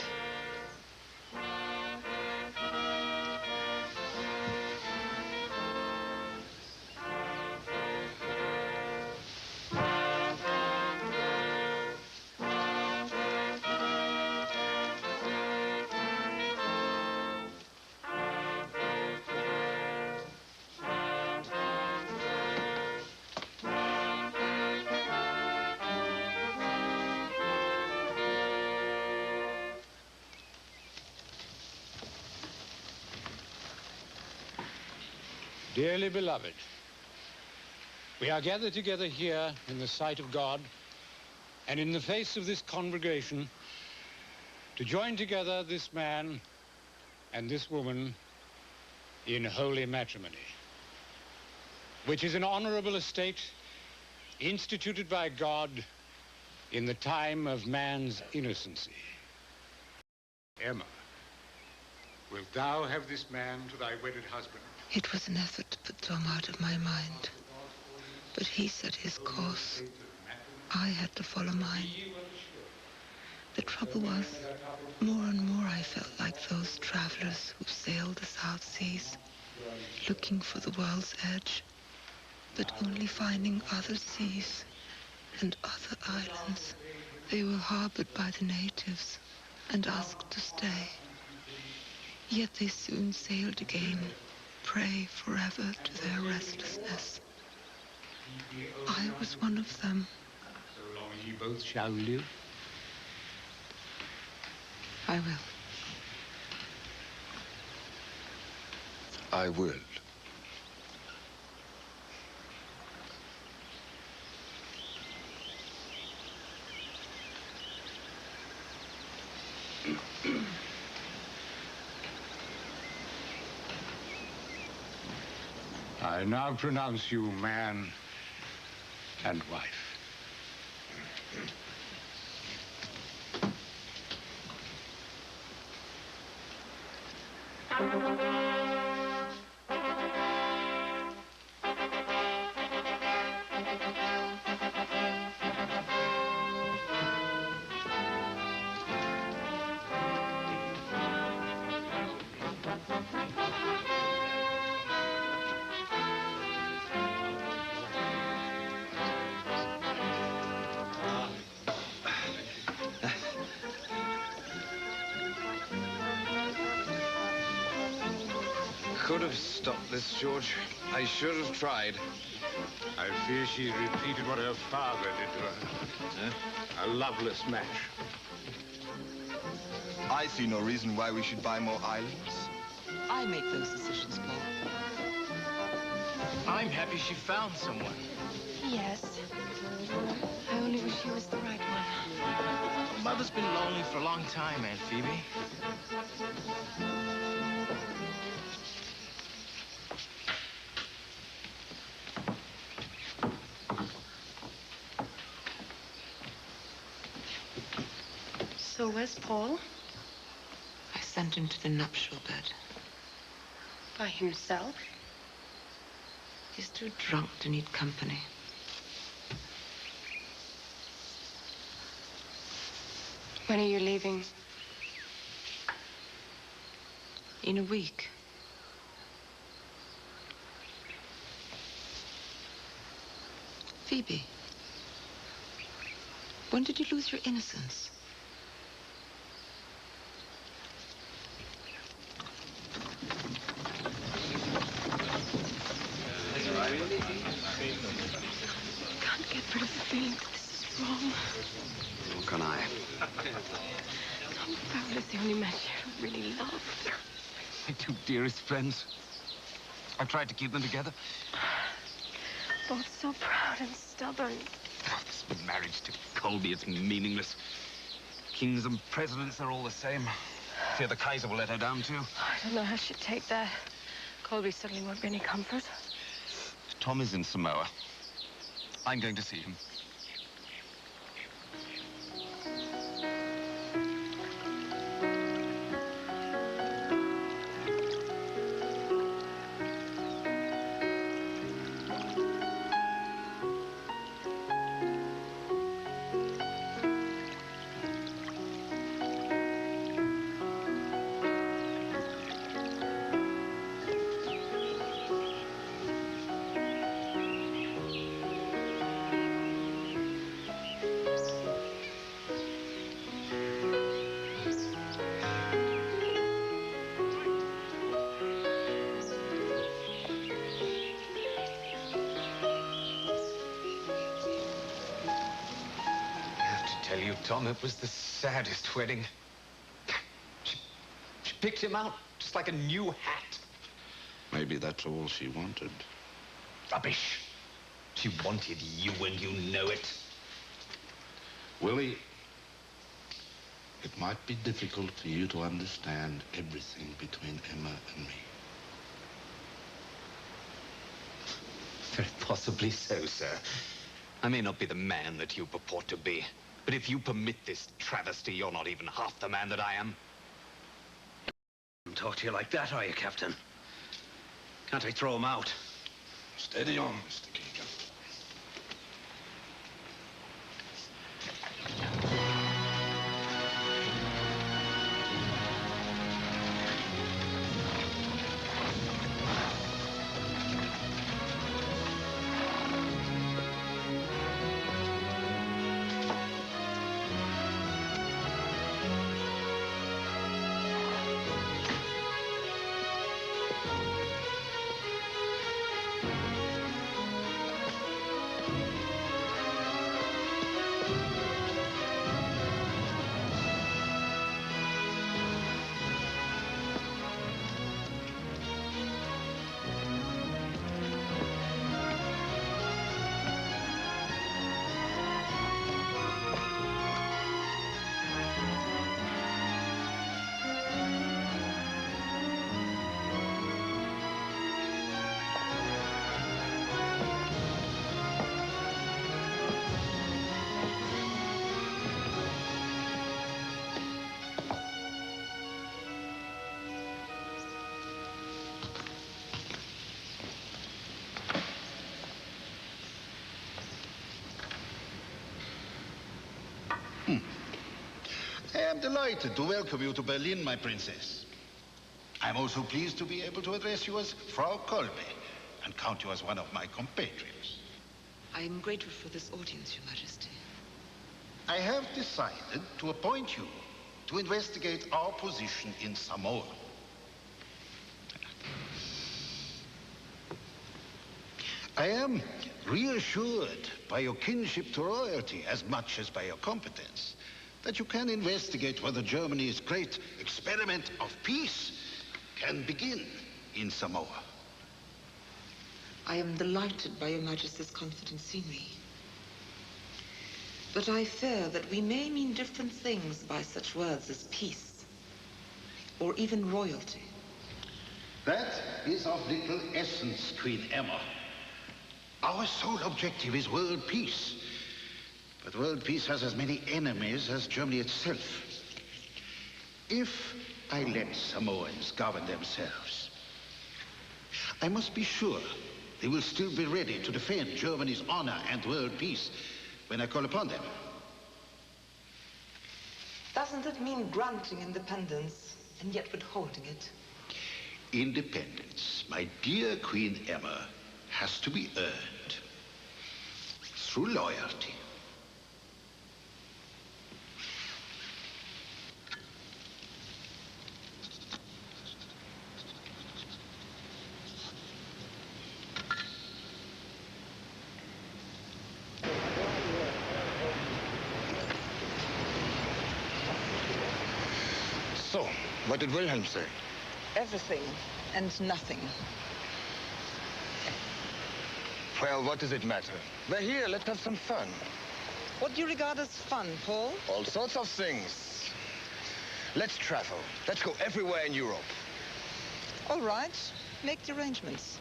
Dearly beloved, we are gathered together here in the sight of God and in the face of this congregation to join together this man and this woman in holy matrimony, which is an honorable estate instituted by God in the time of man's innocency. Emma, wilt thou have this man to thy wedded husband? It was an effort to put Tom out of my mind. But he set his course. I had to follow mine. The trouble was, more and more I felt like those travelers who sailed the South Seas, looking for the world's edge, but only finding other seas and other islands. They were harbored by the natives and asked to stay. Yet they soon sailed again, prey forever to their restlessness. I was one of them. So long as ye both shall live. I will. I will. I now pronounce you man and wife. Could have stopped this, George. I should have tried. I fear she repeated what her father did to her. A loveless match. I see no reason why we should buy more islands. I make those decisions, Paul. I'm happy she found someone. Yes. I only wish he was the right one. Mother's been lonely for a long time, Aunt Phoebe. So where's Paul? I sent him to the nuptial bed. By himself? He's too drunk to need company. When are you leaving? In a week. Phoebe, when did you lose your innocence? I can't get rid of the feeling that this is wrong. Nor can I. Tom Fowler's the only man she ever really loved. My two dearest friends. I tried to keep them together. Both so proud and stubborn. Oh, this marriage to Colby, it's meaningless. Kings and presidents are all the same. Fear the Kaiser will let her down, too. I don't know how she'd take that. Colby certainly won't be any comfort. Tom is in Samoa. I'm going to see him. Tell you, Tom, it was the saddest wedding. She picked him out just like a new hat. Maybe that's all she wanted. Rubbish. She wanted you and you know it. Willie, it might be difficult for you to understand everything between Emma and me. Very possibly so, sir. I may not be the man that you purport to be, but if you permit this travesty, you're not even half the man that I am. Don't talk to you like that, are you, Captain? Can't I throw him out? Steady on, Mr. Keaton. I am delighted to welcome you to Berlin, my princess. I'm also pleased to be able to address you as Frau Kolbe and count you as one of my compatriots. I am grateful for this audience, Your Majesty. I have decided to appoint you to investigate our position in Samoa. I am reassured by your kinship to royalty as much as by your competence that you can investigate whether Germany's great experiment of peace can begin in Samoa. I am delighted by Your Majesty's confidence in me. But I fear that we may mean different things by such words as peace, or even royalty. That is of little essence, Queen Emma. Our sole objective is world peace. But world peace has as many enemies as Germany itself. If I let Samoans govern themselves, I must be sure they will still be ready to defend Germany's honor and world peace when I call upon them. Doesn't it mean granting independence and yet withholding it? Independence, my dear Queen Emma, has to be earned through loyalty. So, what did Wilhelm say? Everything and nothing. Well, what does it matter? We're here, let's have some fun. What do you regard as fun, Paul? All sorts of things. Let's travel. Let's go everywhere in Europe. All right. Make the arrangements.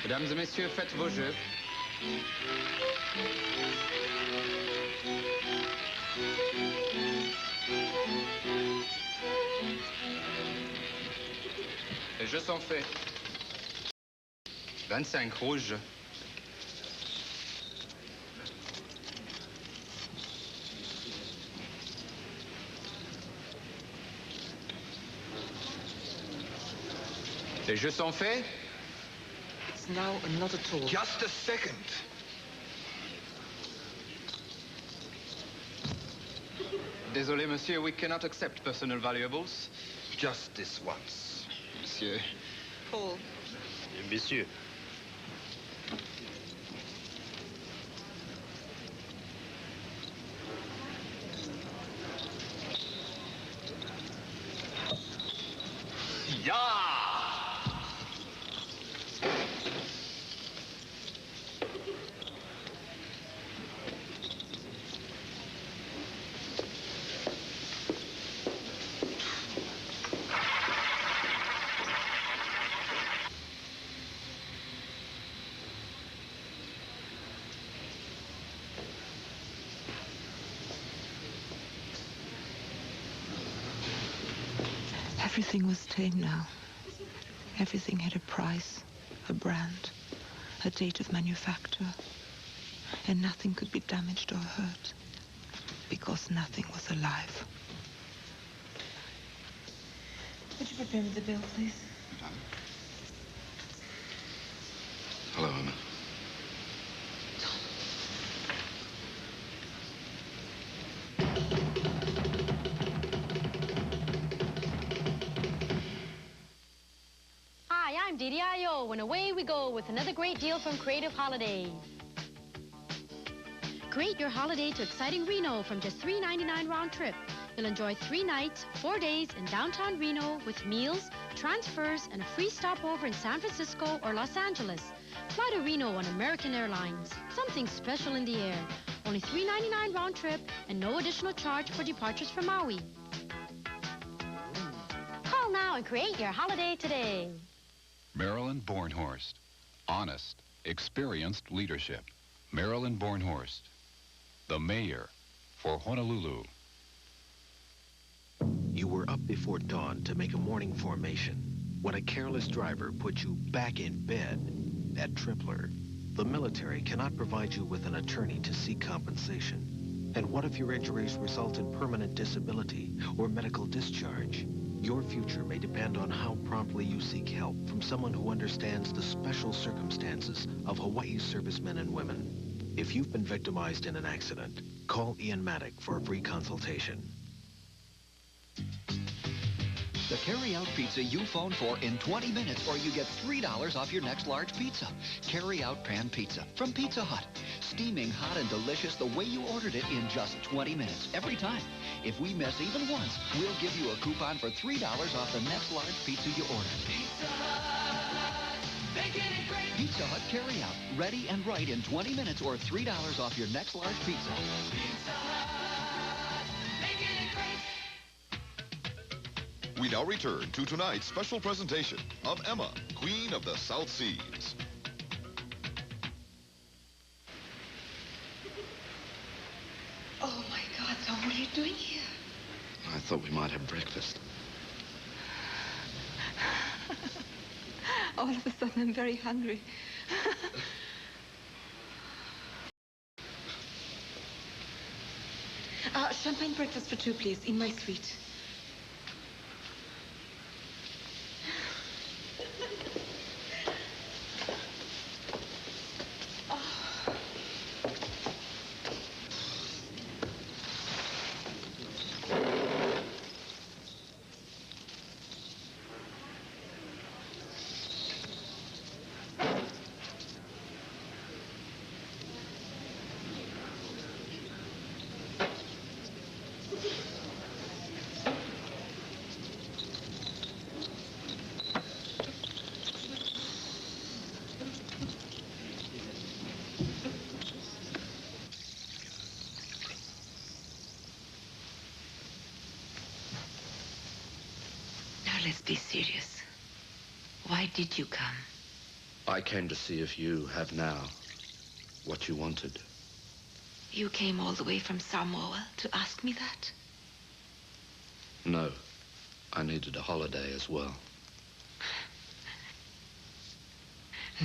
Mesdames et messieurs, faites vos jeux. Les jeux sont faits. 25 rouges. Les jeux sont faits. It's now or not at all. Just a second. Désolé, monsieur, we cannot accept personal valuables. Just this once. Monsieur. Paul. Monsieur. Ja! Everything was tame now. Everything had a price, a brand, a date of manufacture. And nothing could be damaged or hurt, because nothing was alive. Would you prepare me the bill, please? Hello, Emma. Hi, I'm DDIO, and away we go with another great deal from Creative Holidays. Create your holiday to exciting Reno from just $3.99 round trip. You'll enjoy 3 nights, 4 days in downtown Reno with meals, transfers, and a free stopover in San Francisco or Los Angeles. Fly to Reno on American Airlines. Something special in the air. Only $3.99 round trip and no additional charge for departures from Maui. Call now and create your holiday today. Marilyn Bornhorst. Honest, experienced leadership. Marilyn Bornhorst. The mayor for Honolulu. You were up before dawn to make a morning formation when a careless driver put you back in bed at Tripler. The military cannot provide you with an attorney to seek compensation. And what if your injuries result in permanent disability or medical discharge? Your future may depend on how promptly you seek help from someone who understands the special circumstances of Hawaii's servicemen and women. If you've been victimized in an accident, call Ian Maddock for a free consultation. The carry-out pizza you phone for in 20 minutes, or you get $3 off your next large pizza. Carry-out pan pizza from Pizza Hut. Steaming hot and delicious the way you ordered it in just 20 minutes every time. If we miss even once, we'll give you a coupon for $3 off the next large pizza you order. Pizza Hut, making it great. Pizza Hut carry-out. Ready and right in 20 minutes, or $3 off your next large pizza. Pizza Hut, making it great. We now return to tonight's special presentation of Emma, Queen of the South Seas. Oh, my God, Tom, what are you doing here? I thought we might have breakfast. All of a sudden, I'm very hungry. Champagne breakfast for 2, please, in my suite. Let's be serious. Why did you come? I came to see if you have now what you wanted. You came all the way from Samoa to ask me that? No. I needed a holiday as well.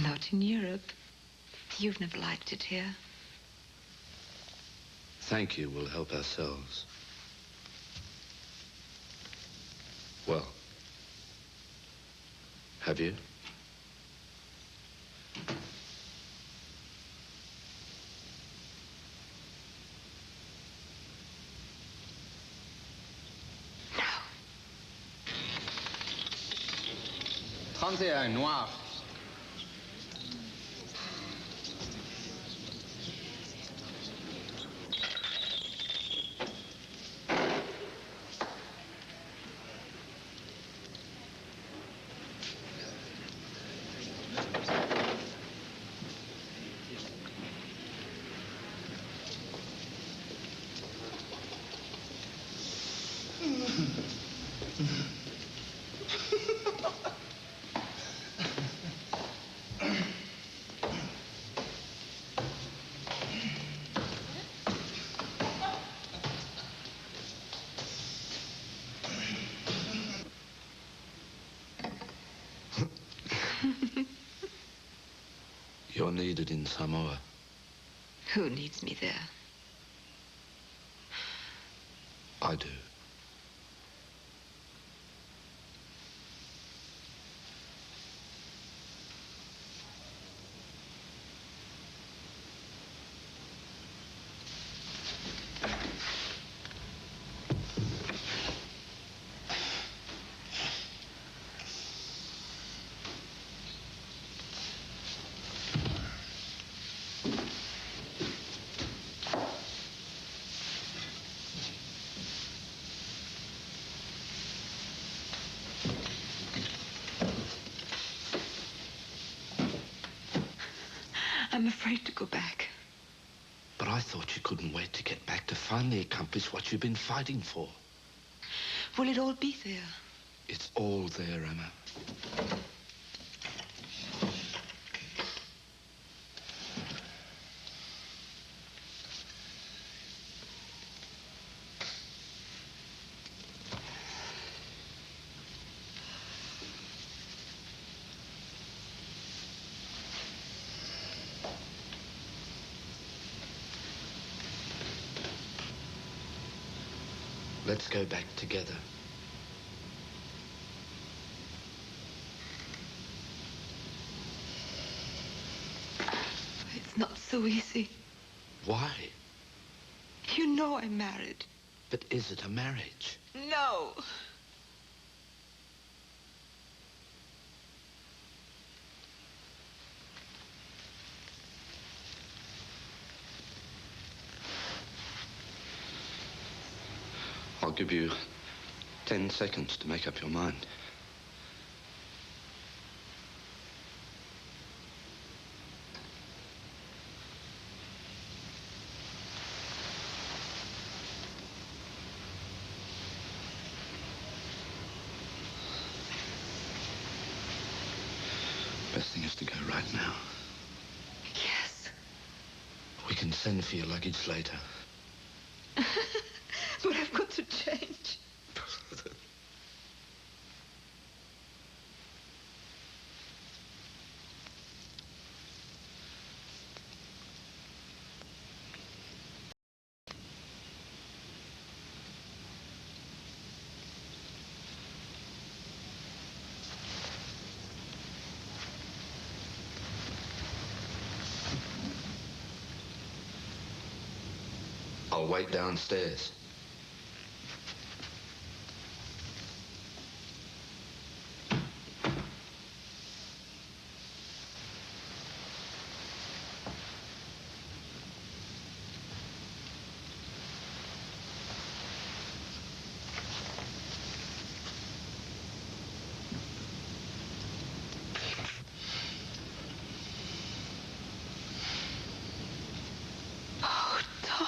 Not in Europe. You've never liked it here. Thank you. We'll help ourselves. Well, have you? No. 31 noir. You're needed in Samoa. Who needs me there? I do. I'm afraid to go back. But I thought you couldn't wait to get back to finally accomplish what you've been fighting for. Will it all be there? It's all there, Emma. Let's go back together. It's not so easy. Why? You know I'm married. But is it a marriage? No. I'll give you 10 seconds to make up your mind. Best thing is to go right now. Yes. We can send for your luggage later. But I've got to change. I'll wait downstairs. Oh, Tom.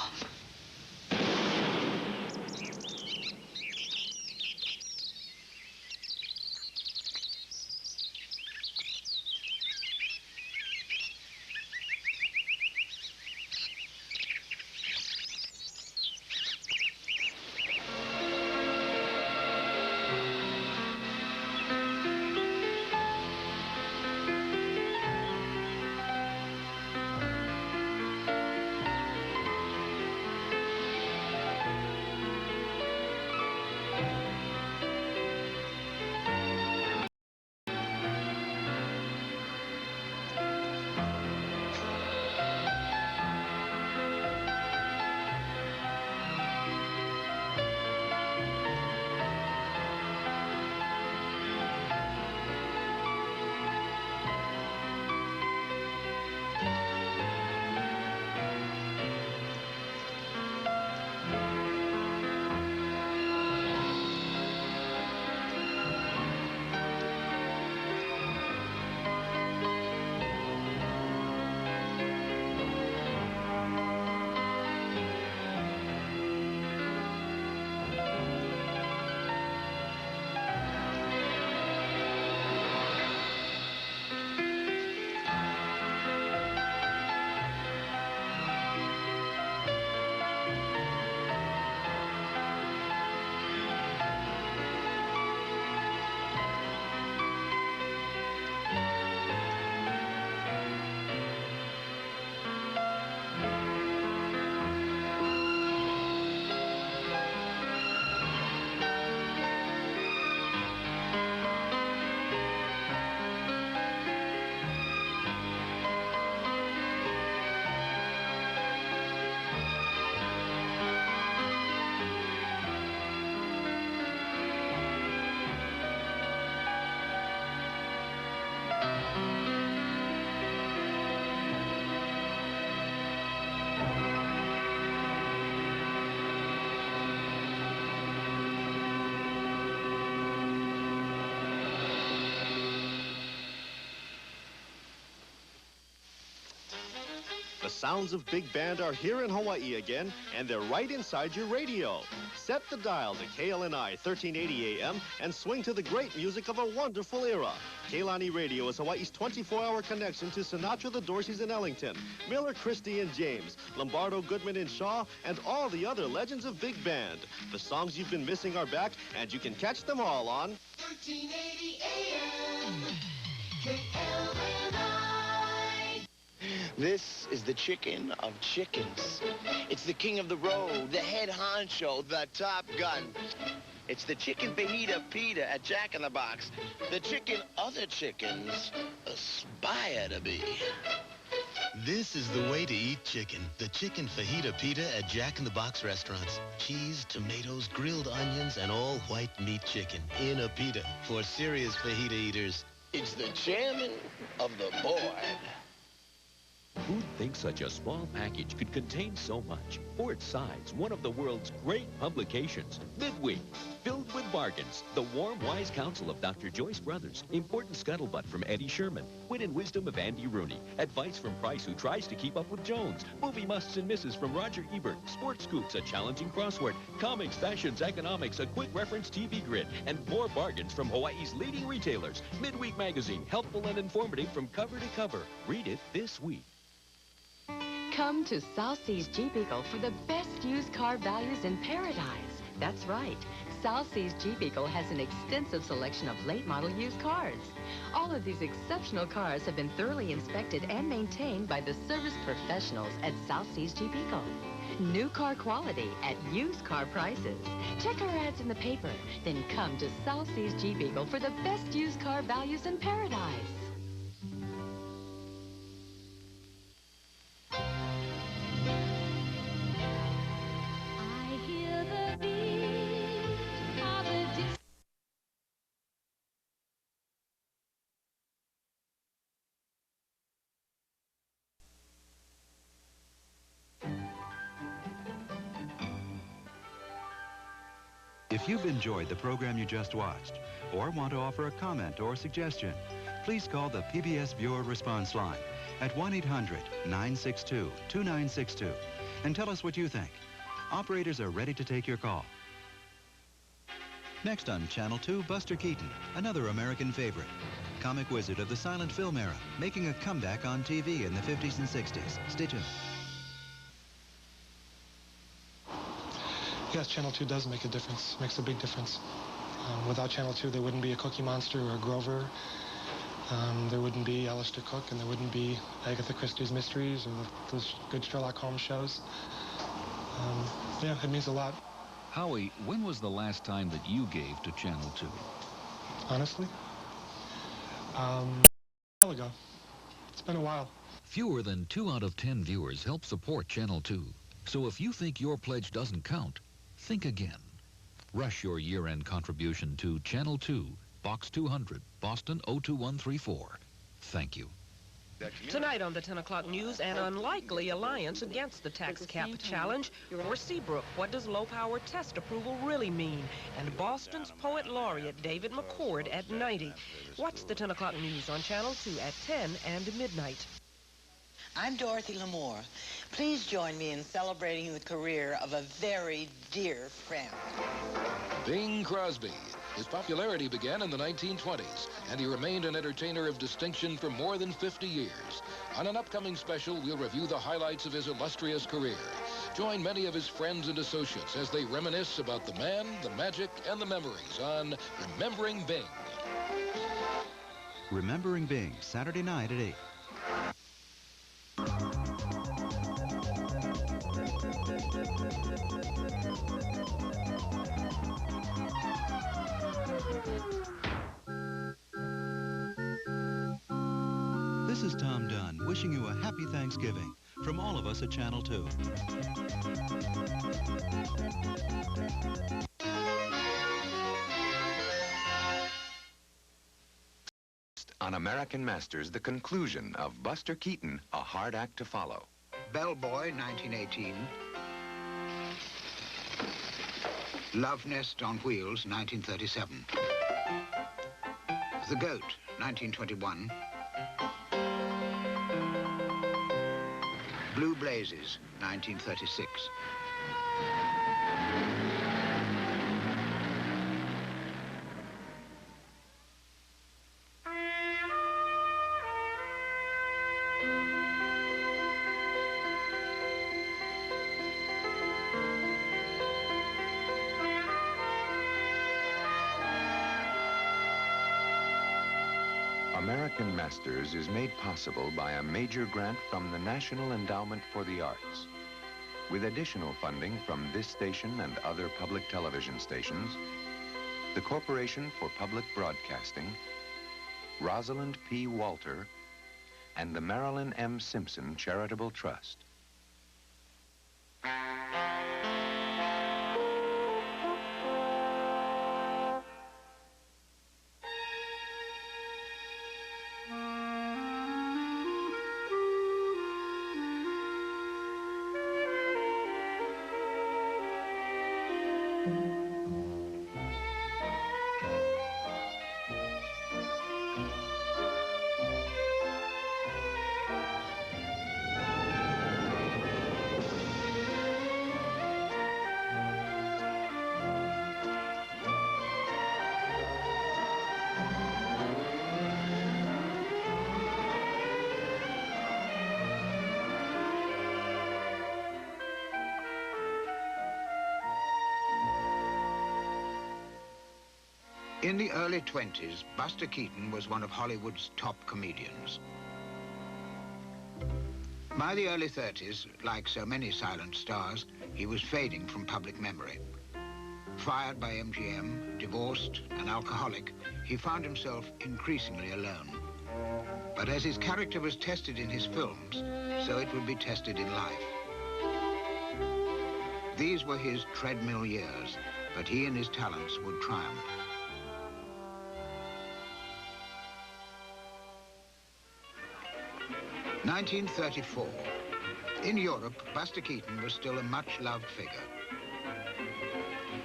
sounds of Big Band are here in Hawaii again, and they're right inside your radio. Set the dial to KLNI 1380 AM and swing to the great music of a wonderful era. Kailani Radio is Hawaii's 24-hour connection to Sinatra, the Dorseys in Ellington, Miller, Christie, and James, Lombardo, Goodman, and Shaw, and all the other legends of Big Band. The songs you've been missing are back, and you can catch them all on 1380 AM, KLNI. This is the chicken of chickens. It's the king of the road, the head honcho, the top gun. It's the chicken fajita pita at Jack in the Box. The chicken other chickens aspire to be. This is the way to eat chicken. The chicken fajita pita at Jack in the Box restaurants. Cheese, tomatoes, grilled onions, and all white meat chicken in a pita for serious fajita eaters. It's the chairman of the board. Who'd think such a small package could contain so much? For its size, one of the world's great publications, Midweek, filled with bargains. The warm, wise counsel of Dr. Joyce Brothers, important scuttlebutt from Eddie Sherman, wit and wisdom of Andy Rooney, advice from Price who tries to keep up with Jones, movie musts and misses from Roger Ebert, sports scoops, a challenging crossword, comics, fashions, economics, a quick reference TV grid, and more bargains from Hawaii's leading retailers. Midweek magazine, helpful and informative from cover to cover. Read it this week. Come to South Seas Jeep Eagle for the best used car values in paradise. That's right. South Seas Jeep Eagle has an extensive selection of late model used cars. All of these exceptional cars have been thoroughly inspected and maintained by the service professionals at South Seas Jeep Eagle. New car quality at used car prices. Check our ads in the paper, then come to South Seas Jeep Eagle for the best used car values in paradise. If you've enjoyed the program you just watched, or want to offer a comment or suggestion, please call the PBS Viewer Response Line at 1-800-962-2962 and tell us what you think. Operators are ready to take your call. Next on Channel 2, Buster Keaton, another American favorite. Comic wizard of the silent film era, making a comeback on TV in the 50s and 60s. Stay tuned. Yes, Channel 2 does make a difference, makes a big difference. Without Channel 2, there wouldn't be a Cookie Monster or a Grover. There wouldn't be Alistair Cook, and there wouldn't be Agatha Christie's Mysteries or those good Sherlock Holmes shows. Yeah, it means a lot. Howie, when was the last time that you gave to Channel 2? Honestly? A while ago. It's been a while. Fewer than 2 out of 10 viewers help support Channel 2. So if you think your pledge doesn't count, think again. Rush your year-end contribution to Channel 2, Box 200, Boston 02134. Thank you. Tonight on the 10 o'clock news, an unlikely alliance against the tax cap challenge. For Seabrook, what does low-power test approval really mean? And Boston's poet laureate David McCord at 90. Watch the 10 o'clock news on Channel 2 at 10 and midnight. I'm Dorothy L'Amour. Please join me in celebrating the career of a very dear friend. Bing Crosby. His popularity began in the 1920s, and he remained an entertainer of distinction for more than 50 years. On an upcoming special, we'll review the highlights of his illustrious career. Join many of his friends and associates as they reminisce about the man, the magic, and the memories on Remembering Bing. Remembering Bing, Saturday night at 8. This is Tom Dunn, wishing you a happy Thanksgiving from all of us at Channel 2. On American Masters, the conclusion of Buster Keaton, A Hard Act to Follow. Bellboy, 1918. Love Nest on Wheels, 1937. The Goat, 1921. Blue Blazes, 1936. American Masters is made possible by a major grant from the National Endowment for the Arts. With additional funding from this station and other public television stations, the Corporation for Public Broadcasting, Rosalind P. Walter, and the Marilyn M. Simpson Charitable Trust. In the early 20s, Buster Keaton was one of Hollywood's top comedians. By the early 30s, like so many silent stars, he was fading from public memory. Fired by MGM, divorced, an alcoholic, he found himself increasingly alone. But as his character was tested in his films, so it would be tested in life. These were his treadmill years, but he and his talents would triumph. (1934). In Europe, Buster Keaton was still a much-loved figure.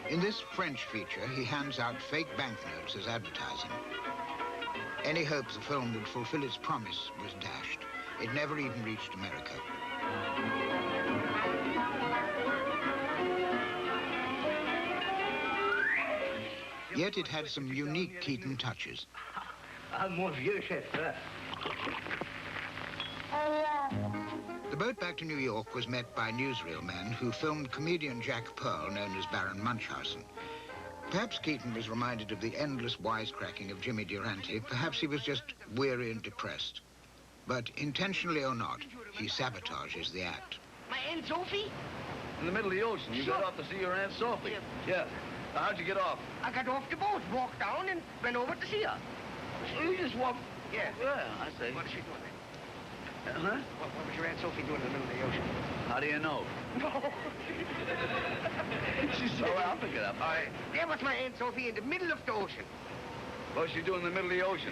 In this French feature, he hands out fake banknotes as advertising. Any hope the film would fulfill its promise was dashed. It never even reached America. Yet it had some unique Keaton touches. Mon vieux chef. The boat back to New York was met by newsreel men who filmed comedian Jack Pearl, known as Baron Munchausen. Perhaps Keaton was reminded of the endless wisecracking of Jimmy Durante. Perhaps he was just weary and depressed. But intentionally or not, he sabotages the act. My Aunt Sophie? In the middle of the ocean. You got off to see your Aunt Sophie. Yeah. How'd you get off? I got off the boat, walked down, and went over to see her. So you just walked? Yeah. Yeah, I see. What is she doing? Huh? What was your Aunt Sophie doing in the middle of the ocean? How do you know? No. She said, well, I'll pick it up. All right. There was my Aunt Sophie in the middle of the ocean. What's she doing in the middle of the ocean?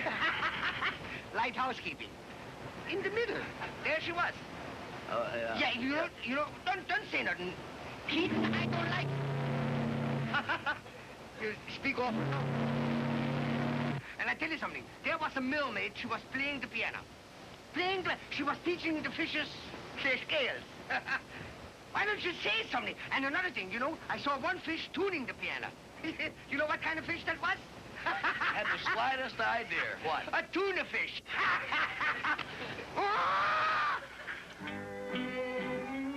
Light housekeeping. In the middle. There she was. Yeah. Yeah, you know, don't say nothing. Keaton, I don't like you speak off. And I tell you something. There was a millmaid. She was playing the piano. She was teaching the fishes their scales. Why don't you say something? And another thing, you know, I saw one fish tuning the piano. You know what kind of fish that was? Had the slightest idea. What? A tuna fish.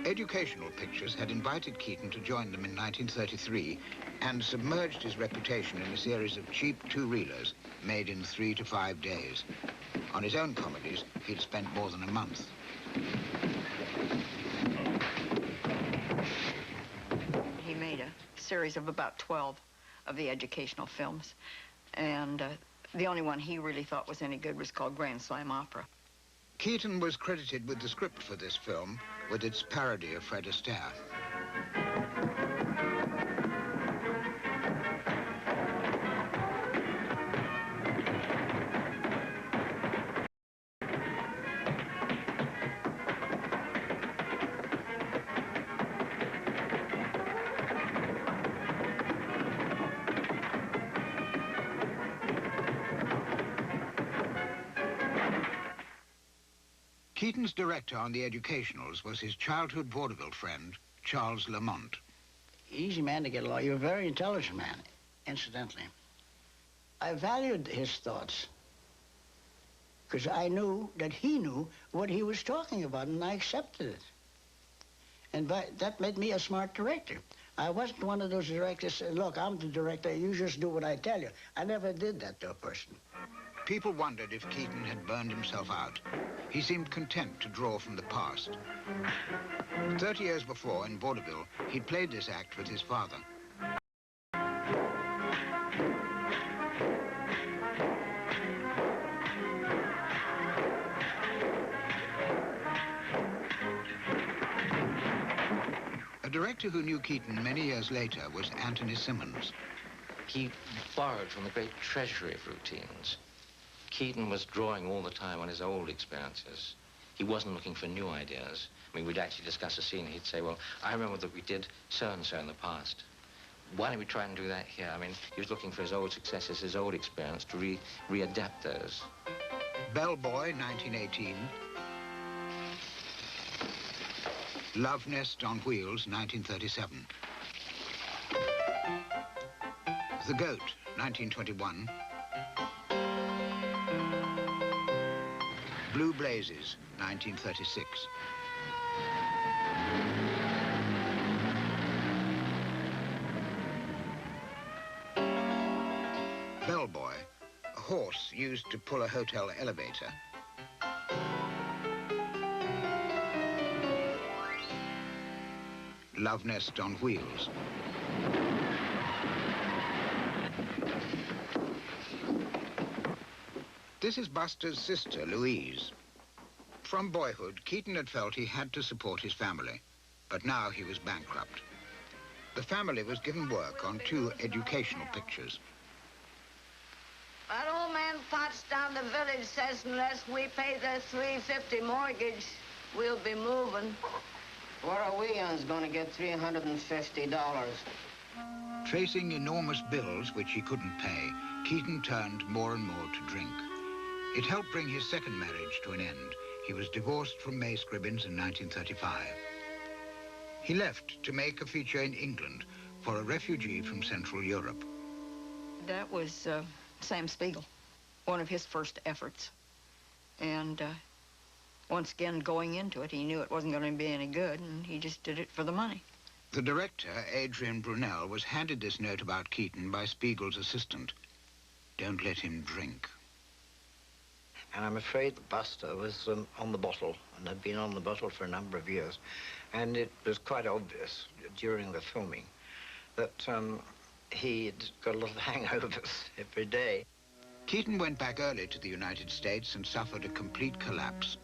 Educational Pictures had invited Keaton to join them in 1933 and submerged his reputation in a series of cheap two-reelers made in 3 to 5 days. On his own comedies, he'd spent more than a month. He made a series of about 12 of the educational films, and the only one he really thought was any good was called Grand Slam Opera. Keaton was credited with the script for this film, with its parody of Fred Astaire. Keaton's director on the educationals was his childhood vaudeville friend, Charles Lamont. Easy man to get along. You're a very intelligent man, incidentally. I valued his thoughts because I knew that he knew what he was talking about, and I accepted it. And that made me a smart director. I wasn't one of those directors saying, look, I'm the director, you just do what I tell you. I never did that to a person. People wondered if Keaton had burned himself out. He seemed content to draw from the past. 30 years before, in vaudeville, he'd played this act with his father. A director who knew Keaton many years later was Anthony Simmons. He borrowed from the great treasury of routines. Keaton was drawing all the time on his old experiences. He wasn't looking for new ideas. I mean, we'd actually discuss a scene, and he'd say, well, I remember that we did so-and-so in the past. Why don't we try and do that here? I mean, he was looking for his old successes, his old experience, to readapt those. Bellboy, 1918. Love Nest on Wheels, 1937. The Goat, 1921. Blue Blazes, 1936. Bellboy, a horse used to pull a hotel elevator. Love Nest on Wheels. This is Buster's sister, Louise. From boyhood, Keaton had felt he had to support his family, but now he was bankrupt. The family was given work on 2 educational pictures. That old man Potts down the village says unless we pay the $350 mortgage, we'll be moving. Where are we going to get $350? Facing enormous bills which he couldn't pay, Keaton turned more and more to drink. It helped bring his second marriage to an end. He was divorced from May Scribbins in 1935. He left to make a feature in England for a refugee from Central Europe. That was Sam Spiegel, one of his first efforts. And once again, going into it, he knew it wasn't going to be any good, and he just did it for the money. The director, Adrian Brunel, was handed this note about Keaton by Spiegel's assistant. Don't let him drink. And I'm afraid Buster was on the bottle, and had been on the bottle for a number of years. And it was quite obvious during the filming that he'd got a lot of hangovers every day. Keaton went back early to the United States and suffered a complete collapse.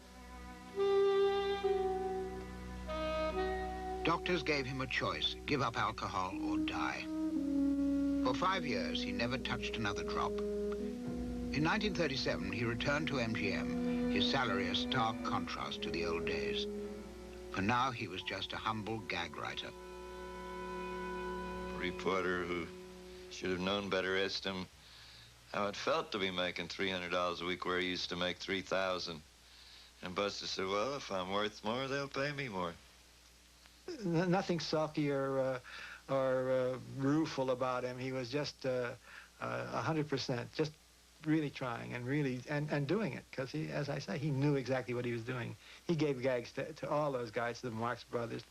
Doctors gave him a choice, give up alcohol or die. For 5 years, he never touched another drop. In 1937, he returned to MGM, his salary a stark contrast to the old days. For now, he was just a humble gag writer. A reporter who should have known better asked him how it felt to be making $300 a week where he used to make $3,000. And Buster said, well, if I'm worth more, they'll pay me more. Nothing sulky or rueful about him. He was just 100%, just really trying and really and doing it, because he, as I say, he knew exactly what he was doing. He gave gags to all those guys, to the Marx Brothers.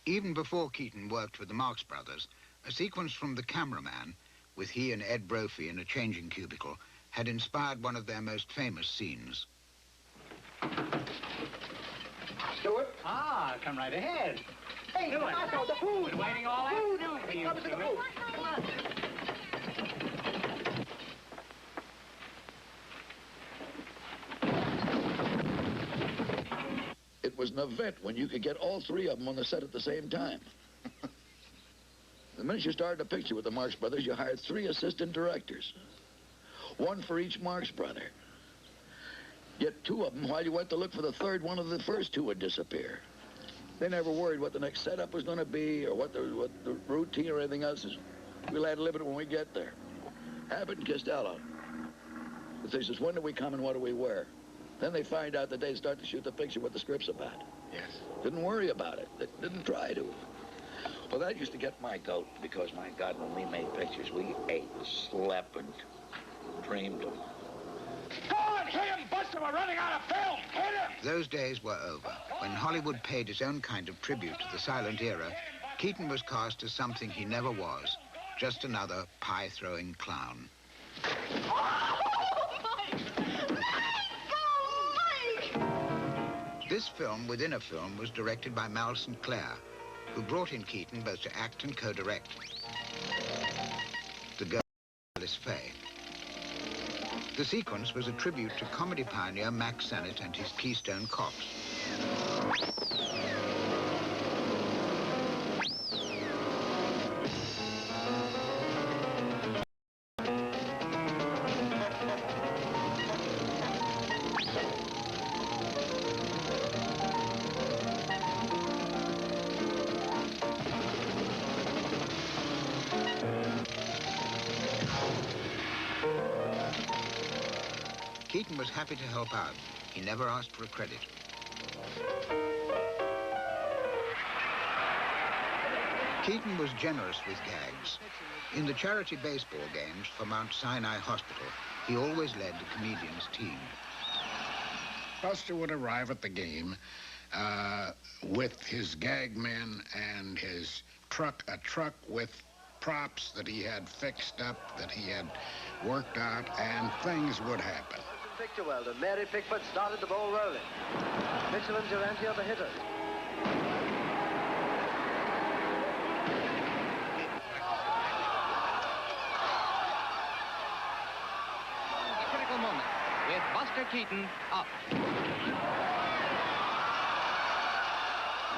Even before Keaton worked with the Marx Brothers, a sequence from The Cameraman, with he and Ed Brophy in a changing cubicle, had inspired one of their most famous scenes. Stewart? Ah, come right ahead. Hey, Stewart. The food. Been waiting all that? Food. Come to the food. Come on. It was an event when you could get all 3 of them on the set at the same time. The minute you started a picture with the Marx Brothers, you hired 3 assistant directors, 1 for each Marx brother. Yet 2 of them, while you went to look for the 3rd, one of the first 2 would disappear. They never worried what the next setup was going to be or what the routine or anything else is. We'll have to live it when we get there. Abbott and Costello. But they says, when do we come and what do we wear? Then they find out that they'd start to shoot the picture what the script's about. Yes. Didn't worry about it. They didn't try to. Well, that used to get my goat because, my God, when we made pictures, we ate, slept, and dreamed them. Go on, hit him, Buster. We're running out of film. Hit him. Those days were over. When Hollywood paid its own kind of tribute to the silent era, Keaton was cast as something he never was, just another pie-throwing clown. This film within a film was directed by Mal St. Clair, who brought in Keaton both to act and co-direct. The girl, Alice Faye. The sequence was a tribute to comedy pioneer Mack Sennett and his Keystone Cops. Keaton was happy to help out. He never asked for a credit. Keaton was generous with gags. In the charity baseball games for Mount Sinai Hospital, he always led the comedians' team. Buster would arrive at the game with his gag men and his truck, a truck with props that he had fixed up, that he had worked out, and things would happen. Picture welder, Mary Pickford started the ball rolling. Mitchell and Durante are the hitters. A critical moment with Buster Keaton up.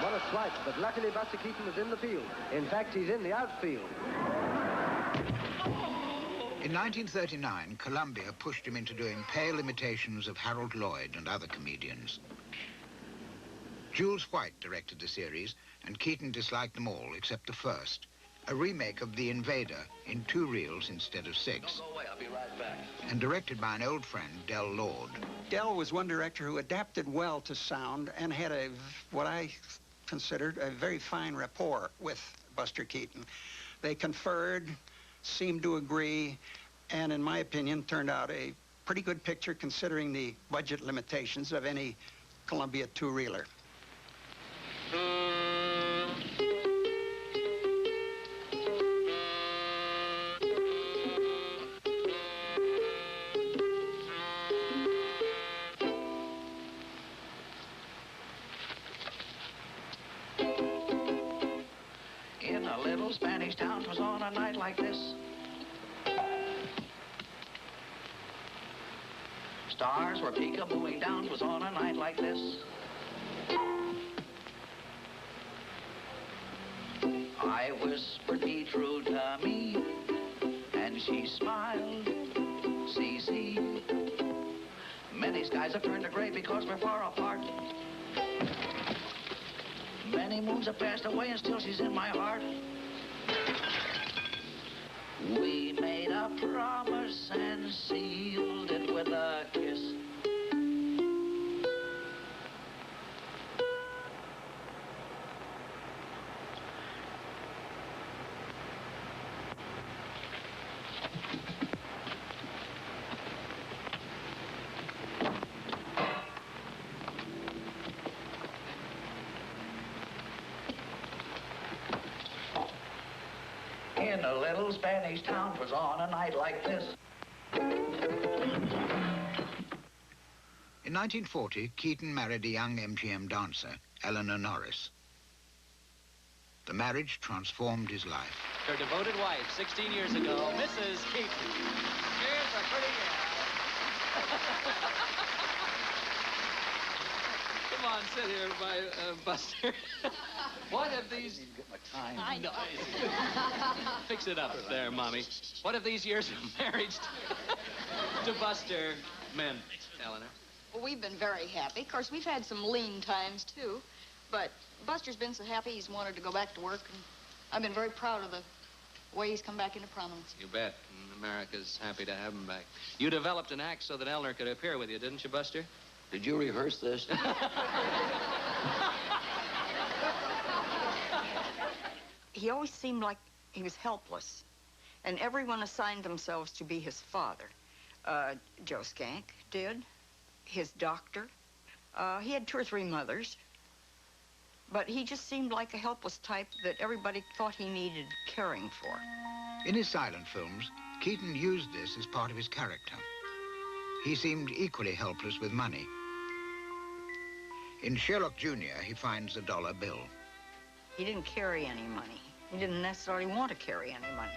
What a swipe, but luckily Buster Keaton was in the field. In fact, he's in the outfield. In 1939, Columbia pushed him into doing pale imitations of Harold Lloyd and other comedians. Jules White directed the series, and Keaton disliked them all except the first, a remake of The Invader in 2 reels instead of 6. Don't go away, I'll be right back. And directed by an old friend, Del Lord. Del was one director who adapted well to sound and had what I considered a very fine rapport with Buster Keaton. They conferred, seemed to agree, and in my opinion, turned out a pretty good picture considering the budget limitations of any Columbia 2-reeler. In a little Spanish town, 'twas on a night like this. Stars were peekabooing down, 'twas on a night like this. I whispered, be true to me, and she smiled, see. Many skies have turned to gray because we're far apart. Many moons have passed away and still she's in my heart. We made a promise and sealed it with a kiss. In a little Spanish town, 'twas on a night like this. In 1940, Keaton married a young MGM dancer, Eleanor Norris. The marriage transformed his life. Her devoted wife, 16 years ago, Mrs. Keaton. Cheers for pretty Come on, sit here, Buster. What have these... I know. Fix it up there, Mommy. What have these years of marriage to Buster meant, Eleanor? Well, we've been very happy. Of course, we've had some lean times, too. But Buster's been so happy he's wanted to go back to work, and I've been very proud of the way he's come back into prominence. You bet. And America's happy to have him back. You developed an act so that Eleanor could appear with you, didn't you, Buster? Did you rehearse this? He always seemed like he was helpless, and everyone assigned themselves to be his father. Joe Skank did, his doctor. He had 2 or 3 mothers, but he just seemed like a helpless type that everybody thought he needed caring for. In his silent films, Keaton used this as part of his character. He seemed equally helpless with money. In Sherlock Jr., he finds a dollar bill. He didn't carry any money. He didn't necessarily want to carry any money.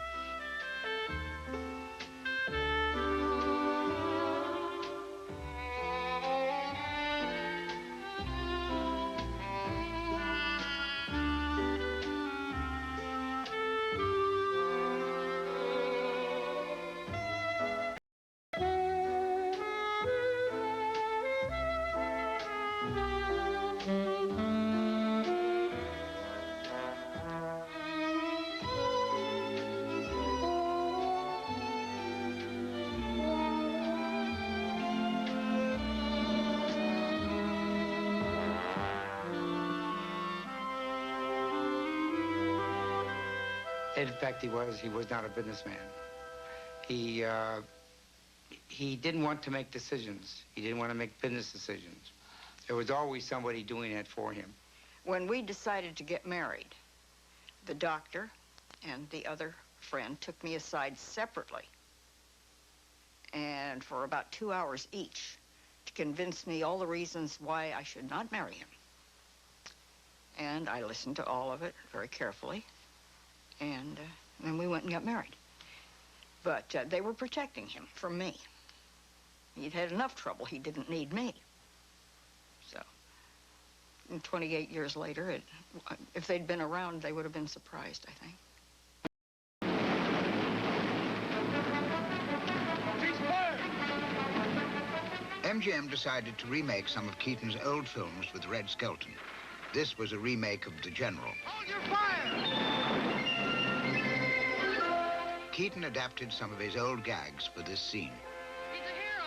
In fact, he was not a businessman. He didn't want to make decisions. He didn't want to make business decisions. There was always somebody doing that for him. When we decided to get married, the doctor and the other friend took me aside separately, and for about 2 hours each, to convince me all the reasons why I should not marry him. And I listened to all of it very carefully. And then we went and got married. But they were protecting him from me. He'd had enough trouble. He didn't need me. So, and 28 years later, if they'd been around, they would have been surprised, I think. MGM decided to remake some of Keaton's old films with Red Skelton. This was a remake of The General. Hold your fire! Keaton adapted some of his old gags for this scene. He's a hero!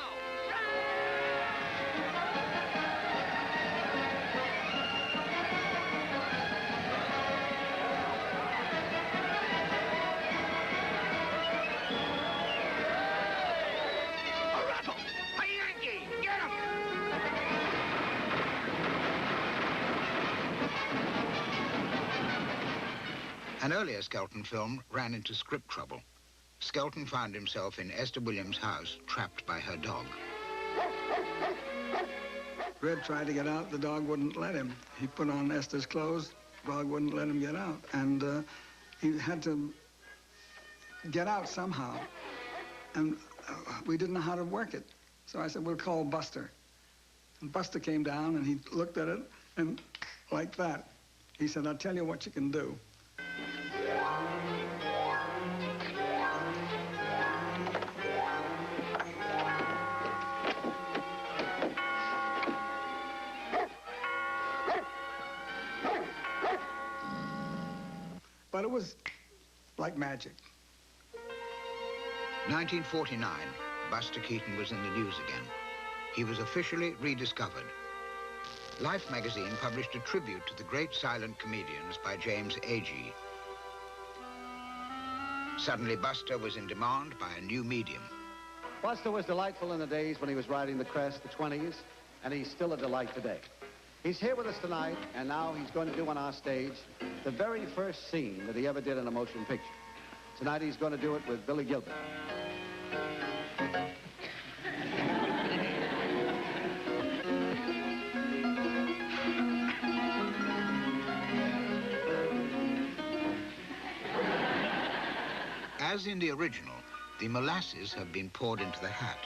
A rebel! A Yankee! Get him! An earlier Skelton film ran into script trouble. Skelton found himself in Esther Williams' house, trapped by her dog. Red tried to get out, the dog wouldn't let him. He put on Esther's clothes, the dog wouldn't let him get out. And he had to get out somehow. And we didn't know how to work it. So I said, we'll call Buster. And Buster came down and he looked at it, and like that, he said, I'll tell you what you can do. But it was like magic. 1949, Buster Keaton was in the news again. He was officially rediscovered. Life magazine published a tribute to the great silent comedians by James Agee. Suddenly, Buster was in demand by a new medium. Buster was delightful in the days when he was riding the crest, the 20s, and he's still a delight today. He's here with us tonight, and now he's going to do on our stage the very first scene that he ever did in a motion picture. Tonight he's going to do it with Billy Gilbert. As in the original, the molasses have been poured into the hat,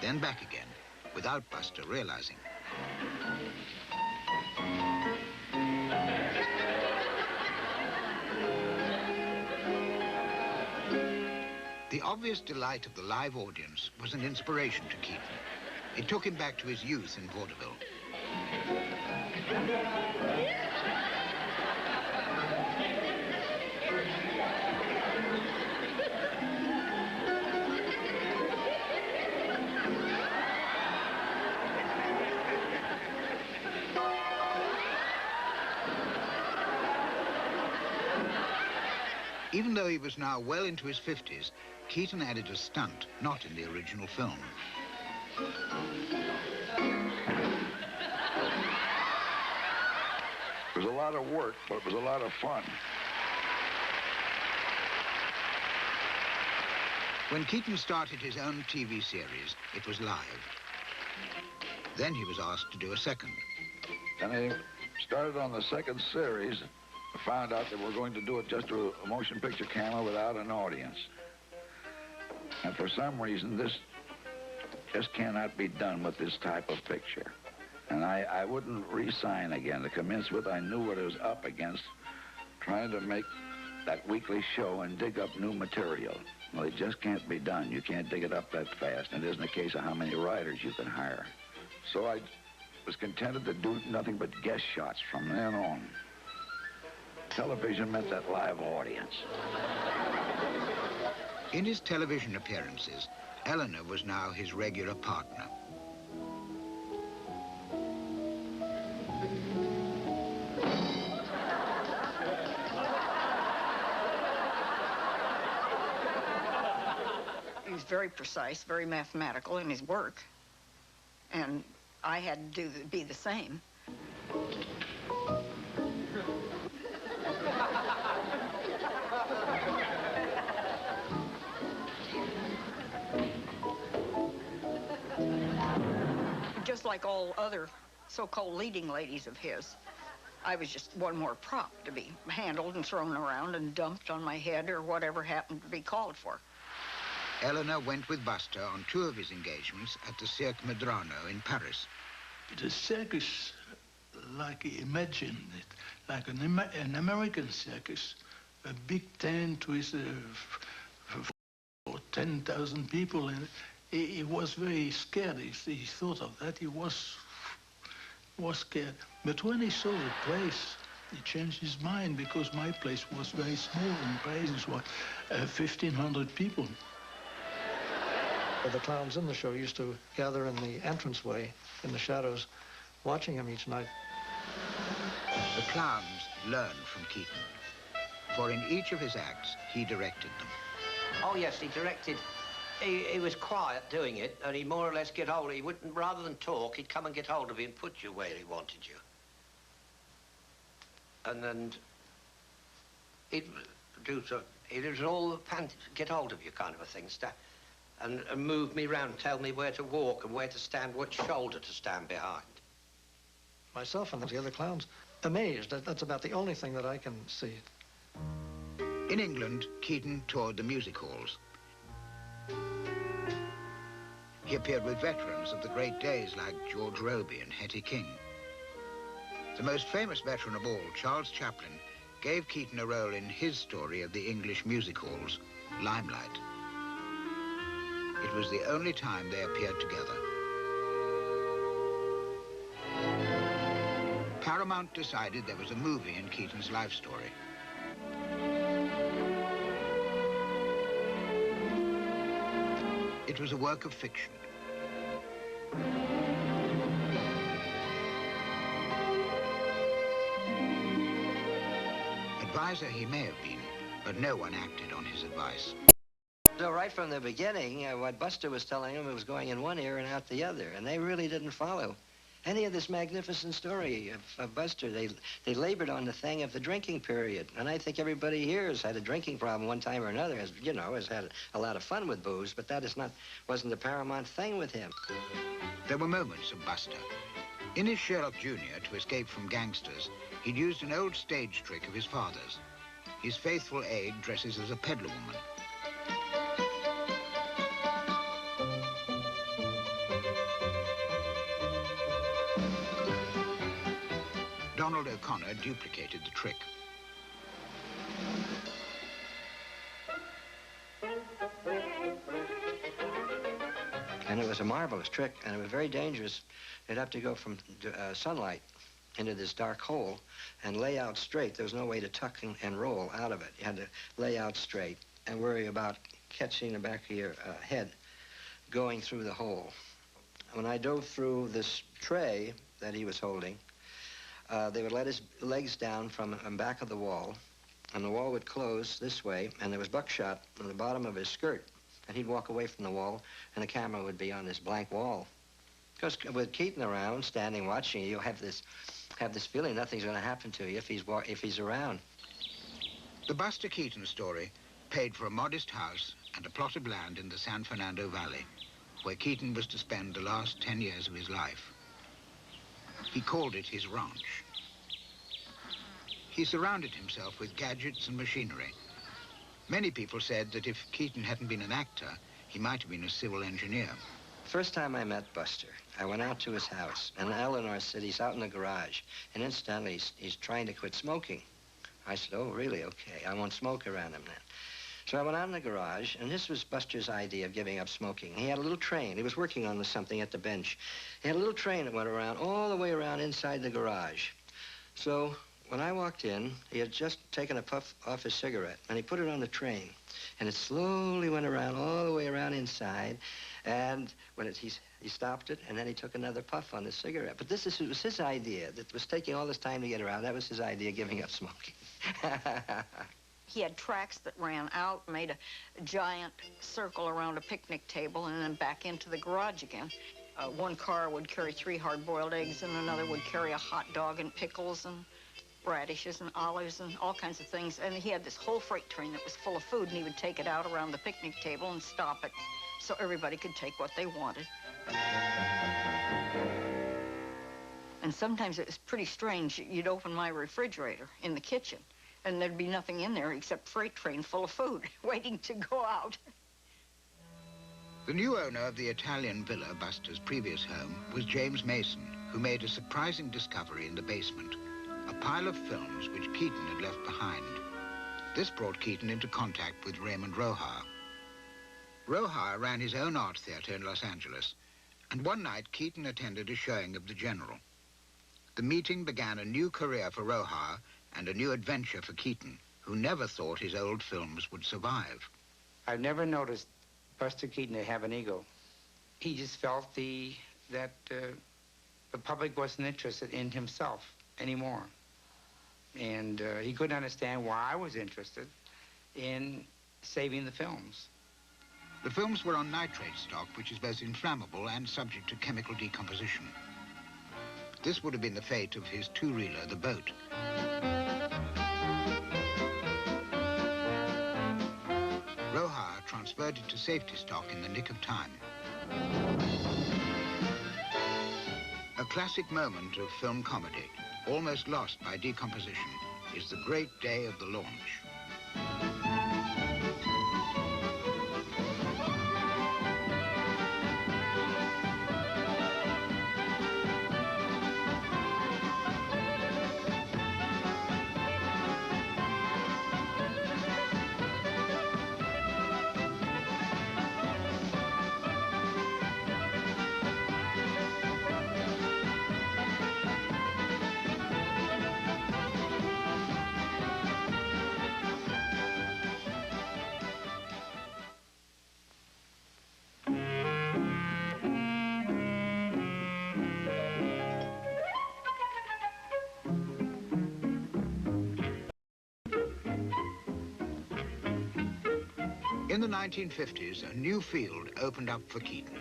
then back again, without Buster realizing. The obvious delight of the live audience was an inspiration to Keaton. It took him back to his youth in vaudeville. Even though he was now well into his 50s, Keaton added a stunt not in the original film. It was a lot of work, but it was a lot of fun. When Keaton started his own TV series, it was live. Then he was asked to do a second. And they started on the second series, found out that we're going to do it just through a motion picture camera without an audience. And for some reason, this just cannot be done with this type of picture. And I wouldn't re-sign again. To commence with, I knew what I was up against, trying to make that weekly show and dig up new material. Well, it just can't be done. You can't dig it up that fast. And it isn't a case of how many writers you can hire. So I was contented to do nothing but guest shots from then on. Television meant that live audience. In his television appearances, Eleanor was now his regular partner. He was very precise, very mathematical in his work. And I had to be the same. Just like all other so-called leading ladies of his, I was just one more prop to be handled and thrown around and dumped on my head or whatever happened to be called for. Eleanor went with Buster on two of his engagements at the Cirque Medrano in Paris. The circus, like he imagined it, like an American circus, a big tent with 10,000 people, and he was very scared. He thought of that. He was scared. But when he saw the place, he changed his mind, because my place was very small and Paris was 1,500 people. The clowns in the show used to gather in the entranceway in the shadows, watching him each night. The clowns learned from Keaton, for in each of his acts, he directed them. Oh, yes, he directed. He was quiet doing it, and he'd more or less get hold of you. He wouldn't, rather than talk, he'd come and get hold of you and put you where he wanted you. And then he'd do so. It was all get hold of you kind of a thing, and move me round, tell me where to walk and where to stand, what shoulder to stand behind. Myself and the other clowns amazed. That's about the only thing that I can see. In England, Keaton toured the music halls. He appeared with veterans of the great days like George Robey and Hetty King. The most famous veteran of all, Charles Chaplin, gave Keaton a role in his story of the English music halls, Limelight. It was the only time they appeared together. Paramount decided there was a movie in Keaton's life story. It was a work of fiction. Advisor he may have been, but no one acted on his advice. So right from the beginning, what Buster was telling them, it was going in one ear and out the other, and they really didn't follow any of this magnificent story of Buster. They labored on the thing of the drinking period, and I think everybody here has had a drinking problem one time or another, has had a lot of fun with booze, but that wasn't the paramount thing with him. There were moments of Buster. In his Sherlock Jr., to escape from gangsters, he'd used an old stage trick of his father's. His faithful aide dresses as a peddler woman. Donald O'Connor duplicated the trick. And it was a marvelous trick, and it was very dangerous. You'd have to go from sunlight into this dark hole and lay out straight. There was no way to tuck and roll out of it. You had to lay out straight and worry about catching the back of your head going through the hole. When I dove through this tray that he was holding, they would let his legs down from the back of the wall, and the wall would close this way, and there was buckshot on the bottom of his skirt. And he'd walk away from the wall, and the camera would be on this blank wall. Because with Keaton around, standing watching you, you'll have this feeling nothing's going to happen to you if he's around. The Buster Keaton story paid for a modest house and a plot of land in the San Fernando Valley, where Keaton was to spend the last 10 years of his life. He called it his ranch. He surrounded himself with gadgets and machinery. Many people said that if Keaton hadn't been an actor, he might have been a civil engineer. First time I met Buster, I went out to his house, and Eleanor said he's out in the garage, and incidentally, he's trying to quit smoking. I said, oh, really? Okay, I won't smoke around him then. So I went out in the garage, and this was Buster's idea of giving up smoking. He had a little train. He was working on something at the bench. He had a little train that went around, all the way around inside the garage. So when I walked in, he had just taken a puff off his cigarette, and he put it on the train. And it slowly went around, all the way around inside. And when he stopped it, and then he took another puff on the cigarette. But it was his idea that was taking all this time to get around. That was his idea, giving up smoking. He had tracks that ran out, made a giant circle around a picnic table, and then back into the garage again. One car would carry 3 hard-boiled eggs, and another would carry a hot dog and pickles and radishes and olives and all kinds of things. And he had this whole freight train that was full of food, and he would take it out around the picnic table and stop it so everybody could take what they wanted. And sometimes it was pretty strange. You'd open my refrigerator in the kitchen, and there'd be nothing in there except freight train full of food waiting to go out. The new owner of the Italian villa, Buster's previous home, was James Mason, who made a surprising discovery in the basement, a pile of films which Keaton had left behind. This brought Keaton into contact with Raymond Roja. Roja ran his own art theater in Los Angeles, and one night Keaton attended a showing of The General. The meeting began a new career for Roja and a new adventure for Keaton, who never thought his old films would survive. I've never noticed Buster Keaton to have an ego. He just felt that the public wasn't interested in himself anymore. And he couldn't understand why I was interested in saving the films. The films were on nitrate stock, which is both inflammable and subject to chemical decomposition. This would have been the fate of his two-reeler, The Boat. Roja transferred it to safety stock in the nick of time. A classic moment of film comedy, almost lost by decomposition, is the great day of the launch. In the 1950s, a new field opened up for Keaton.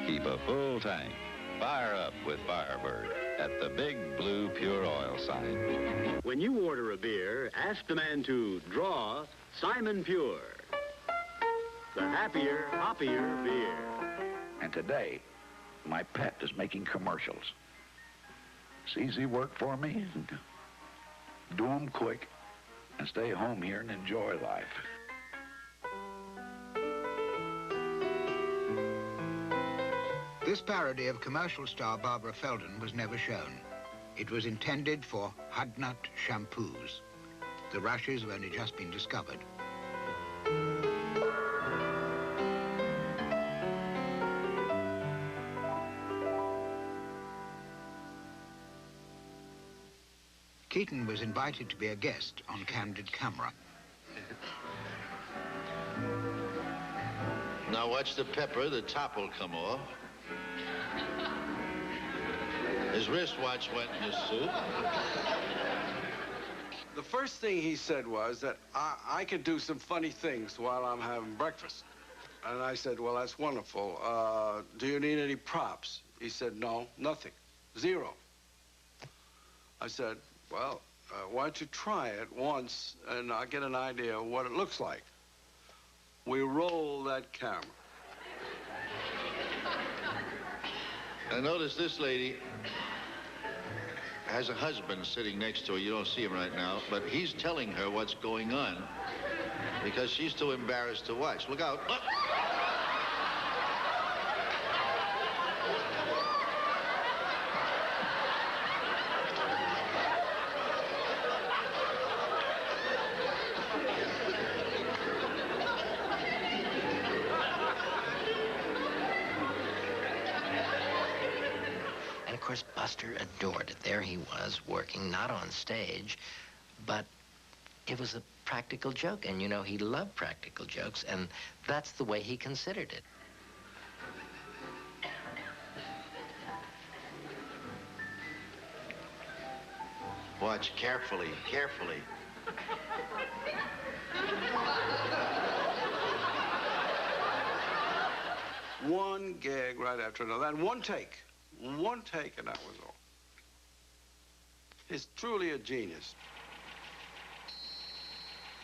Keep a full tank. Fire up with Firebird at the big blue pure oil sign. When you order a beer, ask the man to draw Simon Pure. The happier, hoppier beer. And today, my pet is making commercials. It's easy work for me. Do them quick and stay home here and enjoy life. This parody of commercial star Barbara Feldon was never shown. It was intended for Hudnut shampoos. The rushes have only just been discovered. Keaton was invited to be a guest on Candid Camera. Now watch the pepper, the top will come off. His wristwatch went in his suit. The first thing he said was that I could do some funny things while I'm having breakfast. And I said, well, that's wonderful. Do you need any props? He said, no, nothing, zero. I said, well, why don't you try it once and I'll get an idea of what it looks like. We roll that camera. I noticed this lady has a husband sitting next to her. You don't see him right now, but he's telling her what's going on because she's too embarrassed to watch. Look out. Look. Of course, Buster adored it. There he was, working not on stage, but it was a practical joke. And, you know, he loved practical jokes, and that's the way he considered it. Watch carefully, carefully. One gag right after another, and one take. One take, and that was all. He's truly a genius.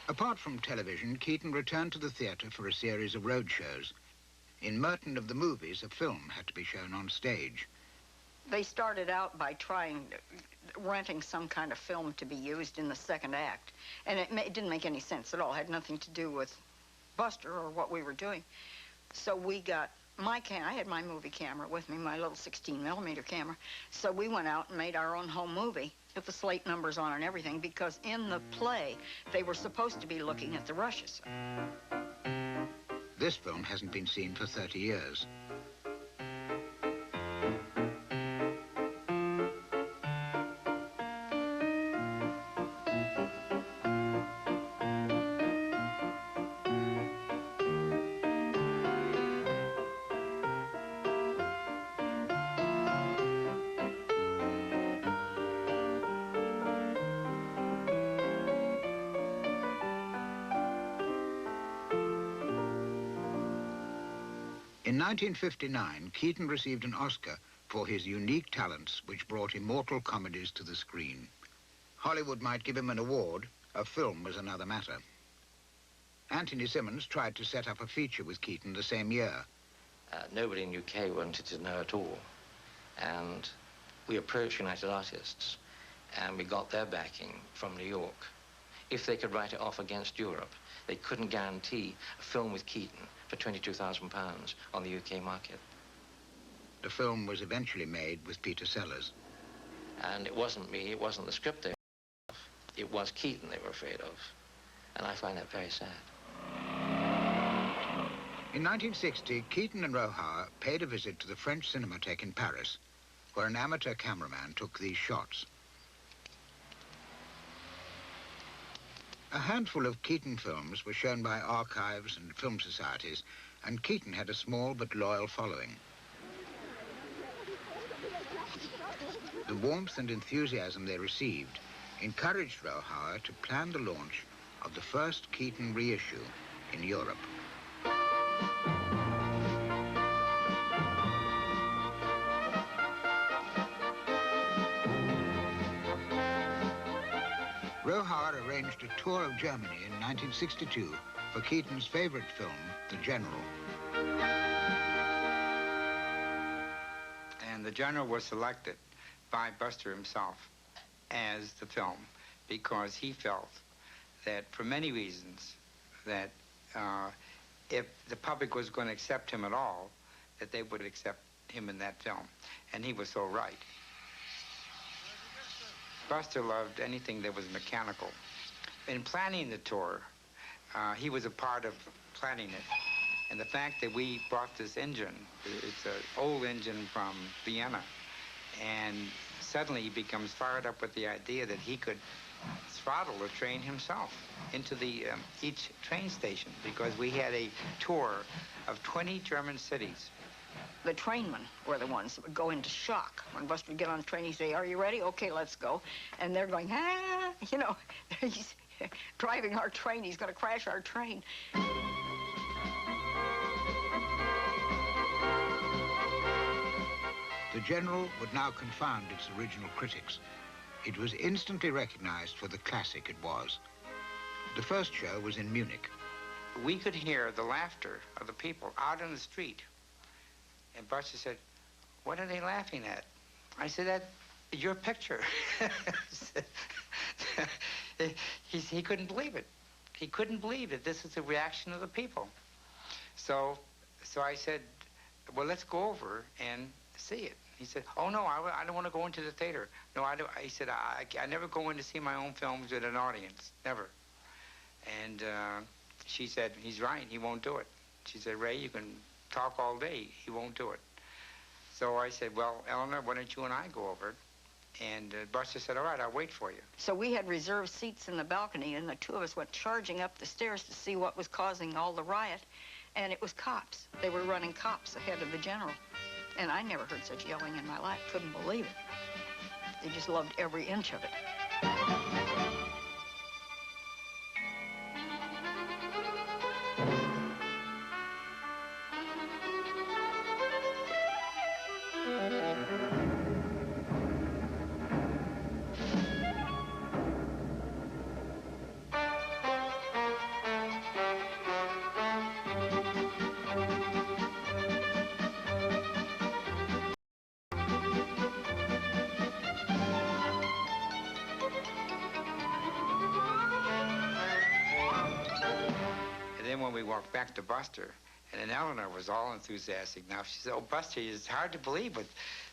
Apart from television, Keaton returned to the theatre for a series of road shows. In Merton of the Movies, a film had to be shown on stage. They started out by renting some kind of film to be used in the second act. And it didn't make any sense at all. It had nothing to do with Buster or what we were doing. So we got I had my movie camera with me, my little 16mm camera. So we went out and made our own home movie with the slate numbers on and everything, because in the play, they were supposed to be looking at the rushes. This film hasn't been seen for 30 years. In 1959, Keaton received an Oscar for his unique talents, which brought immortal comedies to the screen. Hollywood might give him an award. A film was another matter. Anthony Simmons tried to set up a feature with Keaton the same year. Nobody in UK wanted to know at all. And we approached United Artists, and we got their backing from New York. If they could write it off against Europe, they couldn't guarantee a film with Keaton for £22,000 on the UK market. The film was eventually made with Peter Sellers. And it wasn't me, it wasn't the script they were afraid of. It was Keaton they were afraid of. And I find that very sad. In 1960, Keaton and Rohar paid a visit to the French Cinematheque in Paris, where an amateur cameraman took these shots. A handful of Keaton films were shown by archives and film societies, and Keaton had a small but loyal following. The warmth and enthusiasm they received encouraged Rohar to plan the launch of the first Keaton reissue in Europe. Rohar arranged a tour of Germany in 1962 for Keaton's favorite film, The General. And The General was selected by Buster himself as the film because he felt that, for many reasons, that if the public was going to accept him at all, that they would accept him in that film. And he was so right. Buster loved anything that was mechanical. In planning the tour, he was a part of planning it. And the fact that we brought this engine, it's an old engine from Vienna, and suddenly he becomes fired up with the idea that he could throttle the train himself into the each train station, because we had a tour of 20 German cities. The trainmen were the ones that would go into shock. When Buster would get on the train, he'd say, "Are you ready? Okay, let's go." And they're going, ah, you know, he's driving our train. He's going to crash our train. The General would now confound its original critics. It was instantly recognized for the classic it was. The first show was in Munich. We could hear the laughter of the people out in the street. And Buster said, "What are they laughing at?" I said, "That's your picture." He couldn't believe it. He couldn't believe that this is the reaction of the people. So I said, "Well, let's go over and see it." He said, "Oh, no, I don't want to go into the theater. No, I don't." He said, I never go in to see my own films with an audience, never. And she said, "He's right, he won't do it." She said, "Ray, you can talk all day, he won't do it." So I said, "Well, Eleanor, why don't you and I go over?" And Buster said, "All right, I'll wait for you." So we had reserved seats in the balcony, and the two of us went charging up the stairs to see what was causing all the riot. And it was cops. They were running cops ahead of the General. And I never heard such yelling in my life. Couldn't believe it. They just loved every inch of it. When we walked back to Buster, and then Eleanor was all enthusiastic. Now she said, "Oh, Buster, it's hard to believe, but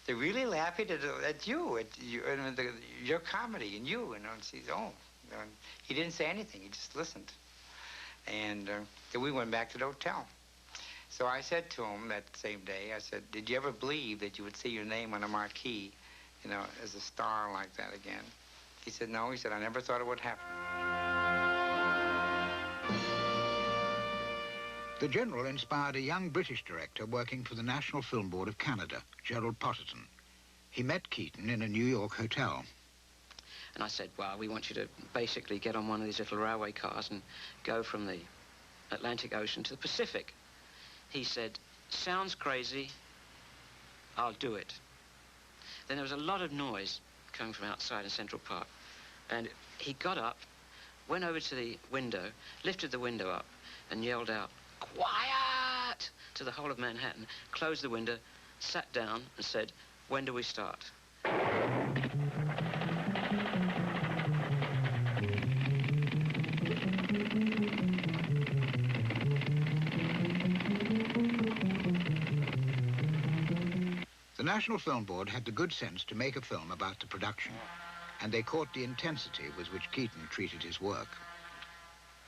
they're really laughing at your comedy and you." And she said, "Oh." And he didn't say anything. He just listened. And then we went back to the hotel. So I said to him that same day, I said, "Did you ever believe that you would see your name on a marquee, you know, as a star like that again?" He said, "No." He said, "I never thought it would happen." The General inspired a young British director working for the National Film Board of Canada, Gerald Potterton. He met Keaton in a New York hotel. And I said, "Well, we want you to basically get on one of these little railway cars and go from the Atlantic Ocean to the Pacific." He said, "Sounds crazy. I'll do it." Then there was a lot of noise coming from outside in Central Park. And he got up, went over to the window, lifted the window up, and yelled out, "Quiet!" to the whole of Manhattan, closed the window, sat down, and said, "When do we start?" The National Film Board had the good sense to make a film about the production, and they caught the intensity with which Keaton treated his work.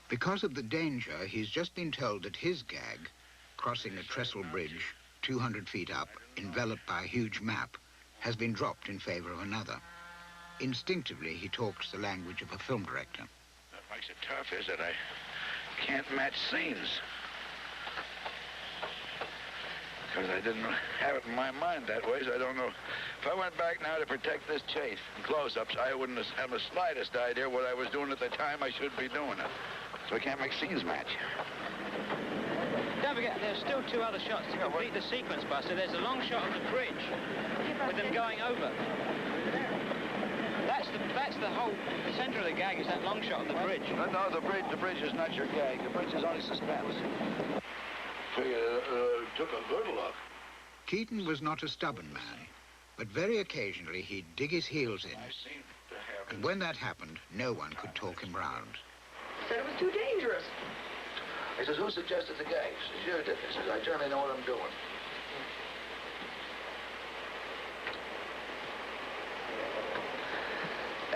Because of the danger, he's just been told that his gag, crossing a trestle bridge 200 feet up, enveloped by a huge map, has been dropped in favor of another. Instinctively, he talks the language of a film director. What makes it tough is that I can't match scenes. Because I didn't have it in my mind that way, so I don't know. If I went back now to protect this chase in close-ups, I wouldn't have the slightest idea what I was doing at the time I should be doing it. So I can't make scenes match. Don't forget, there's still two other shots to complete the sequence, Buster. There's a long shot of the bridge with them going over. That's the whole center of the gag, is that long shot of the bridge. No, the bridge is not your gag. The bridge is only suspense. Took a good look. Keaton was not a stubborn man, but very occasionally he'd dig his heels in. And when that happened, no one could talk him round. Said it was too dangerous. He says, "Who suggested the gag?" He says, "You did." He says, "I generally know what I'm doing."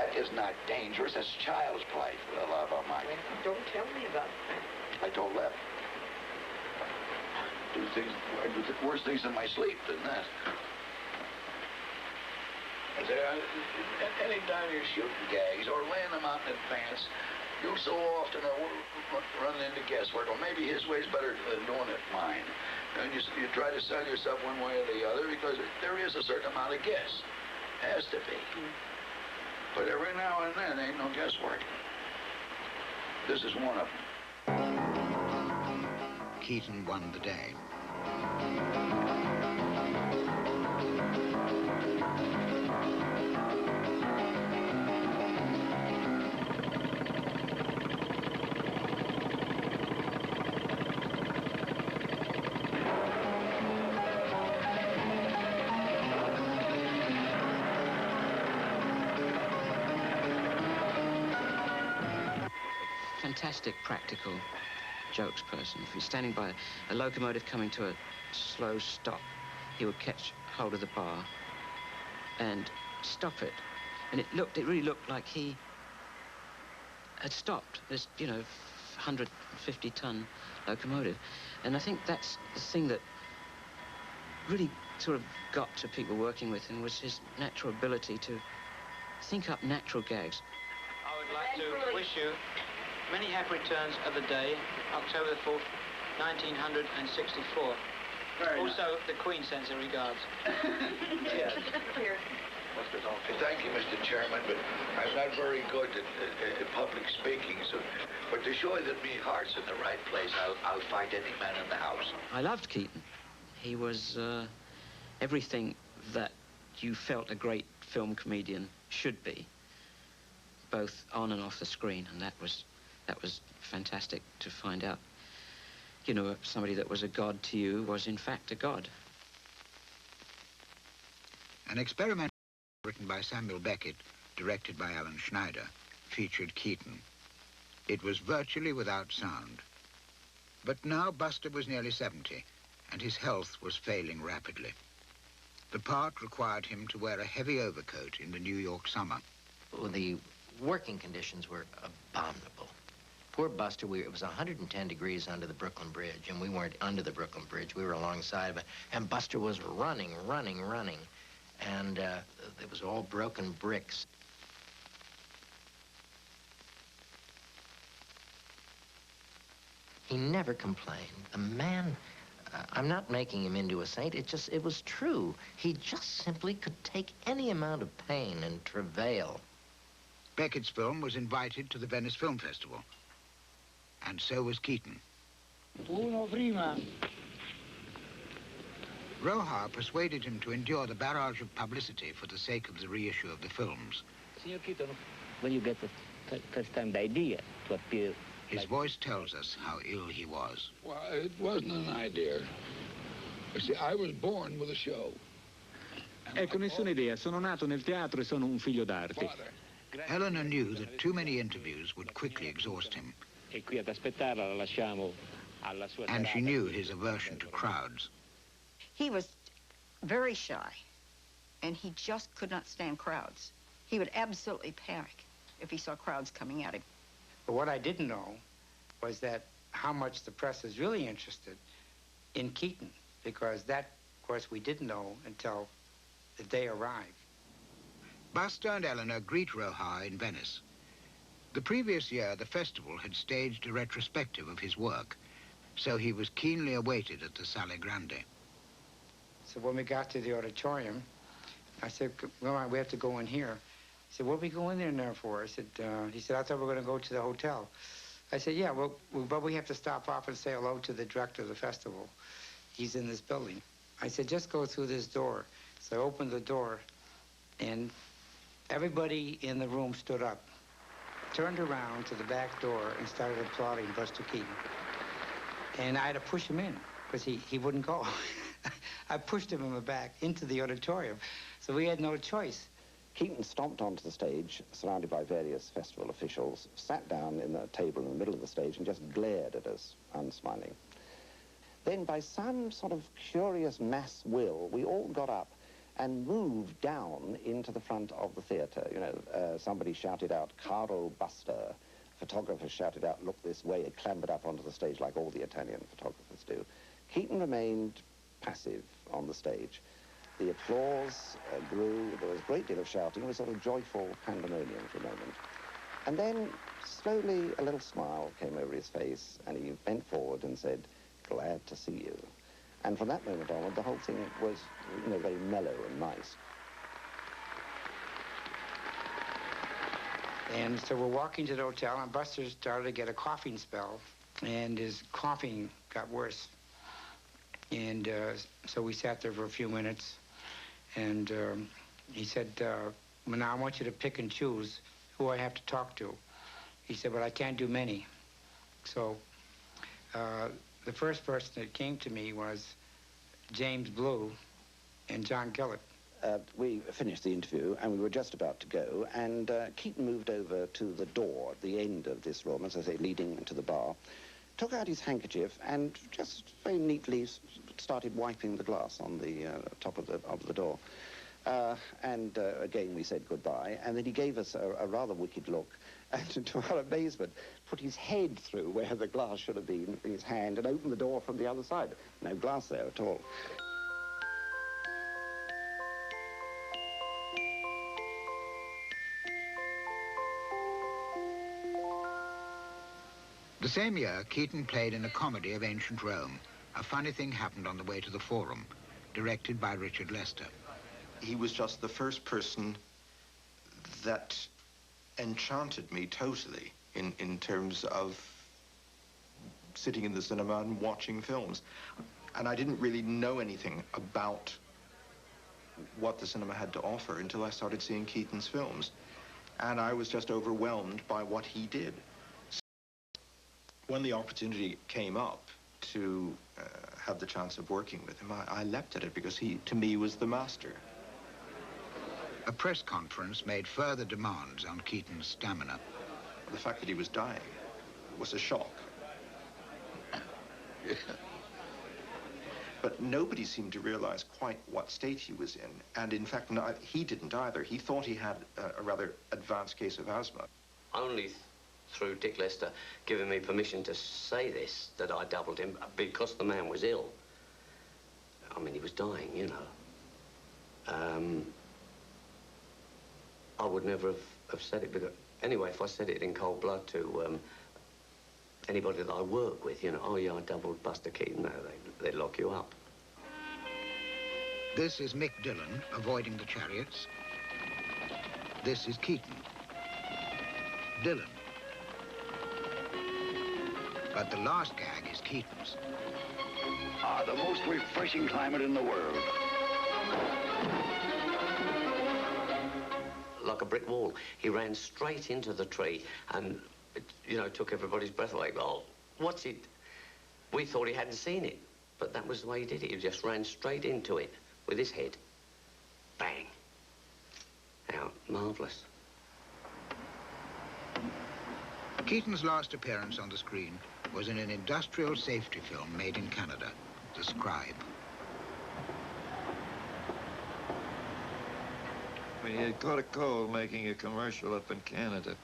That is not dangerous. That's child's play, for the love of Mike. Don't tell me about that. I told Lef. I do worse things in my sleep than that. I say, any time you're shooting gags or laying them out in advance, you so often are running into guesswork. Or maybe his way's better than doing it mine. And you try to sell yourself one way or the other because there is a certain amount of guess. Has to be. But every now and then, ain't no guesswork. This is one of them. Keaton won the day. Fantastic practical jokes person. If he's standing by a locomotive coming to a slow stop, he would catch hold of the bar and stop it. And it really looked like he had stopped this, 150-ton locomotive. And I think that's the thing that really sort of got to people working with him, was his natural ability to think up natural gags. I would like to wish you many happy returns of the day, October the 4th, 1964. Also, the Queen sends her regards. Yes. Thank you, Mr. Chairman, but I'm not very good at public speaking, but to show that me heart's in the right place, I'll fight any man in the house. I loved Keaton. He was everything that you felt a great film comedian should be, both on and off the screen, and that was fantastic to find out. Somebody that was a god to you was in fact a god. An experiment written by Samuel Beckett, directed by Alan Schneider, featured Keaton. It was virtually without sound. But now Buster was nearly 70, and his health was failing rapidly. The part required him to wear a heavy overcoat in the New York summer. Well, the working conditions were abominable. Poor Buster, it was 110 degrees under the Brooklyn Bridge, and we weren't under the Brooklyn Bridge. We were alongside of it, and Buster was running. And it was all broken bricks. He never complained. The man, I'm not making him into a saint. It was true. He just simply could take any amount of pain and travail. Beckett's film was invited to the Venice Film Festival. And so was Keaton. Uno prima. Roja persuaded him to endure the barrage of publicity for the sake of the reissue of the films. Signor Keaton, when you get the first time the idea to appear... His voice tells us how ill he was. Well, it wasn't an idea. You see, I was born with a show. Ecco, nessuna idea. Sono nato nel teatro e sono un figlio d'arte. Eleanor knew that too many interviews would quickly exhaust him. E qui ad aspettarla la lasciamo alla sua and she knew his aversion to crowds. He was very shy, and he just could not stand crowds. He would absolutely panic if he saw crowds coming at him. But what I didn't know was that how much the press is really interested in Keaton, because that, of course, we didn't know until the day arrived. Buster and Eleanor greet Roja in Venice. The previous year, the festival had staged a retrospective of his work, so he was keenly awaited at the Sala Grande. So when we got to the auditorium, I said, well, we have to go in here. He said, what are we going in there for? I said, he said, I thought we were going to go to the hotel. I said, yeah, well, but we have to stop off and say hello to the director of the festival. He's in this building. I said, just go through this door. So I opened the door, and everybody in the room stood up, turned around to the back door, and started applauding Buster Keaton. And I had to push him in, because he wouldn't go. I pushed him in the back into the auditorium, so we had no choice. Keaton stomped onto the stage, surrounded by various festival officials, sat down in a table in the middle of the stage and just glared at us, unsmiling. Then, by some sort of curious mass will, we all got up and moved down into the front of the theatre. You know, somebody shouted out, "Caro Buster." Photographers shouted out, "Look this way," and clambered up onto the stage like all the Italian photographers do. Keaton remained passive on the stage. The applause grew. There was a great deal of shouting. It was sort of joyful pandemonium for a moment. And then, slowly, a little smile came over his face, and he bent forward and said, "Glad to see you." And from that moment onward, the whole thing was, you know, very mellow and nice. And so we're walking to the hotel, and Buster started to get a coughing spell, and his coughing got worse. And so we sat there for a few minutes, and he said, "Well, now I want you to pick and choose who I have to talk to." He said, "But I can't do many." So the first person that came to me was James Blue and John Gillett. We finished the interview, and we were just about to go, and Keaton moved over to the door at the end of this room, as I say, leading into the bar, took out his handkerchief, and just very neatly started wiping the glass on the top of the door. Again, we said goodbye, and then he gave us a rather wicked look, and to our amazement, put his head through where the glass should have been in his hand and opened the door from the other side. No glass there at all. The same year, Keaton played in a comedy of ancient Rome. A Funny Thing Happened on the Way to the Forum, directed by Richard Lester. He was just the first person that enchanted me totally in terms of sitting in the cinema and watching films. And I didn't really know anything about what the cinema had to offer until I started seeing Keaton's films. And I was just overwhelmed by what he did. When the opportunity came up to have the chance of working with him, I leapt at it because he, to me, was the master. A press conference made further demands on Keaton's stamina. The fact that he was dying was a shock. Yeah. But nobody seemed to realize quite what state he was in. And in fact, he didn't either. He thought he had a rather advanced case of asthma. Only through Dick Lester giving me permission to say this, that I doubled him, because the man was ill. I mean, he was dying, you know. I would never have said it, because anyway, if I said it in cold blood to anybody that I work with, you know, "Oh yeah, I doubled Buster Keaton," no, they'd lock you up. This is Mick Dillon avoiding the chariots. This is Keaton. Dillon. But the last gag is Keaton's. The most refreshing climate in the world. Like a brick wall. He ran straight into the tree and, you know, took everybody's breath away. "Oh, what's it?" We thought he hadn't seen it, but that was the way he did it. He just ran straight into it with his head. Bang. How marvellous. Keaton's last appearance on the screen was in an industrial safety film made in Canada, The Scribe. He had caught a cold making a commercial up in Canada.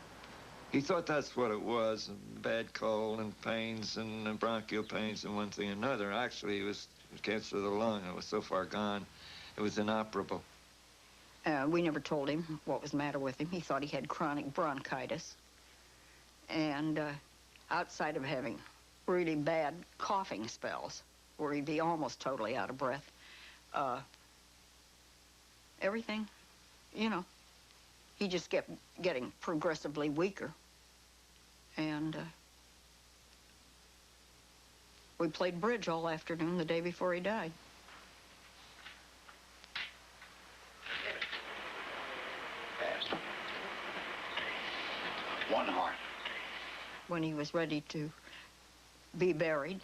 He thought that's what it was, a bad cold and pains and bronchial pains and one thing and another. Actually, it was cancer of the lung. It was so far gone, it was inoperable. We never told him what was the matter with him. He thought he had chronic bronchitis. And outside of having really bad coughing spells, where he'd be almost totally out of breath, everything, you know, he just kept getting progressively weaker. And we played bridge all afternoon the day before he died. Fast. One heart. When he was ready to be buried,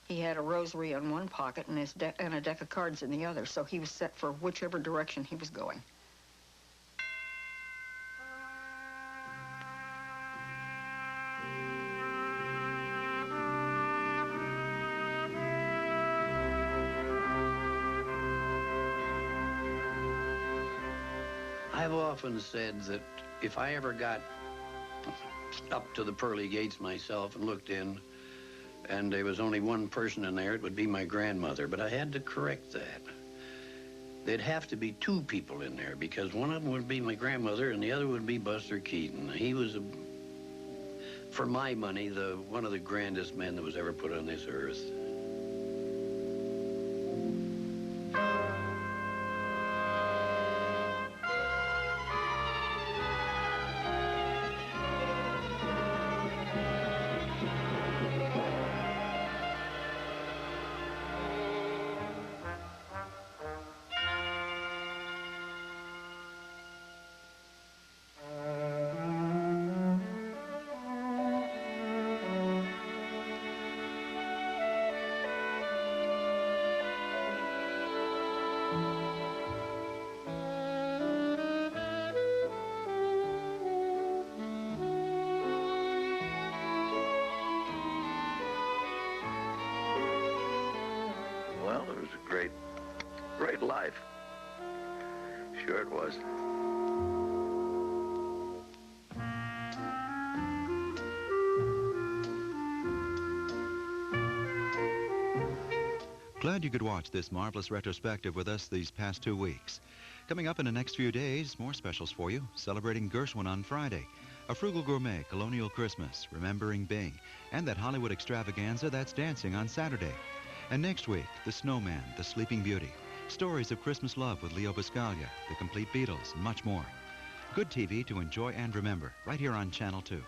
he had a rosary in one pocket and, and a deck of cards in the other, so he was set for whichever direction he was going. I've often said that if I ever got up to the pearly gates myself and looked in, and there was only one person in there, it would be my grandmother. But I had to correct that. There'd have to be two people in there, because one of them would be my grandmother and the other would be Buster Keaton. He was, for my money, one of the grandest men that was ever put on this earth. Well, it was a great life. Sure it was. Glad you could watch this marvelous retrospective with us these past 2 weeks. Coming up in the next few days, more specials for you, celebrating Gershwin on Friday, a frugal gourmet colonial Christmas, remembering Bing, and that Hollywood extravaganza that's dancing on Saturday. And next week, The Snowman, The Sleeping Beauty, stories of Christmas love with Leo Buscaglia, The Complete Beatles, and much more. Good TV to enjoy and remember, right here on Channel 2.